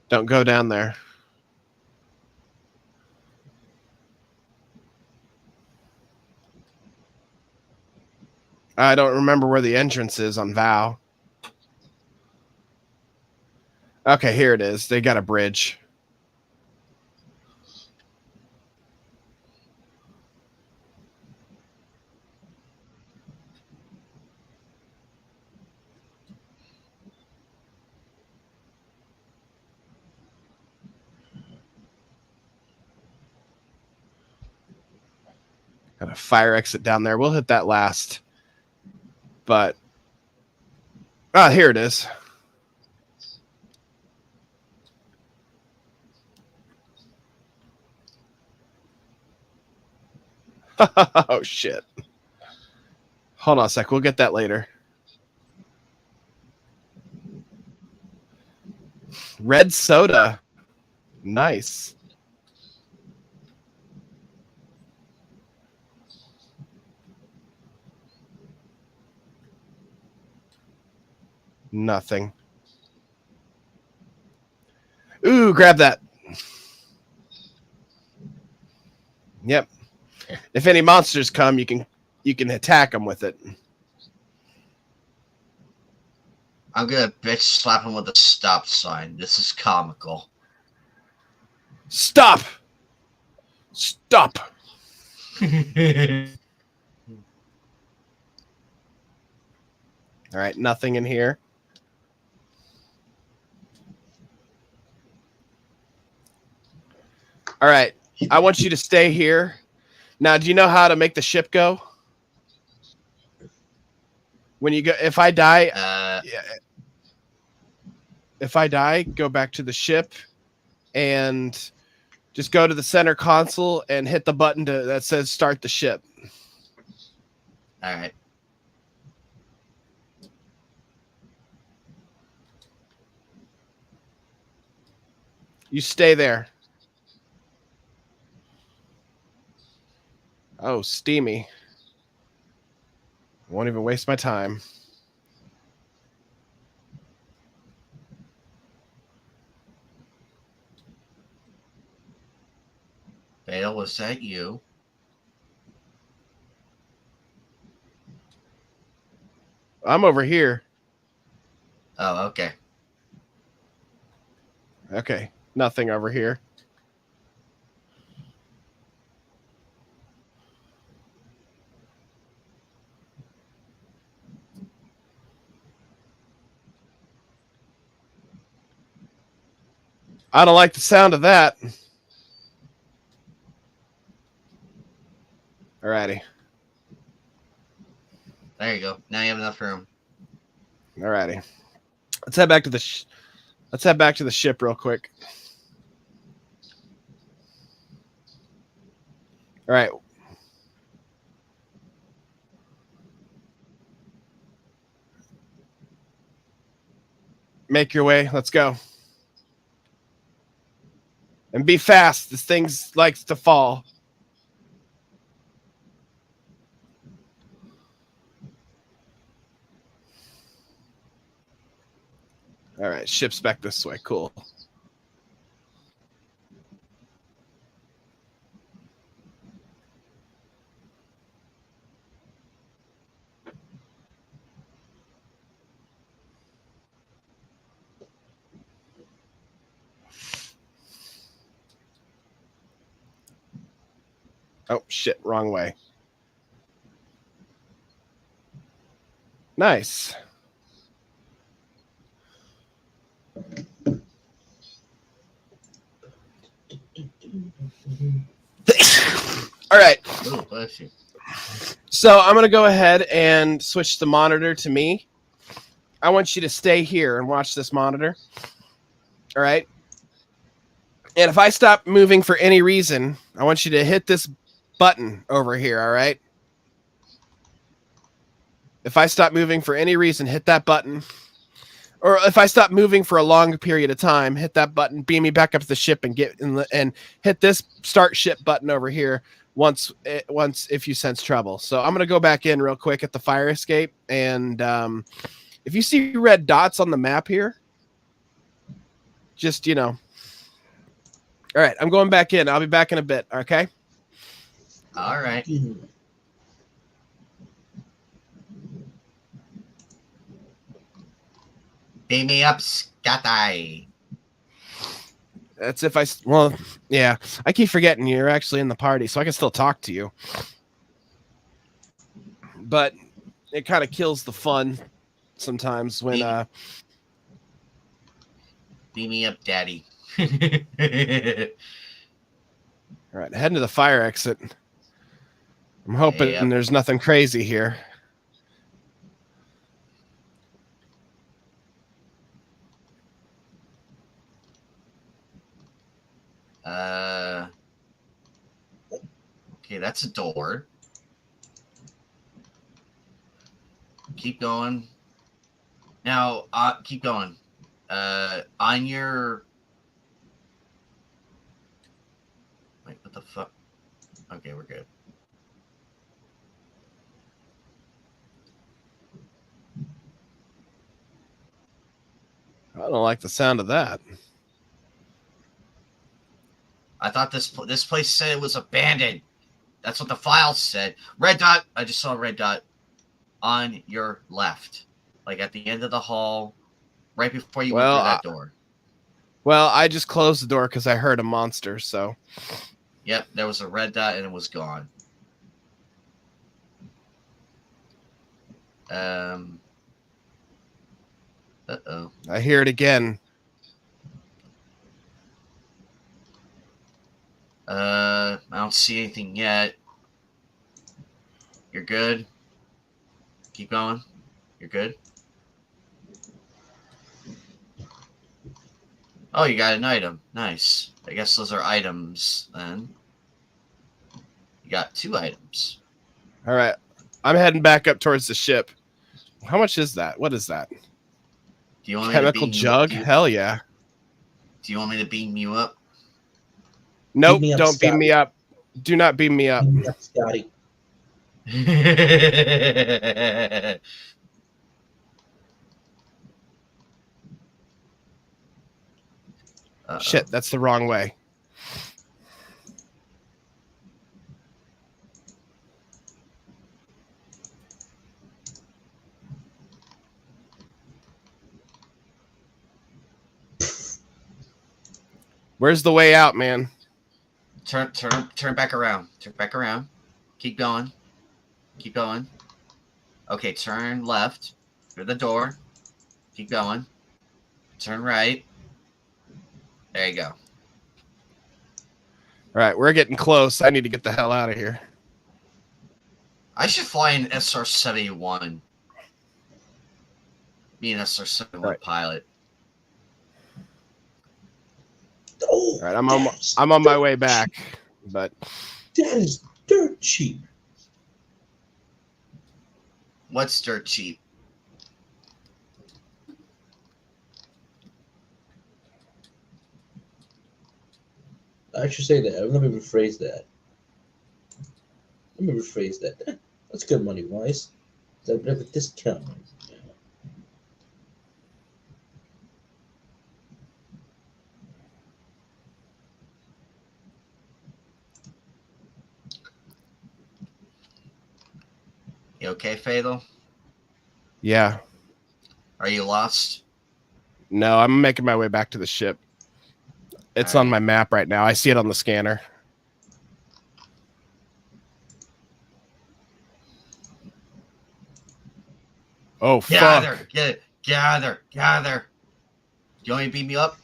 Don't go down there. I don't remember where the entrance is on Val. Okay, here it is. They got a bridge. Got a fire exit down there. We'll hit that last. But here it is. Oh shit. Hold on a sec. We'll get that later. Red soda. Nice. Nothing. Ooh, grab that. Yep. If any monsters come, you can attack them with it. I'm gonna bitch slap him with a stop sign. This is comical. Stop. Stop. All right, nothing in here. All right, I want you to stay here. Now, do you know how to make the ship go? When you go, if I die, go back to the ship and just go to the center console and hit the button that says start the ship. All right. You stay there. Oh, steamy. Won't even waste my time. Vale, was that you? I'm over here. Oh, okay. Okay. Nothing over here. I don't like the sound of that. Alrighty. There you go. Now you have enough room. Alrighty. Let's head back to the let's head back to the ship real quick. All right. Make your way. Let's go. And be fast. This thing likes to fall. All right. Ship's back this way. Cool. Oh, shit. Wrong way. Nice. All right. Oh, bless you. So I'm going to go ahead and switch the monitor to me. I want you to stay here and watch this monitor. All right. And if I stop moving for any reason, I want you to hit this button over here. All right. If I stop moving for any reason, hit that button. Or if I stop moving for a long period of time, hit that button, beam me back up to the ship, and and hit this start ship button over here once if you sense trouble. So I'm gonna go back in real quick at the fire escape, and if you see red dots on the map here, just All right, I'm going back in. I'll be back in a bit. Okay. All right. Beam me up, Scotty. That's if I keep forgetting you're actually in the party, so I can still talk to you. But it kind of kills the fun sometimes when Beam me up, Daddy. All right, heading to the fire exit. I'm hoping there's nothing crazy here. Okay, that's a door. Keep going. Now, keep going. On your... Wait, what the fuck? Okay, we're good. I don't like the sound of that. I thought this place said it was abandoned. That's what the file said. Red dot. I just saw a red dot on your left, like at the end of the hall, right before you went through that door. Well, I just closed the door because I heard a monster. So. Yep, there was a red dot and it was gone. Uh-oh. I hear it again. I don't see anything yet. You're good. Keep going. You're good. Oh, you got an item. Nice. I guess those are items then. You got 2 items. All right. I'm heading back up towards the ship. How much is that? What is that? Do you want chemical jug? Hell yeah. Do you want me to beam you up? Nope, me up, don't beam Scotty. me up. Do not beam me up. Beam me up, Scotty. Shit, that's the wrong way. Where's the way out, man? Turn back around. Turn back around. Keep going. Keep going. Okay, turn left through the door. Keep going. Turn right. There you go. All right, we're getting close. I need to get the hell out of here. I should fly an SR-71. Be an SR-71 pilot. Oh, All right, I'm on my way back, but that is dirt cheap. What's dirt cheap? I should say that. Let me rephrase that. That's good money wise. That would have a discount. You okay, Fatal? yeah. Are you lost? No, I'm making my way back to the ship. It's All on right. my map right now. I see it on the scanner. Oh, Gather. fuck. Get it. Gather. Do you want me to beat me up?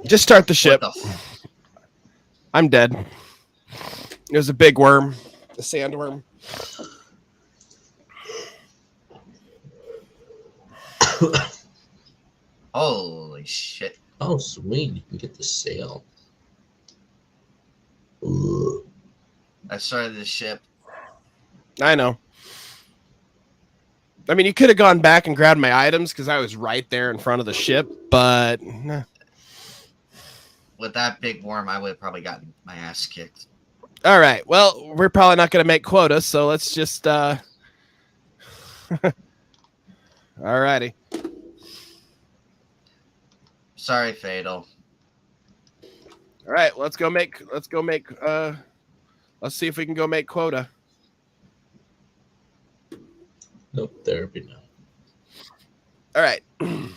Just start the ship. What the I'm dead. It was a big worm. A sandworm. Holy shit. Oh, sweet. You can get the sail. Ugh. I started the ship. I know. I mean, you could have gone back and grabbed my items because I was right there in front of the ship, but nah. With that big worm, I would have probably gotten my ass kicked. All right. Well, we're probably not going to make quota, so let's just all righty. Sorry, Fatal. All right, let's see if we can go make quota. No therapy now. All right. All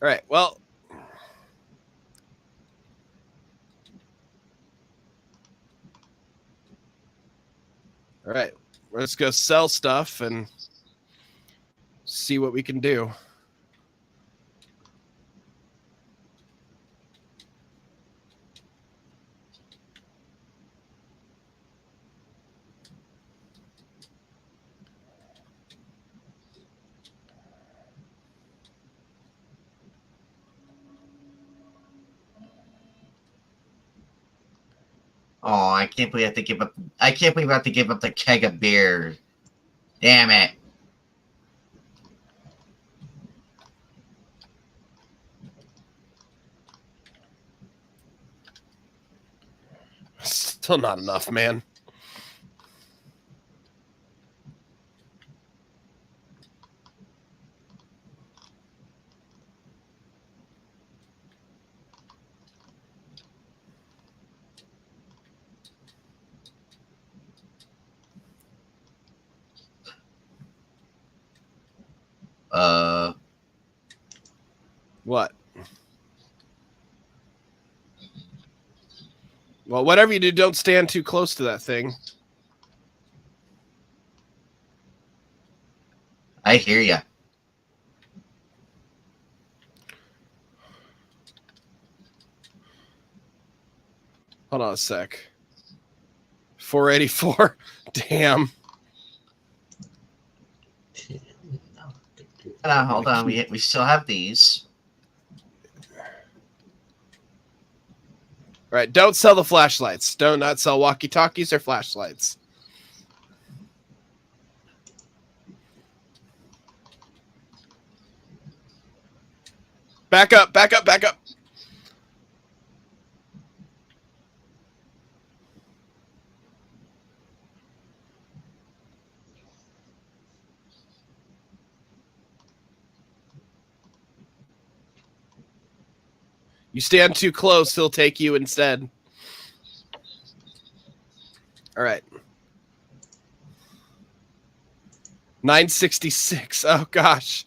right. Well, all right. Let's go sell stuff and see what we can do. Oh, I can't believe I have to give up. I can't believe I have to give up the keg of beer. Damn it. Still not enough, man. What? Well, whatever you do, don't stand too close to that thing. I hear ya. Hold on a sec. 484. Damn. Hold on. We still have these. All right, don't sell the flashlights. Don't not sell walkie-talkies or flashlights. Back up, back up, back up. You stand too close, he'll take you instead. All right. 966. Oh, gosh.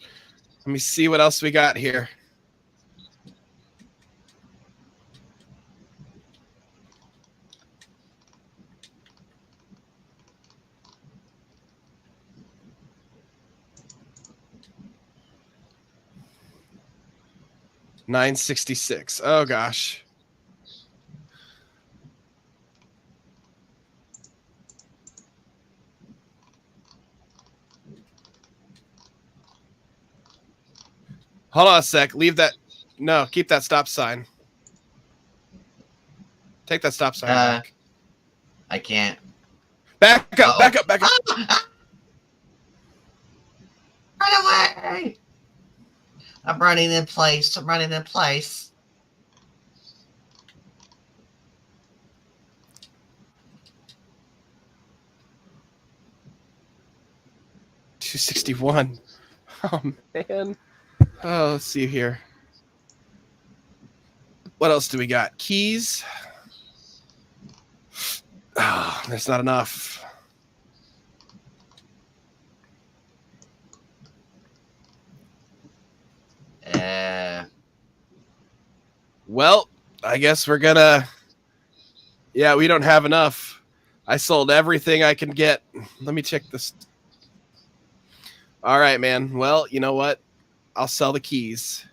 Let me see what else we got here. $966. Oh, gosh. Hold on a sec. Leave that. No, keep that stop sign. Take that stop sign back. I can't. Back up, back up, back up. Run away! I'm running in place. I'm running in place. $261. Oh, man. Oh, let's see here. What else do we got? Keys. Oh, there's not enough. Well, I guess we're gonna... Yeah, we don't have enough. I sold everything I can get. Let me check this. All right, man. Well, you know what? I'll sell the keys.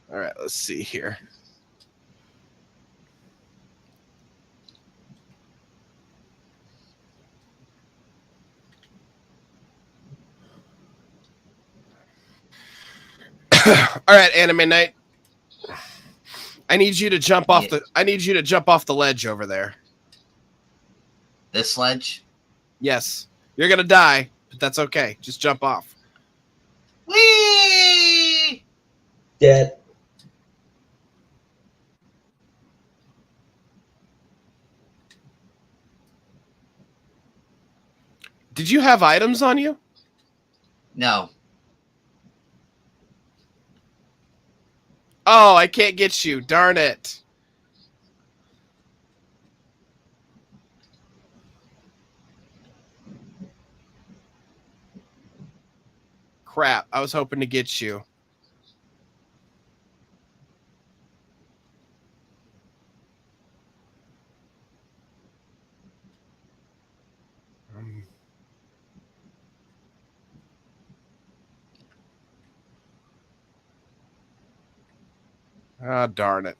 All right, let's see here. All right, Anime Night. I need you to jump off the ledge over there. This ledge? Yes. You're going to die, but that's okay. Just jump off. Whee! Dead. Did you have items on you? No. Oh, I can't get you. Darn it. Crap. I was hoping to get you. Ah, darn it.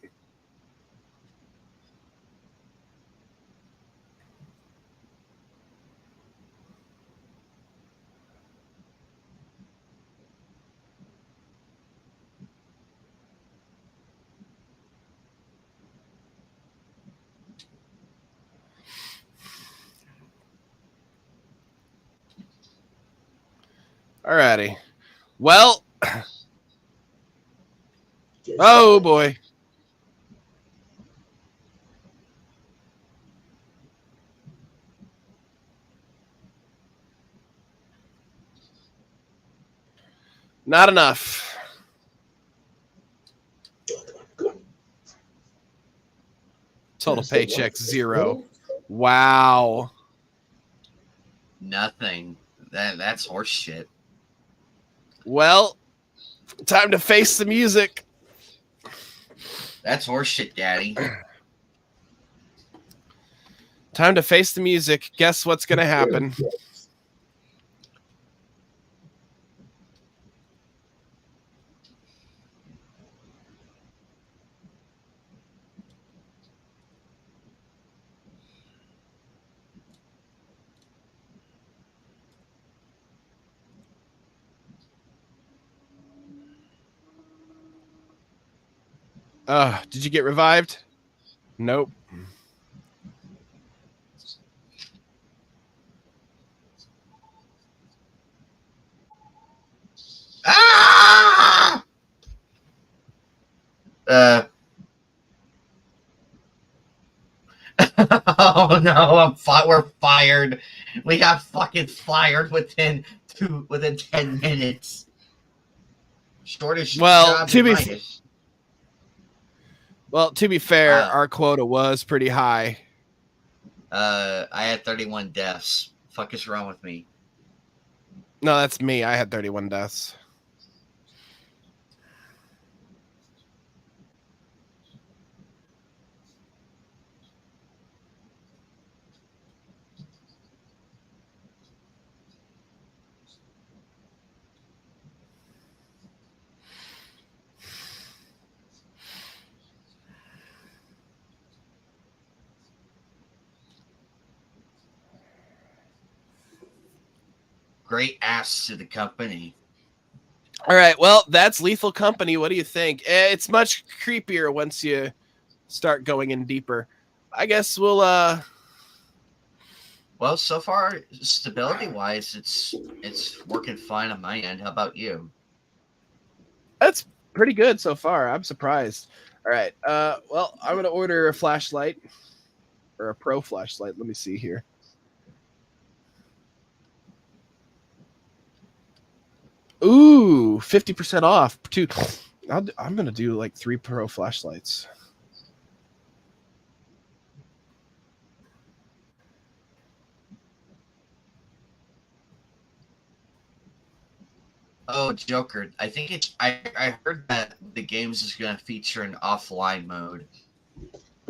Alrighty. Well. Oh, boy. Not enough. Total paycheck 0. Wow. Nothing. That's horse shit. Well, time to face the music. That's horse shit, Daddy. Time to face the music. Guess what's going to happen? Did you get revived? Nope. Ah! Oh no, we're fired. We got fucking fired within 10 minutes. Shortest job in my history. Well, to be fair, our quota was pretty high. I had 31 deaths. Fuck is wrong with me? No, that's me. I had 31 deaths. Great ass to the company. All right, well, that's Lethal Company. What do you think? It's much creepier once you start going in deeper. I guess we'll Well, so far, stability-wise, it's working fine on my end. How about you? That's pretty good so far. I'm surprised. All right. Well, I'm gonna order a flashlight or a pro flashlight. Let me see here. Ooh, 50% off. I'm gonna do like 3 pro flashlights. Oh, Joker. I think I heard that the games is going to feature an offline mode.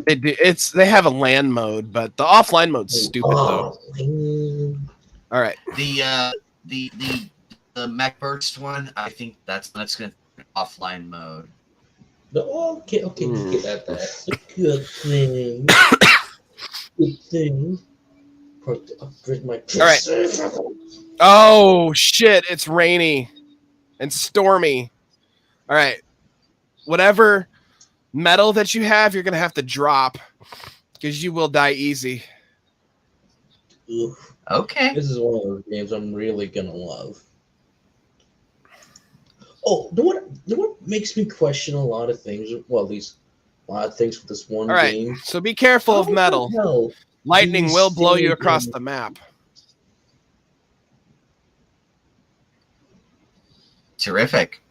They have a LAN mode, but the offline mode's stupid though. All right. The Mech Burst one, I think that's going to be offline mode. Okay, that's a good thing. Good thing. Upgrade my All right. Oh shit! It's rainy and stormy. All right. Whatever metal that you have, you're gonna have to drop because you will die easy. Oof. Okay. This is one of those games I'm really gonna love. Oh, you know what makes me question a lot of things? Well, at least a lot of things with this one All right. game. So be careful of metal. Lightning will blow you across the map. Terrific.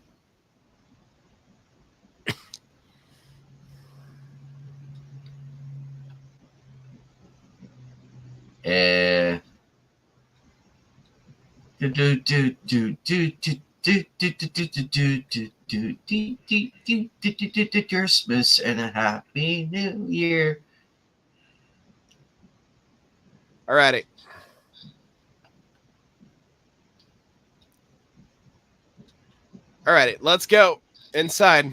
Christmas and a Happy New Year. Alrighty. Alrighty, let's go inside.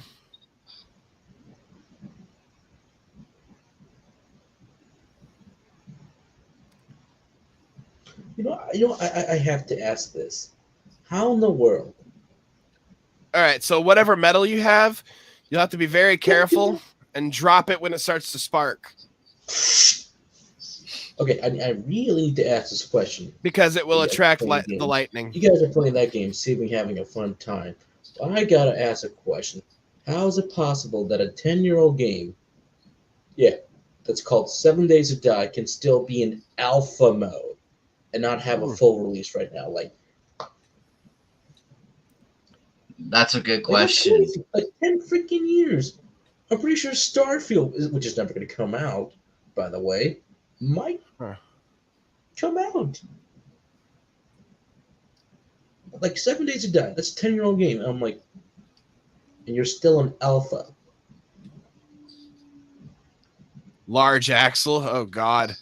I have to ask this. How in the world? All right, so whatever metal you have, you'll have to be very careful and drop it when it starts to spark. Okay, I really need to ask this question. Because it will attract the lightning. You guys are playing that game, seeming having a fun time. But I gotta ask a question. How is it possible that a 10-year-old game, that's called 7 Days to Die, can still be in alpha mode and not have a full release right now? Like, that's a good question. Like 10 freaking years. I'm pretty sure Starfield, which is never going to come out, by the way, might come out. Like 7 Days to Die. That's a 10-year-old game. And I'm like, and you're still in alpha. Large Axle. Oh God.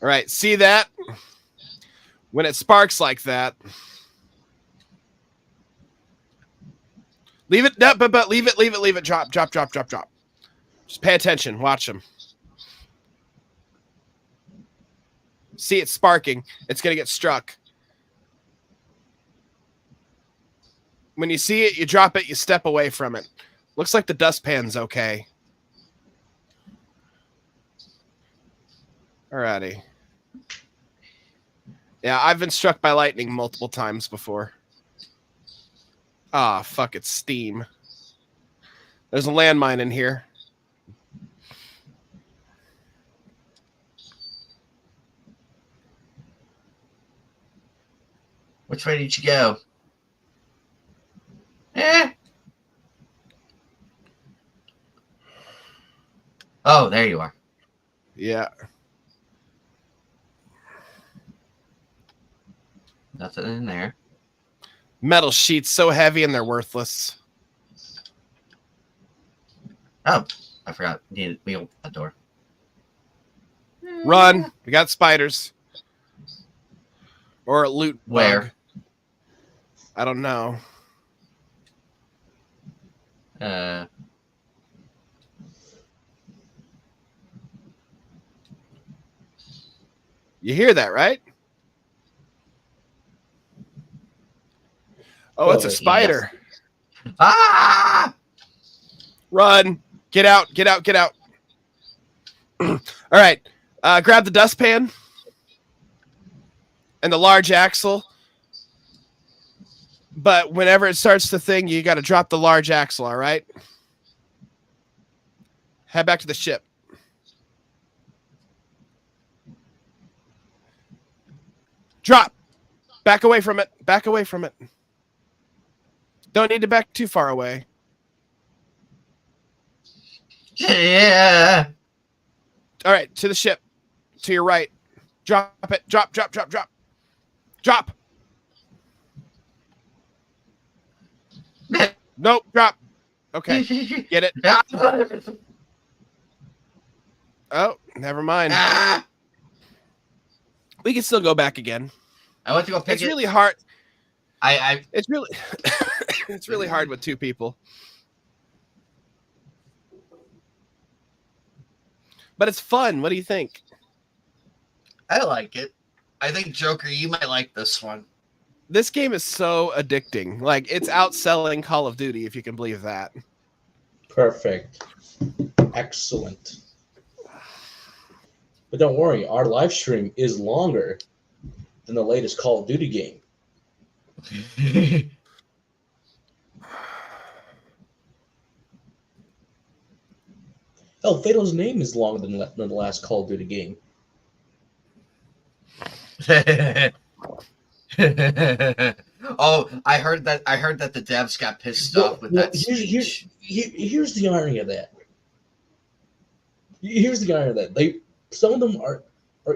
All right, see that? When it sparks like that, leave it. No, but leave it. Drop. Just pay attention. Watch them. See it sparking. It's gonna get struck. When you see it, you drop it. You step away from it. Looks like the dustpan's okay. Alrighty. Yeah, I've been struck by lightning multiple times before. Ah, fuck, it's steam. There's a landmine in here. Which way did you go? Eh. Oh, there you are. Yeah. Nothing in there. Metal sheets so heavy and they're worthless. Oh, I forgot. We opened that door. Run. We got spiders. Or a loot bug. Where? I don't know. You hear that, right? Oh, it's a spider. Yes. Ah! Run. Get out. All right. Grab the dustpan and the large axle. But whenever it starts to thing, you got to drop the large axle, all right? Head back to the ship. Drop. Back away from it. Don't need to back too far away. Yeah. All right, to the ship. To your right. Drop it. Drop. Nope, drop. Okay, get it. Oh, never mind. We can still go back again. I went to go pick It's it. really hard. It's really it's really hard with two people. But it's fun. What do you think? I like it. I think, Joker, you might like this one. This game is so addicting. Like, it's outselling Call of Duty, if you can believe that. Perfect. Excellent. But don't worry, our live stream is longer than the latest Call of Duty game. Hell, Fato's name is longer than the last Call of Duty game. Oh, I heard that the devs got pissed off with that speech. Here's the irony of that. Here's the irony of that. Some of them are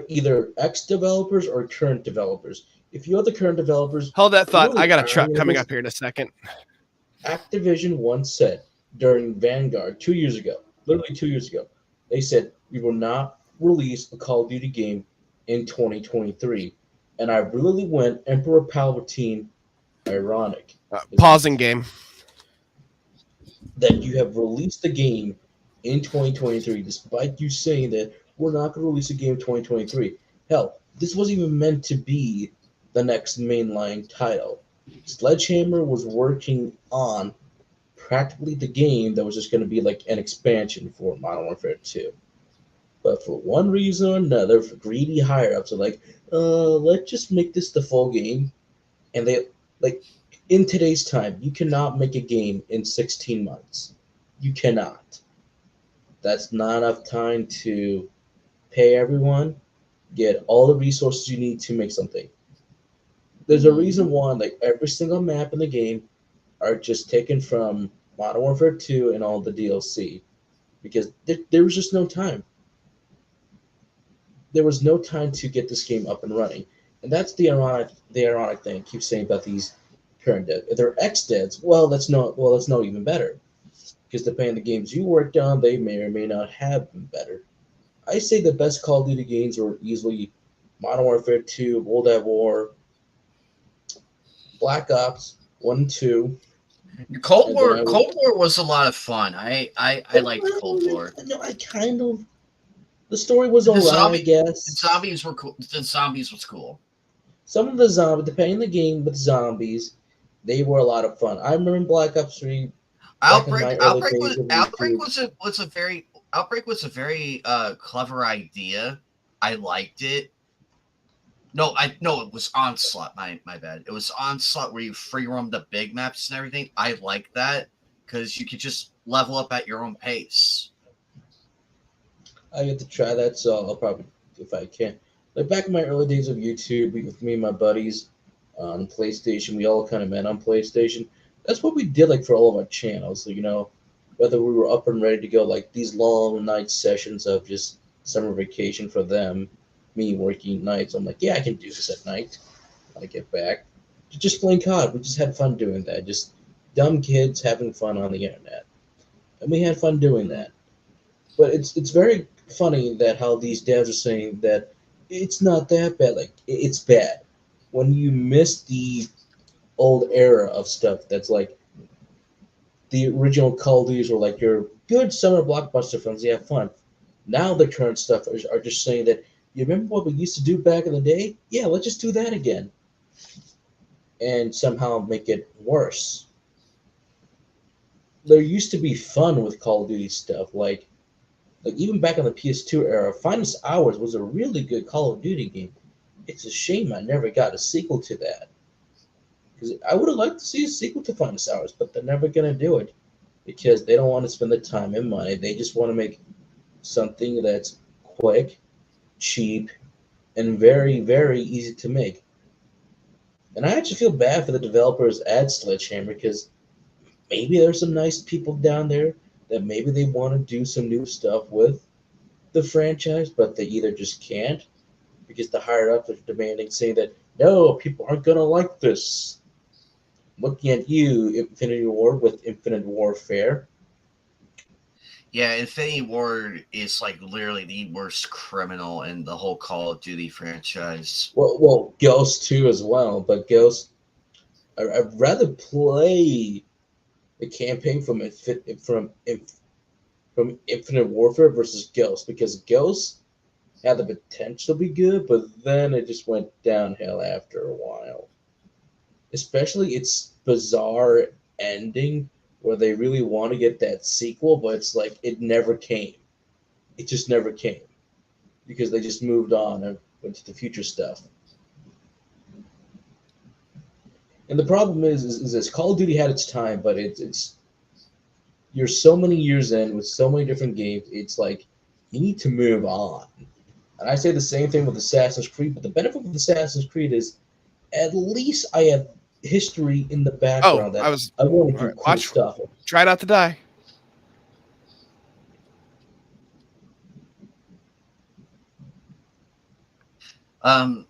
either ex-developers or current developers. If you are the current developers, hold that thought. really I got a truck coming up here in a second. Activision once said during Vanguard 2 years ago, literally 2 years ago, they said we will not release a Call of Duty game in 2023. And I really went Emperor Palpatine ironic. Pausing game. That you have released the game in 2023, despite you saying that we're not going to release a game in 2023. Hell, this wasn't even meant to be the next mainline title. Sledgehammer was working on practically the game that was just going to be like an expansion for Modern Warfare 2. But for one reason or another, for greedy higher-ups are like, let's just make this the full game. And they, like, in today's time, you cannot make a game in 16 months. You cannot. That's not enough time to pay everyone, get all the resources you need to make something. There's a reason why, like, every single map in the game are just taken from Modern Warfare 2 and all the DLC. Because there was just no time. There was no time to get this game up and running. And that's the ironic thing I keep saying about these current devs. If they're ex-devs, that's not even better. Because depending on the games you worked on, they may or may not have been better. I say the best Call of Duty games were easily Modern Warfare 2, World at War, Black Ops 1 and 2. Cold And then War. I would. Cold War was a lot of fun. I liked Cold War. No, I kind of. The story was The alright, I zombie, the guess. zombies were cool. The zombies was cool. Some of the zombies, depending on the game with zombies, they were a lot of fun. I remember in Black Ops 3, back in my early days of Outbreak YouTube. was a very clever idea. I liked it. No, it was Onslaught. My bad. It was Onslaught where you free roam the big maps and everything. I like that because you could just level up at your own pace. I get to try that, so I'll probably, if I can. Like back in my early days of YouTube, with me and my buddies on PlayStation, we all kind of met on PlayStation. That's what we did, like for all of our channels. So, whether we were up and ready to go, like these long night sessions of just summer vacation for them, me working nights. I'm like, yeah, I can do this at night when I get back. Just playing COD. We just had fun doing that. Just dumb kids having fun on the internet, and we had fun doing that. But it's very funny that how these devs are saying that it's not that bad. Like it's bad when you miss the old era of stuff. That's like the original Call of Duties were like your good summer blockbuster films. You have fun. Now the current stuff are just saying that you remember what we used to do back in the day? Yeah, let's just do that again, and somehow make it worse. There used to be fun with Call of Duty stuff, like even back in the PS2 era, Finest Hours was a really good Call of Duty game. It's a shame I never got a sequel to that. Because I would have liked to see a sequel to Finest Hours, but they're never going to do it because they don't want to spend the time and money. They just want to make something that's quick, cheap, and very, very easy to make. And I actually feel bad for the developers at Sledgehammer because maybe there's some nice people down there that maybe they want to do some new stuff with the franchise, but they either just can't because the higher ups are demanding, saying that no, people aren't gonna like this. Looking at you, Infinity War with Infinite Warfare. Yeah, Infinity Ward is like literally the worst criminal in the whole Call of Duty franchise. Well, Ghost too as well, but Ghost, I'd rather play the campaign from Infinite Warfare versus Ghost because Ghost had the potential to be good, but then it just went downhill after a while. Especially its bizarre ending where they really want to get that sequel, but it's like it never came. It just never came because they just moved on and went to the future stuff. And the problem is this: Call of Duty had its time, but it's you're so many years in with so many different games. It's like you need to move on. And I say the same thing with Assassin's Creed, but the benefit with Assassin's Creed is at least I have history in the background that I want to do cool stuff. Try not to die. I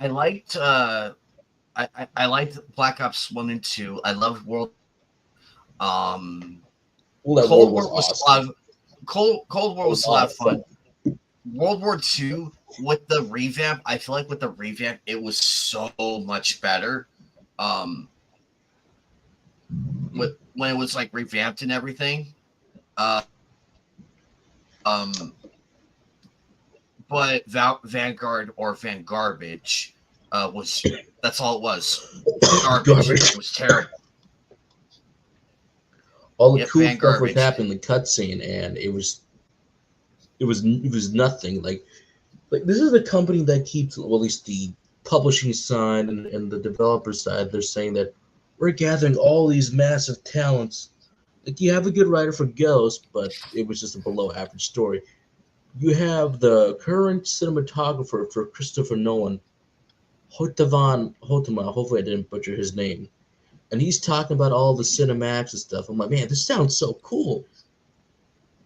liked I liked Black Ops 1 and 2. I loved World. Cold War was a lot of Cold War was a lot of fun. World War II with the revamp, I feel like with the revamp, it was so much better. When it was like revamped and everything. But Vanguard or Vangarbage that's all it was. Garbage. It was terrible. All the cool stuff was happening in the cutscene, and it was nothing. Like this is a company that keeps, well, at least the publishing side and the developer side, they're saying that we're gathering all these massive talents. Like you have a good writer for Ghost, but it was just a below average story. You have the current cinematographer for Christopher Nolan, Hotema. Hopefully I didn't butcher his name. And he's talking about all the cinematics and stuff. I'm like, man, this sounds so cool.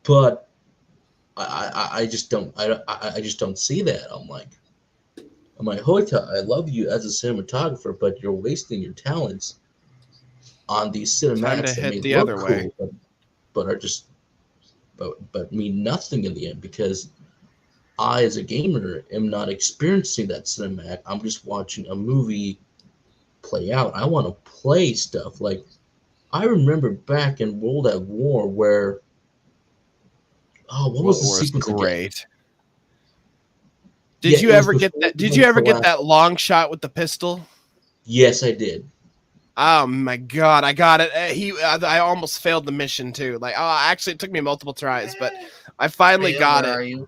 But I just don't see that. I'm like, Hoita, I love you as a cinematographer, but you're wasting your talents on these cinematics that may look cool, but are just but mean nothing in the end because I, as a gamer, am not experiencing that cinematic. I'm just watching a movie play out. I want to play stuff. Like, I remember back in World at War where, what was the sequence again? Great. Did you ever get that? Did you ever get that long shot with the pistol? Yes, I did. Oh my god, I got it. I almost failed the mission too. Like, actually, it took me multiple tries, but I finally got it. Where are you?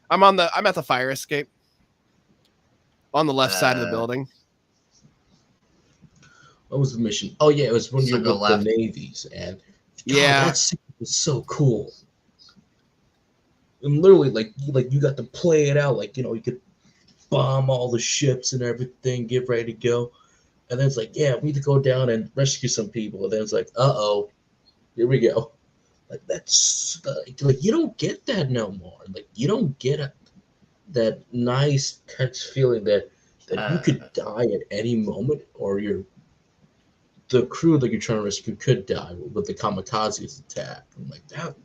I'm at the fire escape on the left side of the building. What was the mission? Oh yeah, it was when you're with the navies, and that scene was so cool. And literally, like you got to play it out. Like, you could bomb all the ships and everything, get ready to go. And then it's like, yeah, we need to go down and rescue some people. And then it's like, here we go. Like, that's like you don't get that no more. Like, you don't get that nice tense feeling that you could die at any moment, or the crew that you're trying to rescue could die with the kamikazes attack. I'm like that.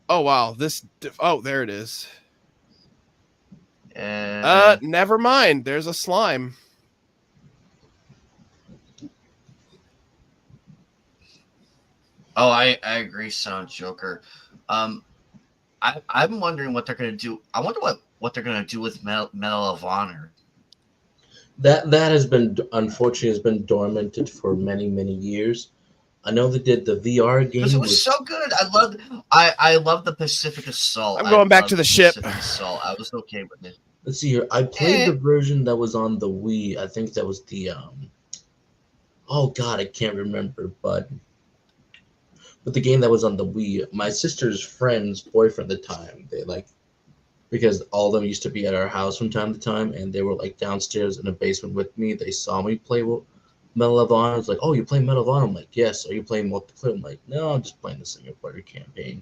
Oh wow, there it is. Never mind. There's a slime. Oh, I agree, Sound Joker. I'm wondering what they're gonna do. I wonder what they're gonna do with Medal of Honor. That has been, unfortunately, dormanted for many, many years. I know they did the VR game. Because it was so good. I love the Pacific Assault. I'm going back to the ship. Pacific Assault. I was okay with it. Let's see here. I played the version that was on the Wii. I think that was the oh god, I can't remember, but the game that was on the Wii. My sister's friend's boyfriend at the time, because all of them used to be at our house from time to time, and they were like downstairs in the basement with me. They saw me play Medal of Honor. It's like, oh, you play Medal of Honor? I'm like, yes. Are you playing multiplayer? I'm like, no, I'm just playing the single player campaign.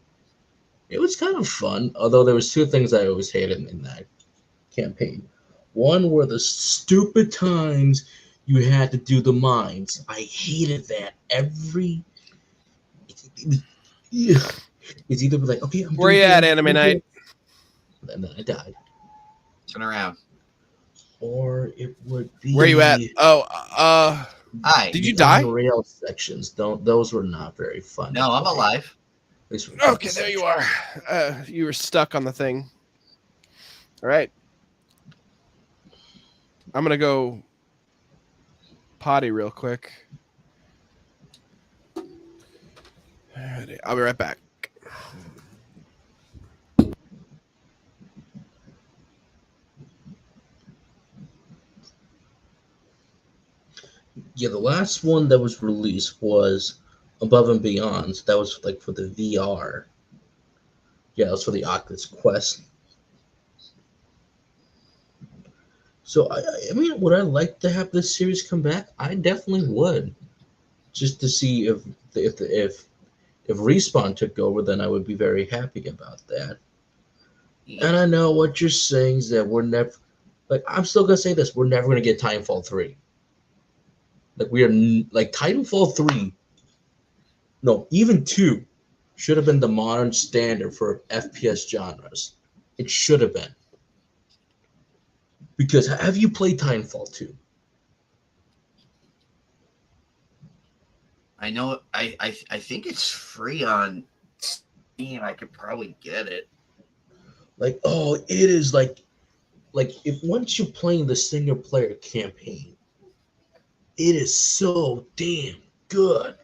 It was kind of fun, although there was two things I always hated in that campaign. One were the stupid times you had to do the mines. I hated that it's either like, okay, where you at, Anime Night? And then I died. Turn around. Or it would be, where you at? Oh, did you die? Rail sections. Those were not very fun. No, I'm alive. Okay, there you are. You were stuck on the thing. All right. I'm gonna go potty real quick. I'll be right back. Yeah, the last one that was released was Above and Beyond. So that was like for the VR. Yeah, it was for the Oculus Quest. So I mean, would I like to have this series come back? I definitely would, just to see if Respawn took over, then I would be very happy about that. And I know what you're saying is that we're never, like, I'm still gonna say this: we're never gonna get Titanfall 3. Like, we are like Titanfall 3. No, even 2 should have been the modern standard for FPS genres. It should have been. Because have you played Titanfall 2? I know. I think it's free on Steam. I could probably get it. Like, oh, it is like if once you're playing the single player campaign, it is so damn good.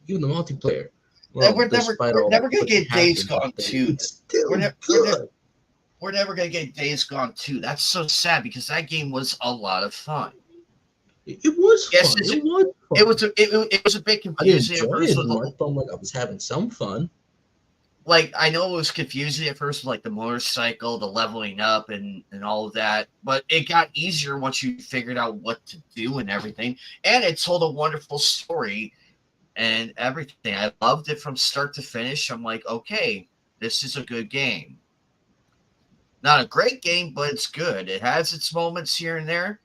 Even the multiplayer. Well, we're never gonna get Days Gone 2. We're never gonna get Days Gone 2. That's so sad because that game was a lot of fun. It was fun. It was a bit confusing at first. I was having some fun. Like, I know it was confusing at first with like the motorcycle, the leveling up, and all of that, but it got easier once you figured out what to do and everything. And it told a wonderful story and everything. I loved it from start to finish. I'm like, okay, this is a good game. Not a great game, but it's good. It has its moments here and there.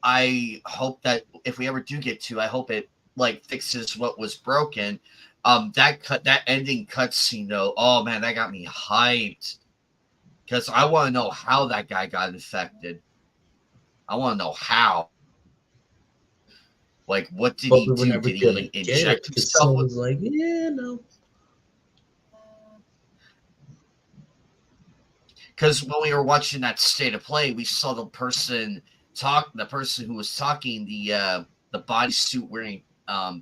I hope that if we ever do get to, I hope it like fixes what was broken. That ending cutscene though, oh man, that got me hyped. Because I want to know how that guy got infected. I want to know how. Like, what did But he we were do? never Did gonna he get it inject because himself with? someone's like, yeah, no. Because when we were watching that state of play, we saw the person who was talking, the bodysuit wearing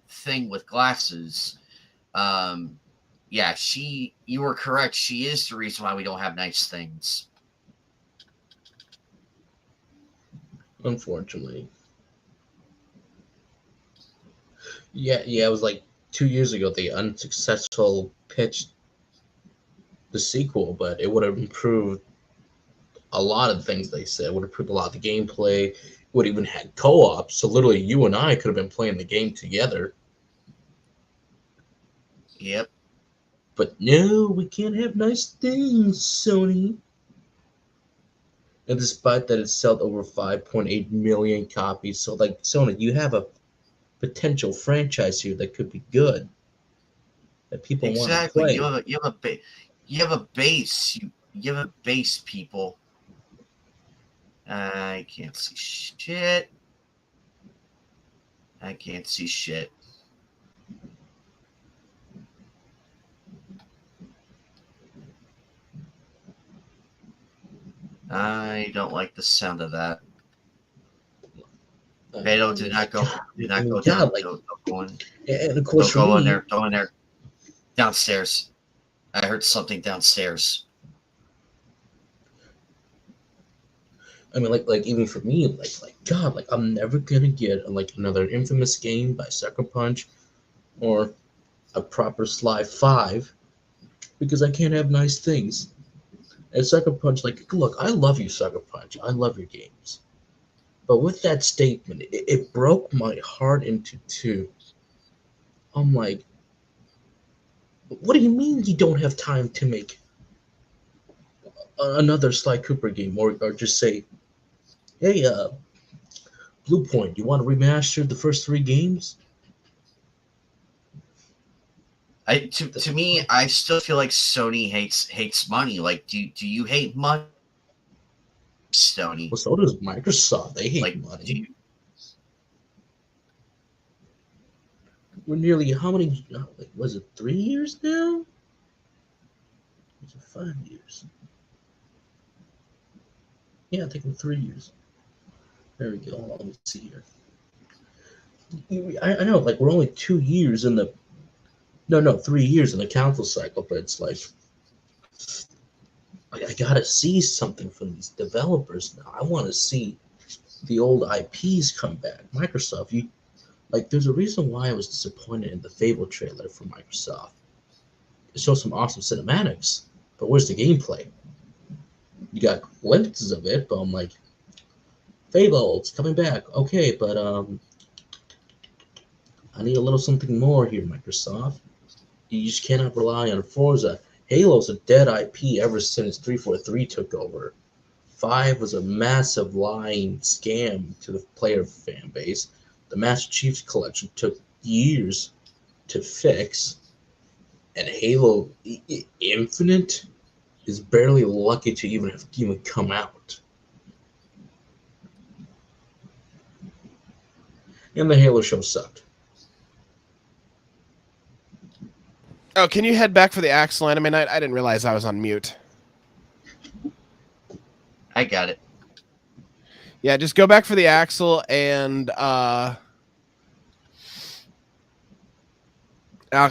thing with glasses. Yeah, you were correct. She is the reason why we don't have nice things. Unfortunately. Yeah, it was like 2 years ago they unsuccessful pitched the sequel, but it would have improved a lot of things they said. It would have improved a lot of the gameplay. It would have even had co-op, so literally you and I could have been playing the game together. Yep. But no, we can't have nice things, Sony. And despite that, it sold over 5.8 million copies. So, like, Sony, you have a potential franchise here that could be good, that people want to Exactly. play. You have a base. You have a base, people. I can't see shit. I can't see shit. I don't like the sound of that. Beto, do not go down. Like, Don't go in. and of course, Don't for go in me, there. Go in there. Downstairs. I heard something downstairs. I mean, like even for me, like God, like I'm never gonna get like another Infamous game by Sucker Punch, or a proper Sly 5, because I can't have nice things. And Sucker Punch, like, look, I love you, Sucker Punch. I love your games. But with that statement, it broke my heart into two. I'm like, what do you mean you don't have time to make another Sly Cooper game, or just say, hey, Blue Point, you want to remaster the first 3 games? To me, I still feel like Sony hates money. Like, do you hate money, Sony? Well, so does Microsoft. They hate Like, money. We're nearly, how many, like, was it 3 years now? Was it 5 years? Yeah, I think we're 3 years. There we go. Hold on, let me see here. I know, like, we're only 2 years in the, no, 3 years in the council cycle, but it's like, I gotta see something from these developers now. I want to see the old IPs come back. Microsoft, there's a reason why I was disappointed in the Fable trailer for Microsoft. It shows some awesome cinematics, but where's the gameplay? You got glimpses of it, but I'm like, Fable, it's coming back. Okay, but I need a little something more here, Microsoft. You just cannot rely on Forza. Halo's a dead IP ever since 343 took over. 5 was a massive lying scam to the player fan base. The Master Chief's Collection took years to fix. And Halo Infinite is barely lucky to even come out. And the Halo show sucked. Oh, can you head back for the Axel anime night? I didn't realize I was on mute. I got it. Yeah, just go back for the Axel, and I'll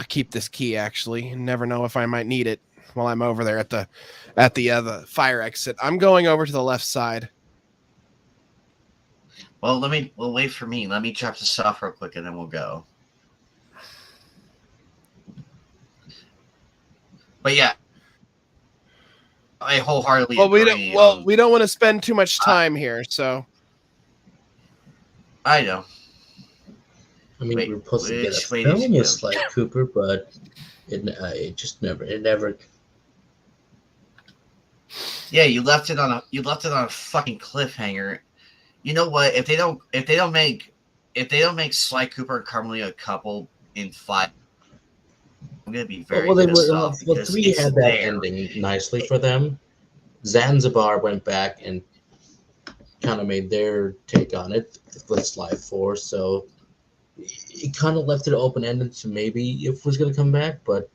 keep this key. Actually, you never know if I might need it while I'm over there at the fire exit. I'm going over to the left side. Well, wait for me. Let me drop this off real quick, and then we'll go. But yeah, I wholeheartedly agree. We don't want to spend too much time here, so I know. I mean, we were supposed to get a film with Sly Cooper, but it just never. Yeah, you left it on a fucking cliffhanger. You know what? If they don't make Sly Cooper and Carmelita a couple in 5, I'm gonna be very pissed off. Well, 3 had that ending nicely for them, Zanzibar went back and kind of made their take on it with Sly 4, so it kind of left it open-ended to maybe if it was going to come back, but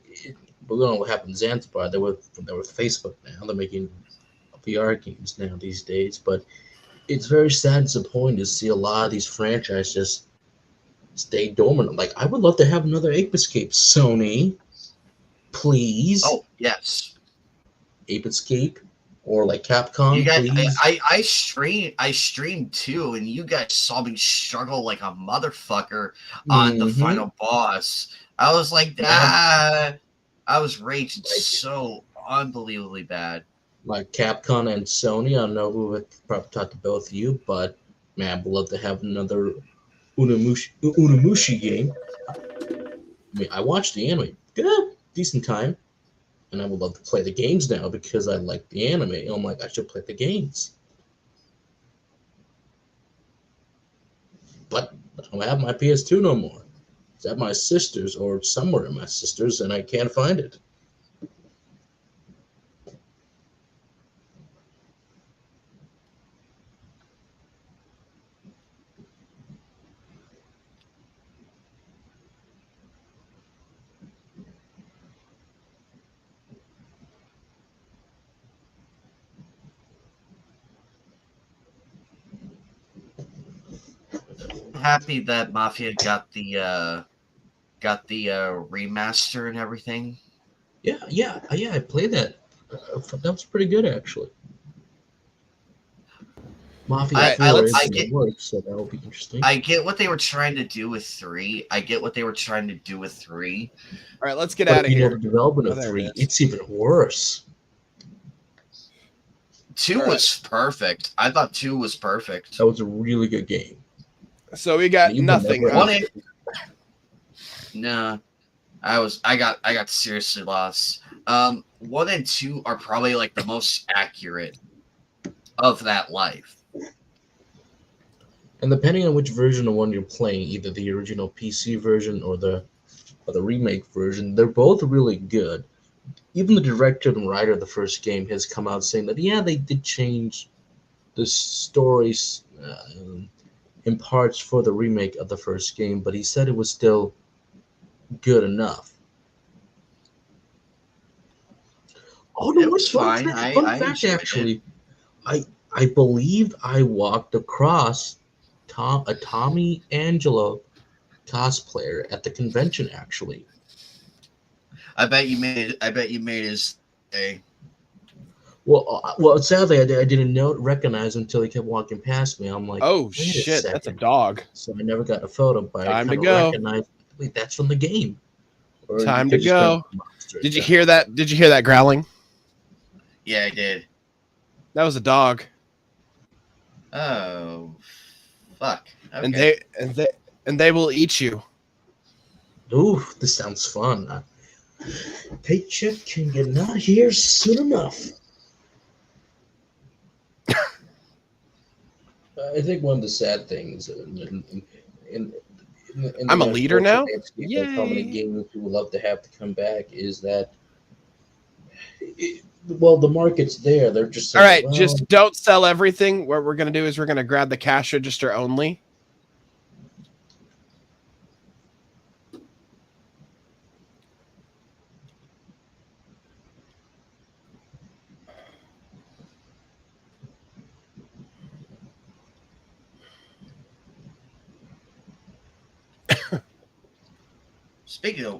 we don't know what happened in Zanzibar. They were Facebook now. They're making VR games now these days, but it's very sad and disappointing to see a lot of these franchises just stay dormant. Like, I would love to have another Ape Escape. Sony, please. Oh, yes. Ape Escape, or like Capcom, You guys, please. I streamed too, and you guys saw me struggle like a motherfucker on the final boss. I was like, I was raging so unbelievably bad. Like Capcom and Sony, I don't know who would probably talk to both of you, but man, I'd love to have another Unamushi game. I mean, I watched the anime, good, decent time, and I would love to play the games now because I like the anime. I'm like, I should play the games. But I don't have my PS2 no more. It's at my sister's or somewhere in my sister's, and I can't find it. Happy that Mafia got the remaster and everything. Yeah, I played that. That was pretty good, actually. Mafia 4 works, so that will be interesting. I get what they were trying to do with 3. All right, let's get out of here. The development of 3, it's even worse. 2 was perfect. I thought 2 was perfect. That was a really good game. So we got nothing. Nah, I got seriously lost. 1 and 2 are probably like the most accurate of that life. And depending on which version of 1 you're playing, either the original PC version or the remake version, they're both really good. Even the director and writer of the first game has come out saying that, yeah, they did change the stories in parts for the remake of the first game, but he said it was still good enough. Oh no, it's fine. Fun fact, actually, I believe I walked across a Tommy Angelo cosplayer at the convention. Actually, I bet you made his day. Well, sadly, I didn't recognize him until he kept walking past me. I'm like, oh shit, that's a dog. So I never got a photo, but Time I to go. recognized, wait, that's from the game. Or Time to go. Did you hear that? Did you hear that growling? Yeah, I did. That was a dog. Oh, fuck. Okay. And they will eat you. Ooh, this sounds fun. Paycheck can get not here soon enough. I think one of the sad things I'm a leader now. How many games we would love to have to come back is that. Well, the market's there. They're just saying, all right. well, Just don't sell everything. What we're gonna do is we're gonna grab the cash register only.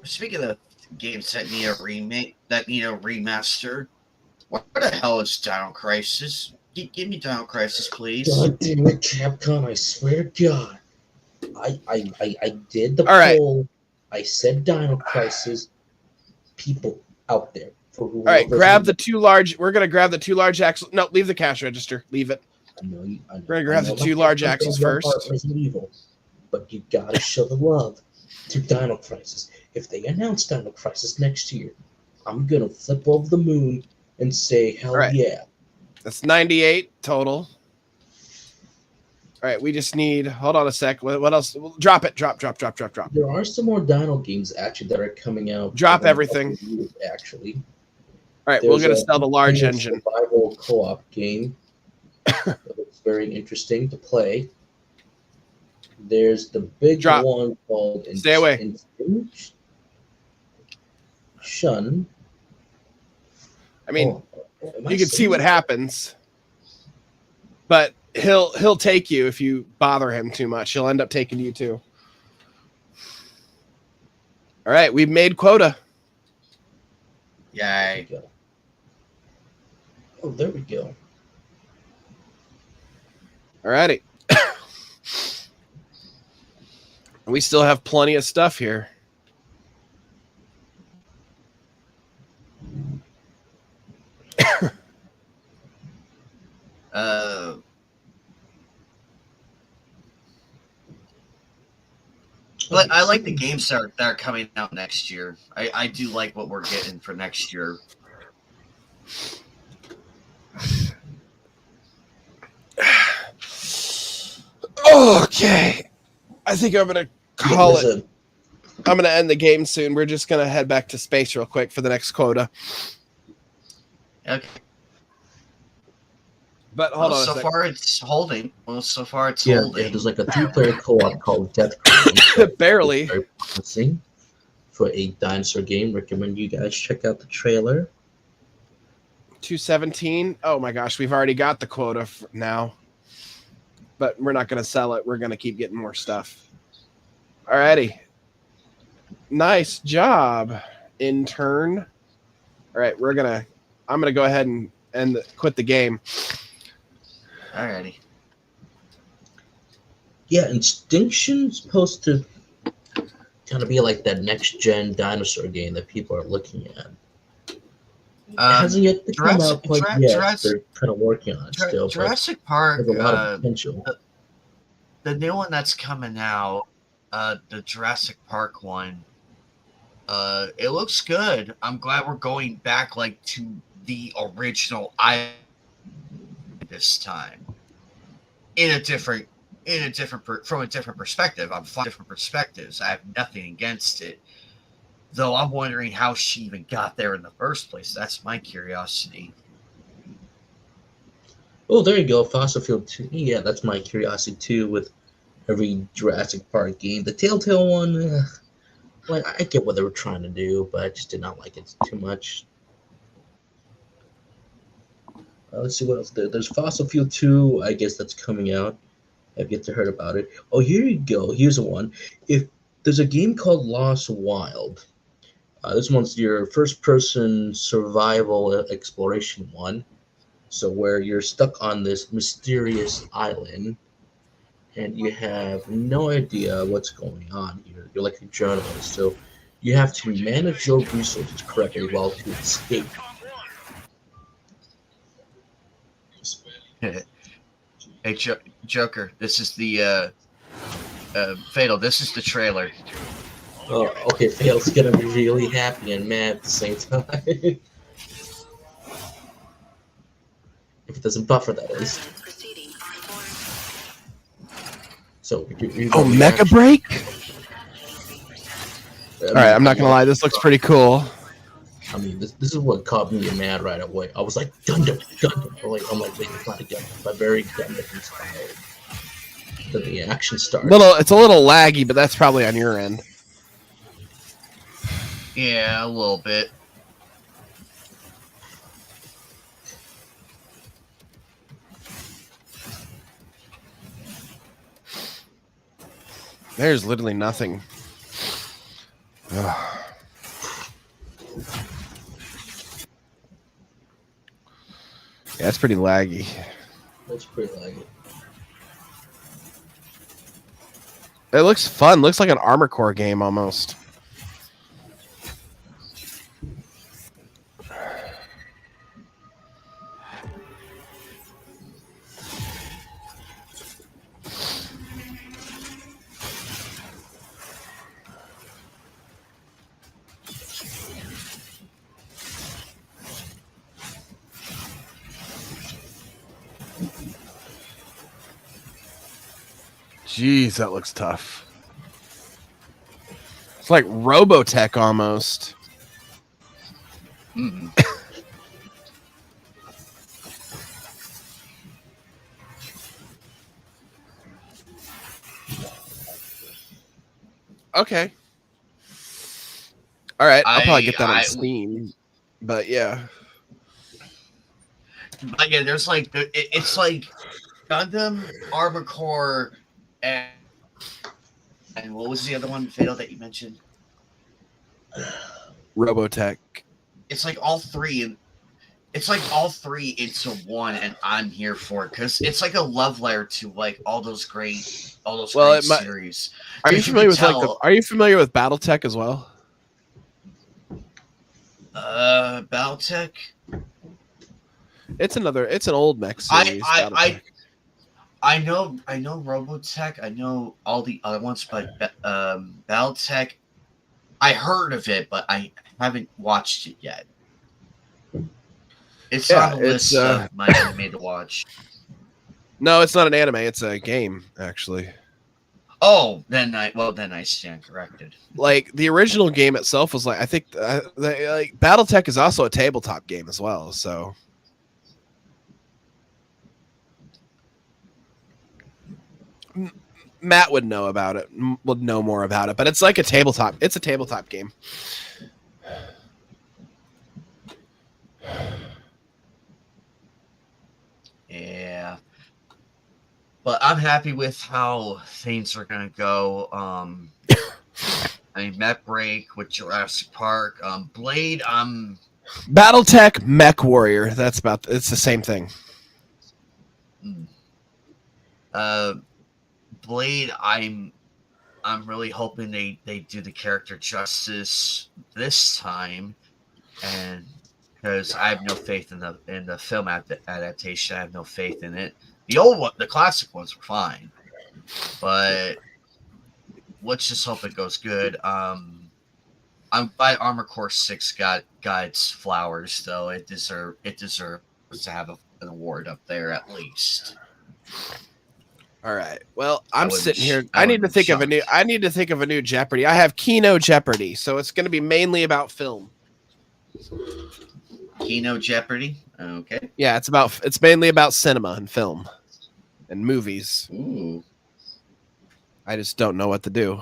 Speaking of games that need a remake, that need a remaster, what the hell is Dino Crisis? Give me Dino Crisis, please. God damn it, Capcom! I swear to God, I did the all poll. Right. I said Dino Crisis. People out there. All right, grab the 2 large. We're gonna grab the 2 large axles. No, leave the cash register. Leave it. I know. We're gonna grab the 2 large axles first. Evil, but you gotta show the love to Dino Crisis. If they announce Dino Crisis next year, I'm gonna flip over the moon and say, hell right. Yeah. That's 98 total. All right, we just need, hold on a sec. What else? Drop it. Drop. There are some more Dino games actually that are coming out. Drop everything. Actually. All right, we're There's gonna a sell the large independent engine. survival co-op game that looks very interesting to play. There's the big Drop. one called Stay away. Shun. I mean, Am I you can see saying what that? happens, but he'll take you if you bother him too much. He'll end up taking you too. All right, we've made quota. Yay. Oh, there we go. All righty. We still have plenty of stuff here. But I like the games that are coming out next year. I do like what we're getting for next year. Okay. I think I'm going to call there's it. I'm going to end the game soon. We're just going to head back to space real quick for the next quota. Okay. But hold on. So far it's holding. Holding. Yeah, there's like a 3-player co-op called Death Crown. Barely. Very promising for a dinosaur game. Recommend you guys check out the trailer. 217. Oh my gosh, we've already got the quota now. But we're not going to sell it. We're going to keep getting more stuff. Alrighty. Nice job, intern. All right, I'm going to go ahead and quit the game. Alrighty. Yeah, Extinction's supposed to kind of be like that next-gen dinosaur game that people are looking at. It hasn't yet come out quite yet. They're kind of working on it still. Jurassic Park. There's a lot of potential. The new one that's coming out, the Jurassic Park one, it looks good. I'm glad we're going back like to the original island this time. From a different perspective. I'm fine with different perspectives. I have nothing against it. Though I'm wondering how she even got there in the first place. That's my curiosity. Oh, there you go. Fossil Fuel 2. Yeah, that's my curiosity too with every Jurassic Park game. The Telltale one, well, I get what they were trying to do, but I just did not like it too much. Let's see what else. There's Fossil Fuel 2. I guess that's coming out. I've yet to heard about it. Oh, here you go. Here's a one. If there's a game called Lost Wild. This one's your first-person survival exploration one. So where you're stuck on this mysterious island, and you have no idea what's going on here. You're like a journalist, so you have to manage your resources correctly while to escape. Hey, Joker, this is the Fatal. This is the trailer. Oh, okay, Fatal's gonna be really happy and mad at the same time. If it doesn't buffer, that is. So, Mecha Break? Alright, I'm not gonna lie, this looks pretty cool. I mean, this is what caught me mad right away. I was like, Gundam. I'm like, wait, it's not a Gundam, but very Gundam inspired. Then the action starts. It's a little laggy, but that's probably on your end. Yeah, a little bit. There's literally nothing. Ugh. Yeah, it's pretty laggy. That's pretty laggy. It looks fun. Looks like an Armor Core game almost. Jeez, that looks tough. It's like Robotech almost. Okay. All right. I'll probably I get that on I Steam. But yeah. but yeah, there's like it's like Gundam, Armor Core, and what was the other one, Fatal, that you mentioned? Robotech. It's like all three, and it's like all three into one, and I'm here for it because it's like a love letter to like all those great series. Are you 'Cause familiar could with like tell, Are you familiar with BattleTech as well? Battletech? It's an old mech series. BattleTech. I know Robotech. I know all the other ones, but Battletech, I heard of it, but I haven't watched it yet. It's on the list of my anime to watch. No, it's not an anime. It's a game, actually. Oh, then I stand corrected. Like the original game itself was like, I think like BattleTech is also a tabletop game as well. So Matt would know about it. Would know more about it, but it's like a tabletop. It's a tabletop game. Yeah. But I'm happy with how things are gonna go. I mean, Mech Break with Jurassic Park, Blade. BattleTech Mech Warrior. It's the same thing. Blade. I'm really hoping they do the character justice this time, and because I have no faith in the film adaptation. I have no faith in it. The old one, the classic ones were fine, but let's just hope it goes good. I'm glad Armor Core 6 got its flowers, though. It deserves to have an award up there at least. All right. Well, I'm sitting here. I need to think of a new Jeopardy. I have Kino Jeopardy, so it's going to be mainly about film. Kino Jeopardy. Okay. Yeah, it's mainly about cinema and film and movies. Ooh. I just don't know what to do.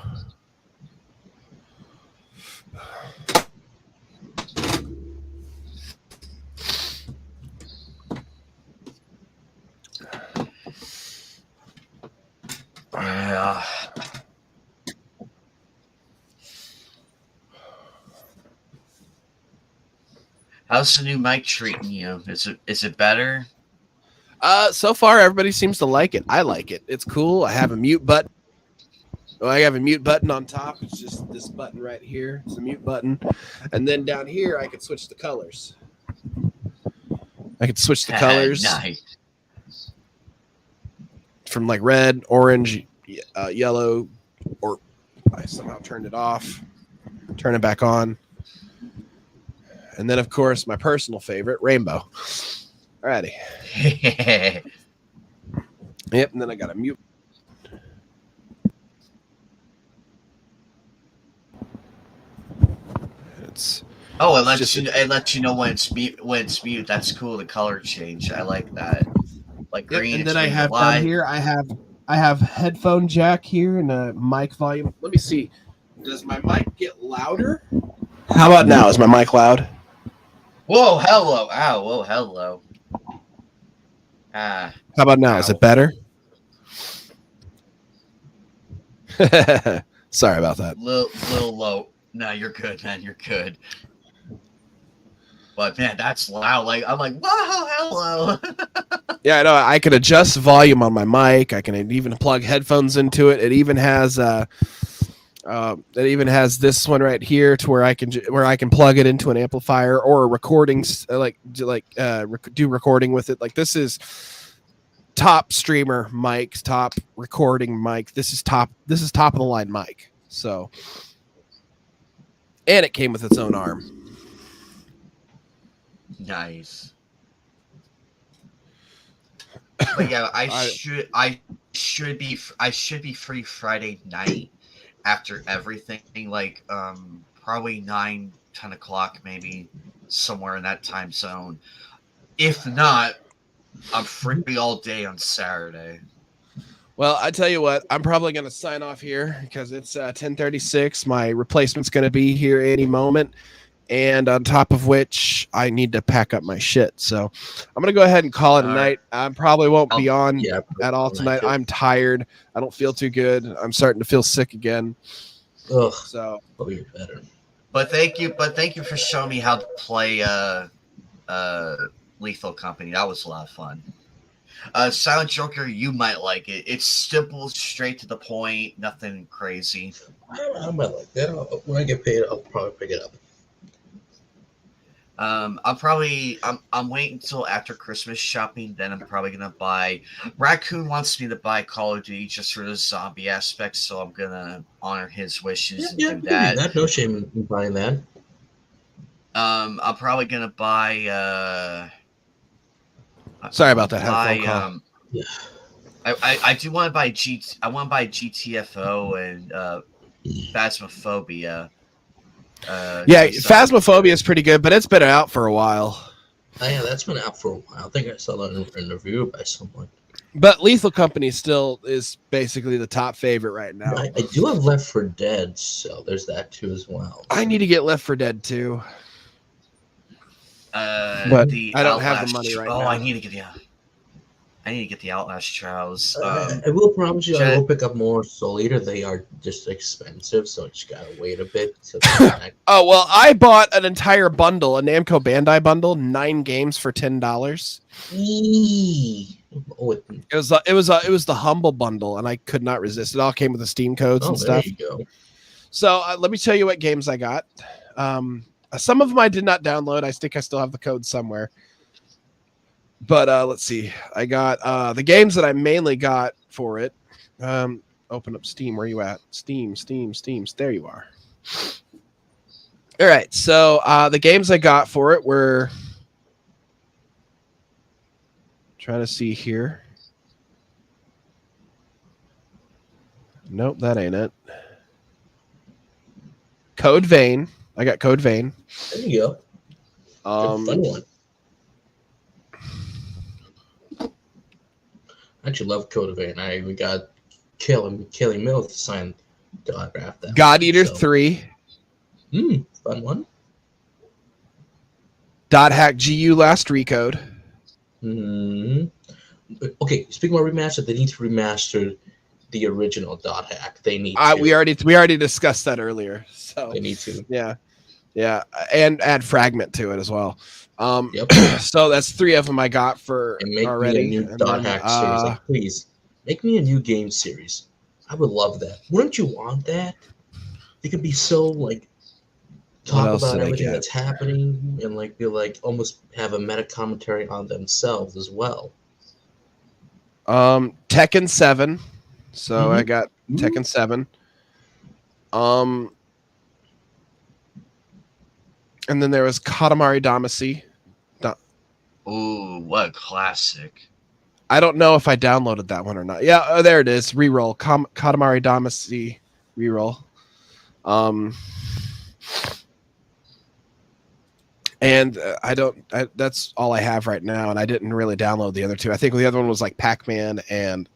Yeah. How's the new mic treating you? Is it better? So far everybody seems to like it. I like it. It's cool. I have a mute button. I have a mute button on top. It's just this button right here. It's a mute button. And then down here I could switch the colors. Nice. From like red, orange, yellow, or I somehow turned it off. Turn it back on. And then, of course, my personal favorite, rainbow. Alrighty. Yep, and then I got a mute. It lets you know when it's mute. That's cool. The color change. I like that. Like green. Yep, and then I have down here. I have headphone jack here and a mic volume. Let me see. Does my mic get louder? How about now? Is my mic loud? Whoa! Hello! Ow! Whoa! Hello! Ah. How about now? Ow. Is it better? Sorry about that. Little low. No, you're good, man. You're good. But man, that's loud. Like I'm like, whoa, hello. Yeah, I know. I can adjust volume on my mic. I can even plug headphones into it. It even has this one right here to where I can plug it into an amplifier or a recording, do recording with it. Like this is top streamer mic, top recording mic. This is top of the line mic. So, and it came with its own arm. Nice. But yeah, I should be free Friday night after everything, like probably 9-10 o'clock, maybe somewhere in that time zone. If not, I'm free all day on Saturday. Well, I tell you what, I'm probably going to sign off here because it's 10:36. My replacement's going to be here any moment. And on top of which, I need to pack up my shit. So I'm going to go ahead and call it a night. I probably won't be on at all tonight. I'm tired. I don't feel too good. I'm starting to feel sick again. Ugh. So I'll be better. But thank you for showing me how to play Lethal Company. That was a lot of fun. Silent Joker, you might like it. It's simple, straight to the point, nothing crazy. I might like that. When I get paid, I'll probably pick it up. I'm waiting until after Christmas shopping. Then I'm probably gonna buy. Raccoon wants me to buy Call of Duty just for the zombie aspect, so I'm gonna honor his wishes and do that. No shame in buying that. I'm probably gonna buy. Sorry about that. Had a phone call. Yeah. I do want to buy I want to buy GTFO and Phasmophobia. Phasmophobia is pretty good, but it's been out for a while. Oh, yeah, that's been out for a while. I think I saw that in a review by someone. But Lethal Company still is basically the top favorite right now. I do have Left 4 Dead, so there's that too as well. I need to get Left 4 Dead too. But I don't have the money right now. I need to get the Outlast Trials. I will promise you, I will pick up more Soul Eater. They are just expensive, so I just gotta wait a bit. Oh well, I bought an entire bundle, a Namco Bandai bundle, 9 games for $10. It was the Humble bundle, and I could not resist. It all came with the Steam codes and stuff. There you go. So let me tell you what games I got. Some of them I did not download. I think I still have the code somewhere. But let's see. I got the games that I mainly got for it. Open up Steam. Where are you at? Steam. There you are. All right. So the games I got for it were... Trying to see here. Nope, that ain't it. Code Vein. I got Code Vein. There you go. Fun one. I actually love Code Vein. I even got Kelly Mills to sign the autograph. That God Eater 3. Fun one. Dot Hack GU Last Recode. Okay, speaking about remaster, they need to remaster the original Dot Hack. They need to. We already discussed that earlier. So they need to. Yeah, and add Fragment to it as well. Yep. So that's 3 of them I got for and make already. Me a new Dot Hack series. Like, please make me a new game series. I would love that. Wouldn't you want that? They could be so talk about everything that's happening and be almost have a meta commentary on themselves as well. Tekken 7. So I got Tekken 7. And then there was Katamari Damacy. Ooh, what a classic. I don't know if I downloaded that one or not. Yeah, there it is. Reroll. Katamari Damacy reroll. And that's all I have right now. And I didn't really download the other 2. I think the other one was Pac-Man and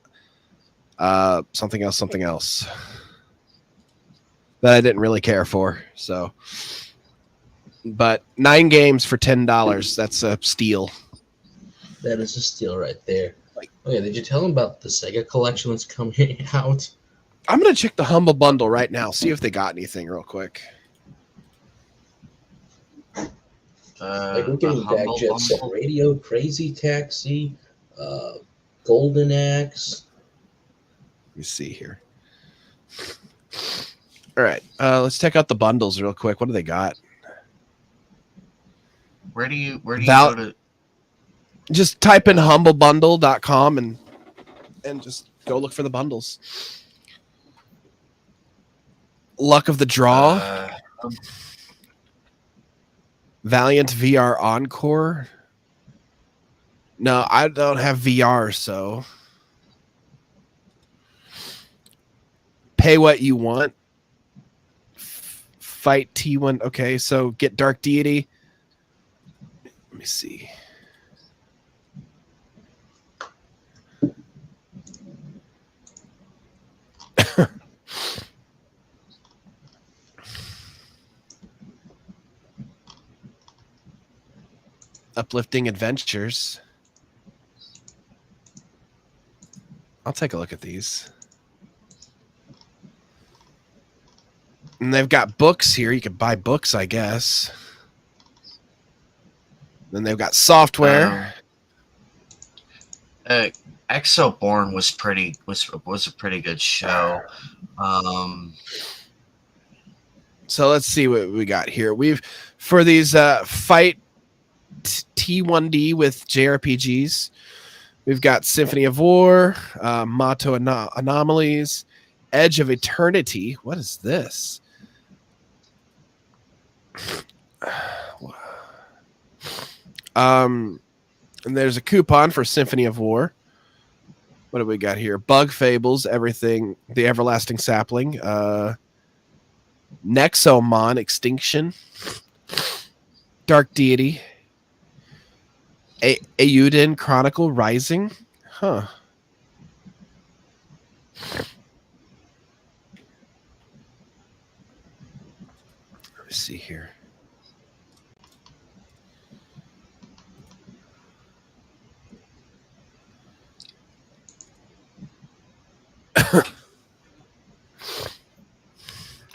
something else that I didn't really care for. So, but 9 games for $10. That's a steal. That is a steal right there. Okay, did you tell them about the Sega collection that's coming out? I'm going to check the Humble Bundle right now, see if they got anything real quick. We're getting back Jet Set Radio, Crazy Taxi, Golden Axe. Let me see here. All right, let's check out the bundles real quick. What do they got? Where do you go to? Just type in humblebundle.com and just go look for the bundles. Luck of the Draw. Valiant VR Encore. No, I don't have VR, so Pay What You Want. Fight T1. Okay, so get Dark Deity. Let me see. Uplifting Adventures. I'll take a look at these. And they've got books here. You can buy books, I guess. Then they've got software. Exoborn was a pretty good show. So let's see what we got here. We've for these fight T1D with JRPGs. We've got Symphony of War, Mato Anomalies, Edge of Eternity. What is this? And there's a coupon for Symphony of War. What do we got here? Bug Fables, Everything, The Everlasting Sapling, Nexomon, Extinction, Dark Deity, Euden Chronicle, Rising. Huh. Let me see here.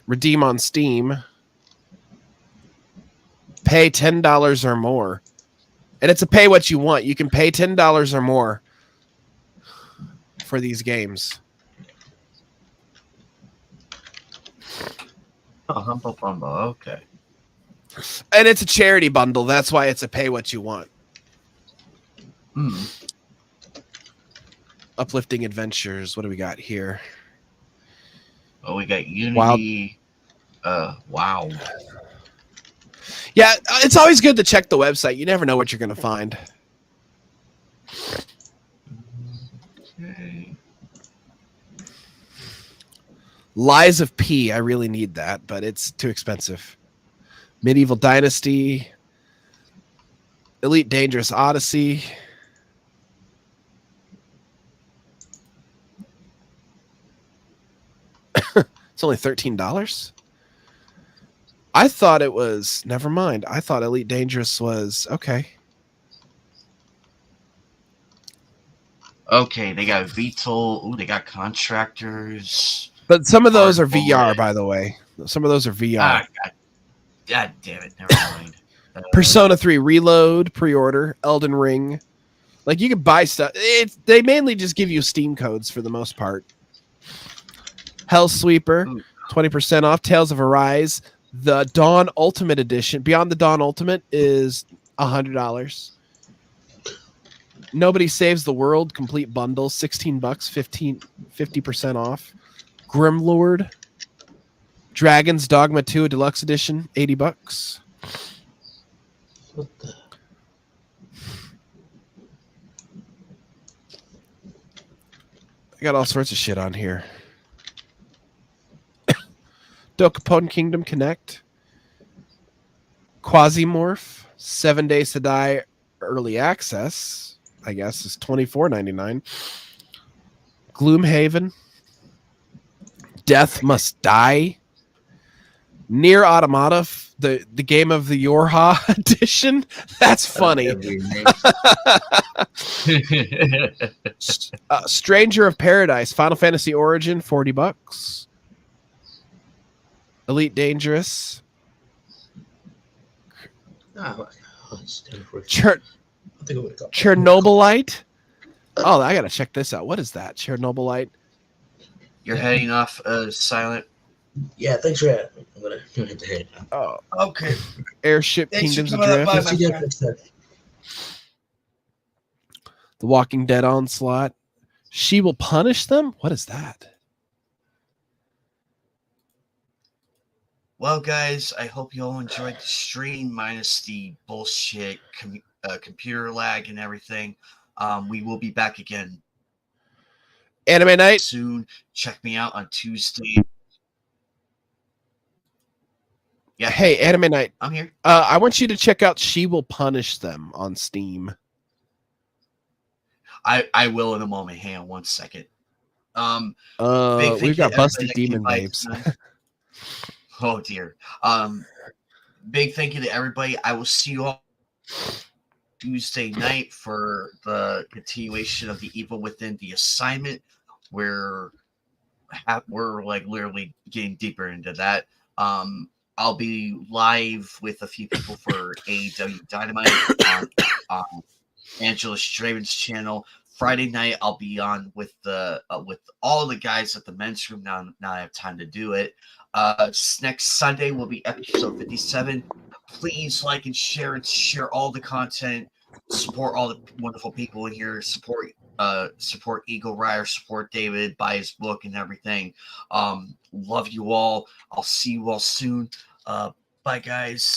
Redeem on Steam. Pay $10 or more. And it's a pay what you want. You can pay $10 or more for these games. Oh, Humble Bumble, okay. And it's a charity bundle. That's why it's a pay what you want. Uplifting Adventures. What do we got here? Oh, we got Unity. Wow. Yeah, it's always good to check the website. You never know what you're going to find. Okay. Lies of P. I really need that, but it's too expensive. Medieval Dynasty. Elite Dangerous Odyssey. It's only $13. I thought it was. Never mind. I thought Elite Dangerous was okay. Okay, they got VTOL. Ooh, they got Contractors. But some of those are Hard VR, Bullet. by the way. Some of those are VR. God damn it. Never mind. Persona 3 Reload, pre-order, Elden Ring. Like, you can buy stuff. They mainly just give you Steam codes for the most part. Hellsweeper, 20% off. Tales of Arise. The Dawn Ultimate Edition. Beyond the Dawn Ultimate is $100. Nobody Saves the World complete bundle, $16, 50% off. Grimlord. Dragon's Dogma 2 Deluxe Edition, $80. What the? I got all sorts of shit on here. Dokapon Kingdom Connect. Quasimorph. 7 Days to Die Early Access, I guess, is $24.99. Gloomhaven. Death Must Die. Nier Automata, the game of the Yorha edition. That's funny. Stranger of Paradise, Final Fantasy Origin, $40. Elite Dangerous. Chernobylite. Oh, I gotta check this out. What is that? Chernobylite. You're heading off Silent. Yeah, thanks for having me. I'm gonna have to head now. Oh, okay. Airship Thanks for Kingdoms coming up Adrift. by, my friend. The Walking Dead Onslaught. She Will Punish Them? What is that? Well, guys, I hope you all enjoyed the stream, minus the bullshit computer lag and everything. We will be back again Anime Night soon. Check me out on Tuesday. Yeah. Hey, Anime Night. I'm here. I want you to check out She Will Punish Them on Steam. I will in a moment. Hang on one second. We've got Busted Demon Babes. Oh dear. Big thank you to everybody. I will see you all Tuesday night for the continuation of the Evil Within the Assignment, where we're like literally getting deeper into that. I'll be live with a few people for AEW Dynamite on Angela Straven's channel. Friday night I'll be on with with all the guys at the men's room. Now I have time to do it. Next Sunday will be episode 57. Please like and share all the content. Support all the wonderful people in here. Support Eagle Rider, support David, buy his book and everything. Love you all. I'll see you all soon. Bye guys.